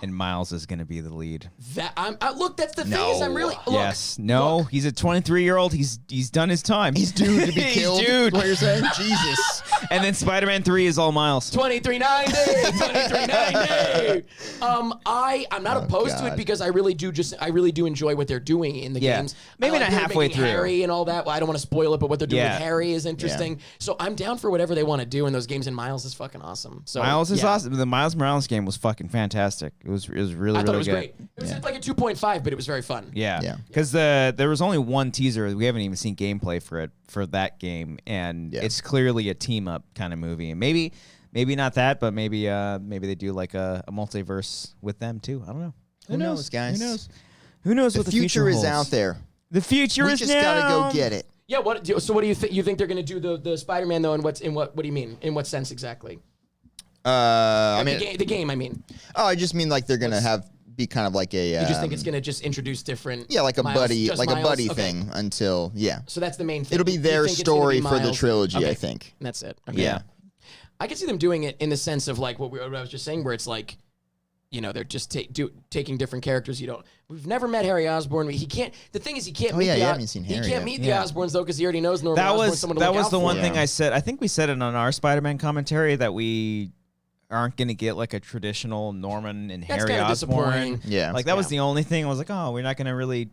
and Miles is gonna be the lead. Look, that's the thing is I'm really Look, he's a 23-year-old. He's done his time. He's due to be killed. Dude, What you're saying? Jesus. And then Spider-Man 3 is all Miles. 2390. I'm not opposed to it because I really do enjoy what they're doing in the games. Maybe I like not they're halfway making through. Harry and all that. Well, I don't want to spoil it, but what they're doing with Yeah. Harry is interesting. So I'm down for whatever they want to do in those games, and Miles is fucking awesome. So Miles is awesome. The Miles Morales game was fucking fantastic. It was really I thought it was good. great. It was like a 2.5, but it was very fun. Yeah, because there was only one teaser. We haven't even seen gameplay for that game, and it's clearly a team up kind of movie. And maybe not that, but maybe they do like a multiverse with them too. I don't know. Who knows, guys? Who knows? Who knows what the future is holds? out there. The future We is just now. gotta go get it. Yeah. So what do you think? You think they're going to do the Spider-Man though? What do you mean? In what sense exactly? I mean, the game. I mean. Oh, I just mean like they're gonna be kind of like a. You just think it's going to just introduce different. Yeah, like a Miles, buddy, just like Miles? a buddy Okay. thing until So that's the main thing. It'll be You their think it's gonna story be for the Miles? trilogy, Okay. I think. And that's it. Okay. Yeah. I can see them doing it in the sense of like what I was just saying, where it's like, they're just taking different characters. We've never met Harry Osborn. He can't. The thing is, he can't. Oh, meet yeah, the you haven't seen He Harry can't yet. meet the Osborns though, because he already knows Norman That Osborn. was Someone to look the out one for. thing I said. I think we said it on our Spider-Man commentary that we aren't going to get like a traditional Norman and That's Harry kinda Osborn. disappointing. Yeah. Like that was the only thing. I was like, oh, we're not going to really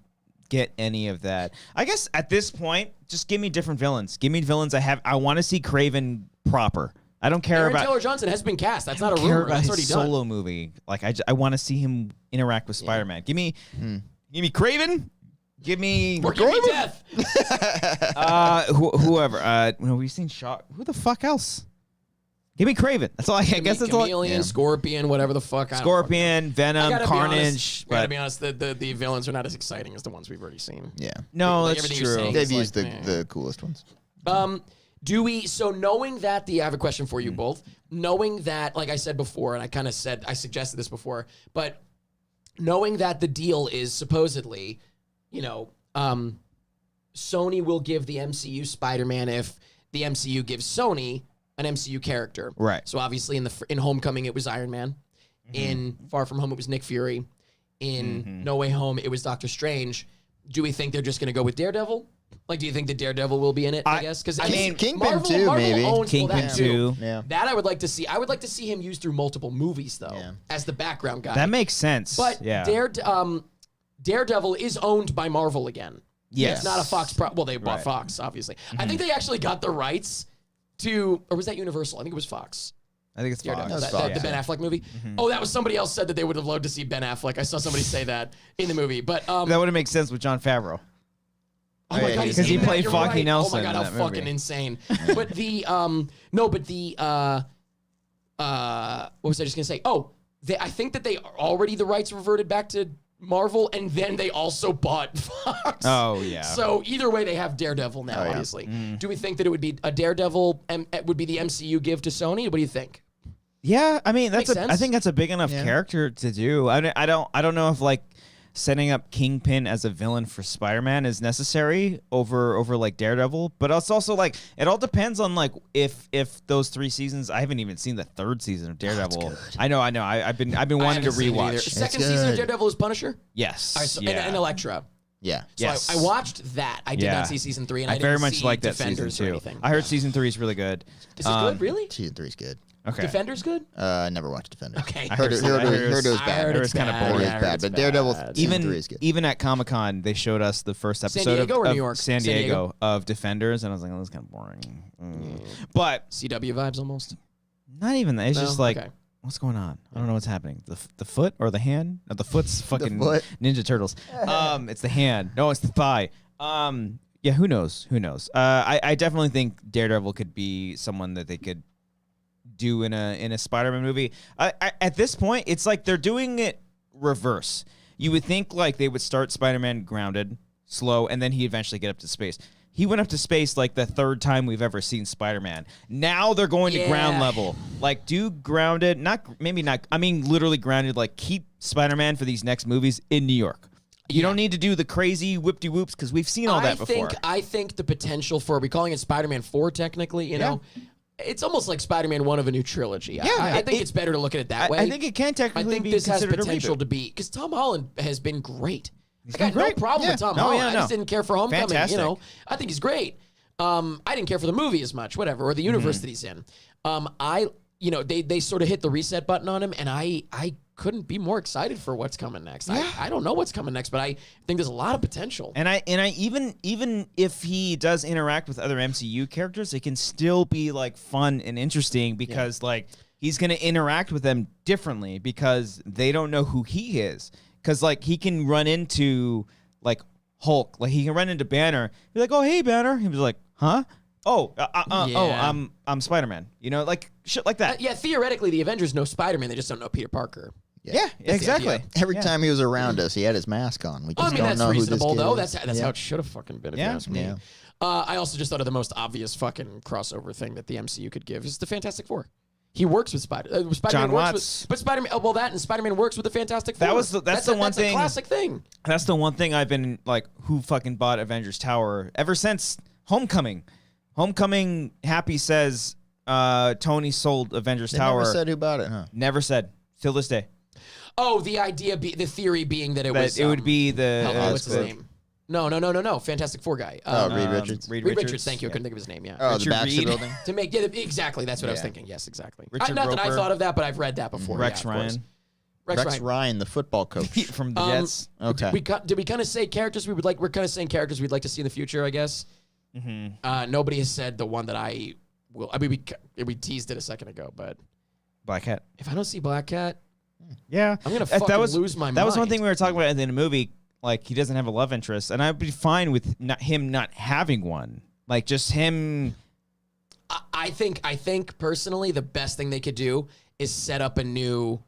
get any of that. I guess at this point, just give me different villains. Give me villains I want to see Kraven proper. I don't care Aaron about Taylor Johnson has been cast. That's not a care rumor. about That's his already solo done. movie. Like I want to see him interact with Spider-Man. Give me Kraven. Give me Or give me death. whoever. We've seen Shock. Who the fuck else? Give me Kraven. That's all. I guess that's all. Chameleon, Scorpion, whatever the fuck. Scorpion, Venom, I Carnage. gotta be honest. The villains are not as exciting as the ones we've already seen. Yeah. No, Like, that's everything you're true. saying They've is used like, the coolest ones. Do we? So knowing that, I have a question for you both. Knowing that, like I said before, and I suggested this before, but knowing that the deal is supposedly, Sony will give the MCU Spider-Man if the MCU gives Sony an MCU character. Right. So obviously in Homecoming it was Iron Man. In Far From Home it was Nick Fury. In No Way Home it was Doctor Strange. Do we think they're just going to go with Daredevil? Like, do you think the Daredevil will be in it? I guess because Kingpin Marvel, too, Marvel maybe. owns Kingpin that too. Yeah. That I would like to see. I would like to see him used through multiple movies though, Yeah. as the background guy. That makes sense. But yeah. Daredevil is owned by Marvel again. Yes. It's not a Fox. Well, they bought Right. Fox, obviously. I think they actually got the rights to, or was that Universal? I think it was Fox. I think it's Fox. Daredevil, the Ben Affleck movie. Oh, that was somebody else said that they would have loved to see Ben Affleck. I saw somebody say that in the movie, but That would have made sense with John Favreau. oh my God, Because he in that, played you're Foggy right. Nelson Oh my God, in how that fucking movie. insane. But what was I just gonna say? Oh, I think that they already the rights reverted back to Marvel, and then they also bought Fox. Oh, yeah. So either way, they have Daredevil now. yeah. Obviously, do we think that it would be a Daredevil? Would be the MCU give to Sony? What do you think? Yeah, I mean Makes sense. I think that's a big enough character to do. I don't know if like setting up Kingpin as a villain for Spider-Man is necessary over like Daredevil, but it's also like it all depends on like if those 3 seasons. I haven't even seen the 3rd season of Daredevil. I know. I've been wanting to rewatch. Second season of Daredevil is Punisher. Yes. And Elektra. Yeah. So Yes. I watched that. I did Yeah. not see season 3, and I I very didn't much see like that Defenders season or too. anything. I heard season 3 is really good. Is it good? Really? Season 3 is good. Okay. Defenders good? I never watched Defenders. Okay. Heard it was bad. It was kind of boring. Bad, but Daredevil season 3 is good. Even at Comic-Con, they showed us the first episode Diego or of New York? San San Diego? Diego of Defenders, and I was like, oh, this is kind of boring. But CW vibes almost. not even that. It's No? just like, Okay. What's going on? I don't know what's happening. The foot or the hand? No, the foot's fucking foot. Ninja Turtles. It's the hand. No, it's the thigh. Yeah, who knows? Who knows? I definitely think Daredevil could be someone that they could do in a Spider-Man movie. At this point, it's like they're doing it reverse. You would think like they would start Spider-Man grounded, slow, and then he eventually get up to space. He went up to space like the third time we've ever seen Spider-Man. Now they're going to ground level. Like, do grounded, I mean, literally grounded, like, keep Spider-Man for these next movies in New York. You don't need to do the crazy whoop-de-whoops because we've seen all that before. I think the potential for, are we calling it Spider-Man 4 technically, you know? It's almost like Spider-Man 1 of a new trilogy. Yeah, I think it's better to look at it that way. I think it can technically be this has considered potential a reboot. to be, because Tom Holland has been great. I been got no great. problem with Tom Holland. I just didn't care for Homecoming. Fantastic. You know, I think he's great. I didn't care for the movie as much, whatever, or the universe that he's in. They sort of hit the reset button on him, and I couldn't be more excited for what's coming next. I don't know what's coming next, but I think there's a lot of potential. And I even if he does interact with other MCU characters, it can still be like fun and interesting because like he's gonna interact with them differently because they don't know who he is. Because like he can run into like Hulk, like he can run into Banner, be like, "Oh hey Banner," he was like, "Huh? Oh, I'm Spider-Man." You know, like shit like that. Theoretically, the Avengers know Spider-Man. They just don't know Peter Parker. Yeah, exactly. Every time he was around us, he had his mask on. We just don't that's know reasonable, who this though. kid is. That's how it should have fucking been if you ask me. I also just thought of the most obvious fucking crossover thing that the MCU could give is the Fantastic Four. He works with Spider-Man. John works Watts. but Spider-Man. Oh, well, that and Spider-Man works with the Fantastic Four. That's the one thing. That's a classic thing. That's the one thing I've been like, who fucking bought Avengers Tower ever since Homecoming. Homecoming, Happy says Tony sold Avengers Tower. Never said who bought it, huh? Never said. Till this day. Oh, the idea, the theory being that it was. It would be the. What's his name? No. Fantastic Four guy. Reed Richards. Reed Richards. Thank you. I couldn't think of his name. Yeah. Oh, Richard the Baxter Reed. Building. To make exactly. That's what I was thinking. Yes, exactly. Richard Not that I Roper. thought of that, but I've read that before. Rex yeah, of course. Ryan. Rex Ryan, the football coach. From the Jets. Okay. Did we kind of say characters we would like? We're kind of saying characters we'd like to see in the future, I guess. Mm-hmm. Nobody has said the one that I will. I mean, we teased it a second ago, but Black Cat. if I don't see Black Cat, yeah, I'm gonna fucking lose my mind. That was one thing we were talking about in the movie. Like, he doesn't have a love interest, and I'd be fine with him not having one. Like, just him. I think personally, the best thing they could do is set up a new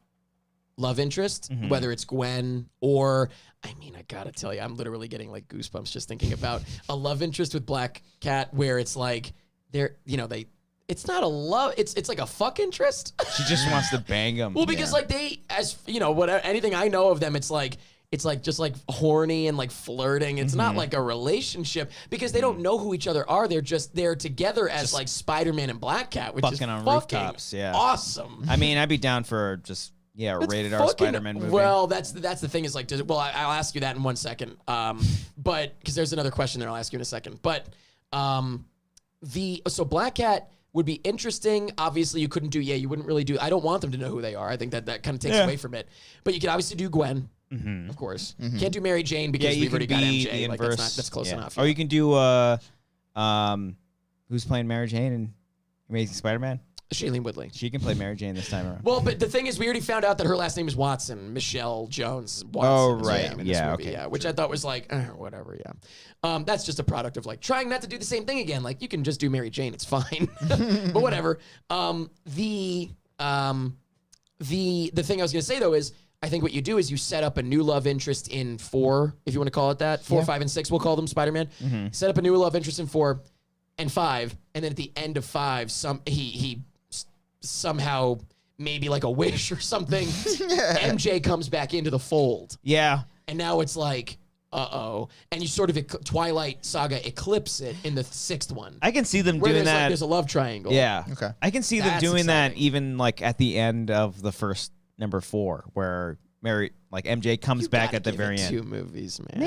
love interest, whether it's Gwen or, I mean, I gotta tell you, I'm literally getting like goosebumps just thinking about a love interest with Black Cat, where it's like it's not a love, it's like a fuck interest. She just wants to bang him. Well, because like anything I know of them, it's like just like horny and like flirting. It's not like a relationship because they don't know who each other are. They're together as like Spider-Man and Black Cat, which is on fucking rooftops. Yeah, awesome. I mean, I'd be down for just rated R Spider-Man movie. Well, that's the thing is like, I'll ask you that in 1 second. But because there's another question there, I'll ask you in a second. But so Black Cat would be interesting. Obviously, you couldn't do. Yeah, you wouldn't really do. I don't want them to know who they are. I think that kind of takes away from it. But you could obviously do Gwen. Of course, can't do Mary Jane because we've already got MJ. Like that's close enough. Or you can do who's playing Mary Jane in Amazing Spider-Man? Shailene Woodley. She can play Mary Jane this time around. Well, but the thing is, we already found out that her last name is Watson, Michelle Jones Watson. Oh, right. In this Yeah, movie, okay. yeah, which I thought was like, whatever, yeah. That's just a product of like trying not to do the same thing again. Like you can just do Mary Jane, it's fine. But whatever. The thing I was gonna say though is, I think what you do is you set up a new love interest in 4, if you want to call it that. 4, 5, and 6, we'll call them Spider-Man. Set up a new love interest in 4 and 5, and then at the end of 5, he somehow, maybe like a wish or something, MJ comes back into the fold. Yeah. And now it's like, and you sort of Twilight Saga eclipse it in the 6th one. I can see them where doing there's that. Like, there's a love triangle. Yeah. Okay. I can see them That's doing that exciting. even like at the end of the first number 4, where MJ comes back at the very end. 2 movies, man.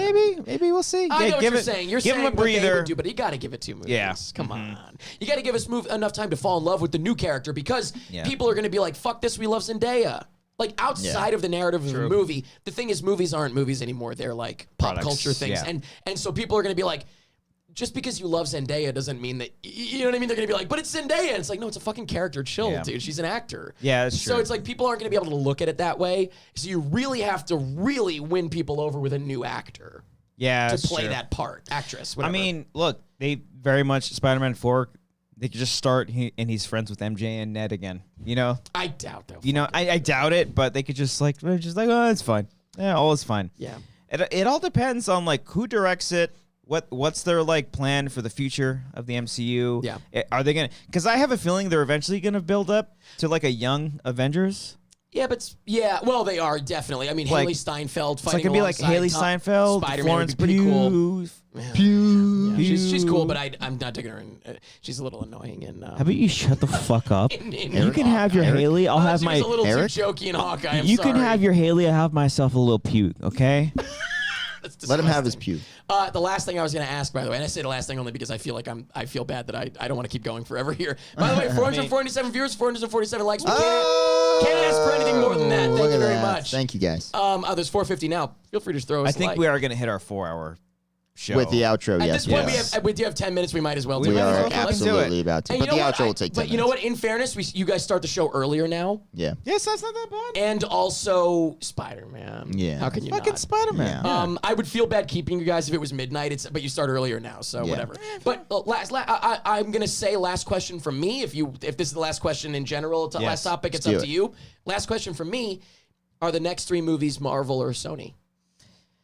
Maybe we'll see. I know what you're saying. You're give saying him a what they breather. would do, but you got to give it 2 movies. Yeah. Come on. You got to give us enough time to fall in love with the new character because people are going to be like, fuck this, we love Zendaya. Like outside of the narrative of the movie, the thing is movies aren't movies anymore. They're like pop Products, culture things. yeah. And so people are going to be like, just because you love Zendaya doesn't mean that, you know what I mean? They're going to be like, but it's Zendaya. And it's like, no, it's a fucking character. Chill, dude. She's an actor. Yeah, that's so true. it's like people aren't going to be able to look at it that way. So you really have to really win people over with a new actor. Yeah, to play that part, actress, whatever. I mean, look, they very much, Spider-Man 4, they could just start and he's friends with MJ and Ned again, you know? I doubt that. You know, I doubt it, but they could just like, oh, it's fine. Yeah, all is fine. Yeah. It all depends on like who directs it, what's their like plan for the future of the MCU. Yeah. Are they gonna? Because I have a feeling they're eventually gonna build up to like a young Avengers. Yeah, but well, they are definitely. I mean, Like, Haley Steinfeld It's like fighting gonna be like alongside Haley Steinfeld, Spider-Man Florence would be pretty cool. Pugh. Yeah, she's cool, but I'm not digging her. She's a little annoying. And How about you shut the fuck up? in You can have your Haley. I'll have she my was a little Eric? too jokey in Hawkeye. I'm You sorry. can have your Haley. I'll have myself a little puke. Okay. That's Let him have his disgusting. pew. The last thing I was going to ask, by the way, and I say the last thing only because I feel like I feel bad that I don't want to keep going forever here. By the way, 447 viewers, 447 likes. We can't ask for anything more than that. Thank Look you at very that. much. Thank you, guys. There's 450 now. Feel free to just throw us I a think like. we are gonna hit our 4-hour show With the outro, At yes. this point, yes. we do have 10 minutes. We might as well do We it. are Let's do it. absolutely about to. And But you the know what? outro will take 10 But you know minutes. what? In fairness, you guys start the show earlier now. Yeah. Yes, that's not that bad. And also Spider-Man. Yeah. How can you Fucking not? Spider-Man. Yeah. I would feel bad keeping you guys if it was midnight. But you start earlier now, so Yeah. whatever. But I'm gonna say last question from me. If this is the last question in general, it's the last topic. It's Let's up do to it. you. Last question from me: are the next 3 movies Marvel or Sony?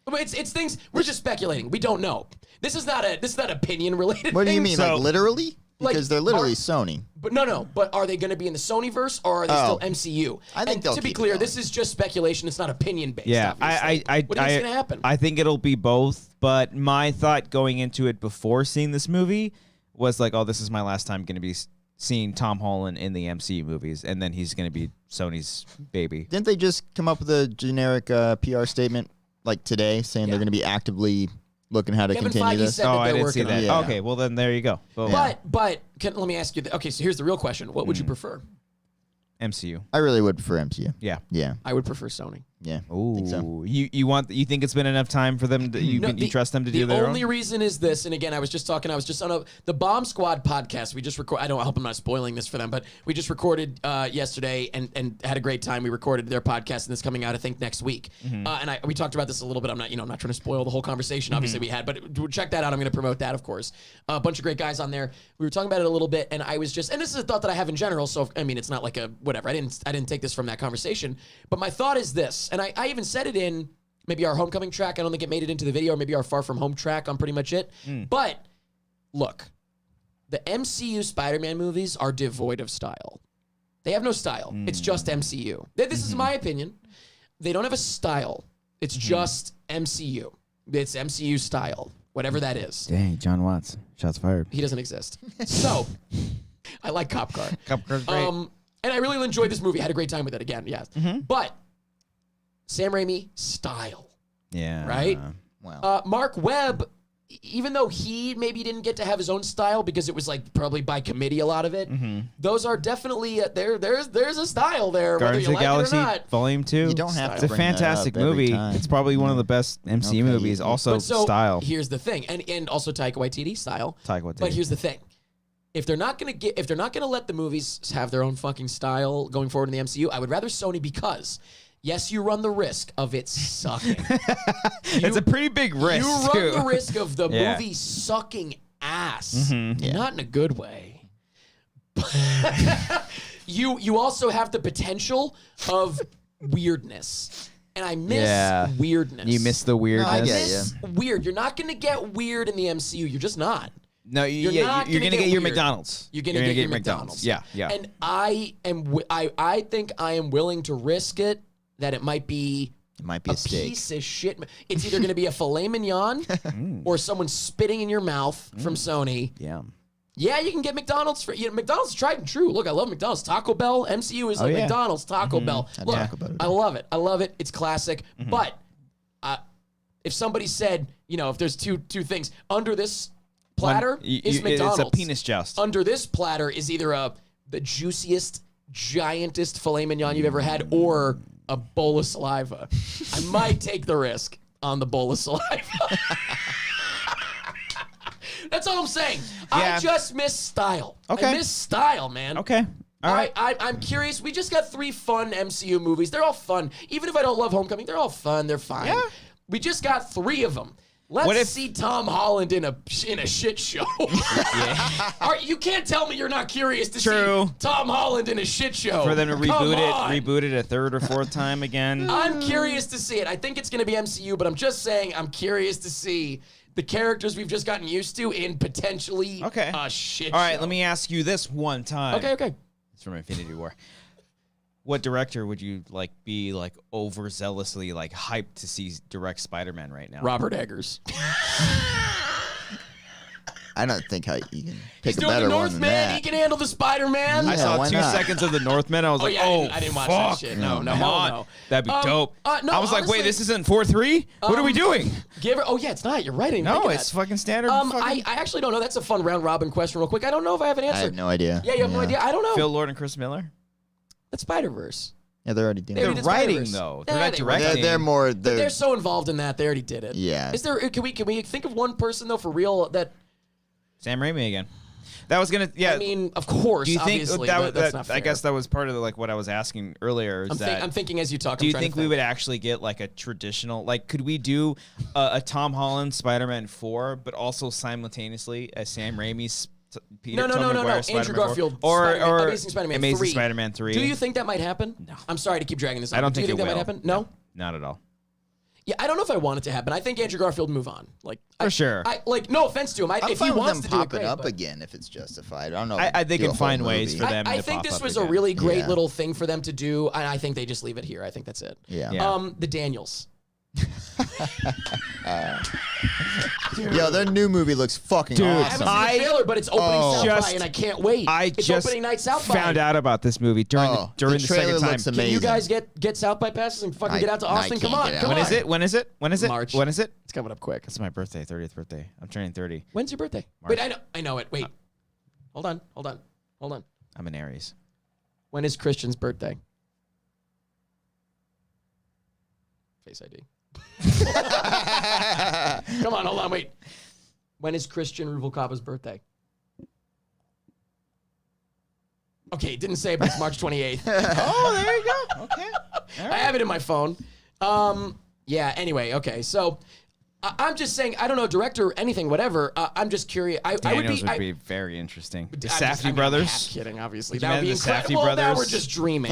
But it's things we're just speculating. We don't know. This is not opinion related. What do you mean, So- like literally? Like, Because they're literally Sony. But no. But are they going to be in the Sony verse or are they still MCU? I think and they'll to be keep it clear, going. this is just speculation. It's not opinion based. Yeah, obviously. I what do you think's going to happen? I think it'll be both, but my thought going into it before seeing this movie was like, oh, this is my last time going to be seeing Tom Holland in the MCU movies, and then he's going to be Sony's baby. Didn't they just come up with a generic PR statement like today saying they're going to be actively looking how to Kevin continue Feige this? said Oh, that I they're didn't see working on that. it. Yeah. Okay, well then there you go. Boom. But let me ask you. Okay, so here's the real question: what would you prefer? MCU. I really would prefer MCU. Yeah. Yeah. I would prefer Sony. Yeah. Ooh, Think so. you think it's been enough time for them to you trust them to do their The only own? reason is this, and again, I was just on the Bomb Squad podcast. We just I hope I'm not spoiling this for them, but we just recorded yesterday and had a great time. We recorded their podcast, and it's coming out I think next week. And we talked about this a little bit. I'm not trying to spoil the whole conversation. Obviously we had, but check that out. I'm going to promote that, of course. A bunch of great guys on there. We were talking about it a little bit, and I was just, and this is a thought that I have in general. So I mean, it's not like a whatever. I didn't take this from that conversation, but my thought is this, and I even said it in maybe our Homecoming track. I don't think it made it into the video, or maybe our Far From Home track on pretty much it. But look, the MCU Spider-Man movies are devoid of style. They have no style. It's just MCU. This is my opinion. They don't have a style. It's just MCU. It's MCU style, whatever that is. Dang, John Watts. Shots fired. He doesn't exist. So, I like Cop Car. Cop Car's great. And I really enjoyed this movie. I had a great time with it again, yes. But Sam Raimi, style, Yeah. right? Wow. Mark Webb, even though he maybe didn't get to have his own style because it was like probably by committee, a lot of it, those are definitely, there's a style there, Guardians whether of you the like Galaxy it or not. Volume 2. You don't have It's to a bring that fantastic up every movie. time. It's probably one of the best MCU Okay, movies. Also But so, style. Here's the thing, and also Taika Waititi style. Taika Waititi. But here's the thing: if they're not gonna let the movies have their own fucking style going forward in the MCU, I would rather Sony because. Yes, you run the risk of it sucking. It's a pretty big risk. You run too. the risk of the Yeah. movie sucking ass. Not in a good way. You also have the potential of weirdness. And I miss weirdness. You miss the weirdness. I I get miss weird. You're not going to get weird in the MCU. You're just not. No, You're you're not going to gonna get get your weird. McDonald's. You're gonna get your McDonald's. Yeah. And I think I am willing to risk it that it might be It might be a steak. piece of shit. It's either going to be a filet mignon or someone spitting in your mouth from Sony. Yeah. Yeah, you can get McDonald's for McDonald's is tried and true. Look, I love McDonald's. Taco Bell, MCU is like yeah. McDonald's, Taco Bell. Look, Taco Bell. I love it. I love it. It's classic. But if somebody said, if there's two things under this platter is McDonald's. It's a penis joust. Under this platter is either the juiciest, giantest filet mignon you've ever had, or a bowl of saliva. I might take the risk on the bowl of saliva. That's all I'm saying. Yeah. I just miss style. Okay. I miss style, man. Okay. All right. I'm curious. We just got 3 fun MCU movies. They're all fun. Even if I don't love Homecoming, they're all fun. They're fine. Yeah. We just got 3 of them. Let's see Tom Holland in a shit show. You can't tell me you're not curious to see Tom Holland in a shit show. For them to reboot it a 3rd or 4th time again. I'm curious to see it. I think it's going to be MCU, but I'm just saying I'm curious to see the characters we've just gotten used to in potentially a shit show. All right, let me ask you this one time. Okay. It's from Infinity War. What director would you be overzealously hyped to see direct Spider-Man right now? Robert Eggers. I don't think how you can pick He's a doing better the one than Northman. that. He can handle the Spider-Man. Yeah, I saw why 2 not? seconds of the Northman. I was I didn't watch that shit. No, come on. no. That'd be dope. No, I was like, honestly, wait, this isn't 4-3? What are we doing? It's not. You're right. I didn't think No, of it's that. fucking standard. I actually don't know. That's a fun round robin question, real quick. I don't know if I have an answer. I have no idea. Yeah, you have no idea. I don't know. Phil Lord and Chris Miller? That's Spider-Verse. Yeah, they're already doing They it. already They're did writing, Spider-Verse. though. Yeah, They're not they were. directing. They're more. They're so involved in that. They already did it. Yeah. Is there? Can we think of one person though for real that? Sam Raimi again. That was gonna. Yeah. I mean, of course. Do you think obviously, that, but that's not fair. I guess that was part of what I was asking earlier. Is I'm thinking as you talk. Do I'm you trying to think we would actually get a traditional, could we do a Tom Holland Spider-Man 4, but also simultaneously a Sam Raimi's Peter No. Maguire Spider-Man Andrew 4? Garfield. or Amazing Spider-Man 3. Amazing Spider-Man 3? Do you think that might happen? No. I'm sorry to keep dragging this on. I don't Do you think think it that might will. happen? No. Not at all. Yeah, I don't know if I want it to happen. I think Andrew Garfield move on. For sure. No offense to him. I'm if fine he with wants them to do it, popping great, up but- again if it's justified. I don't know. They can find ways for them I to think pop this up was again. a really great Yeah. little thing for them to do, and I think they just leave it here. I think that's it. Yeah. The Daniels. Yo, their new movie looks fucking I haven't awesome. seen the trailer, but it's opening South just- by, and I can't wait. It's opening night South by. found out about this movie during Oh, the the trailer second time. looks Can amazing. you guys get South by passes and fucking get out to Austin? I Come can't on, get come out. on. When is it? When is it? March. When is it? It's coming up quick. It's my birthday, 30th birthday. I'm turning 30. When's your birthday? March. Wait, I know it. Wait. Hold on. I'm an Aries. When is Christian's birthday? Face ID. Come on, hold on, wait. When is Christian Ruvalcapa's birthday? Okay, it didn't say, but it's March 28th. Oh, there you go. Okay. I have it in my phone. Yeah, anyway, okay. So I'm just saying, I don't know, director, anything, whatever. I'm just curious. I Daniels would would be be very interesting. The I'm just- Safdie I'm brothers. half kidding, obviously. Would you That would be imagine the incredible. Safdie Well, now we're brothers? just dreaming.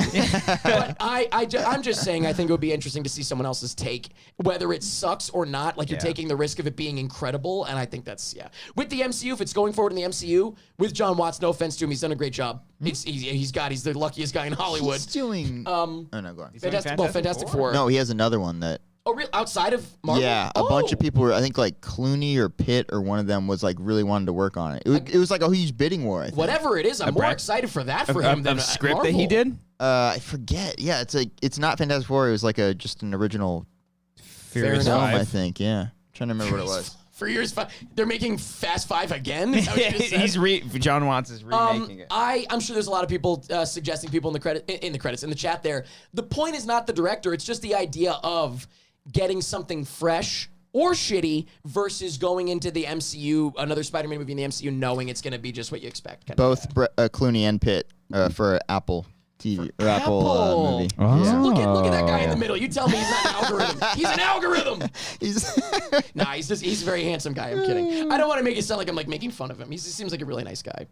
But I'm just saying, I think it would be interesting to see someone else's take, whether it sucks or not. Like, you're Yeah. taking the risk of it being incredible, and I think that's, With the MCU, if it's going forward in the MCU, with John Watts, no offense to him, he's done a great job. He's the luckiest guy in Hollywood. He's doing. Oh no, go on. Fantastic Four. No, he has another one that. Oh, real outside of Marvel? Yeah, a bunch of people were. I think Clooney or Pitt or one of them was really wanted to work on it. It was like a huge bidding war. I think. Whatever it is, I'm more excited for that for him than a script Marvel. that he did. I forget. Yeah, it's not Fantastic Four. It was just an original Furious film. Five. I think. Yeah, trying to remember what it was. Furious 5. They're making Fast 5 again? Is that what you just said? John Watts is remaking it. I'm sure there's a lot of people suggesting people in the chat there. The point is not the director. It's just the idea of getting something fresh or shitty versus going into the MCU, another Spider-Man movie in the MCU, knowing it's going to be just what you expect. kind of Both Clooney and Pitt for Apple TV or Apple movie. Oh. Yeah. Look at that guy in the middle. You tell me he's not an algorithm. He's an algorithm. He's a very handsome guy. I'm kidding. I don't want to make it sound like I'm making fun of him. He seems like a really nice guy.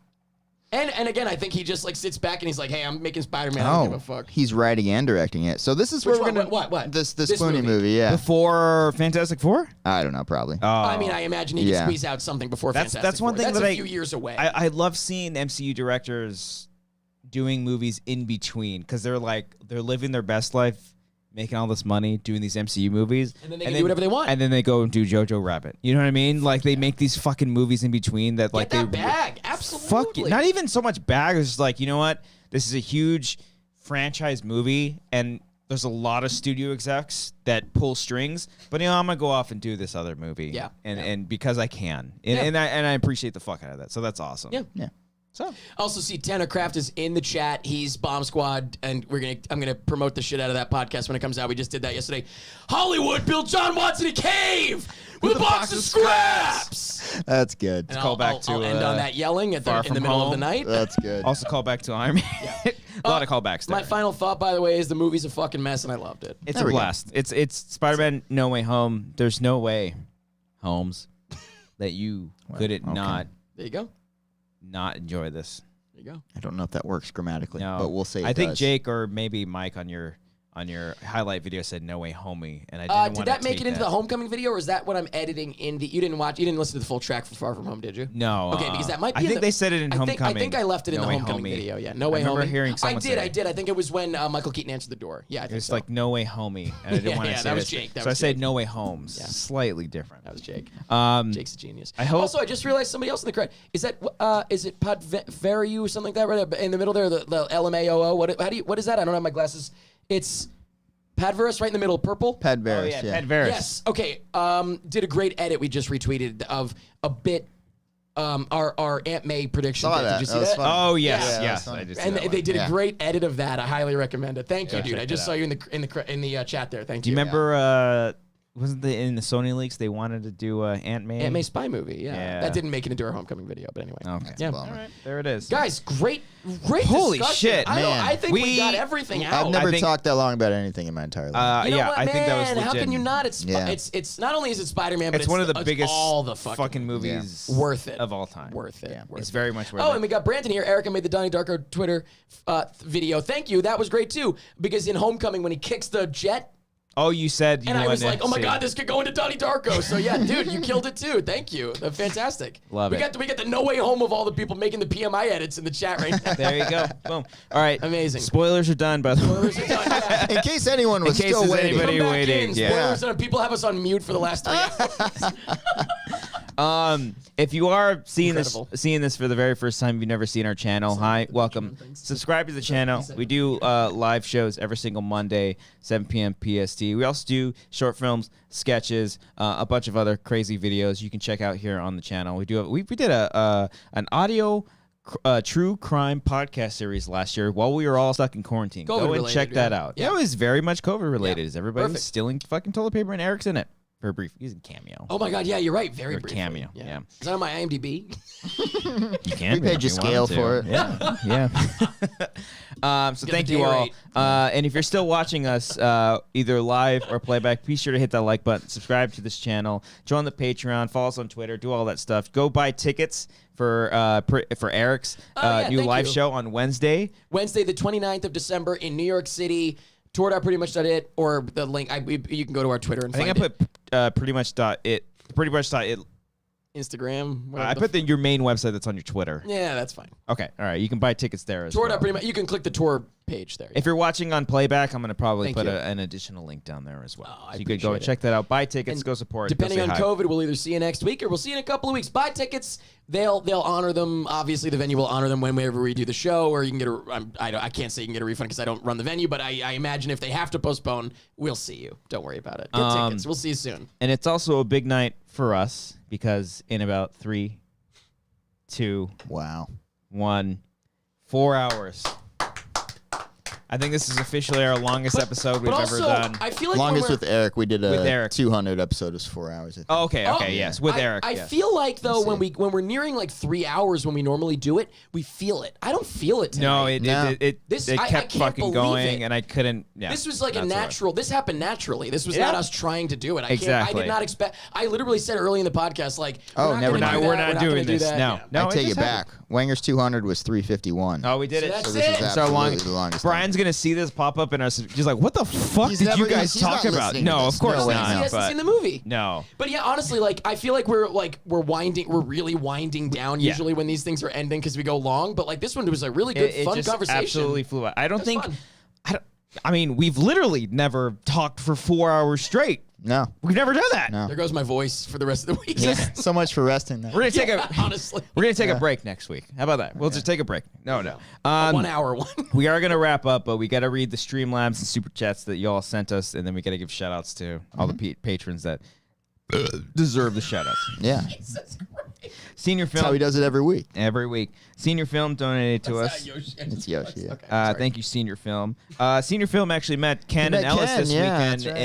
And again, I think he just sits back and he's like, "Hey, I'm making Spider-Man. I don't give a fuck." He's writing and directing it. So this is Which where we're one? gonna What? this This Clooney movie. Yeah. Before Fantastic Four? I don't know. Probably. I mean, I imagine he Yeah. can squeeze out something before Fantastic That's one Four. thing That's that a few years away. I love seeing MCU directors doing movies in between because they're living their best life, making all this money, doing these MCU movies, And then they can do whatever they want. And then they go and do Jojo Rabbit. You know what I mean? They make these fucking movies in between that Get that bag. Absolutely. Fuck, not even so much bag. It's just you know what? This is a huge franchise movie, and there's a lot of studio execs that pull strings. But I'm gonna go off and do this other movie. Yeah. And because I can, and I appreciate the fuck out of that. So that's awesome. Yeah. Yeah. Also, see Tanner Kraft is in the chat. He's Bomb Squad, and I'm gonna promote the shit out of that podcast when it comes out. We just did that yesterday. Hollywood built John Watson a cave with a box of scraps. That's good. And Call back to I'll end on that yelling in the middle of the night. That's good. Also call back to Iron Man. A lot of callbacks there. My final thought, by the way, is the movie's a fucking mess, and I loved it. It's a blast. It's Spider-Man No Way Home. There's no way, Holmes, that you couldn't not. There you go. Not enjoy this. There you go. I don't know if that works grammatically, No, but we'll say I think does. Jake or maybe Mike on your highlight video said "No Way Homie," and I didn't want to did that make take it into that. the Homecoming video, or is that what I'm editing in the? You didn't listen to the full track for Far From Home, did you? No. Okay, because that might be. I think they said it in Homecoming. I think I left it in No the Way Homecoming Homie. video. Yeah, No Way I remember Homie. hearing someone I did. say I think it was when Michael Keaton answered the door. Yeah, I think It's so. like "No Way Homie," and I didn't want to say that was it. Jake. That so was I said Jake. "No Way Homes." Yeah. Slightly different. That was Jake. Jake's a genius. I hope. Also, I just realized somebody else in the crowd. Is it Padveru or something like that right in the middle there? The LMAOO. What is that? I don't have my glasses. It's Padverus right in the middle, purple. Padverus, Oh yeah, Padverus. Yes. Okay. Did a great edit we just retweeted of a bit. Our Aunt May prediction. Saw bit. that. Did you see That was that? fun. Oh yes, Yeah, yes. that was I just And see that they one. did Yeah. a great edit of that. I highly recommend it. Thank you, dude. check I just it saw out. you in the chat there. Thank Do you. you remember? Wasn't in the Sony leaks they wanted to do Aunt May? Aunt May spy movie? Yeah. Yeah. That didn't make it into our Homecoming video, but anyway. Okay. Yeah. Bummer. All right, there it is. Guys, great Holy discussion. shit, I man. think we got everything out. I've never I think- talked that long about anything in my entire life. You know yeah, what, I think that was man? legit. How can you not? It's Yeah. it's not only is it Spider-Man, but It's one of the biggest all the fucking movies worth it of all time. Worth it. Yeah. Worth It's it. very much worth Oh, it. and we got Brandon here. Erica made the Donnie Darko Twitter video. Thank you. That was great too. Because in Homecoming, when he kicks the jet, Oh, you said you and I was wanted like, oh my to- god, this could go into Donnie Darko. So yeah, dude, you killed it too. Thank you. Fantastic. Love we it. Got we got the No Way Home of all the people making the PMI edits in the chat right now. There you go. Boom. All right. Amazing. Spoilers are done, by the way. Spoilers are done, yeah. In case anyone was case still there's waiting. anybody Come back waiting. in. Yeah. Spoilers are done. People have us on mute for the last 3 hours. If you are seeing Incredible. this for the very first time, you've never seen our channel. Hi, welcome. Subscribe to the channel. We do live shows every single Monday, 7 p.m. PST. We also do short films, sketches, a bunch of other crazy videos you can check out here on the channel. We did an audio true crime podcast series last year while we were all stuck in quarantine. COVID Go and related, check that out. Yeah. It was very much COVID related. Yeah. Is everybody Perfect. stealing fucking toilet paper, and Eric's in it for a brief. He's in cameo. Oh my god, yeah, you're right. Very Or briefly. cameo, yeah. Is that on my IMDb? You can. We be paid if you you scale wanted to. for it. Yeah, yeah. So Get thank the you day all. rate. And if you're still watching us, either live or playback, be sure to hit that like button, subscribe to this channel, join the Patreon, follow us on Twitter, do all that stuff. Go buy tickets for Eric's yeah, new thank live you. show on Wednesday. Wednesday, the 29th of December in New York City. Tour.prettymuch.it or the link. You can go to our Twitter and I think find I put pretty much it. Instagram. whatever I the put your main website that's on your Twitter. Yeah, that's fine. Okay, all right. You can buy tickets there as well. Tour.prettymuch. You can click the tour page there. If you're watching on playback, I'm going to probably Thank put you. an additional link down there as well. Oh, I so you could go and appreciate check that out. Buy tickets, And go support. Depending go on say hi. COVID, we'll either see you next week or we'll see you in a couple of weeks. Buy tickets. They'll honor them. Obviously, the venue will honor them whenever we do the show, or you can get I can't say you can get a refund because I don't run the venue, but I imagine if they have to postpone, we'll see you. Don't worry about it. Get tickets. We'll see you soon. And it's also a big night for us because in about 3, 2, Wow. 1, 4 hours. I think this is officially our longest episode we've but ever also, done. I feel like Longest when with Eric, we did With a Eric. 200 episode was 4 hours. I think. Oh, okay, Oh, yes, with Eric. I yes. feel like though when we're nearing like 3 hours when we normally do it, we feel it. I don't feel it tonight. No, it I kept can't fucking believe going, it. and I couldn't. Yeah, This was like a that's why. natural. This happened naturally. This was Yeah. not us trying to do it. I Exactly. did not expect. I literally said early in the podcast, like, Oh, never gonna mind. do We're that, not gonna doing do this. that. No, Yeah. no. I take it just back. Wanger's 200 was 351. Oh, we did So it. that's So this it. is It's our long. absolutely the longest. Brian's gonna see this pop up in our. Just like, what the fuck He's did never you gonna- guys he's talk not about? listening to No, this. of course No way, not. He hasn't but seen the movie. no. But yeah, honestly, like I feel like we're really winding down Yeah. usually when these things are ending because we go long. But like this one was a really good, It fun just conversation. absolutely flew out. I don't That's think. fun. I mean, we've literally never talked for 4 hours straight. No. We've never done that. No. There goes my voice for the rest of the week. Yeah. So much for resting that. We're gonna take honestly. We're gonna take a break next week. How about that? We'll just take a break. No. 1 hour one. We are gonna wrap up, but we got to read the Streamlabs and super chats that y'all sent us, and then we got to give shout outs to all the patrons that deserve the shout outs. Yeah. Senior That's how Film. he does it every week. Every week. Senior Film donated to us. It's Yoshi. Yeah. Okay. Thank you, Senior Film. Senior Film actually met Ken met and Ellis Ken, this yeah, weekend that's right.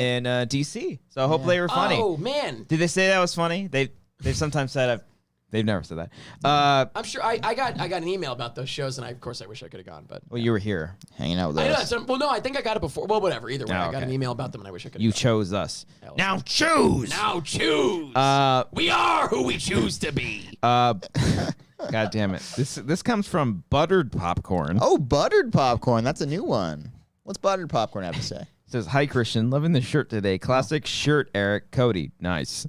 in D.C. So I hope they were funny. Oh man. Did they say that was funny? They've sometimes said they've never said that. I'm sure I got an email about those shows, and of course I wish I could have gone, but Well, you were here. Hanging out with I know. us. Well, no, I think I got it before. Well, whatever. Either way, Oh, I got okay. an email about them, and I wish I could. You chose us. Now choose. Now choose. We are who we choose to be. God damn it. This comes from Buttered Popcorn. Oh, buttered popcorn. That's a new one. What's buttered popcorn have to say? It says, "Hi Christian, loving the shirt today. Classic shirt, Eric. Cody, nice."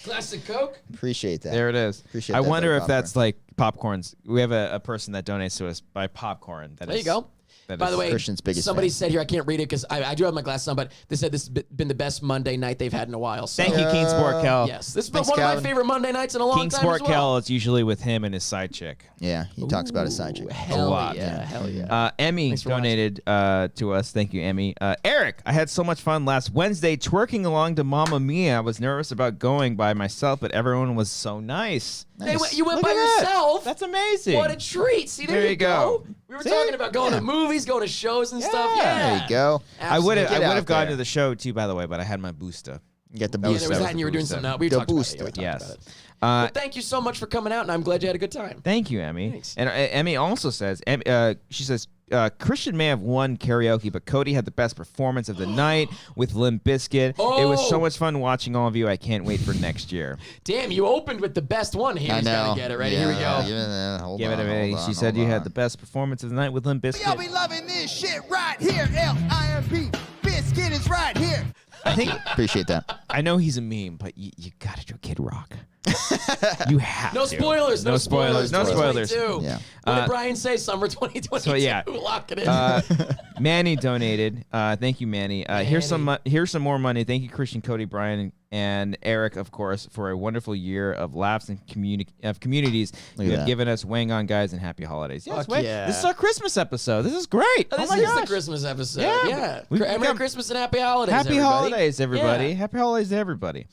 Classic Coke. Appreciate that. There it is. Appreciate I that, wonder Buttered if that's like popcorns. We have a person that donates to us by popcorn. There you go. By the way, Christian's biggest somebody fan. said here, I can't read it because I do have my glasses on, but they said this has been the best Monday night they've had in a while. So. Thank you, King Sport Kel. Yes, this has been Thanks, one of Calvin. my favorite Monday nights in a long King time Sport as well. Kel is usually with him and his side chick. Yeah, he talks about his side chick. Hell A lot. yeah, hell yeah. Emmy Thanks for donated to us. Thank you, Emmy. Eric, I had so much fun last Wednesday twerking along to Mamma Mia. I was nervous about going by myself, but everyone was so nice. You went Look by at that. yourself. That's amazing. What a treat. See, there you go. We were See? talking about going to movies, going to shows and stuff. Yeah. There you go. I would Absolutely. have out gone there. to the show too, by the way, but I had my booster. You get the Yeah, boost. there was That that, and you were doing booster. something else. We The talked about it. booster. Yeah, we talked Yes. about it. Uh, But thank you so much for coming out, and I'm glad you had a good time. Thank you, Emmy. Thanks. And Emmy also says, she says, Christian may have won karaoke, but Cody had the best performance of the night with Limp Bizkit. It was so Oh. much fun watching all of you. I can't wait for next year. Damn, you opened with the best one. He's I know. got to get it ready. Here we go. Hold Give it on, a minute. hold on, She said you hold had on. the best performance of the night with Limp Y'all Bizkit. be loving this shit right here. L-I-M-P. Biscuit is right here. I think Appreciate that. I know he's a meme, but you gotta do Kid Rock. You have No to. spoilers. No spoilers. No spoilers. 2022. Yeah. What did Brian say? Summer 2022. So, yeah. Lock it in. Manny donated. Thank you, Manny. Here's some more money. Thank you, Christian, Cody, Brian, and Eric, of course, for a wonderful year of laughs and communities Look you at have that. given us. Wang on, guys, and happy holidays. Yes, Fuck wait, yeah. This is our Christmas episode. This is great. This my is gosh. the Christmas episode. Yeah. Yeah. We've Merry become- Christmas and happy holidays. Happy everybody. holidays, everybody. Yeah. Happy holidays to everybody.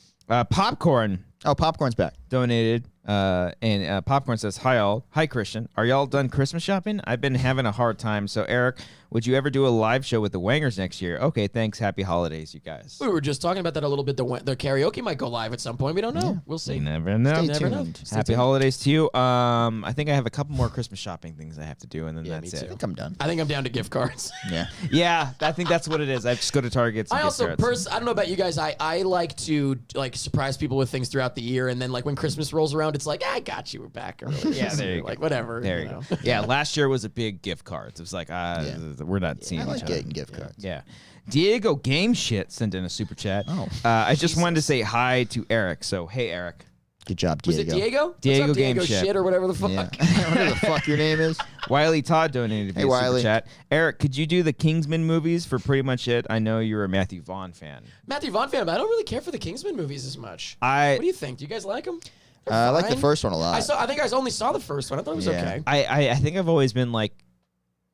Popcorn Oh, popcorn's back. donated, and Popcorn says, "Hi all, hi Christian. Are y'all done Christmas shopping? I've been having a hard time. So Eric, would you ever do a live show with the Wangers next year? Okay, thanks. Happy holidays, you guys. We were just talking about that a little bit. The karaoke might go live at some point. We don't know. We'll see. You never know. Stay Never know. tuned. Stay Happy tuned. holidays to you. I think I have a couple more Christmas shopping things I have to do, and then Yeah, that's me I too. it. think I'm done. I think I'm down to gift cards. Yeah. Yeah, I think that's what it is. I just go to Target. I also I don't know about you guys. I like to like surprise people with things throughout the year, and then like when Christmas rolls around, it's like I got you. We're back early. Yeah, there you go. Like whatever. There you know. go. Yeah, last year was a big gift cards. It was like, we're not seeing I each like other. getting gift cards. Yeah. Diego Game Shit sent in a super chat. Oh. I just wanted to say hi to Eric. So, hey, Eric. Good job, Was Diego. it Diego? What's Diego up, Game Diego Shit. shit or whatever the fuck. Yeah. Whatever the fuck your name is. Wiley Todd donated via super Wiley. chat. Eric, could you do the Kingsman movies for pretty much it? I know you're a Matthew Vaughn fan. Matthew Vaughn fan, but I don't really care for the Kingsman movies as much. I What do you think? Do you guys like them? I like the first one a lot. I think I only saw the first one. I thought it was Yeah. okay. I think I've always been like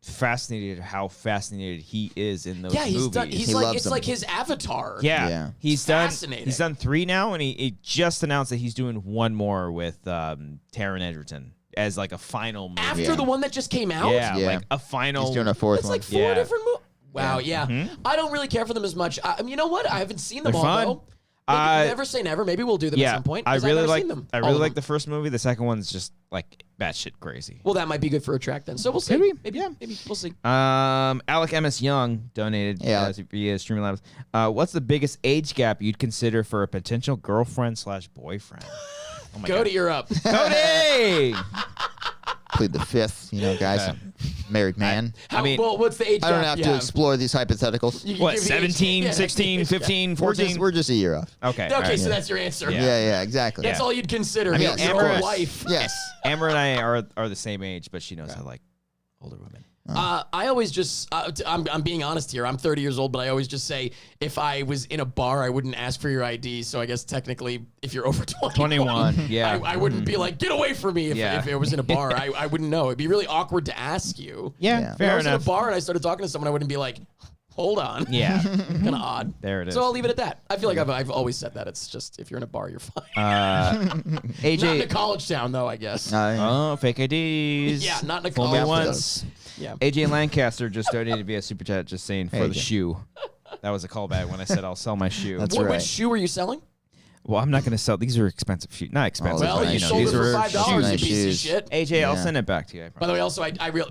fascinated how fascinated he is in those Yeah, he's movies. done. He's He like loves it's them. like his avatar. Yeah, Yeah. he's done. Fascinating. He's done 3 now, and he just announced that he's doing one more with Taron Egerton as like a final movie. After Yeah. the one that just came out. Yeah, Yeah. like a final. He's doing a fourth It's one. like 4 Yeah. different movies. Wow, yeah. Mhm. I don't really care for them as much. I mean, you know what? I haven't seen them They're all fun. though. Maybe, never say never. Maybe we'll do them at some point. I 'cause I've really never like. seen them. I All really of like them. the first movie. The second one's just like batshit crazy. Well, that might be good for a track then. So we'll see. Maybe. Maybe. Yeah. Maybe we'll see. Alec MS Young donated Yeah. via Streamlabs. What's the biggest age gap you'd consider for a potential girlfriend/boyfriend? Oh my Cody, you're up. God. Cody! Plead the fifth, guys. Married man. Well, what's the age I don't gap have you to explore these hypotheticals. You can What, give the age- 17, yeah, 16, 15, We're 14? just a year off. Okay. Okay, all right. so that's your answer. Yeah, exactly. That's all you'd consider. mean, your Amber- whole life. Yes. Amber and I are the same age, but she knows I like older women. I always just, I'm being honest here. I'm 30 years old, but I always just say if I was in a bar, I wouldn't ask for your ID. So I guess technically, if you're over 21, yeah. I wouldn't be like, get away from me if it was in a bar. I wouldn't know. It'd be really awkward to ask you. Yeah, Yeah. If I fair was enough. in a bar and I started talking to someone, I wouldn't be like, Hold on. Yeah. Kind of odd. There it is. So I'll leave it at that. I feel like I've always said that. It's just if you're in a bar, you're fine. AJ. Not in a college town, though, I guess. Oh, fake IDs. Yeah, not in a Fool college me town. once. Yeah. AJ Lancaster just donated via Super Chat just saying for the shoe. That was a callback when I said I'll sell my shoe. That's right. Which shoe are you selling? Well, I'm not going to sell. These are expensive shoes. Not expensive. Well, but, you know, sold these it for are $5, you nice piece shoes. of shit. AJ, I'll send it back to you. By the way, also,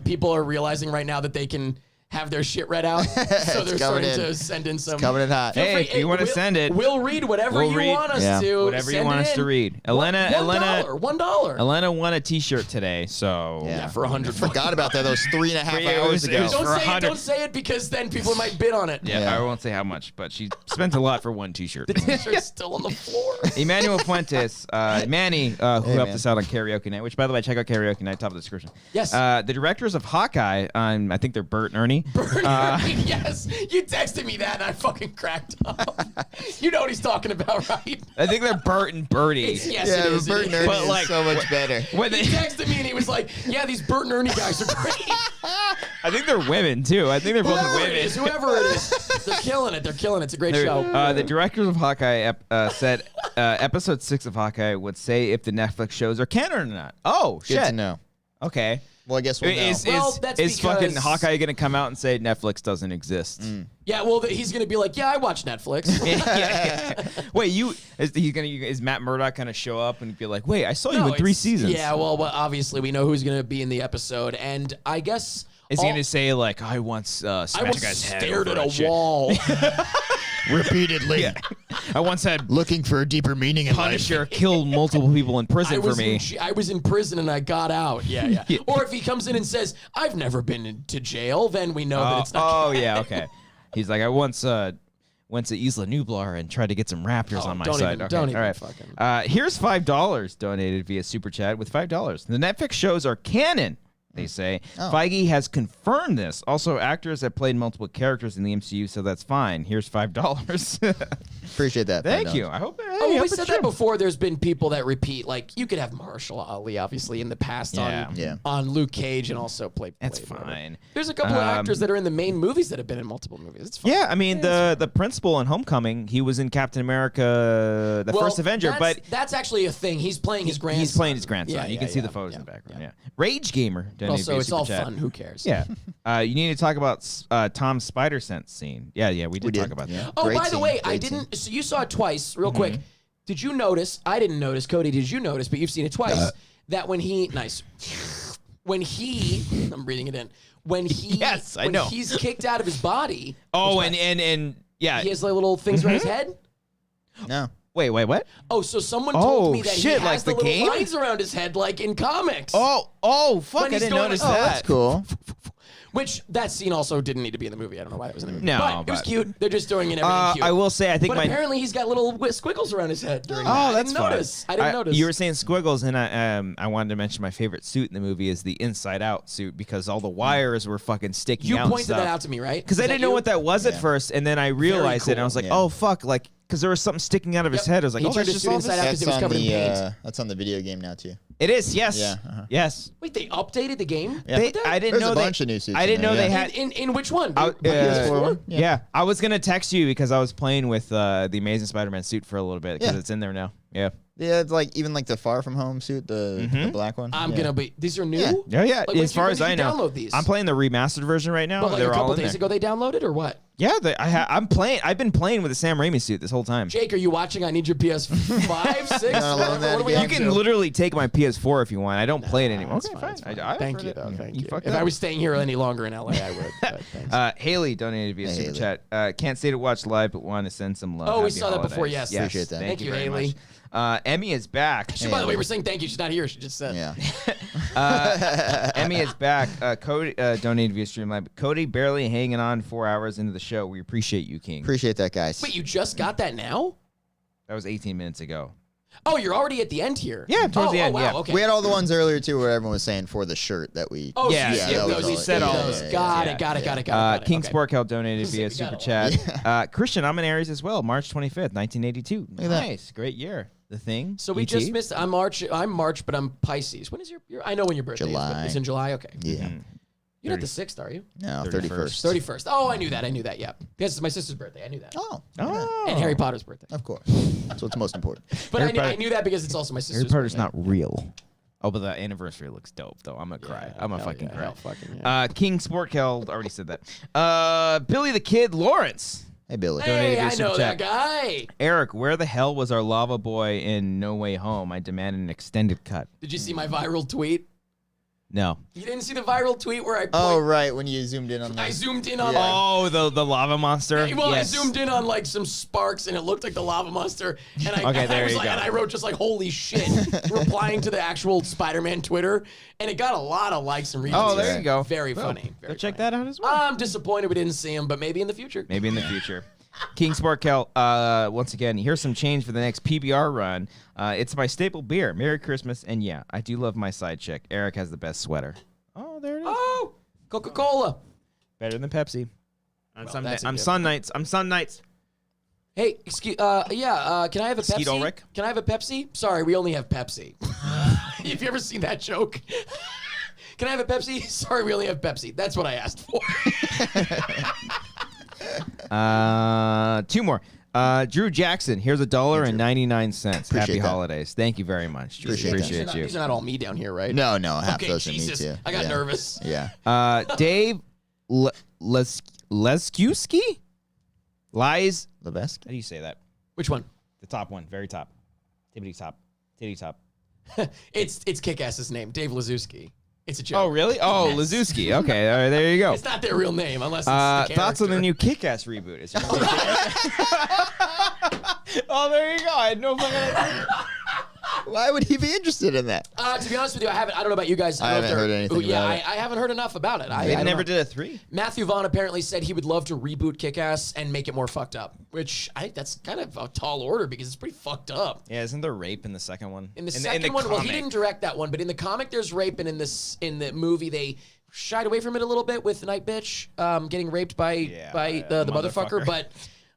people are realizing right now that they can have their shit read out, so they're starting to send in some. Coming in hot. Hey, if you want to send it, we'll read whatever you want us to. Whatever you want us to read. $1. Elena won a T-shirt today, so Yeah, for $100. Forgot about that. That was 3.5 hours ago. Don't say it because then people might bid on it. Yeah, I won't say how much, but she spent a lot for one T-shirt. The T-shirt's still on the floor. Emmanuel Fuentes, Manny, who helped us out on Karaoke Night, which, by the way, check out Karaoke Night, top of the description. Yes. The directors of Hawkeye, I think they're Bert and Ernie. Yes, you texted me that and I fucking cracked up. You know what he's talking about, right? I think they're Bert and Bertie. Yes, Yeah, it is. Bert and Ernie But, is like, so much better. When He they, texted me and he was like, yeah, these Bert and Ernie guys are great. I think they're women, too. I think they're both Whoever women. whoever it is, they're killing it. They're killing it. It's a great show. The directors of Hawkeye said episode 6 of Hawkeye would say if the Netflix shows are canon or not. Oh, shit. Good to know. Okay. Well, I guess we'll know. Is fucking Hawkeye going to come out and say Netflix doesn't exist? Yeah, well, he's going to be like, yeah, I watch Netflix. Wait, is Matt Murdock going to show up and be like, wait, I saw you in 3 seasons? Yeah, well, obviously we know who's going to be in the episode, and I guess is he going to say like, I once smashed a guy's head stared over at a shit. wall. Repeatedly. Yeah. I once had Looking for a deeper meaning in life. Punisher kill multiple people in prison for me. I was in prison and I got out. Yeah. Or if he comes in and says, I've never been to jail, then we know that it's not. Oh, yeah, okay. He's like, I once went to Isla Nublar and tried to get some raptors on my side. Don't even all right. fucking. Here's $5 donated via Super Chat with $5. The Netflix shows are canon, they say. Feige has confirmed this. Also, actors have played multiple characters in the MCU, so that's fine. Here's $5. Appreciate that. Thank you. I hope. We said that before. There's been people that repeat. Like you could have Marshall Ali, obviously, in the past on Luke Cage, and also play. That's fine. There's a couple of actors that are in the main movies that have been in multiple movies. It's fine. Yeah, I mean the principal in Homecoming, he was in Captain America, the first Avenger, but that's actually a thing. He's playing his grandson. He's playing his grandson. Yeah, you can see the photos in the background. Yeah. Rage Gamer. Also, it's all chat. fun. Who cares? Yeah. You need to talk about Tom's spider sense scene. Yeah, we did talk about that. Oh, Great by the scene, way, great I didn't. So you saw it twice, real quick. Did you notice? I didn't notice. Cody, did you notice? But you've seen it twice. That when he, I'm reading it in. When he, I know. He's kicked out of his body. Oh, and yeah. He has like little things around his head. No. Wait, what? Oh, so someone told me that shit, he like has the the little game? lines around his head, like in comics. Oh, fuck! When I he's didn't going notice like, that. That's cool. Which that scene also didn't need to be in the movie. I don't know why it was in the movie. No, but it was cute. They're just doing it everything cute. I will say, I think But apparently he's got little squiggles around his head. During that. that's I didn't fun. notice. I didn't notice. You were saying squiggles, and I wanted to mention my favorite suit in the movie is the Inside Out suit because all the wires were fucking sticking out. You pointed that out to me, right? Because I didn't know what that was at first, and then I realized it, and I was like, oh fuck, like because there was something sticking out of his head. I was like, He oh, turned that's his just suit all inside this. out because it was covered in paint. That's on the video game now too. It is, yes, Yeah, yes. Wait, they updated the game? Yeah. I didn't There's know a bunch of new suits I in didn't there, know they yeah. had. In which one? PS4 one? Yeah, I was gonna text you because I was playing with the Amazing Spider-Man suit for a little bit because it's in there now. Yeah. Yeah, it's like even like the Far From Home suit, the black one. I'm gonna be. These are new. Yeah. Yeah. Like, as far when as did I you know, download these? I'm playing the remastered version right now. But like They're a couple all in days there. ago, they downloaded or what? Yeah, I'm playing. I've been playing with the Sam Raimi suit this whole time. Jake, are you watching? I need your PS5, 6. loan that What are we again. up You to? can literally take my PS4 if you want. I don't play it anymore. That's fine, it's fine. I Thank offered you, it. though. Thank you. fucked If up. I was staying here any longer in LA, I would. But thanks. Haley donated via Super Haley. Chat. Can't stay to watch live, but want to send some love. Oh, we Happy saw that before, holidays. yes. Appreciate that. Thank you, very Haley. much. Emmy is back. By the way, we're saying thank you. She's not here. She just said. Yeah. Emmy is back. Cody donated via Streamlabs. Cody barely hanging on 4 hours into the show. We appreciate you, King. Appreciate that, guys. Wait, you just got that now? That was 18 minutes ago. Oh, you're already at the end here. Yeah, towards the end, wow, yeah. Okay. We had all the ones earlier too, where everyone was saying for the shirt that we. Oh, Yeah, so you yeah, skipped that was those. all You it- said yeah, all yeah, those. yeah, Got yeah. it. Got it. King Okay. Sporkel donated via Got Super it. Chat. Christian, I'm in Aries as well. March 25th, 1982. at that. Nice, great year. The Thing. So we ET? just missed. I'm March, but I'm Pisces. When is your I know when your birthday is. July. But it's in July. Okay. Yeah. You're not the 6th, are you? No, 31st. 31st. Oh, I knew that. Yeah. Because it's my sister's birthday. I knew that. Oh. And Harry Potter's birthday. Of course. That's what's most important. But I knew that because it's also my sister's Harry Potter's birthday. not real. Oh, but the anniversary looks dope, though. I'm gonna cry. I'm gonna fucking cry. Hell fucking yeah. King Sportkel already said that. Billy the Kid Lawrence. Hey, Billy. Hey, I Super know chat. that guy. Eric, where the hell was our lava boy in No Way Home? I demand an extended cut. Did you see my viral tweet? No. You didn't see the viral tweet where I Oh, right. When you zoomed in on that. I zoomed in on Oh, the lava monster. Well, Yes. I zoomed in on like some sparks, and it looked like the lava monster. And I, Okay, and I there was you like, go. and I wrote just like "Holy shit," replying to the actual Spider-Man Twitter, and it got a lot of likes and retweets. Oh, there you go. Very Boom. funny. Go check that out as well. I'm disappointed we didn't see him, but maybe in the future. Maybe in the future. King Sportkel, once again, here's some change for the next PBR run. It's my staple beer. Merry Christmas, and yeah, I do love my side chick. Eric has the best sweater. Oh, there it is. Oh, Coca-Cola. Better than Pepsi. On Well, some that's a I'm given. Sun Nights. I'm Sun Nights. Hey, excuse, can I have a Pepsi? Skeet Ulrich? Can I have a Pepsi? Sorry, we only have Pepsi. Have you ever seen that joke? Can I have a Pepsi? Sorry, we only have Pepsi. That's what I asked for. 2 more. Drew Jackson, here's $1.99. Happy Appreciate that. holidays. Thank you very much. Drew. Appreciate that. you. These are not all me down here, right? No, half Okay, those are Jesus. me too. I got Yeah. nervous. Yeah. Dave Leskowski? Lies. Levesque? How do you say that? Which one? The top one. Very top. Tippity top. Titty top. It's Kick-Ass's name, Dave Lazuski. It's a joke. Oh, really? Oh, Yes. Lazuski. Okay, all right, there you go. It's not their real name unless it's the Thoughts on the character. new Kick-Ass reboot? Is oh, there you go. I had no fucking idea. Why would he be interested in that? To be honest with you, I don't know about you guys. I haven't heard anything Yeah, about it. I haven't heard enough about it. They I never don't know. did a 3? Matthew Vaughn apparently said he would love to reboot Kick-Ass and make it more fucked up, which I think that's kind of a tall order because it's pretty fucked up. Yeah, isn't there rape in the second one? In the second one, well, he comic. didn't direct that one, but in the comic, there's rape, and in the movie, they shied away from it a little bit with Night Bitch getting raped by the motherfucker. But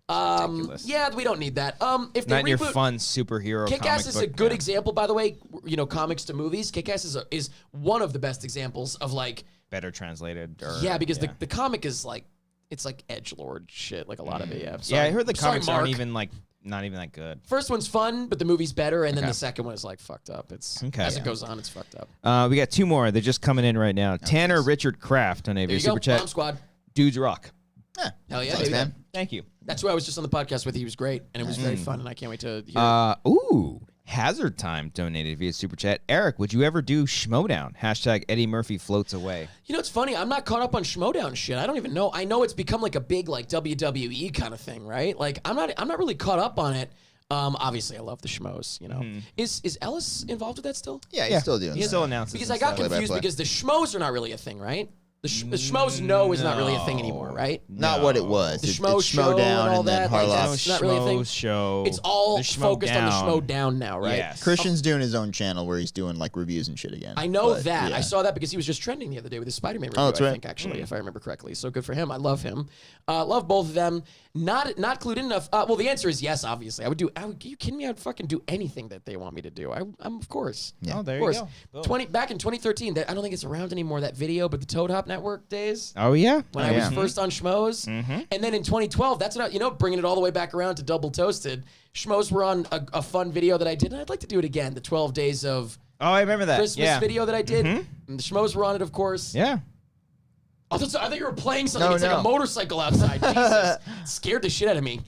ridiculous. yeah, we don't need that. If they Not in your reboot, fun superhero Kick-Ass comic is book, a good yeah. example, by the way. You know, comics to movies. Kick-Ass is one of the best examples of like Better translated. Or, because the comic is like it's like edgelord shit, like a lot of it. Yeah, Yeah, I heard the Sorry, comics aren't Mark. even not even that good. First one's fun, but the movie's better, and then the second one is like fucked up. It's Okay. as Yeah. it goes on, it's fucked up. We got 2 more. They're just coming in right now. Tanner Richard Kraft on There AV you go, Super Chat. Bomb Squad. Dudes rock. Hell yeah, Thanks, baby. man. Thank you. That's why I was just on the podcast with. He was great, and it was Mm. very fun, and I can't wait to hear it. Ooh. Hazard Time donated via Super Chat. Eric, would you ever do Schmodown? # Eddie Murphy floats away. You know, it's funny. I'm not caught up on Schmodown shit. I don't even know. I know it's become like a big like WWE kind of thing, right? Like I'm not really caught up on it. Obviously, I love the Schmoes. You know, is Ellis involved with that still? Yeah, he's still doing He that. still announces Because and I got stuff. confused Play-by-play. because the Schmoes are not really a thing, right? The Schmoes know is not really a thing anymore, right? Not what it was. The It's Schmo show Down and all and then that, like, Harloff. that's not really a thing. Show. It's all The Schmo focused on the Down. Schmo Down now, right? Yes. Christian's doing his own channel where he's doing like reviews and shit again. I know But, that. yeah. I saw that because he was just trending the other day with his Spider-Man review, that's right. I think, actually, if I remember correctly. So good for him. I love him. Love both of them. Not clued in enough. Well, the answer is yes, obviously. Are you kidding me? I'd fucking do anything that they want me to do. I'm of course. Yeah. Oh, there Of you course. go. Boom. Back in 2013, I don't think it's around anymore, that video, but the Toad Hop Network days. Oh, yeah? When I was first on Schmoes. And then in 2012, that's what bringing it all the way back around to Double Toasted. Schmoes were on a fun video that I did, and I'd like to do it again. The 12 days of Oh, I remember that. Christmas yeah. video that I did. And the Schmoes were on it, of course. Yeah. I thought you were playing something. No, It's like no. a motorcycle outside. Jesus. Scared the shit out of me.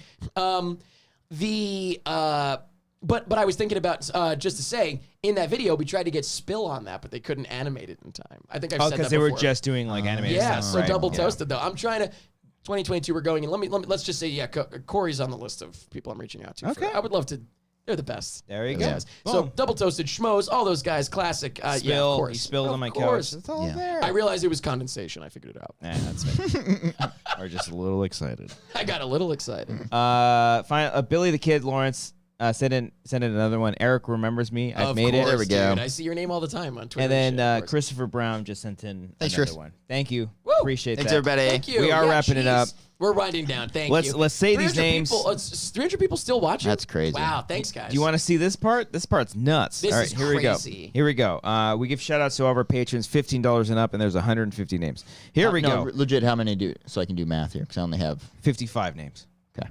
But I was thinking about, just to say, in that video, we tried to get Spill on that, but they couldn't animate it in time. I think I've Oh, said that because they were before. just doing like animated Yeah, stuff. so right? Double Yeah. Toasted, though. I'm trying to... 2022, we're going, and let's just say, yeah, Corey's on the list of people I'm reaching out to. Okay. I would love to... They're the best. There you Those go. guys. So Boom. Double Toasted, Schmoes, all those guys, classic. Yeah, of Spill. course. He spilled on my Of course. couch. It's all Yeah. there. I realized it was condensation. I figured it out. Yeah, that's it. Or just a little excited. I got a little excited. Billy the Kid Lawrence. Send in another one. Eric remembers me. I've Of made it. course, There we go. dude. I see your name all the time on Twitter. And then shit, of course. Christopher Brown just sent in Thanks, another Chris. one. Thank you. Woo! Appreciate Thanks, that. everybody. Thank you. We are Yeah, wrapping it jeez. up. We're winding down. Thank Let's- you. let's say these 300 names. People, it's 300 people still watching? That's crazy. Wow, thanks, guys. Do you want to see this part? This part's nuts. This All right, is here we go. crazy. Here we go. We give shout outs to all of our patrons, $15 and up, and there's 150 names. Here we No, go. legit, how many do? So I can do math here because I only have 55 names. Okay.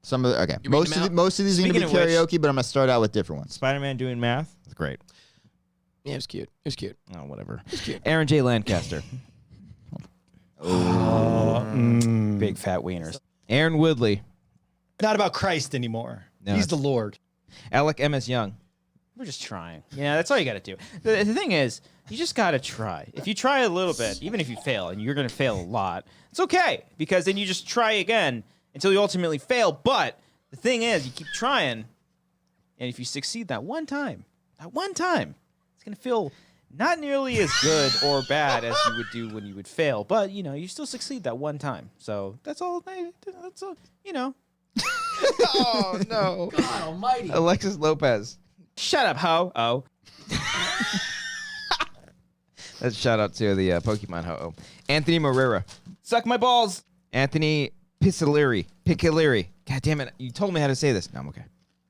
Some of the, okay. You read them out? Most of these are going to be Speaking of which- karaoke, but I'm going to start out with different ones. Spider-Man doing math. It's great. Yeah, it was cute. It was cute. Oh, whatever. cute. Aaron J. Lancaster. Big fat wieners. Aaron Woodley. Not about Christ anymore. No, He's the it's- Lord. Alec M.S. Young. We're just trying. Yeah, that's all you got to do. The thing is, you just got to try. If you try a little bit, even if you fail, and you're going to fail a lot, it's okay because then you just try again until you ultimately fail. But the thing is, you keep trying, and if you succeed that one time, it's going to feel not nearly as good or bad as you would do when you would fail. But, you still succeed that one time. So that's all, Oh, no. God almighty. Alexis Lopez. Shut up, ho. Oh. That's a shout out to the Pokemon ho-oh. Anthony Morera. Suck my balls. Anthony Piccileri. God damn it. You told me how to say this. No, I'm okay.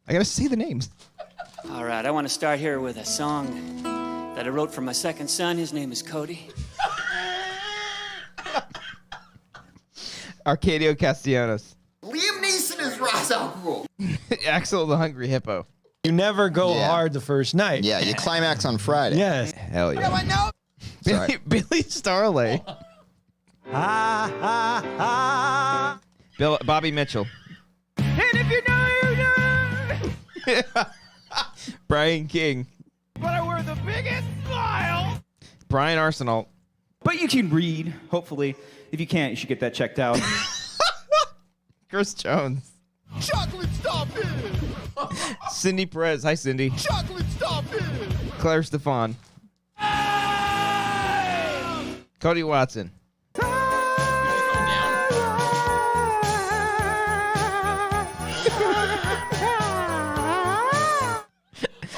I got to say the names. All right, I want to start here with a song that I wrote for my second son. His name is Cody. Arcadio Castellanos. Liam Neeson is Ra's al Ghul. Axel the Hungry Hippo. You never go Yeah. hard the first night. Yeah, you climax on Friday. Yes. Hell yeah. I know. Sorry. Billy Starley. Bobby Mitchell. And if you know, you know. Brian King. But I wear the biggest smile. Brian Arsenal. But you can read, hopefully. If you can't, you should get that checked out. Chris Jones. Chocolate stop it. Cindy Perez. Hi, Cindy. Chocolate stop it. Claire Stefan. Cody Watson.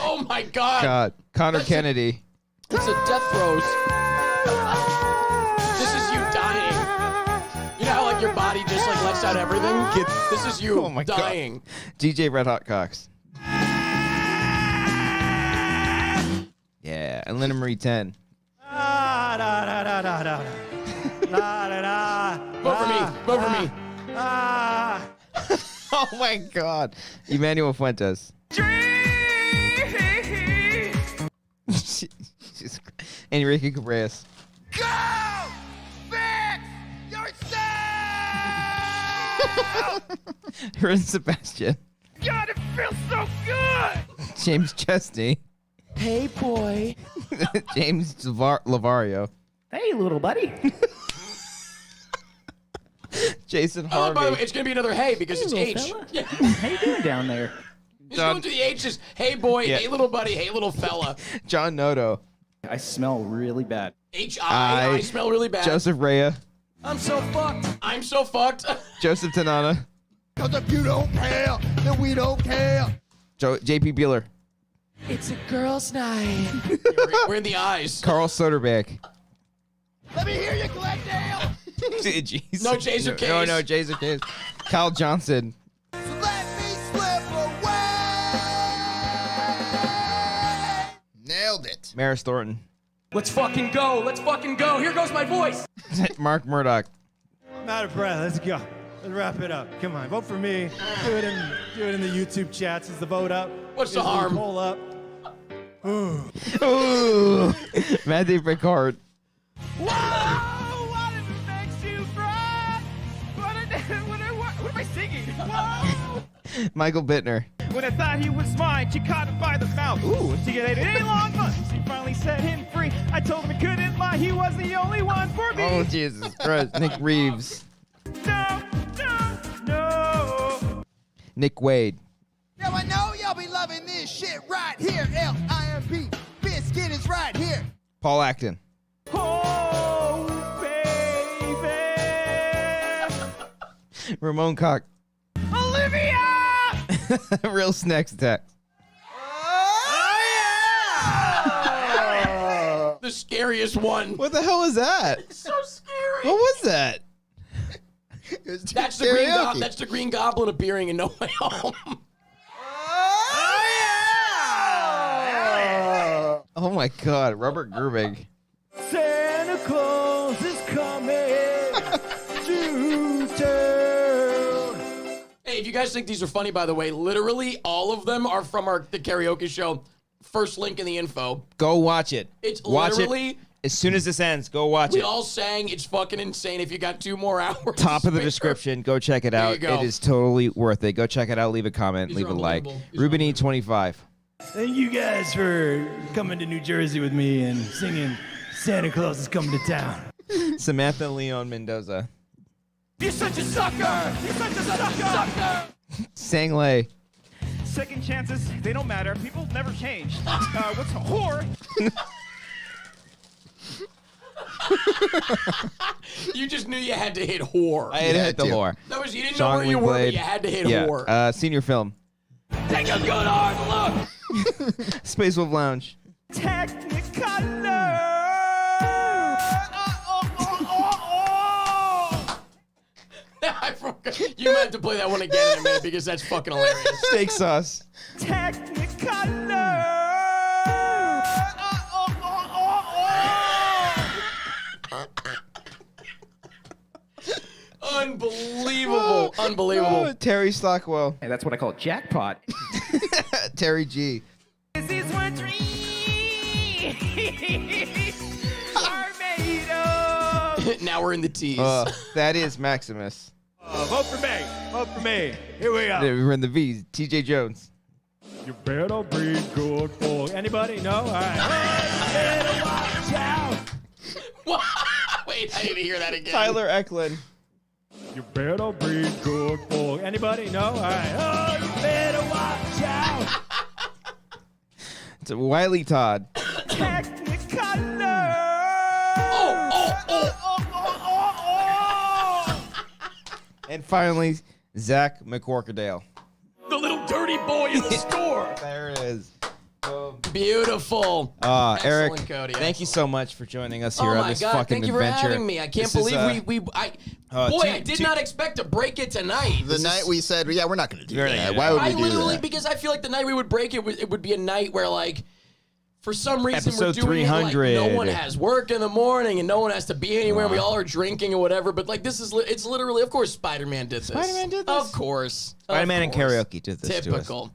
Oh my God. God. Connor Kennedy. It's a death throes. This is you dying. You know how like your body just like lets out everything? This is you Oh my God. dying. DJ Red Hot Cox. Yeah. And Linda Marie 10. Vote for me. Vote for me. Oh my God. Emmanuel Fuentes. Enrique Cabreras. Go! Fix yourself! Aaron Sebastian. God, it feels so good. James Chesney. Hey, boy. James Lavario. Hey, little buddy. Jason Oh, Harvey. by the way, it's going to be another hey because it's little H. fella. Yeah. How you doing down there? He's going to the H's. Hey, boy. Yeah. Hey, little buddy. Hey, little fella. John Noto. I smell really bad. H-I. I smell really bad. Joseph Rea. I'm so fucked. I'm so fucked. Joseph Tanana. Cause if you don't care, then we don't care. JP Bueller. It's a girl's night. We're in the eyes. Carl Soderbeck. Let me hear you, Glendale. Jeez. No J's or K's. No J's or K's. Kyle Johnson. So let me slip away. Nailed it. Maris Thornton. Let's fucking go. Let's fucking go. Here goes my voice. Mark Murdoch. I'm out of breath. Let's go. Let's wrap it up. Come on, vote for me. Do it in the YouTube chats. Is the vote up? What's the Is harm? Poll up. Ooh. Ooh. Matthew Picard. Whoa, what if it makes you cry? What am I singing? Whoa. Michael Bittner. When I thought he was mine, she caught him by the mouth. Ooh, she had 8 long months. She finally set him free. I told him he couldn't lie. He was the only one for me. Oh, Jesus Christ. Nick Reeves. No. Nick Wade. Yo, I know y'all be loving this shit right here. LIMP. Biscuit is right here. Paul Acton. Oh, baby. Ramon Cock. Olivia! Real snacks attack. The scariest one. What the hell was that? It's so scary. What was that? That's the green goblin appearing in No Way Home. Oh my God, Robert Gerbig. Santa Claus is coming to town. Hey, if you guys think these are funny, by the way, literally all of them are from the karaoke show. First link in the info. Go watch it. It's watch literally... it. As soon as this ends, go watch We it. all sang. It's fucking insane. If you got 2 more hours. Top of the description. Go check it out. you go. It is totally worth it. Go check it out. Leave a comment. These leave are a like. unbelievable. These Ruben E25. Thank you guys for coming to New Jersey with me and singing Santa Claus is coming to town. Samantha Leon Mendoza. You're such a sucker! You're such a sucker! Sang Lay. Second chances, they don't matter. People never change. What's a whore? You just knew you had to hit whore. I had hit the whore. That was, you didn't know where you were, but you had to hit whore. Senior film. Take a good hard look. Space Wolf Lounge. Technicolor! I forgot. You might have to play that one again in a minute because that's fucking hilarious. Steak sauce. Technicolor! Unbelievable. Unbelievable. Oh, Terry Stockwell. Hey, that's what I call a jackpot. Terry G. This is what dreams are made of. Now we're in the tease. That is Maximus. Vote for me. Vote for me. Here we go. We're in the V's. TJ Jones. You better be good for anybody? No? All right. You better watch out. Wait, I need to hear that again. Tyler Eklund. You better be good for anybody? No? All right. Oh, you better watch out. It's Wiley Todd. Technicolor! And finally, Zach McCorkerdale. The little dirty boy in the store. There it is. Beautiful. Eric, Excellent, Cody. thank you so much for joining us here Oh on my this God! fucking Thank you for adventure. having me. I can't This is, believe I did not expect to break it tonight. The night we said, yeah, we're not going to do We're not that. gonna Why do would I we do literally, that? because I feel like the night we would break it, it would be a night where, like, for some reason we're Episode doing 300. it like no one has work in the morning and no one has to be anywhere. We all are drinking or whatever. But like this is it's literally, of course, Spider-Man did this. Spider-Man did this? Of course. Spider-Man and Of course. karaoke did this to us. Typical.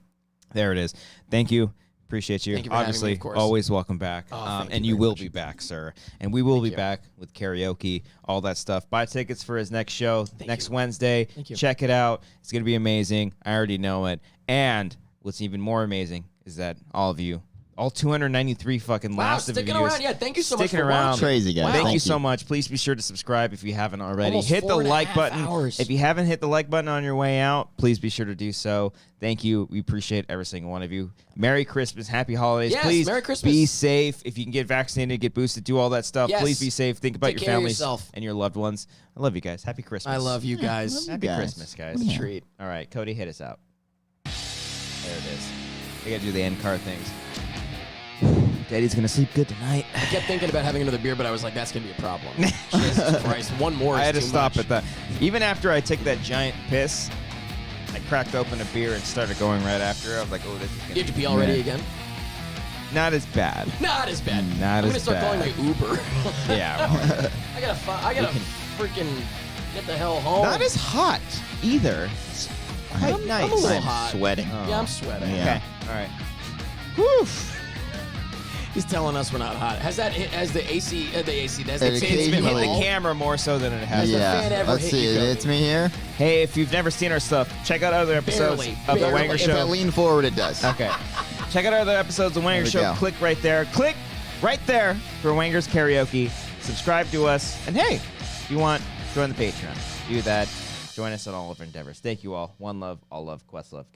There it is. Thank you. Appreciate you. Thank you for having me, Obviously, of course. always welcome back. thank and you you very will much. be back, sir. And we will be back with karaoke, all that stuff. Buy tickets for his next show next Wednesday. Thank you. Check it out. It's going to be amazing. I already know it. And what's even more amazing is that all of you, all 293 fucking Wow, last of you. sticking around. Yeah, thank you so much sticking for around. watching. Crazy, guys. Wow. Thank you Thank so you. much. Please be sure to subscribe if you haven't already. Almost Hit the 4.5 like button. hours. If you haven't hit the like button on your way out, please be sure to do so. Thank you. We appreciate every single one of you. Merry Christmas. Happy holidays. Yes, please Merry Christmas. be safe. If you can get vaccinated, get boosted, do all that stuff. Yes. Please be safe. Think about Take your care of families yourself. and your loved ones. I love you guys. Happy Christmas. I love you guys. Happy guys. Christmas, guys. What a treat. All right, Cody, hit us out. There it is. I got to do the end card things. Daddy's going to sleep good tonight. I kept thinking about having another beer, but I was like, that's gonna be a problem. Jesus Christ, one more. I is had to too stop much. at that. Even after I took that giant piss, I cracked open a beer and started going right after. I was like, oh, this is You gonna have to pee already again? Not as bad. Not as bad. Not I'm as gonna start bad. calling my Uber. Yeah. Well, I gotta freaking get the hell home. not as hot either. It's quite I'm nice. a little I'm hot. sweating. Yeah, I'm sweating. Yeah. Okay. All right. Whew. He's telling us we're not hot. Has the AC, has the It's been Occasionally. hitting the camera more so than it has. the Yeah. fan ever Let's hit see. you, Cody? It's me here. Hey, if you've never seen our stuff, check out other episodes Barely. of The Barely. Wanger If I Show. lean forward, it does. Okay. Check out our other episodes of There Wanger we Show. go. Click right there. Click right there for Wangers Karaoke. Subscribe to us. And hey, if you want, join the Patreon. Do that. Join us on all of our endeavors. Thank you all. One love, all love, Quest love.